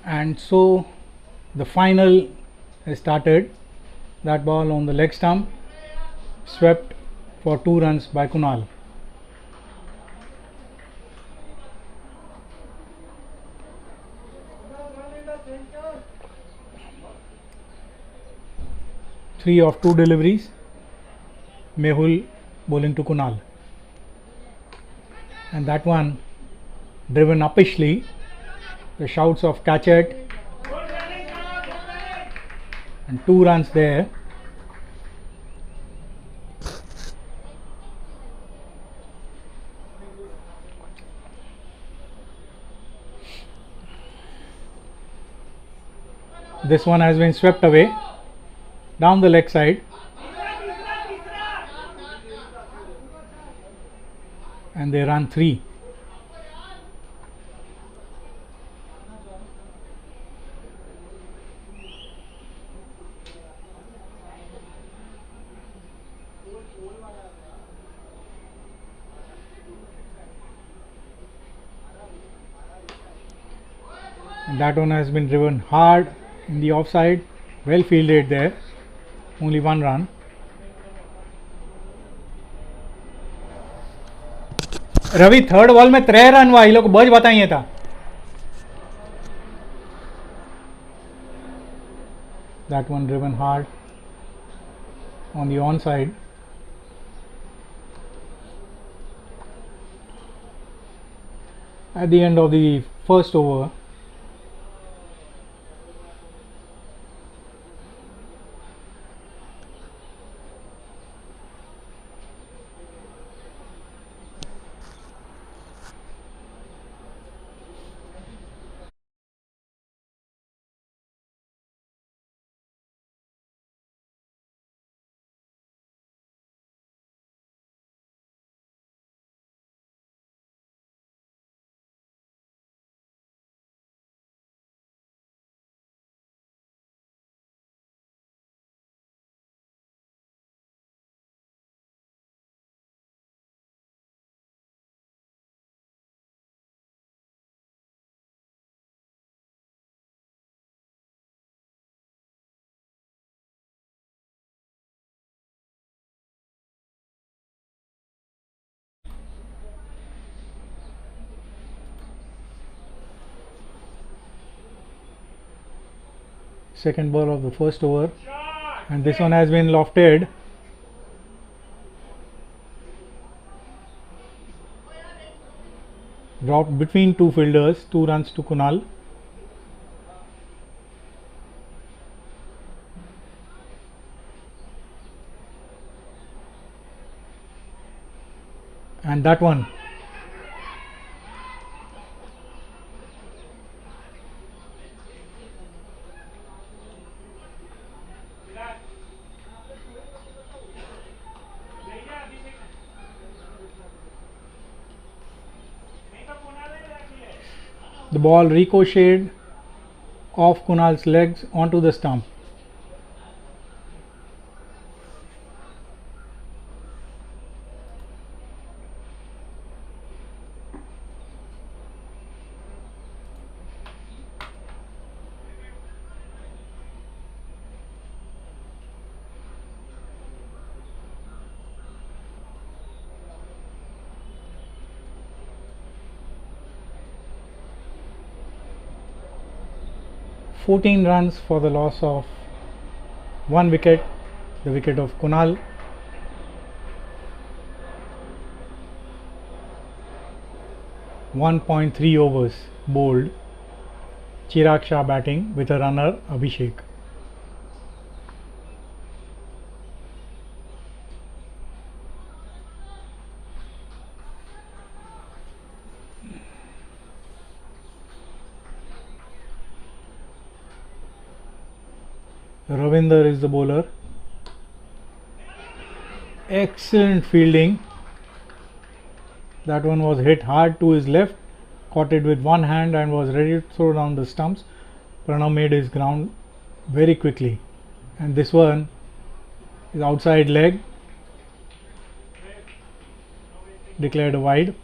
Speaker 3: And so the final has started. That ball on the leg stump, swept for 2 runs by Kunal. Three of 2 deliveries. Mehul bowling to Kunal, and that one driven uppishly. The shouts of catch it, and 2 runs there. This one has been swept away down the leg side, and they run 3. And that one has been driven hard in the offside, well fielded there, only 1 run. Ravi third ball में 3 run हुआ, ये लोग बज बताइए था. That one driven hard on the onside. At the end of the first over, second ball of the first over, and this one has been lofted. Dropped between 2 fielders, 2 runs to Kunal. And that one the ball ricocheted off Kunal's legs onto the stump. Fourteen runs for the loss of 1 wicket, the wicket of Kunal. .3 overs bowled. Chirag Shah batting with a runner Abhishek. Ravinder is the bowler. Excellent fielding. That one was hit hard to his left, caught it with one hand and was ready to throw down the stumps. Pranav made his ground very quickly, and this one is outside leg, declared a wide.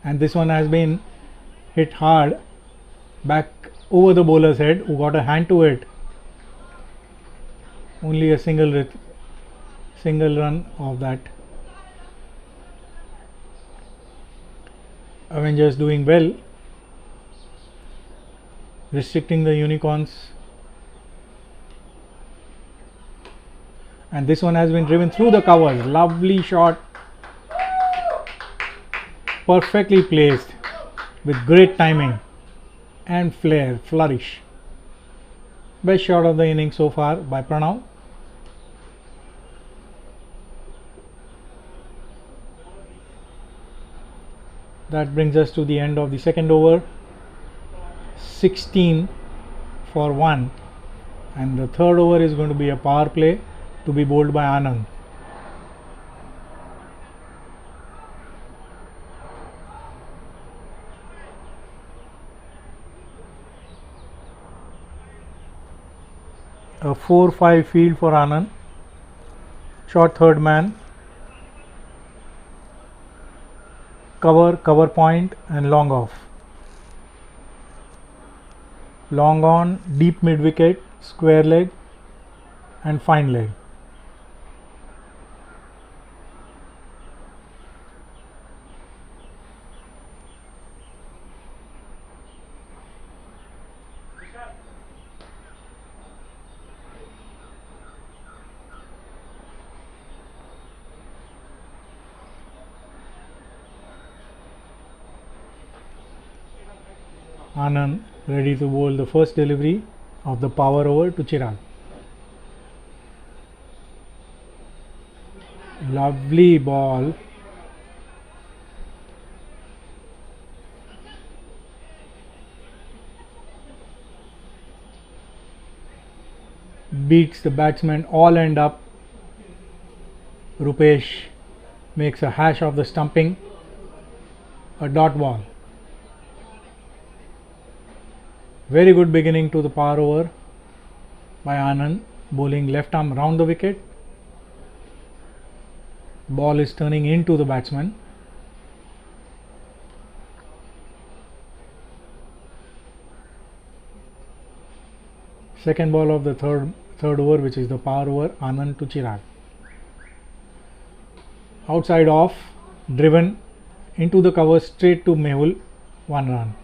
Speaker 3: and this one has been hit hard back over the bowler's head, who got a hand to it. Only a single run of that. Avengers doing well, restricting the unicorns, and this one has been driven through the covers. Lovely shot, perfectly placed with great timing and flourish. Best shot of the inning so far by Pranav. That brings us to the end of the second over. 16 for 1, and the third over is going to be a power play to be bowled by Anand. A 4-5 field for Anand. Short third man, cover point and long off. Long on, deep mid wicket, square leg and fine leg. Anand ready to bowl the first delivery of the power over to Chirag. Lovely ball. Beats the batsman all end up. Rupesh makes a hash of the stumping. A dot ball. Very good beginning to the power over by Anand, bowling left arm round the wicket. Ball is turning into the batsman. Second ball of the third over, which is the power over, Anand to Chirag. Outside off, driven into the cover straight to Mehul, 1 run.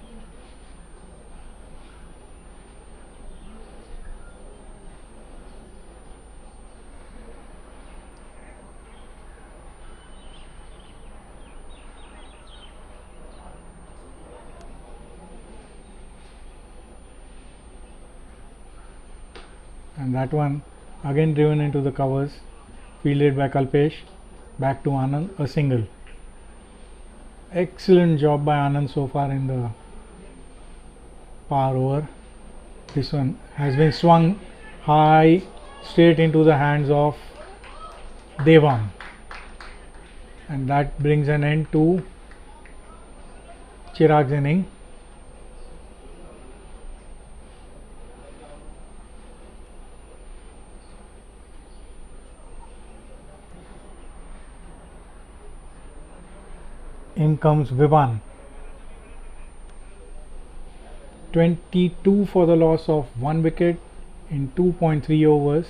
Speaker 3: And that one again driven into the covers, fielded by Kalpesh. Back to Anand, a single. Excellent job by Anand so far in the power over. This one has been swung high straight into the hands of Devam, and that brings an end to Chirag's inning. In comes Vivan. 22 for the loss of 1 wicket in 2.3 overs.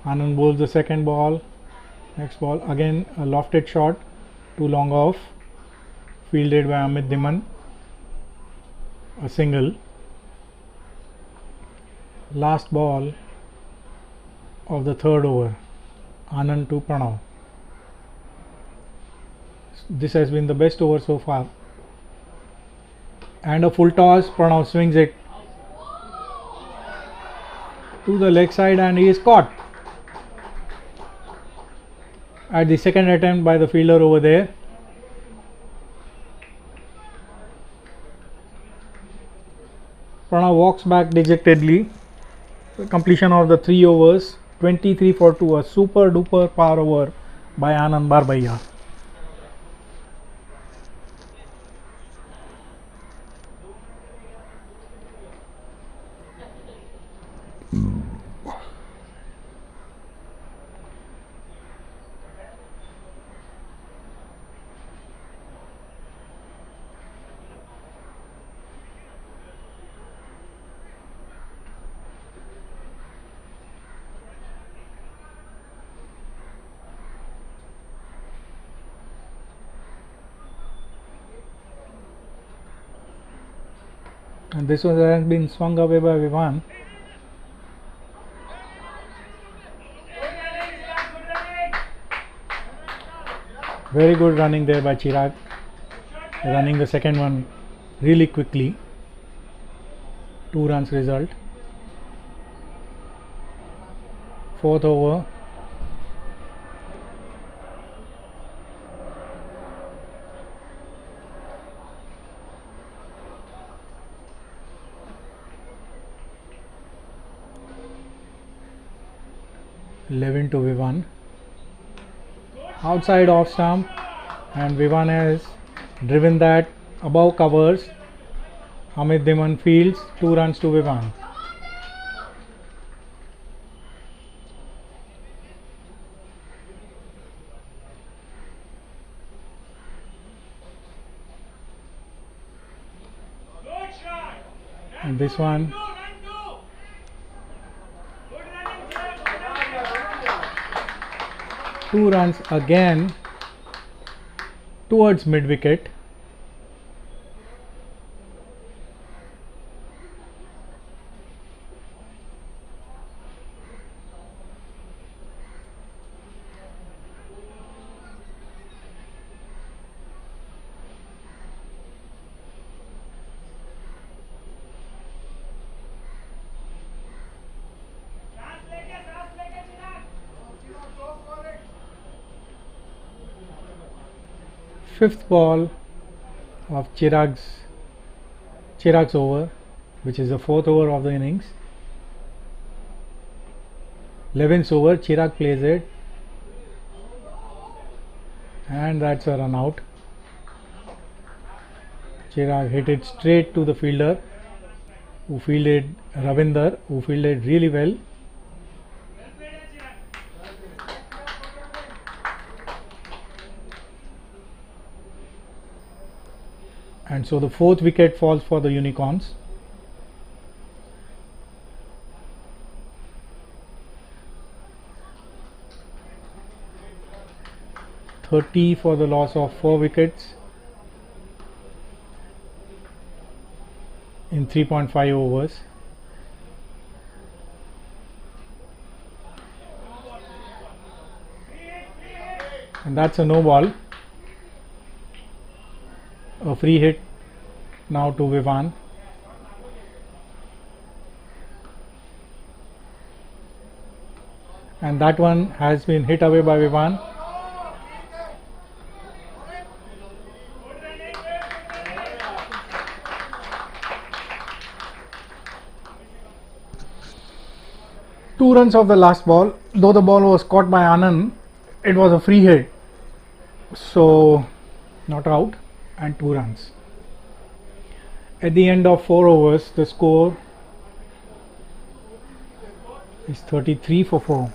Speaker 3: Anand bowls the second ball. Next ball again a lofted shot, too long off, fielded by Amit Dhiman, a single. Last ball of the third over, Anand to Pranav. This has been the best over so far. And a full toss, Pranav swings it to the leg side and he is caught at the second attempt by the fielder over there. Pranav walks back dejectedly. The completion of the 3 overs, 23 for 2, a super duper power over by Anand Barbaiya. And this one has been swung away by Vivan. Very good running there by Chirag, running the second one really quickly. 2 runs result. 4th over. (11 to Vivan). Outside off stump, and Vivan has driven that above covers. Amit Dhiman fields, 2 runs to Vivan. And this one, two runs again towards mid wicket. Fifth ball of Chirag's over, which is the 4th over of the innings. 11th over, Chirag plays it, and that's a run out. Chirag hit it straight to the fielder, who fielded Ravinder, who fielded really well. And so the 4th wicket falls for the Unicorns. (30) for the loss of 4 wickets in 3.5 overs. And that's a no ball. A free hit now to Vivan. And that one has been hit away by Vivan. Two runs of the last ball. Though the ball was caught by Anand, it was a free hit. So not out, and 2 runs. At the end of 4 overs, the score is 33 for 4.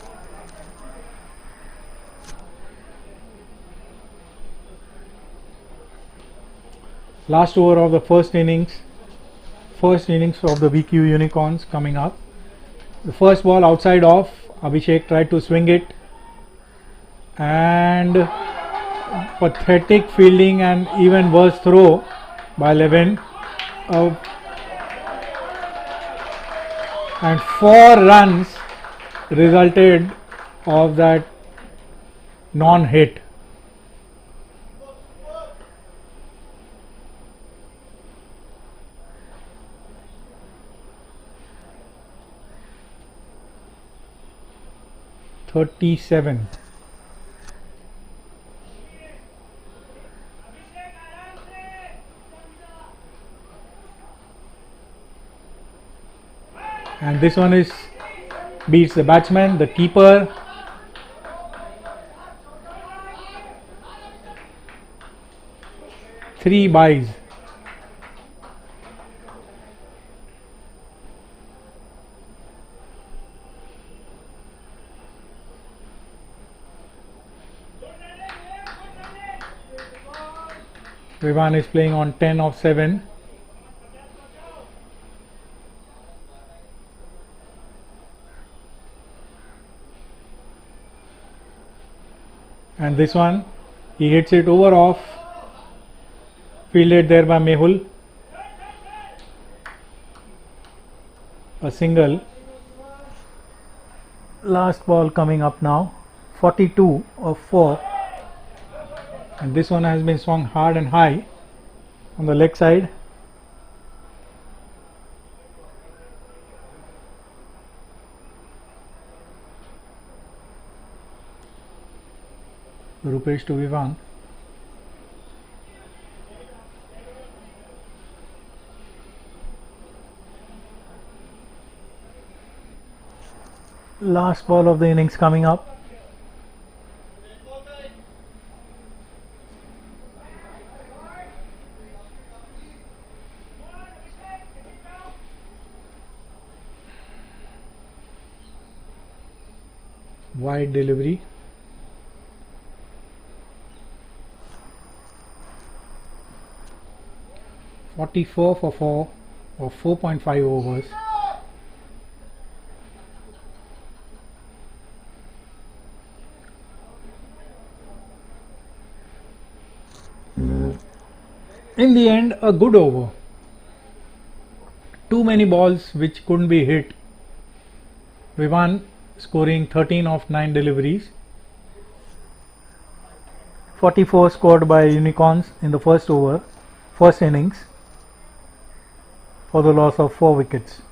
Speaker 3: Last over of the first innings of the VQ Unicorns coming up. The first ball outside off, Abhishek tried to swing it, and pathetic fielding and even worse throw by Levin. And 4 runs resulted of that non-hit. (37). And this one is beats the batsman, the keeper. Three byes. Vivan is playing on 10 of 7. And this one, he hits it over off, fielded there by Mehul. a single. Last ball coming up now, 42 of 4, and this one has been swung hard and high on the leg side. Rupesh to Vivan. Last ball of the innings coming up. Wide delivery. .44 for 4 or 4.5 overs. In the end, a good over. Too many balls which couldn't be hit. Vivan scoring 13 of 9 deliveries. 44 scored by Unicorns in the first innings, for the loss of 4 wickets.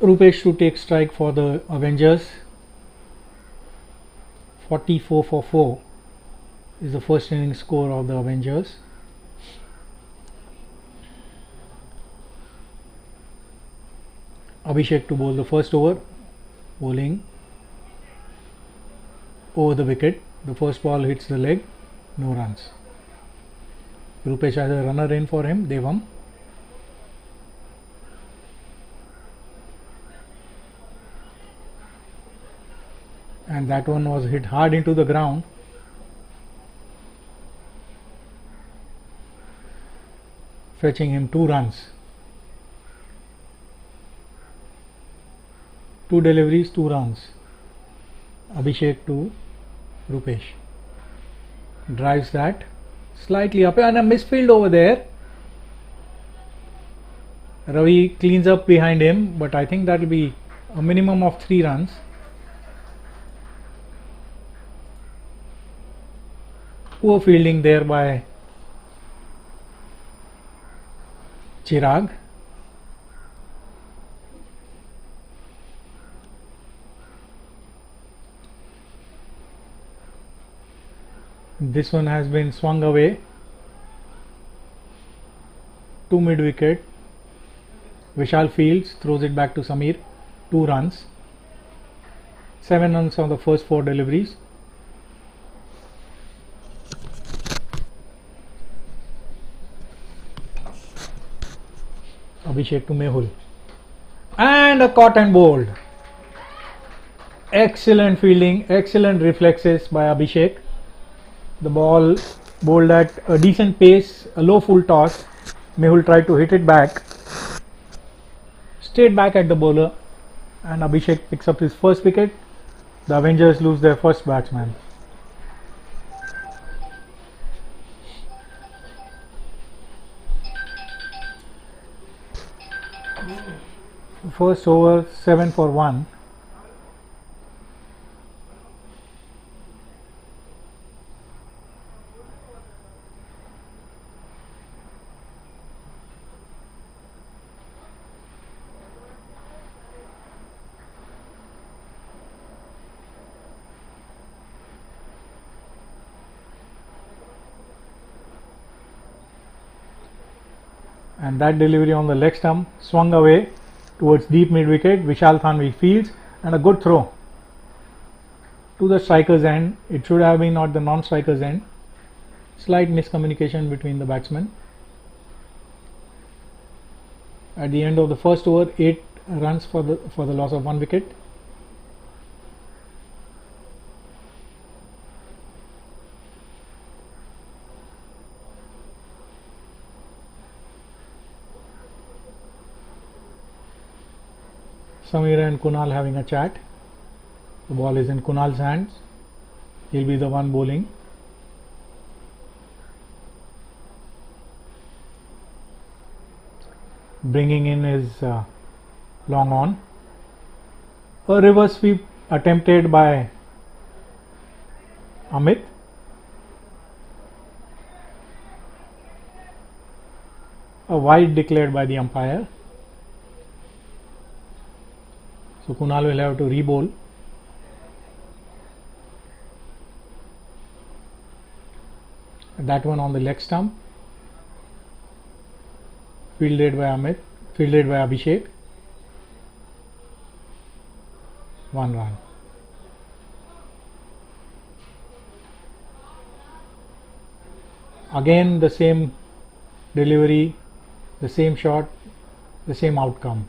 Speaker 3: Rupesh to take strike for the Avengers. 44 for 4 is the first inning score of the Avengers. Abhishek to bowl the first over, bowling over the wicket. The first ball hits the leg, no runs. Rupesh has a runner in for him, Devam. And that one was hit hard into the ground. Fetching him 2 runs. 2 deliveries, 2 runs. Abhishek to Rupesh. Drives that slightly up and a misfield over there. Ravi cleans up behind him, but I think that will be a minimum of 3 runs. Poor fielding there by Chirag. This one has been swung away to mid wicket. Vishal fields, throws it back to Samir. 2 runs. 7 runs on the first 4 deliveries. Abhishek to Mehul. And a caught and bowled. Excellent fielding, excellent reflexes by Abhishek. The ball bowled at a decent pace, a low full toss. Mehul tried to hit it back. Straight back at the bowler, and Abhishek picks up his first wicket. The Avengers lose their first batsman. First over 7 for 1. And that delivery on the leg stump, swung away towards deep mid wicket. Vishal Thanvi fields, and a good throw to the striker's end. It should have been not the non-striker's end. Slight miscommunication between the batsmen. At the end of the first over, 8 runs for the loss of 1 wicket. Samir and Kunal having a chat. The ball is in Kunal's hands. He'll be the one bowling. Bringing in his long on. A reverse sweep attempted by Amit. A wide declared by the umpire. So Kunal will have to re-bowl. That one on the leg stump. Fielded by Amit. Fielded by Abhishek. 1 run. Again the same delivery, the same shot, the same outcome.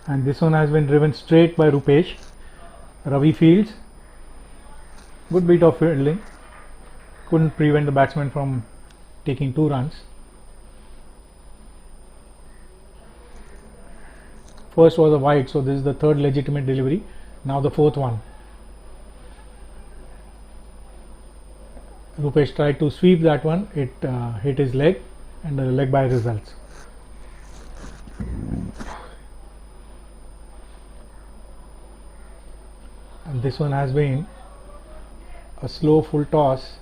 Speaker 3: And this one has been driven straight by Rupesh. Ravi fields. Good bit of fielding. Couldn't prevent the batsman from taking 2 runs. First was a wide, so this is the 3rd legitimate delivery. Now the 4th one. Rupesh tried to sweep that one. It hit his leg, and the leg by results. And this one has been a slow full toss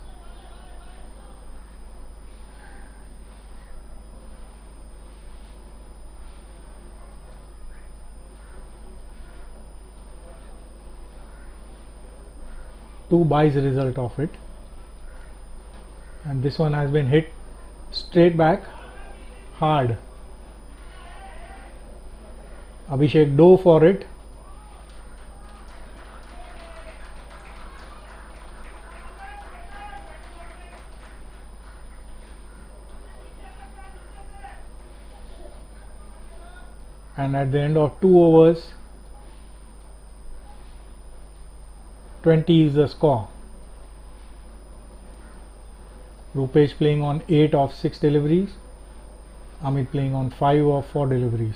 Speaker 3: 2 byes result of it, and this one has been hit straight back hard. Abhishek dove for it. And at the end of 2 overs, 20 is the score. Rupesh playing on 8 of 6 deliveries, Amit playing on 5 of 4 deliveries.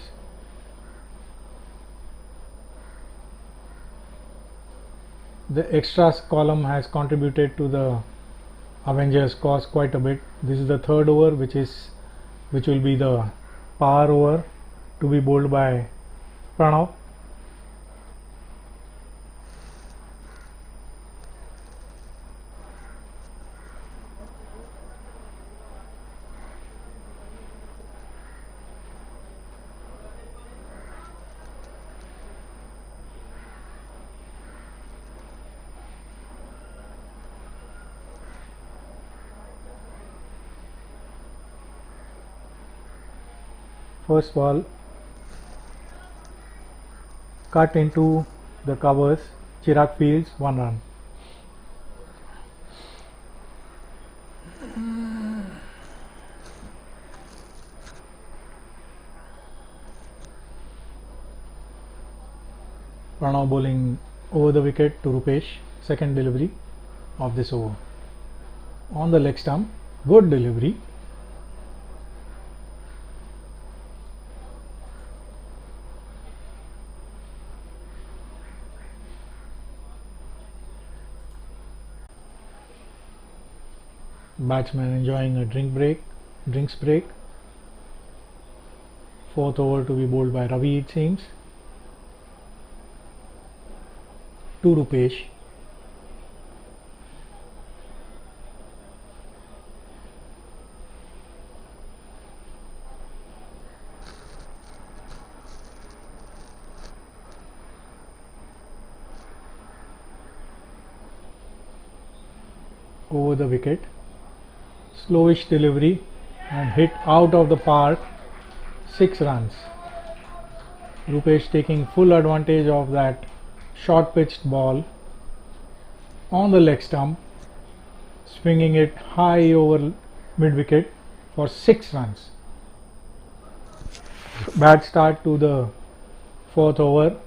Speaker 3: The extras column has contributed to the Avengers cause quite a bit. This is the 3rd over, which will be the power over to be bowled by Pranav. First ball cut into the covers. Chirag fields, 1 run. Pranav bowling over the wicket to Rupesh, second delivery of this over. On the leg stump, good delivery. Batsman enjoying a drinks break. 4th over to be bowled by Ravi, it seems. To Rupesh. Over the wicket. Slowish delivery and hit out of the park, 6 runs. Rupesh taking full advantage of that short pitched ball on the leg stump, swinging it high over mid wicket for 6 runs. Bad start to the 4th over.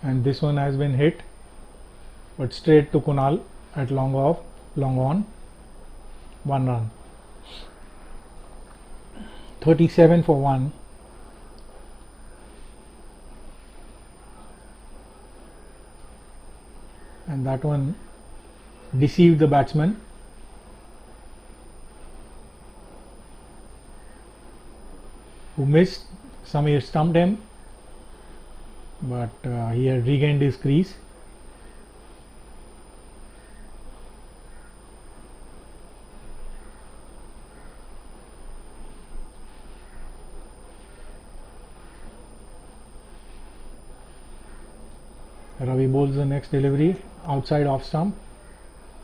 Speaker 3: And this one has been hit, but straight to Kunal at long on, 1 run. 37 for 1. And that one deceived the batsman. Who missed. Samir stumped him, but he had regained his crease. Ravi bowls the next delivery outside off stump.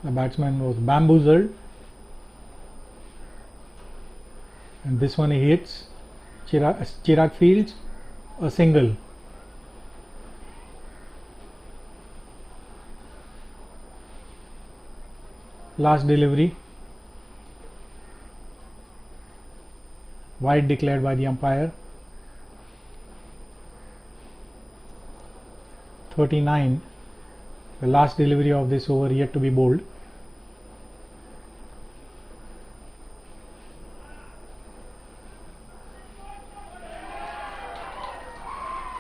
Speaker 3: The batsman was bamboozled, and this one he hits. Chirag fields a single. Last delivery, wide declared by the umpire. 39, the last delivery of this over yet to be bowled.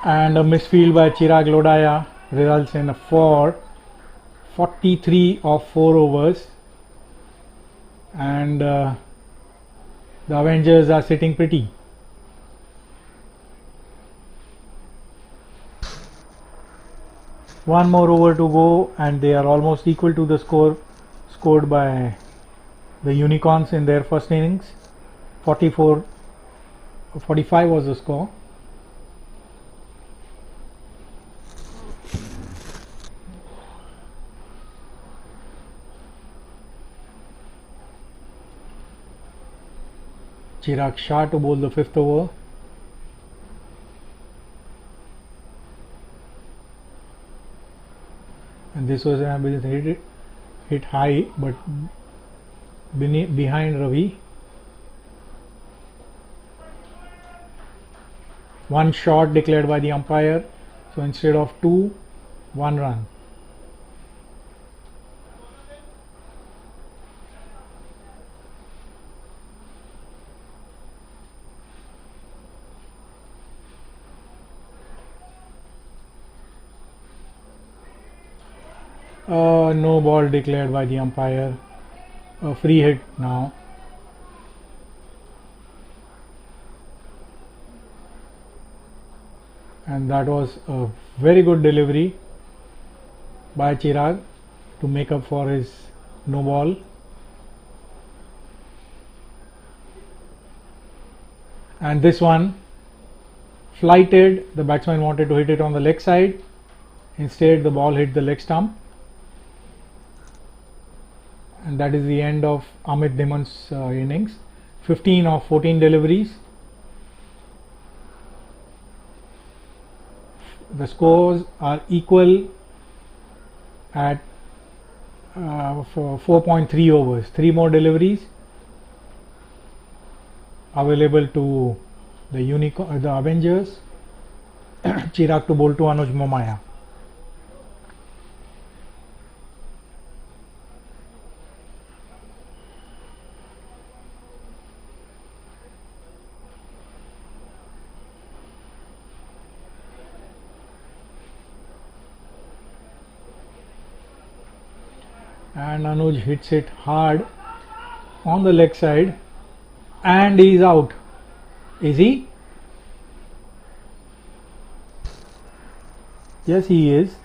Speaker 3: And a misfield by Chirag Lodaya results in a 43 of 4 overs. And the Avengers are sitting pretty. One more over to go, and they are almost equal to the score scored by the Unicorns in their first innings. 45 was the score. Chirag Shah to bowl the 5th over. And this was hit high but behind Ravi. One shot declared by the umpire, so instead of 2, 1 run. No ball declared by the umpire. A free hit now. And that was a very good delivery by Chirag to make up for his no ball. And this one flighted. The batsman wanted to hit it on the leg side. Instead, the ball hit the leg stump. And that is the end of Amit Dhiman's innings. 15 of 14 deliveries. The scores are equal at for 4.3 overs. 3 more deliveries available to the Avengers. Chirag to bowl to Anuj Momaya. And Anuj hits it hard on the leg side and he is out. Is he? Yes, he is.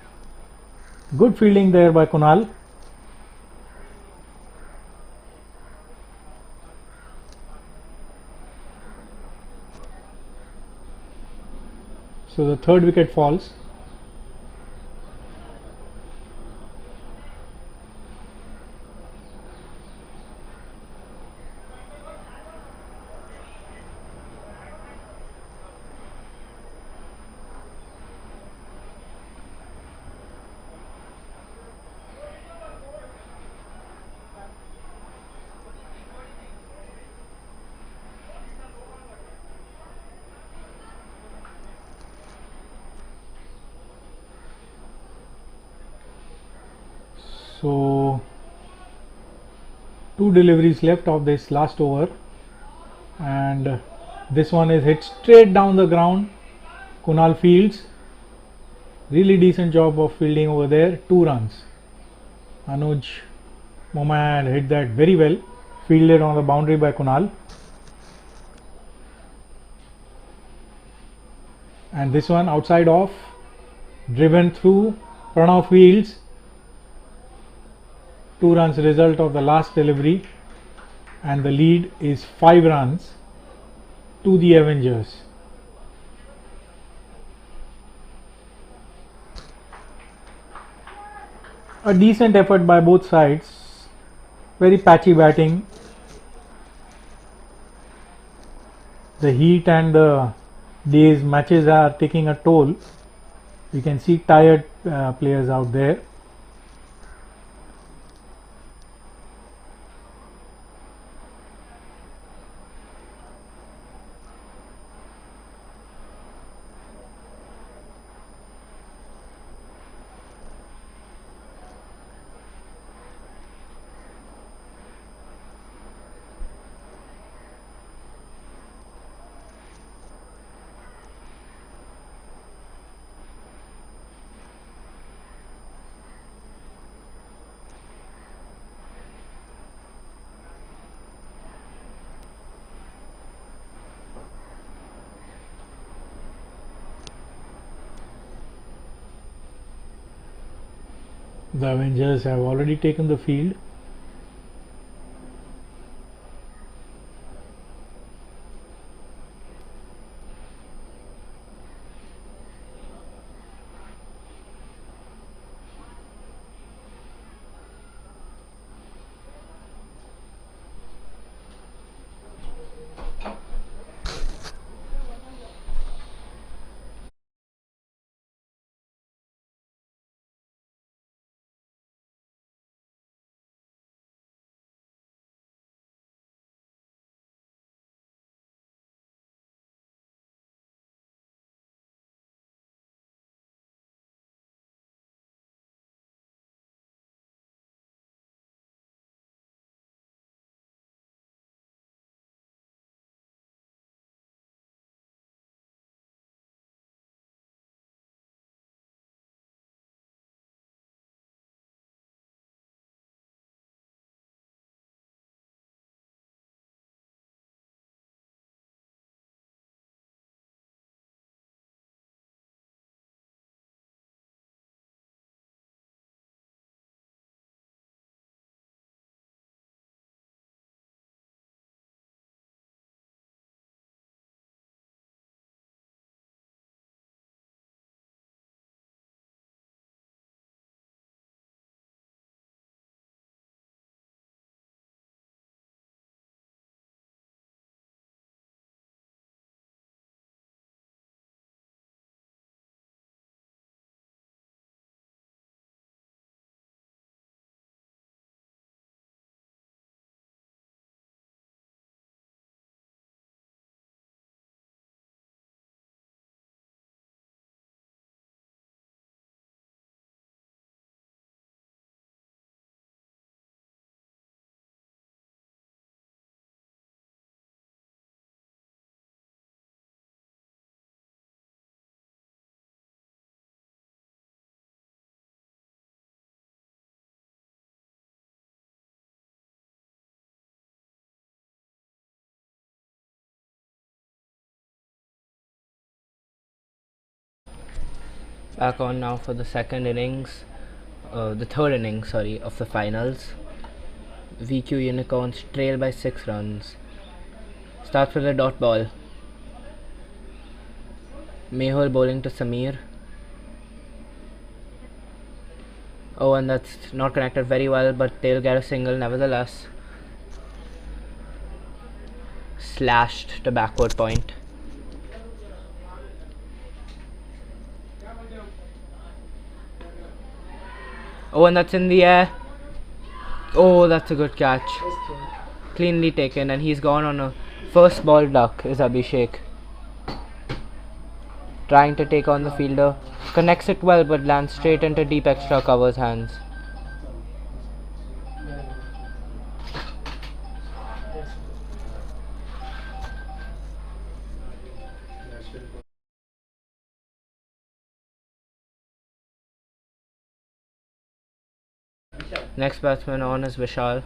Speaker 3: Good fielding there by Kunal. So the third wicket falls. So 2 deliveries left of this last over, and this one is hit straight down the ground. Kunal fields. Really decent job of fielding over there. 2 runs. Anuj Momaya hit that very well. Fielded on the boundary by Kunal. And this one outside off. Driven through. Pranav fields. 2 runs result of the last delivery, and the lead is 5 runs to the Avengers. A decent effort by both sides. Very patchy batting. The heat and the day's matches are taking a toll. You can see tired players out there. The Avengers have already taken the field.
Speaker 5: Back on now for the the third innings, sorry, of the finals. VQ Unicorns trail by 6 runs. Starts with a dot ball. Mehul bowling to Samir. Oh, and that's not connected very well, but they'll get a single nevertheless. Slashed to backward point. Oh, and that's in the air. Oh, that's a good catch. Cleanly taken, and he's gone on a first ball duck, is Abhishek. Trying to take on the fielder. Connects it well, but lands straight into deep extra covers hands. Next batsman on is Vishal.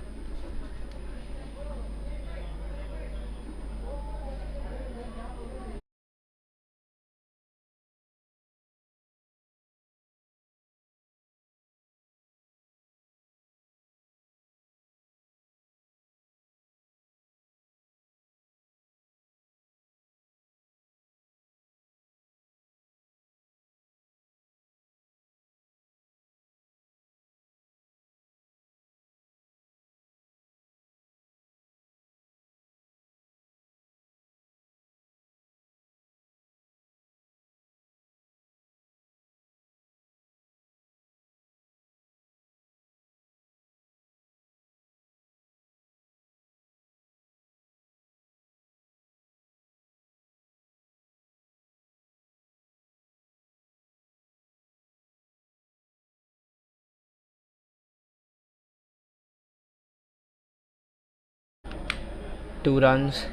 Speaker 5: Two runs.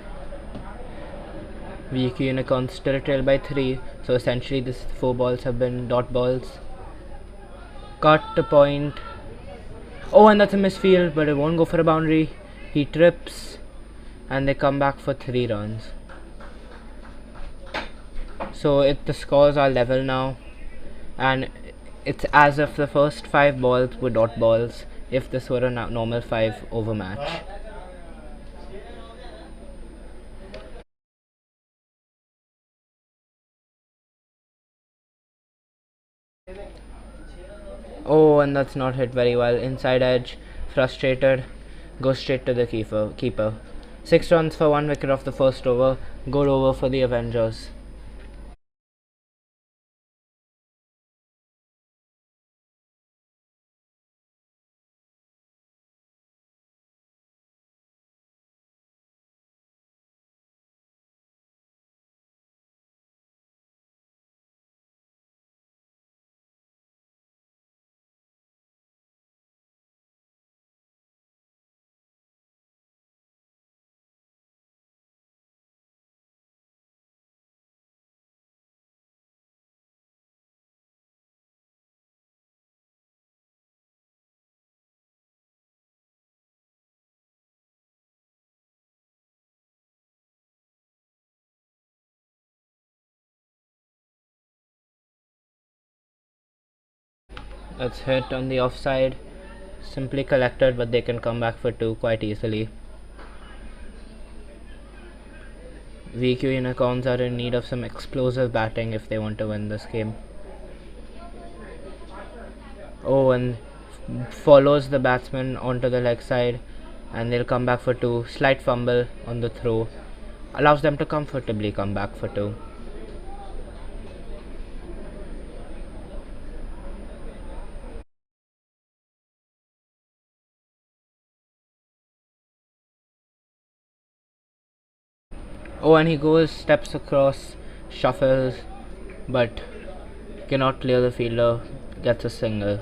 Speaker 5: VQ Unicorns still trail by 3, so essentially these 4 balls have been dot balls. Cut to point. Oh, and that's a misfield, but it won't go for a boundary. He trips, and they come back for 3 runs. So the scores are level now, and it's as if the first 5 balls were dot balls if this were a normal 5 over match. Oh, and that's not hit very well. Inside edge, frustrated, goes straight to the keeper. 6 runs for 1 wicket off the first over. Good over for the Avengers. That's hit on the offside. Simply collected, but they can come back for 2 quite easily. VQ Unicorns are in need of some explosive batting if they want to win this game. Oh, and follows the batsman onto the leg side, and they'll come back for 2. Slight fumble on the throw allows them to comfortably come back for 2. Oh, and he goes, steps across, shuffles, but cannot clear the fielder, gets a single.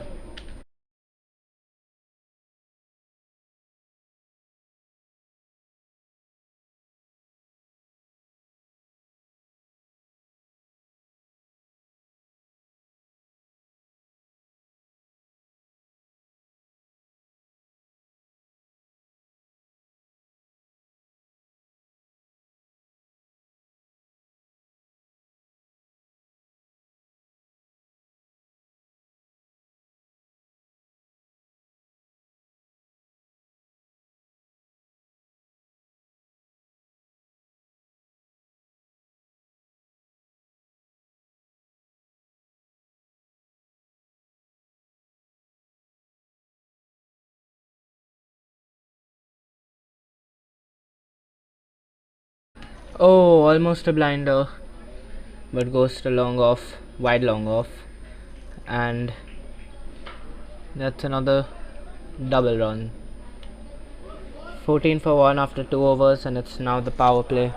Speaker 5: Oh, almost a blinder, but goes to long off, wide long off, and that's another double run. 14 for 1 after 2 overs, and it's now the power play.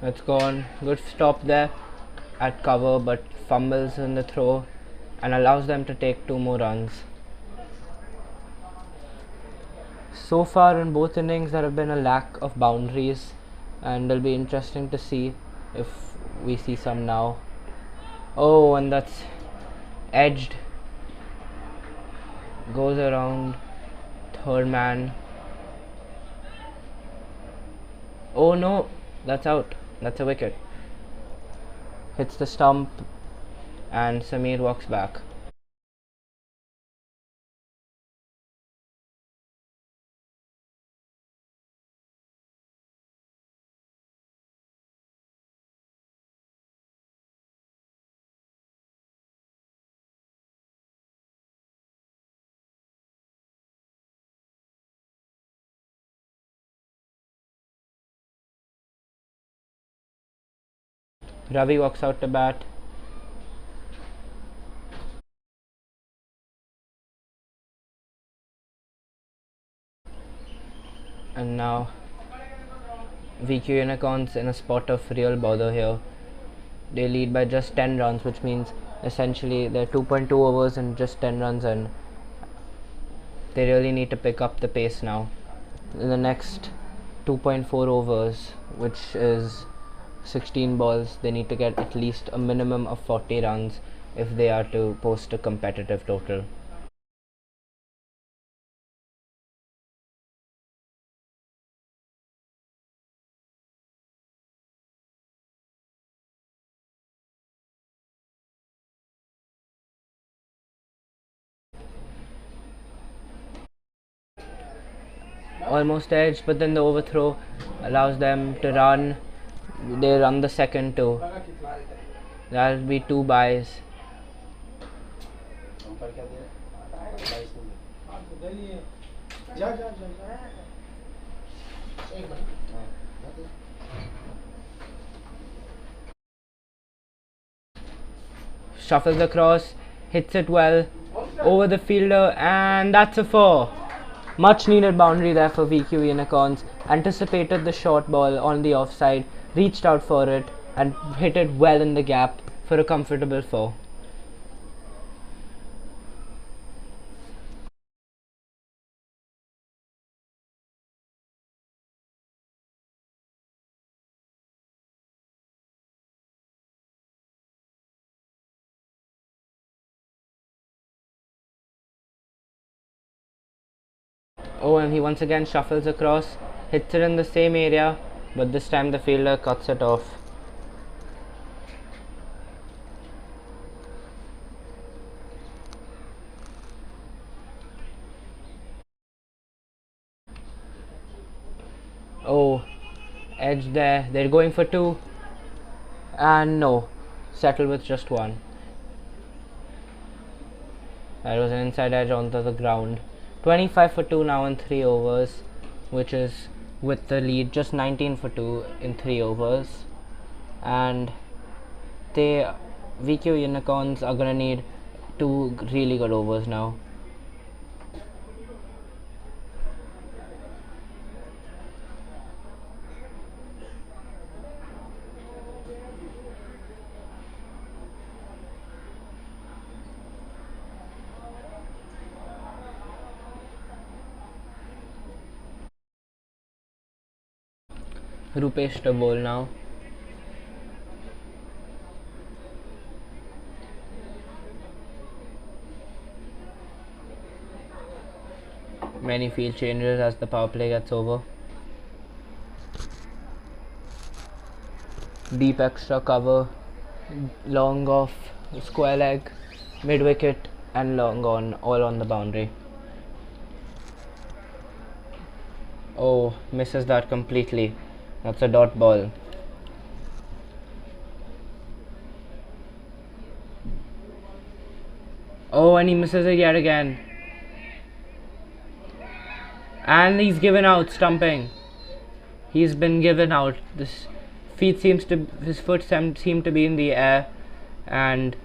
Speaker 5: It's gone. Good stop there at cover, but fumbles in the throw and allows them to take 2 more runs. So far in both innings there have been a lack of boundaries, and it'll be interesting to see if we see some now. Oh, and that's edged. Goes around third man. Oh no, that's out. That's a wicket. Hits the stump and Samir walks back. Ravi walks out to bat. And now VQ Unicorns in a spot of real bother here. They lead by just 10 runs, which means essentially they're 2.2 overs and just 10 runs, and they really need to pick up the pace now. In the next 2.4 overs, which is 16 balls, they need to get at least a minimum of 40 runs if they are to post a competitive total. Almost edged, but then the overthrow allows them to run. They run the second too. That'll be 2 byes. Shuffles across, hits it well over the fielder, and that's a 4. Much needed boundary there for VQ Unicorns. Anticipated the short ball on the offside, reached out for it and hit it well in the gap for a comfortable 4. Oh, and he once again shuffles across, hits it in the same area, but this time the fielder cuts it off. Oh, edge there. They're going for 2, and no, settle with just 1. That was an inside edge onto the ground. 25 for 2 now in 3 overs, which is with the lead just 19 for 2 in 3 overs. And VQ Unicorns are gonna need 2 really good overs now. Rupesh to bowl now. Many field changes as the power play gets over. Deep extra cover, long off, square leg, mid wicket, and long on, all on the boundary. Oh, misses that completely. That's a dot ball. Oh, and he misses it yet again. And he's given out, stumping. He's been given out. His foot seems to be in the air, and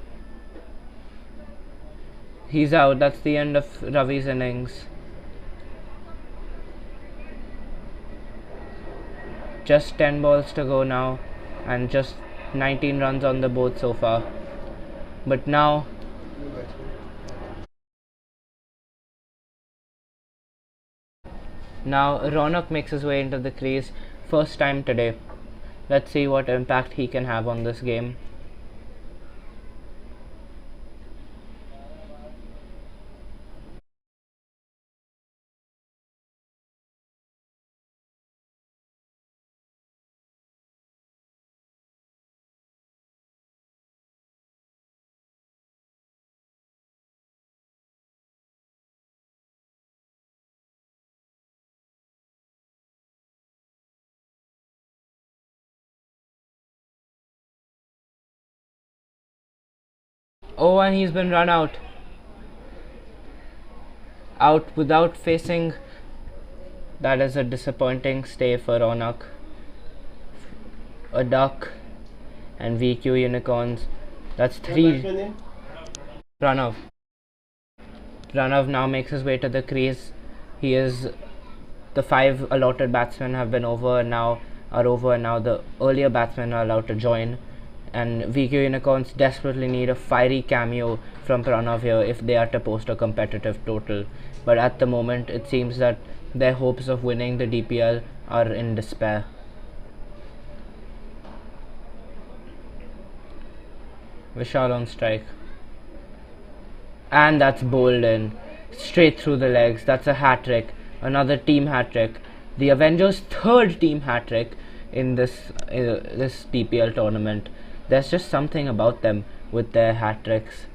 Speaker 5: he's out. That's the end of Ravi's innings. Just 10 balls to go now, and just 19 runs on the board so far. But now Ronak makes his way into the crease, first time today. Let's see what impact he can have on this game. Oh, and he's been run out. Out without facing. That is a disappointing stay for Ronak. A duck and VQ Unicorns. That's 3. Pranav. Pranav now makes his way to the crease. He is the 5 allotted batsmen have been over and now the earlier batsmen are allowed to join. And VQ Unicorns desperately need a fiery cameo from Pranav here if they are to post a competitive total. But at the moment, it seems that their hopes of winning the DPL are in despair. Vishal on strike. And that's bowled in. Straight through the legs. That's a hat-trick. Another team hat-trick. The Avengers' 3rd team hat-trick in this DPL tournament. There's just something about them with their hat-tricks.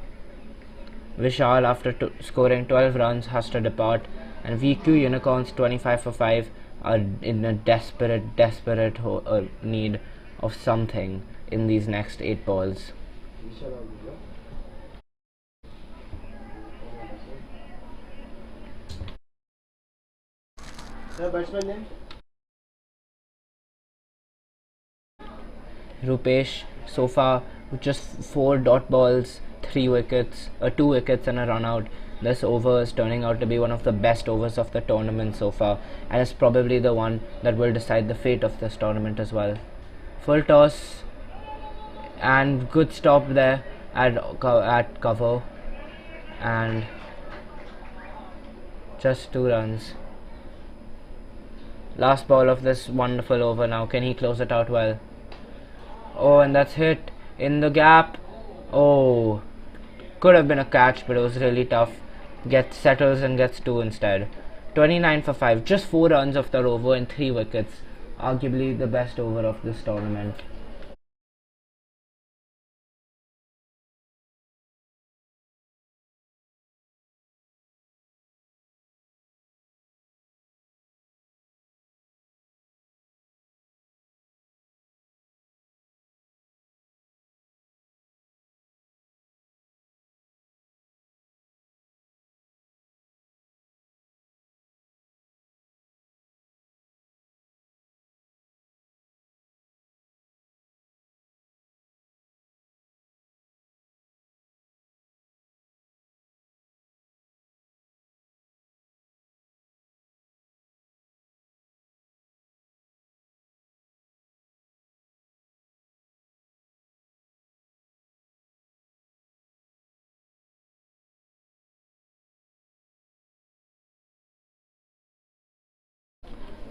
Speaker 5: Vishal, after scoring 12 runs, has to depart, and VQ Unicorns 25 for 5 are in a desperate need of something in these next 8 balls. Rupesh so far with just 4 dot balls, 2 wickets and a run out. This over is turning out to be one of the best overs of the tournament so far, and it's probably the one that will decide the fate of this tournament as well. Full toss and good stop there at cover, and just 2 runs. Last ball of this wonderful over now. Can he close it out well? Oh, and that's hit in the gap. Oh, could have been a catch, but it was really tough. Settles and gets 2 instead. 29 for 5. Just 4 runs of that over and 3 wickets. Arguably the best over of this tournament.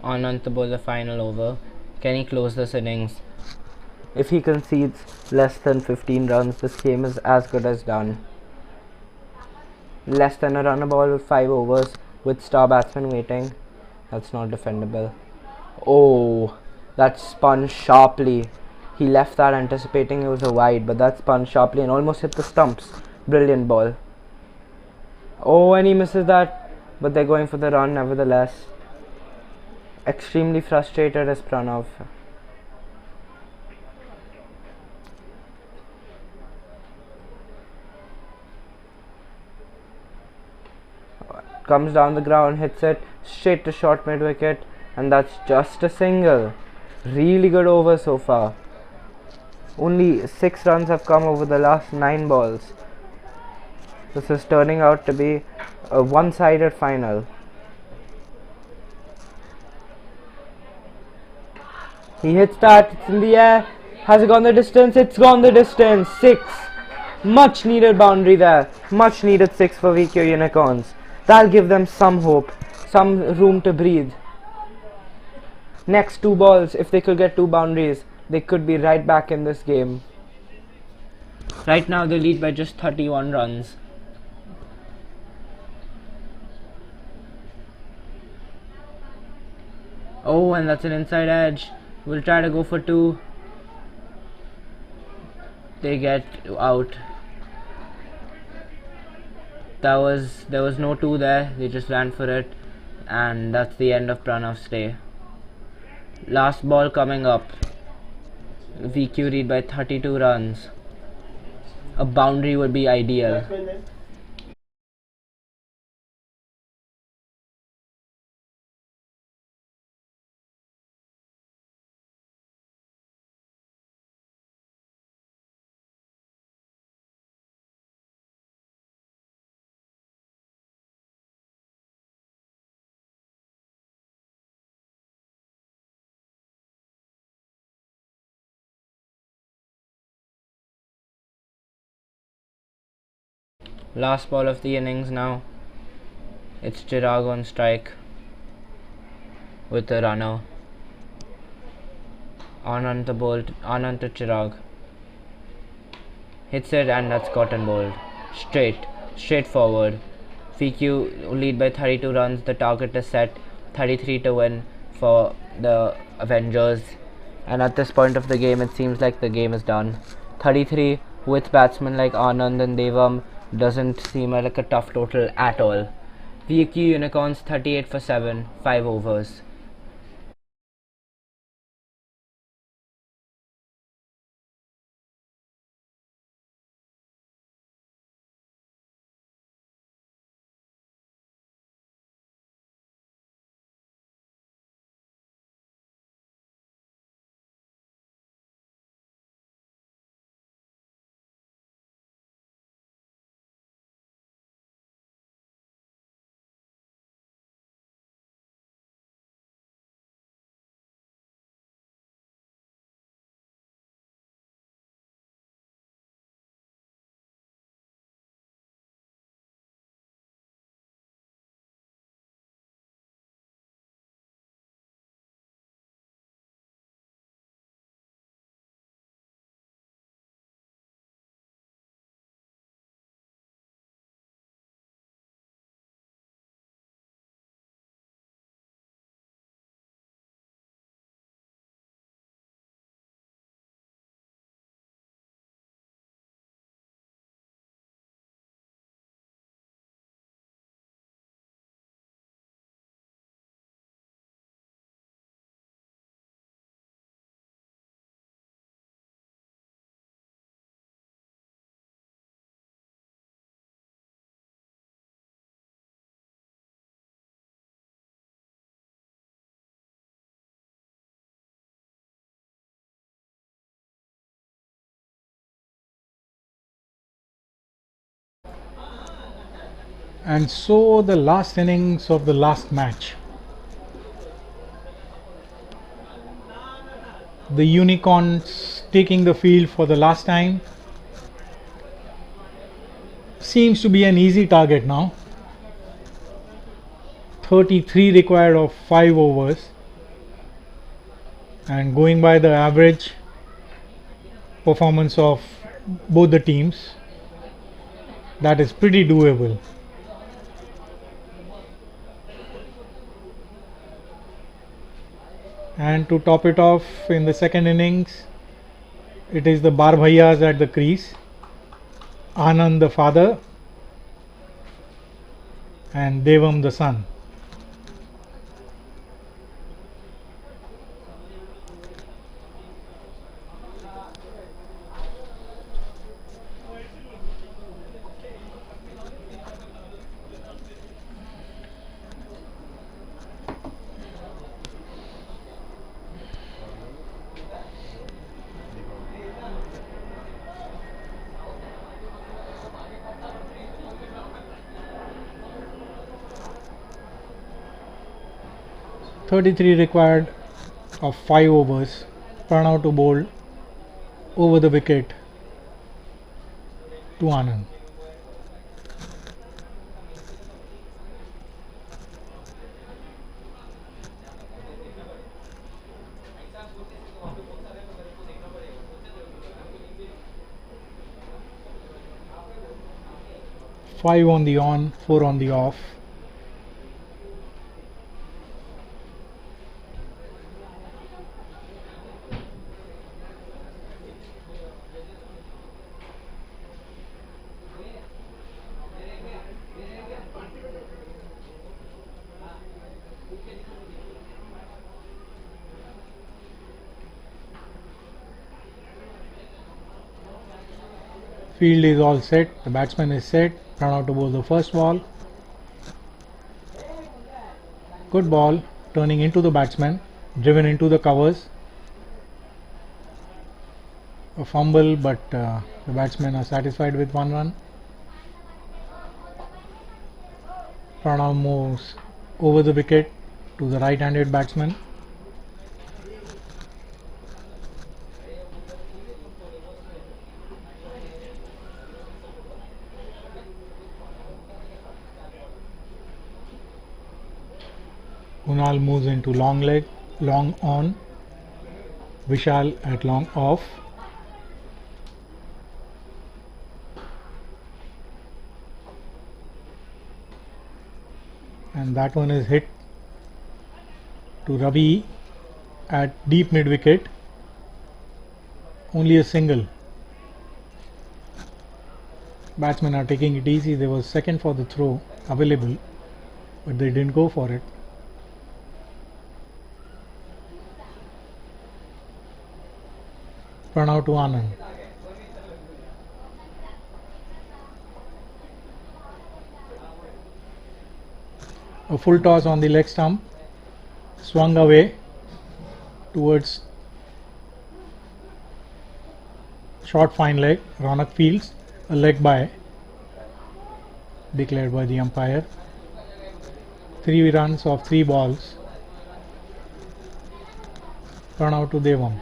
Speaker 5: Anant to bowl the final over. Can he close this innings? If he concedes less than 15 runs, this game is as good as done. Less than a run a ball with 5 overs with star batsman waiting. That's not defendable. Oh, that spun sharply. He left that anticipating it was a wide, but that spun sharply and almost hit the stumps. Brilliant ball. Oh, and he misses that, but they're going for the run nevertheless. Extremely frustrated is Pranav. Comes down the ground, hits it straight to short mid wicket, and that's just a single. Really good over so far. Only 6 runs have come over the last 9 balls. This is turning out to be a one-sided final. He hits that, it's in the air. Has it gone the distance? It's gone the distance. 6. Much needed boundary there. Much needed 6 for VQ Unicorns. That'll give them some hope, some room to breathe. Next 2 balls, if they could get 2 boundaries, they could be right back in this game. Right now they lead by just 31 runs. Oh, and that's an inside edge. We'll try to go for 2. They get out. There was no 2 there. They just ran for it, and that's the end of Pranav's day. Last ball coming up. VQ lead by 32 runs. A boundary would be ideal. Last ball of the innings now. It's Chirag on strike with a runner. Anand to Chirag. Hits it, and that's cotton bowled. Straight forward. VQ lead by 32 runs. The target is set. 33 to win for the Avengers. And at this point of the game, it seems like the game is done. 33 with batsmen like Anand and Devam doesn't seem like a tough total at all. VQ Unicorns 38 for 7, 5 overs.
Speaker 3: And so the last innings of the last match. The Unicorns taking the field for the last time. Seems to be an easy target now. 33 required of 5 overs. and going by the average performance of both the teams, that is pretty doable. And to top it off, in the second innings, it is the Bar Bhaiyas at the crease, Anand the father and Devam the son. .33 required of 5 overs. Pranav to bowl over the wicket to Anand. Five on the on, 4 on the off. Field is all set, the batsman is set. Pranav to bowl the first ball. Good ball, turning into the batsman, driven into the covers. A fumble, but the batsmen are satisfied with 1 run. Pranav moves over the wicket to the right-handed batsman. Kunal moves into long leg, long on. Vishal at long off. And that one is hit to Ravi at deep mid wicket. Only a single. Batsmen are taking it easy. There was second for the throw available, but they didn't go for it. Pranav to Anand. A full toss on the leg stump, swung away towards short fine leg. Ronak fields, a leg by, declared by the umpire. 3 runs of 3 balls. Pranav to Devam.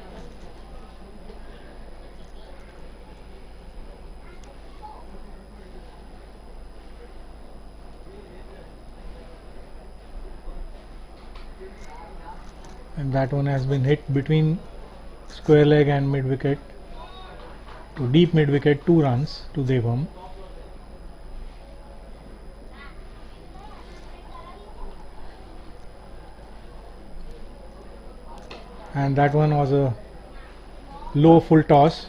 Speaker 3: And that one has been hit between square leg and mid wicket to deep mid wicket. 2 runs to Devam. And that one was a low full toss,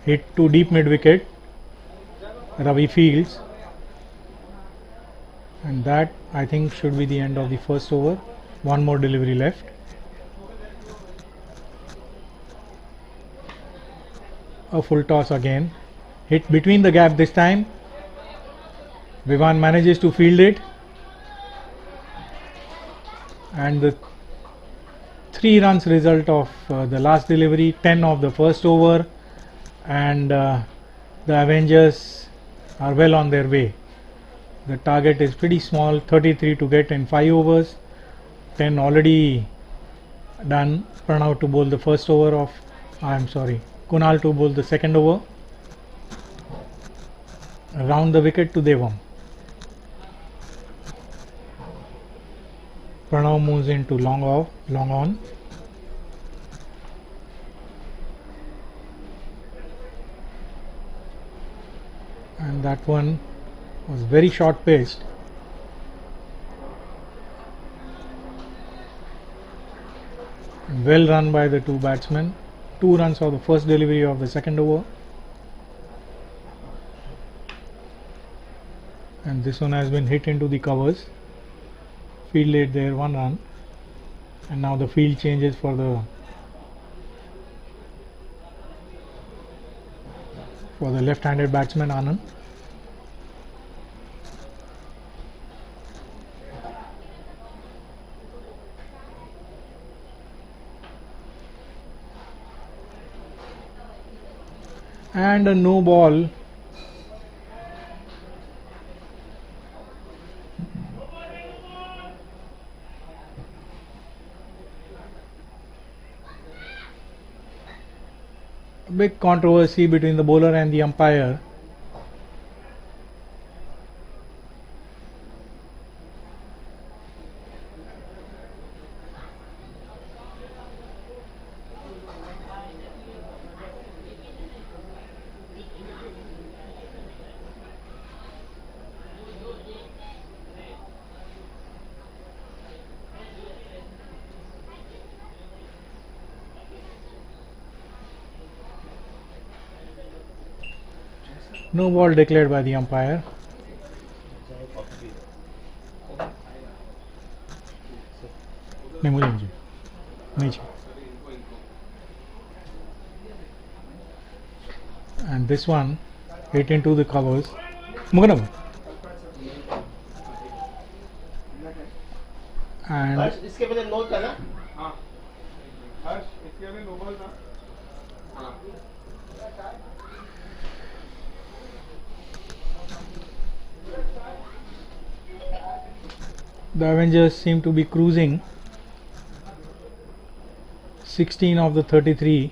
Speaker 3: hit to deep mid wicket. Ravi fields, and that I think should be the end of the first over. One more delivery left. A full toss again, hit between the gap this time. Vivan manages to field it, and the 3 runs result of the last delivery, 10 of the first over, and the Avengers are well on their way. The target is pretty small, 33 to get in 5 overs, 10 already done. Pranav to bowl the first over of, Kunal to bowl the second over. Round the wicket to Devam. Pranav moves into long off, long on. That one was very short paced. Well run by the two batsmen. 2 runs for the first delivery of the second over. And this one has been hit into the covers. Fielded there, 1 run. And now the field changes for the left-handed batsman Anand. And a no ball. Big controversy between the bowler and the umpire. No ball declared by the umpire. नहीं मुझे नहीं चाहिए. And this one hit into the covers. Muganam. And
Speaker 1: इसके पहले no था ना? हाँ. हर्ष इसके पहले नो बॉल था. हाँ.
Speaker 3: the Avengers seem to be cruising. 16 of the 33,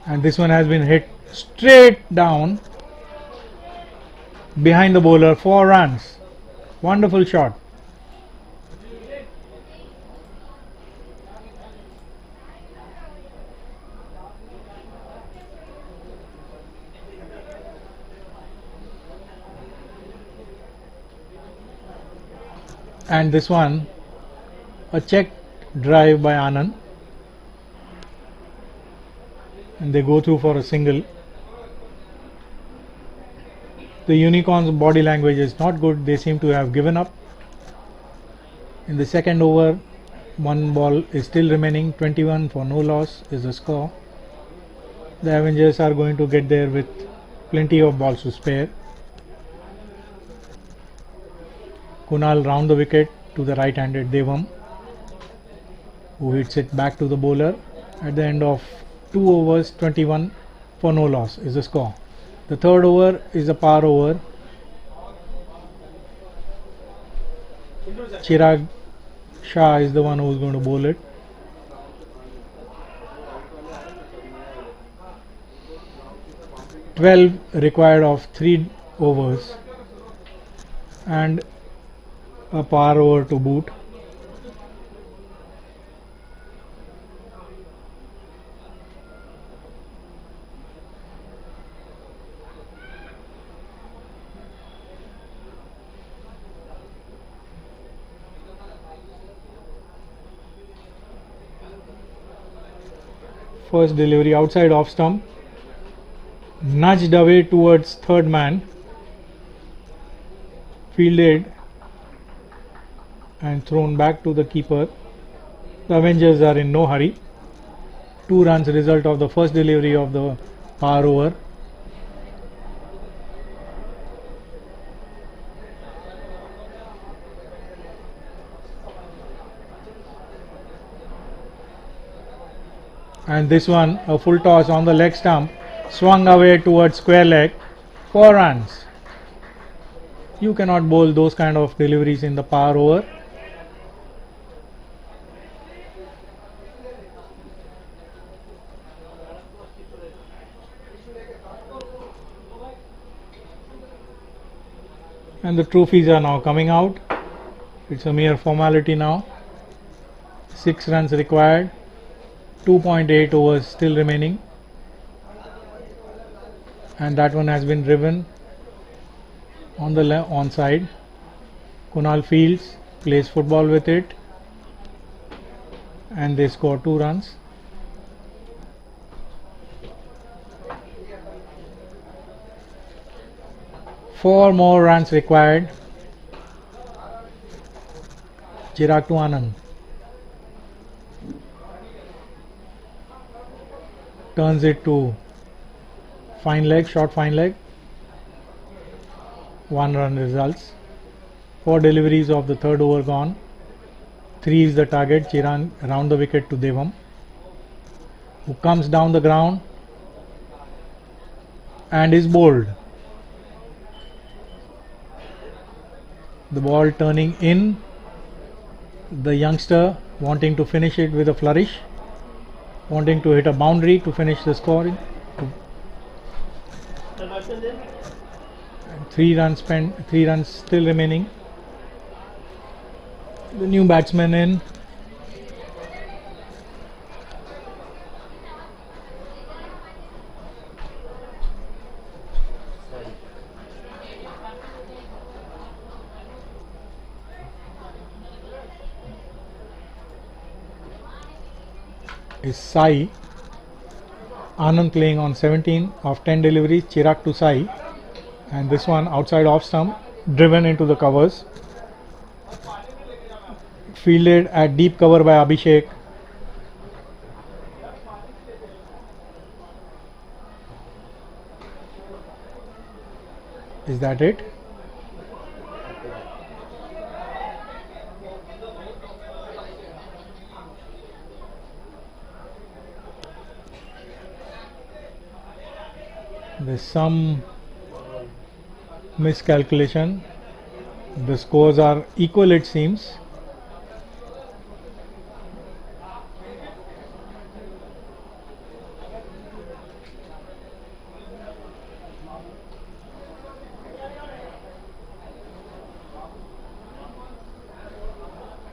Speaker 3: and this one has been hit straight down behind the bowler. 4 runs. Wonderful shot. And this one, a checked drive by Anand, and they go through for a single. The Unicorns' body language is not good. They seem to have given up. In the second over, 1 ball is still remaining. 21 for no loss is the score. The Avengers are going to get there with plenty of balls to spare. Kunal round the wicket to the right-handed Devam, who hits it back to the bowler. At the end of 2 overs, 21 for no loss is the score. The third over is a par over. Chirag Shah is the one who is going to bowl it. "12 required of 3 overs and a par over to boot." First delivery outside off stump, nudged away towards third man, fielded and thrown back to the keeper. The Avengers are in no hurry. 2 runs result of the first delivery of the par over. And this one, a full toss on the leg stump, swung away towards square leg. 4 runs. You cannot bowl those kind of deliveries in the par over. And the trophies are now coming out. It's a mere formality now. 6 runs required. 2.8 overs still remaining, and that one has been driven on the on side. Kunal fields, plays football with it, and they score 2 runs. Four more runs required. Chirag to Anand. Turns it to fine leg, short fine leg. 1 run results. 4 deliveries of the third over gone. 3 is the target. Chirag round the wicket to Devam, who comes down the ground and is bowled. The ball turning in. The youngster wanting to finish it with a flourish, wanting to hit a boundary to finish the scoring. 3 runs spent, 3 runs still remaining. The new batsman in. Is Sai. Anand playing on 17 of 10 deliveries. Chirag to Sai, and this one outside off stump, driven into the covers. Fielded at deep cover by Abhishek. Is that it? There's some miscalculation. The scores are equal, it seems.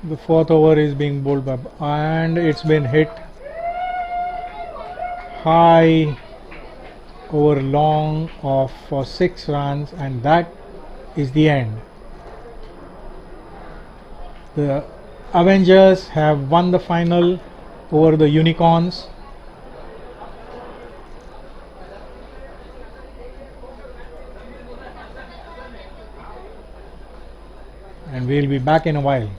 Speaker 3: The 4th over is being bowled by, and it's been hit high over long of for 6 runs, and that is the end. The Avengers have won the final over the Unicorns. And we'll be back in a while.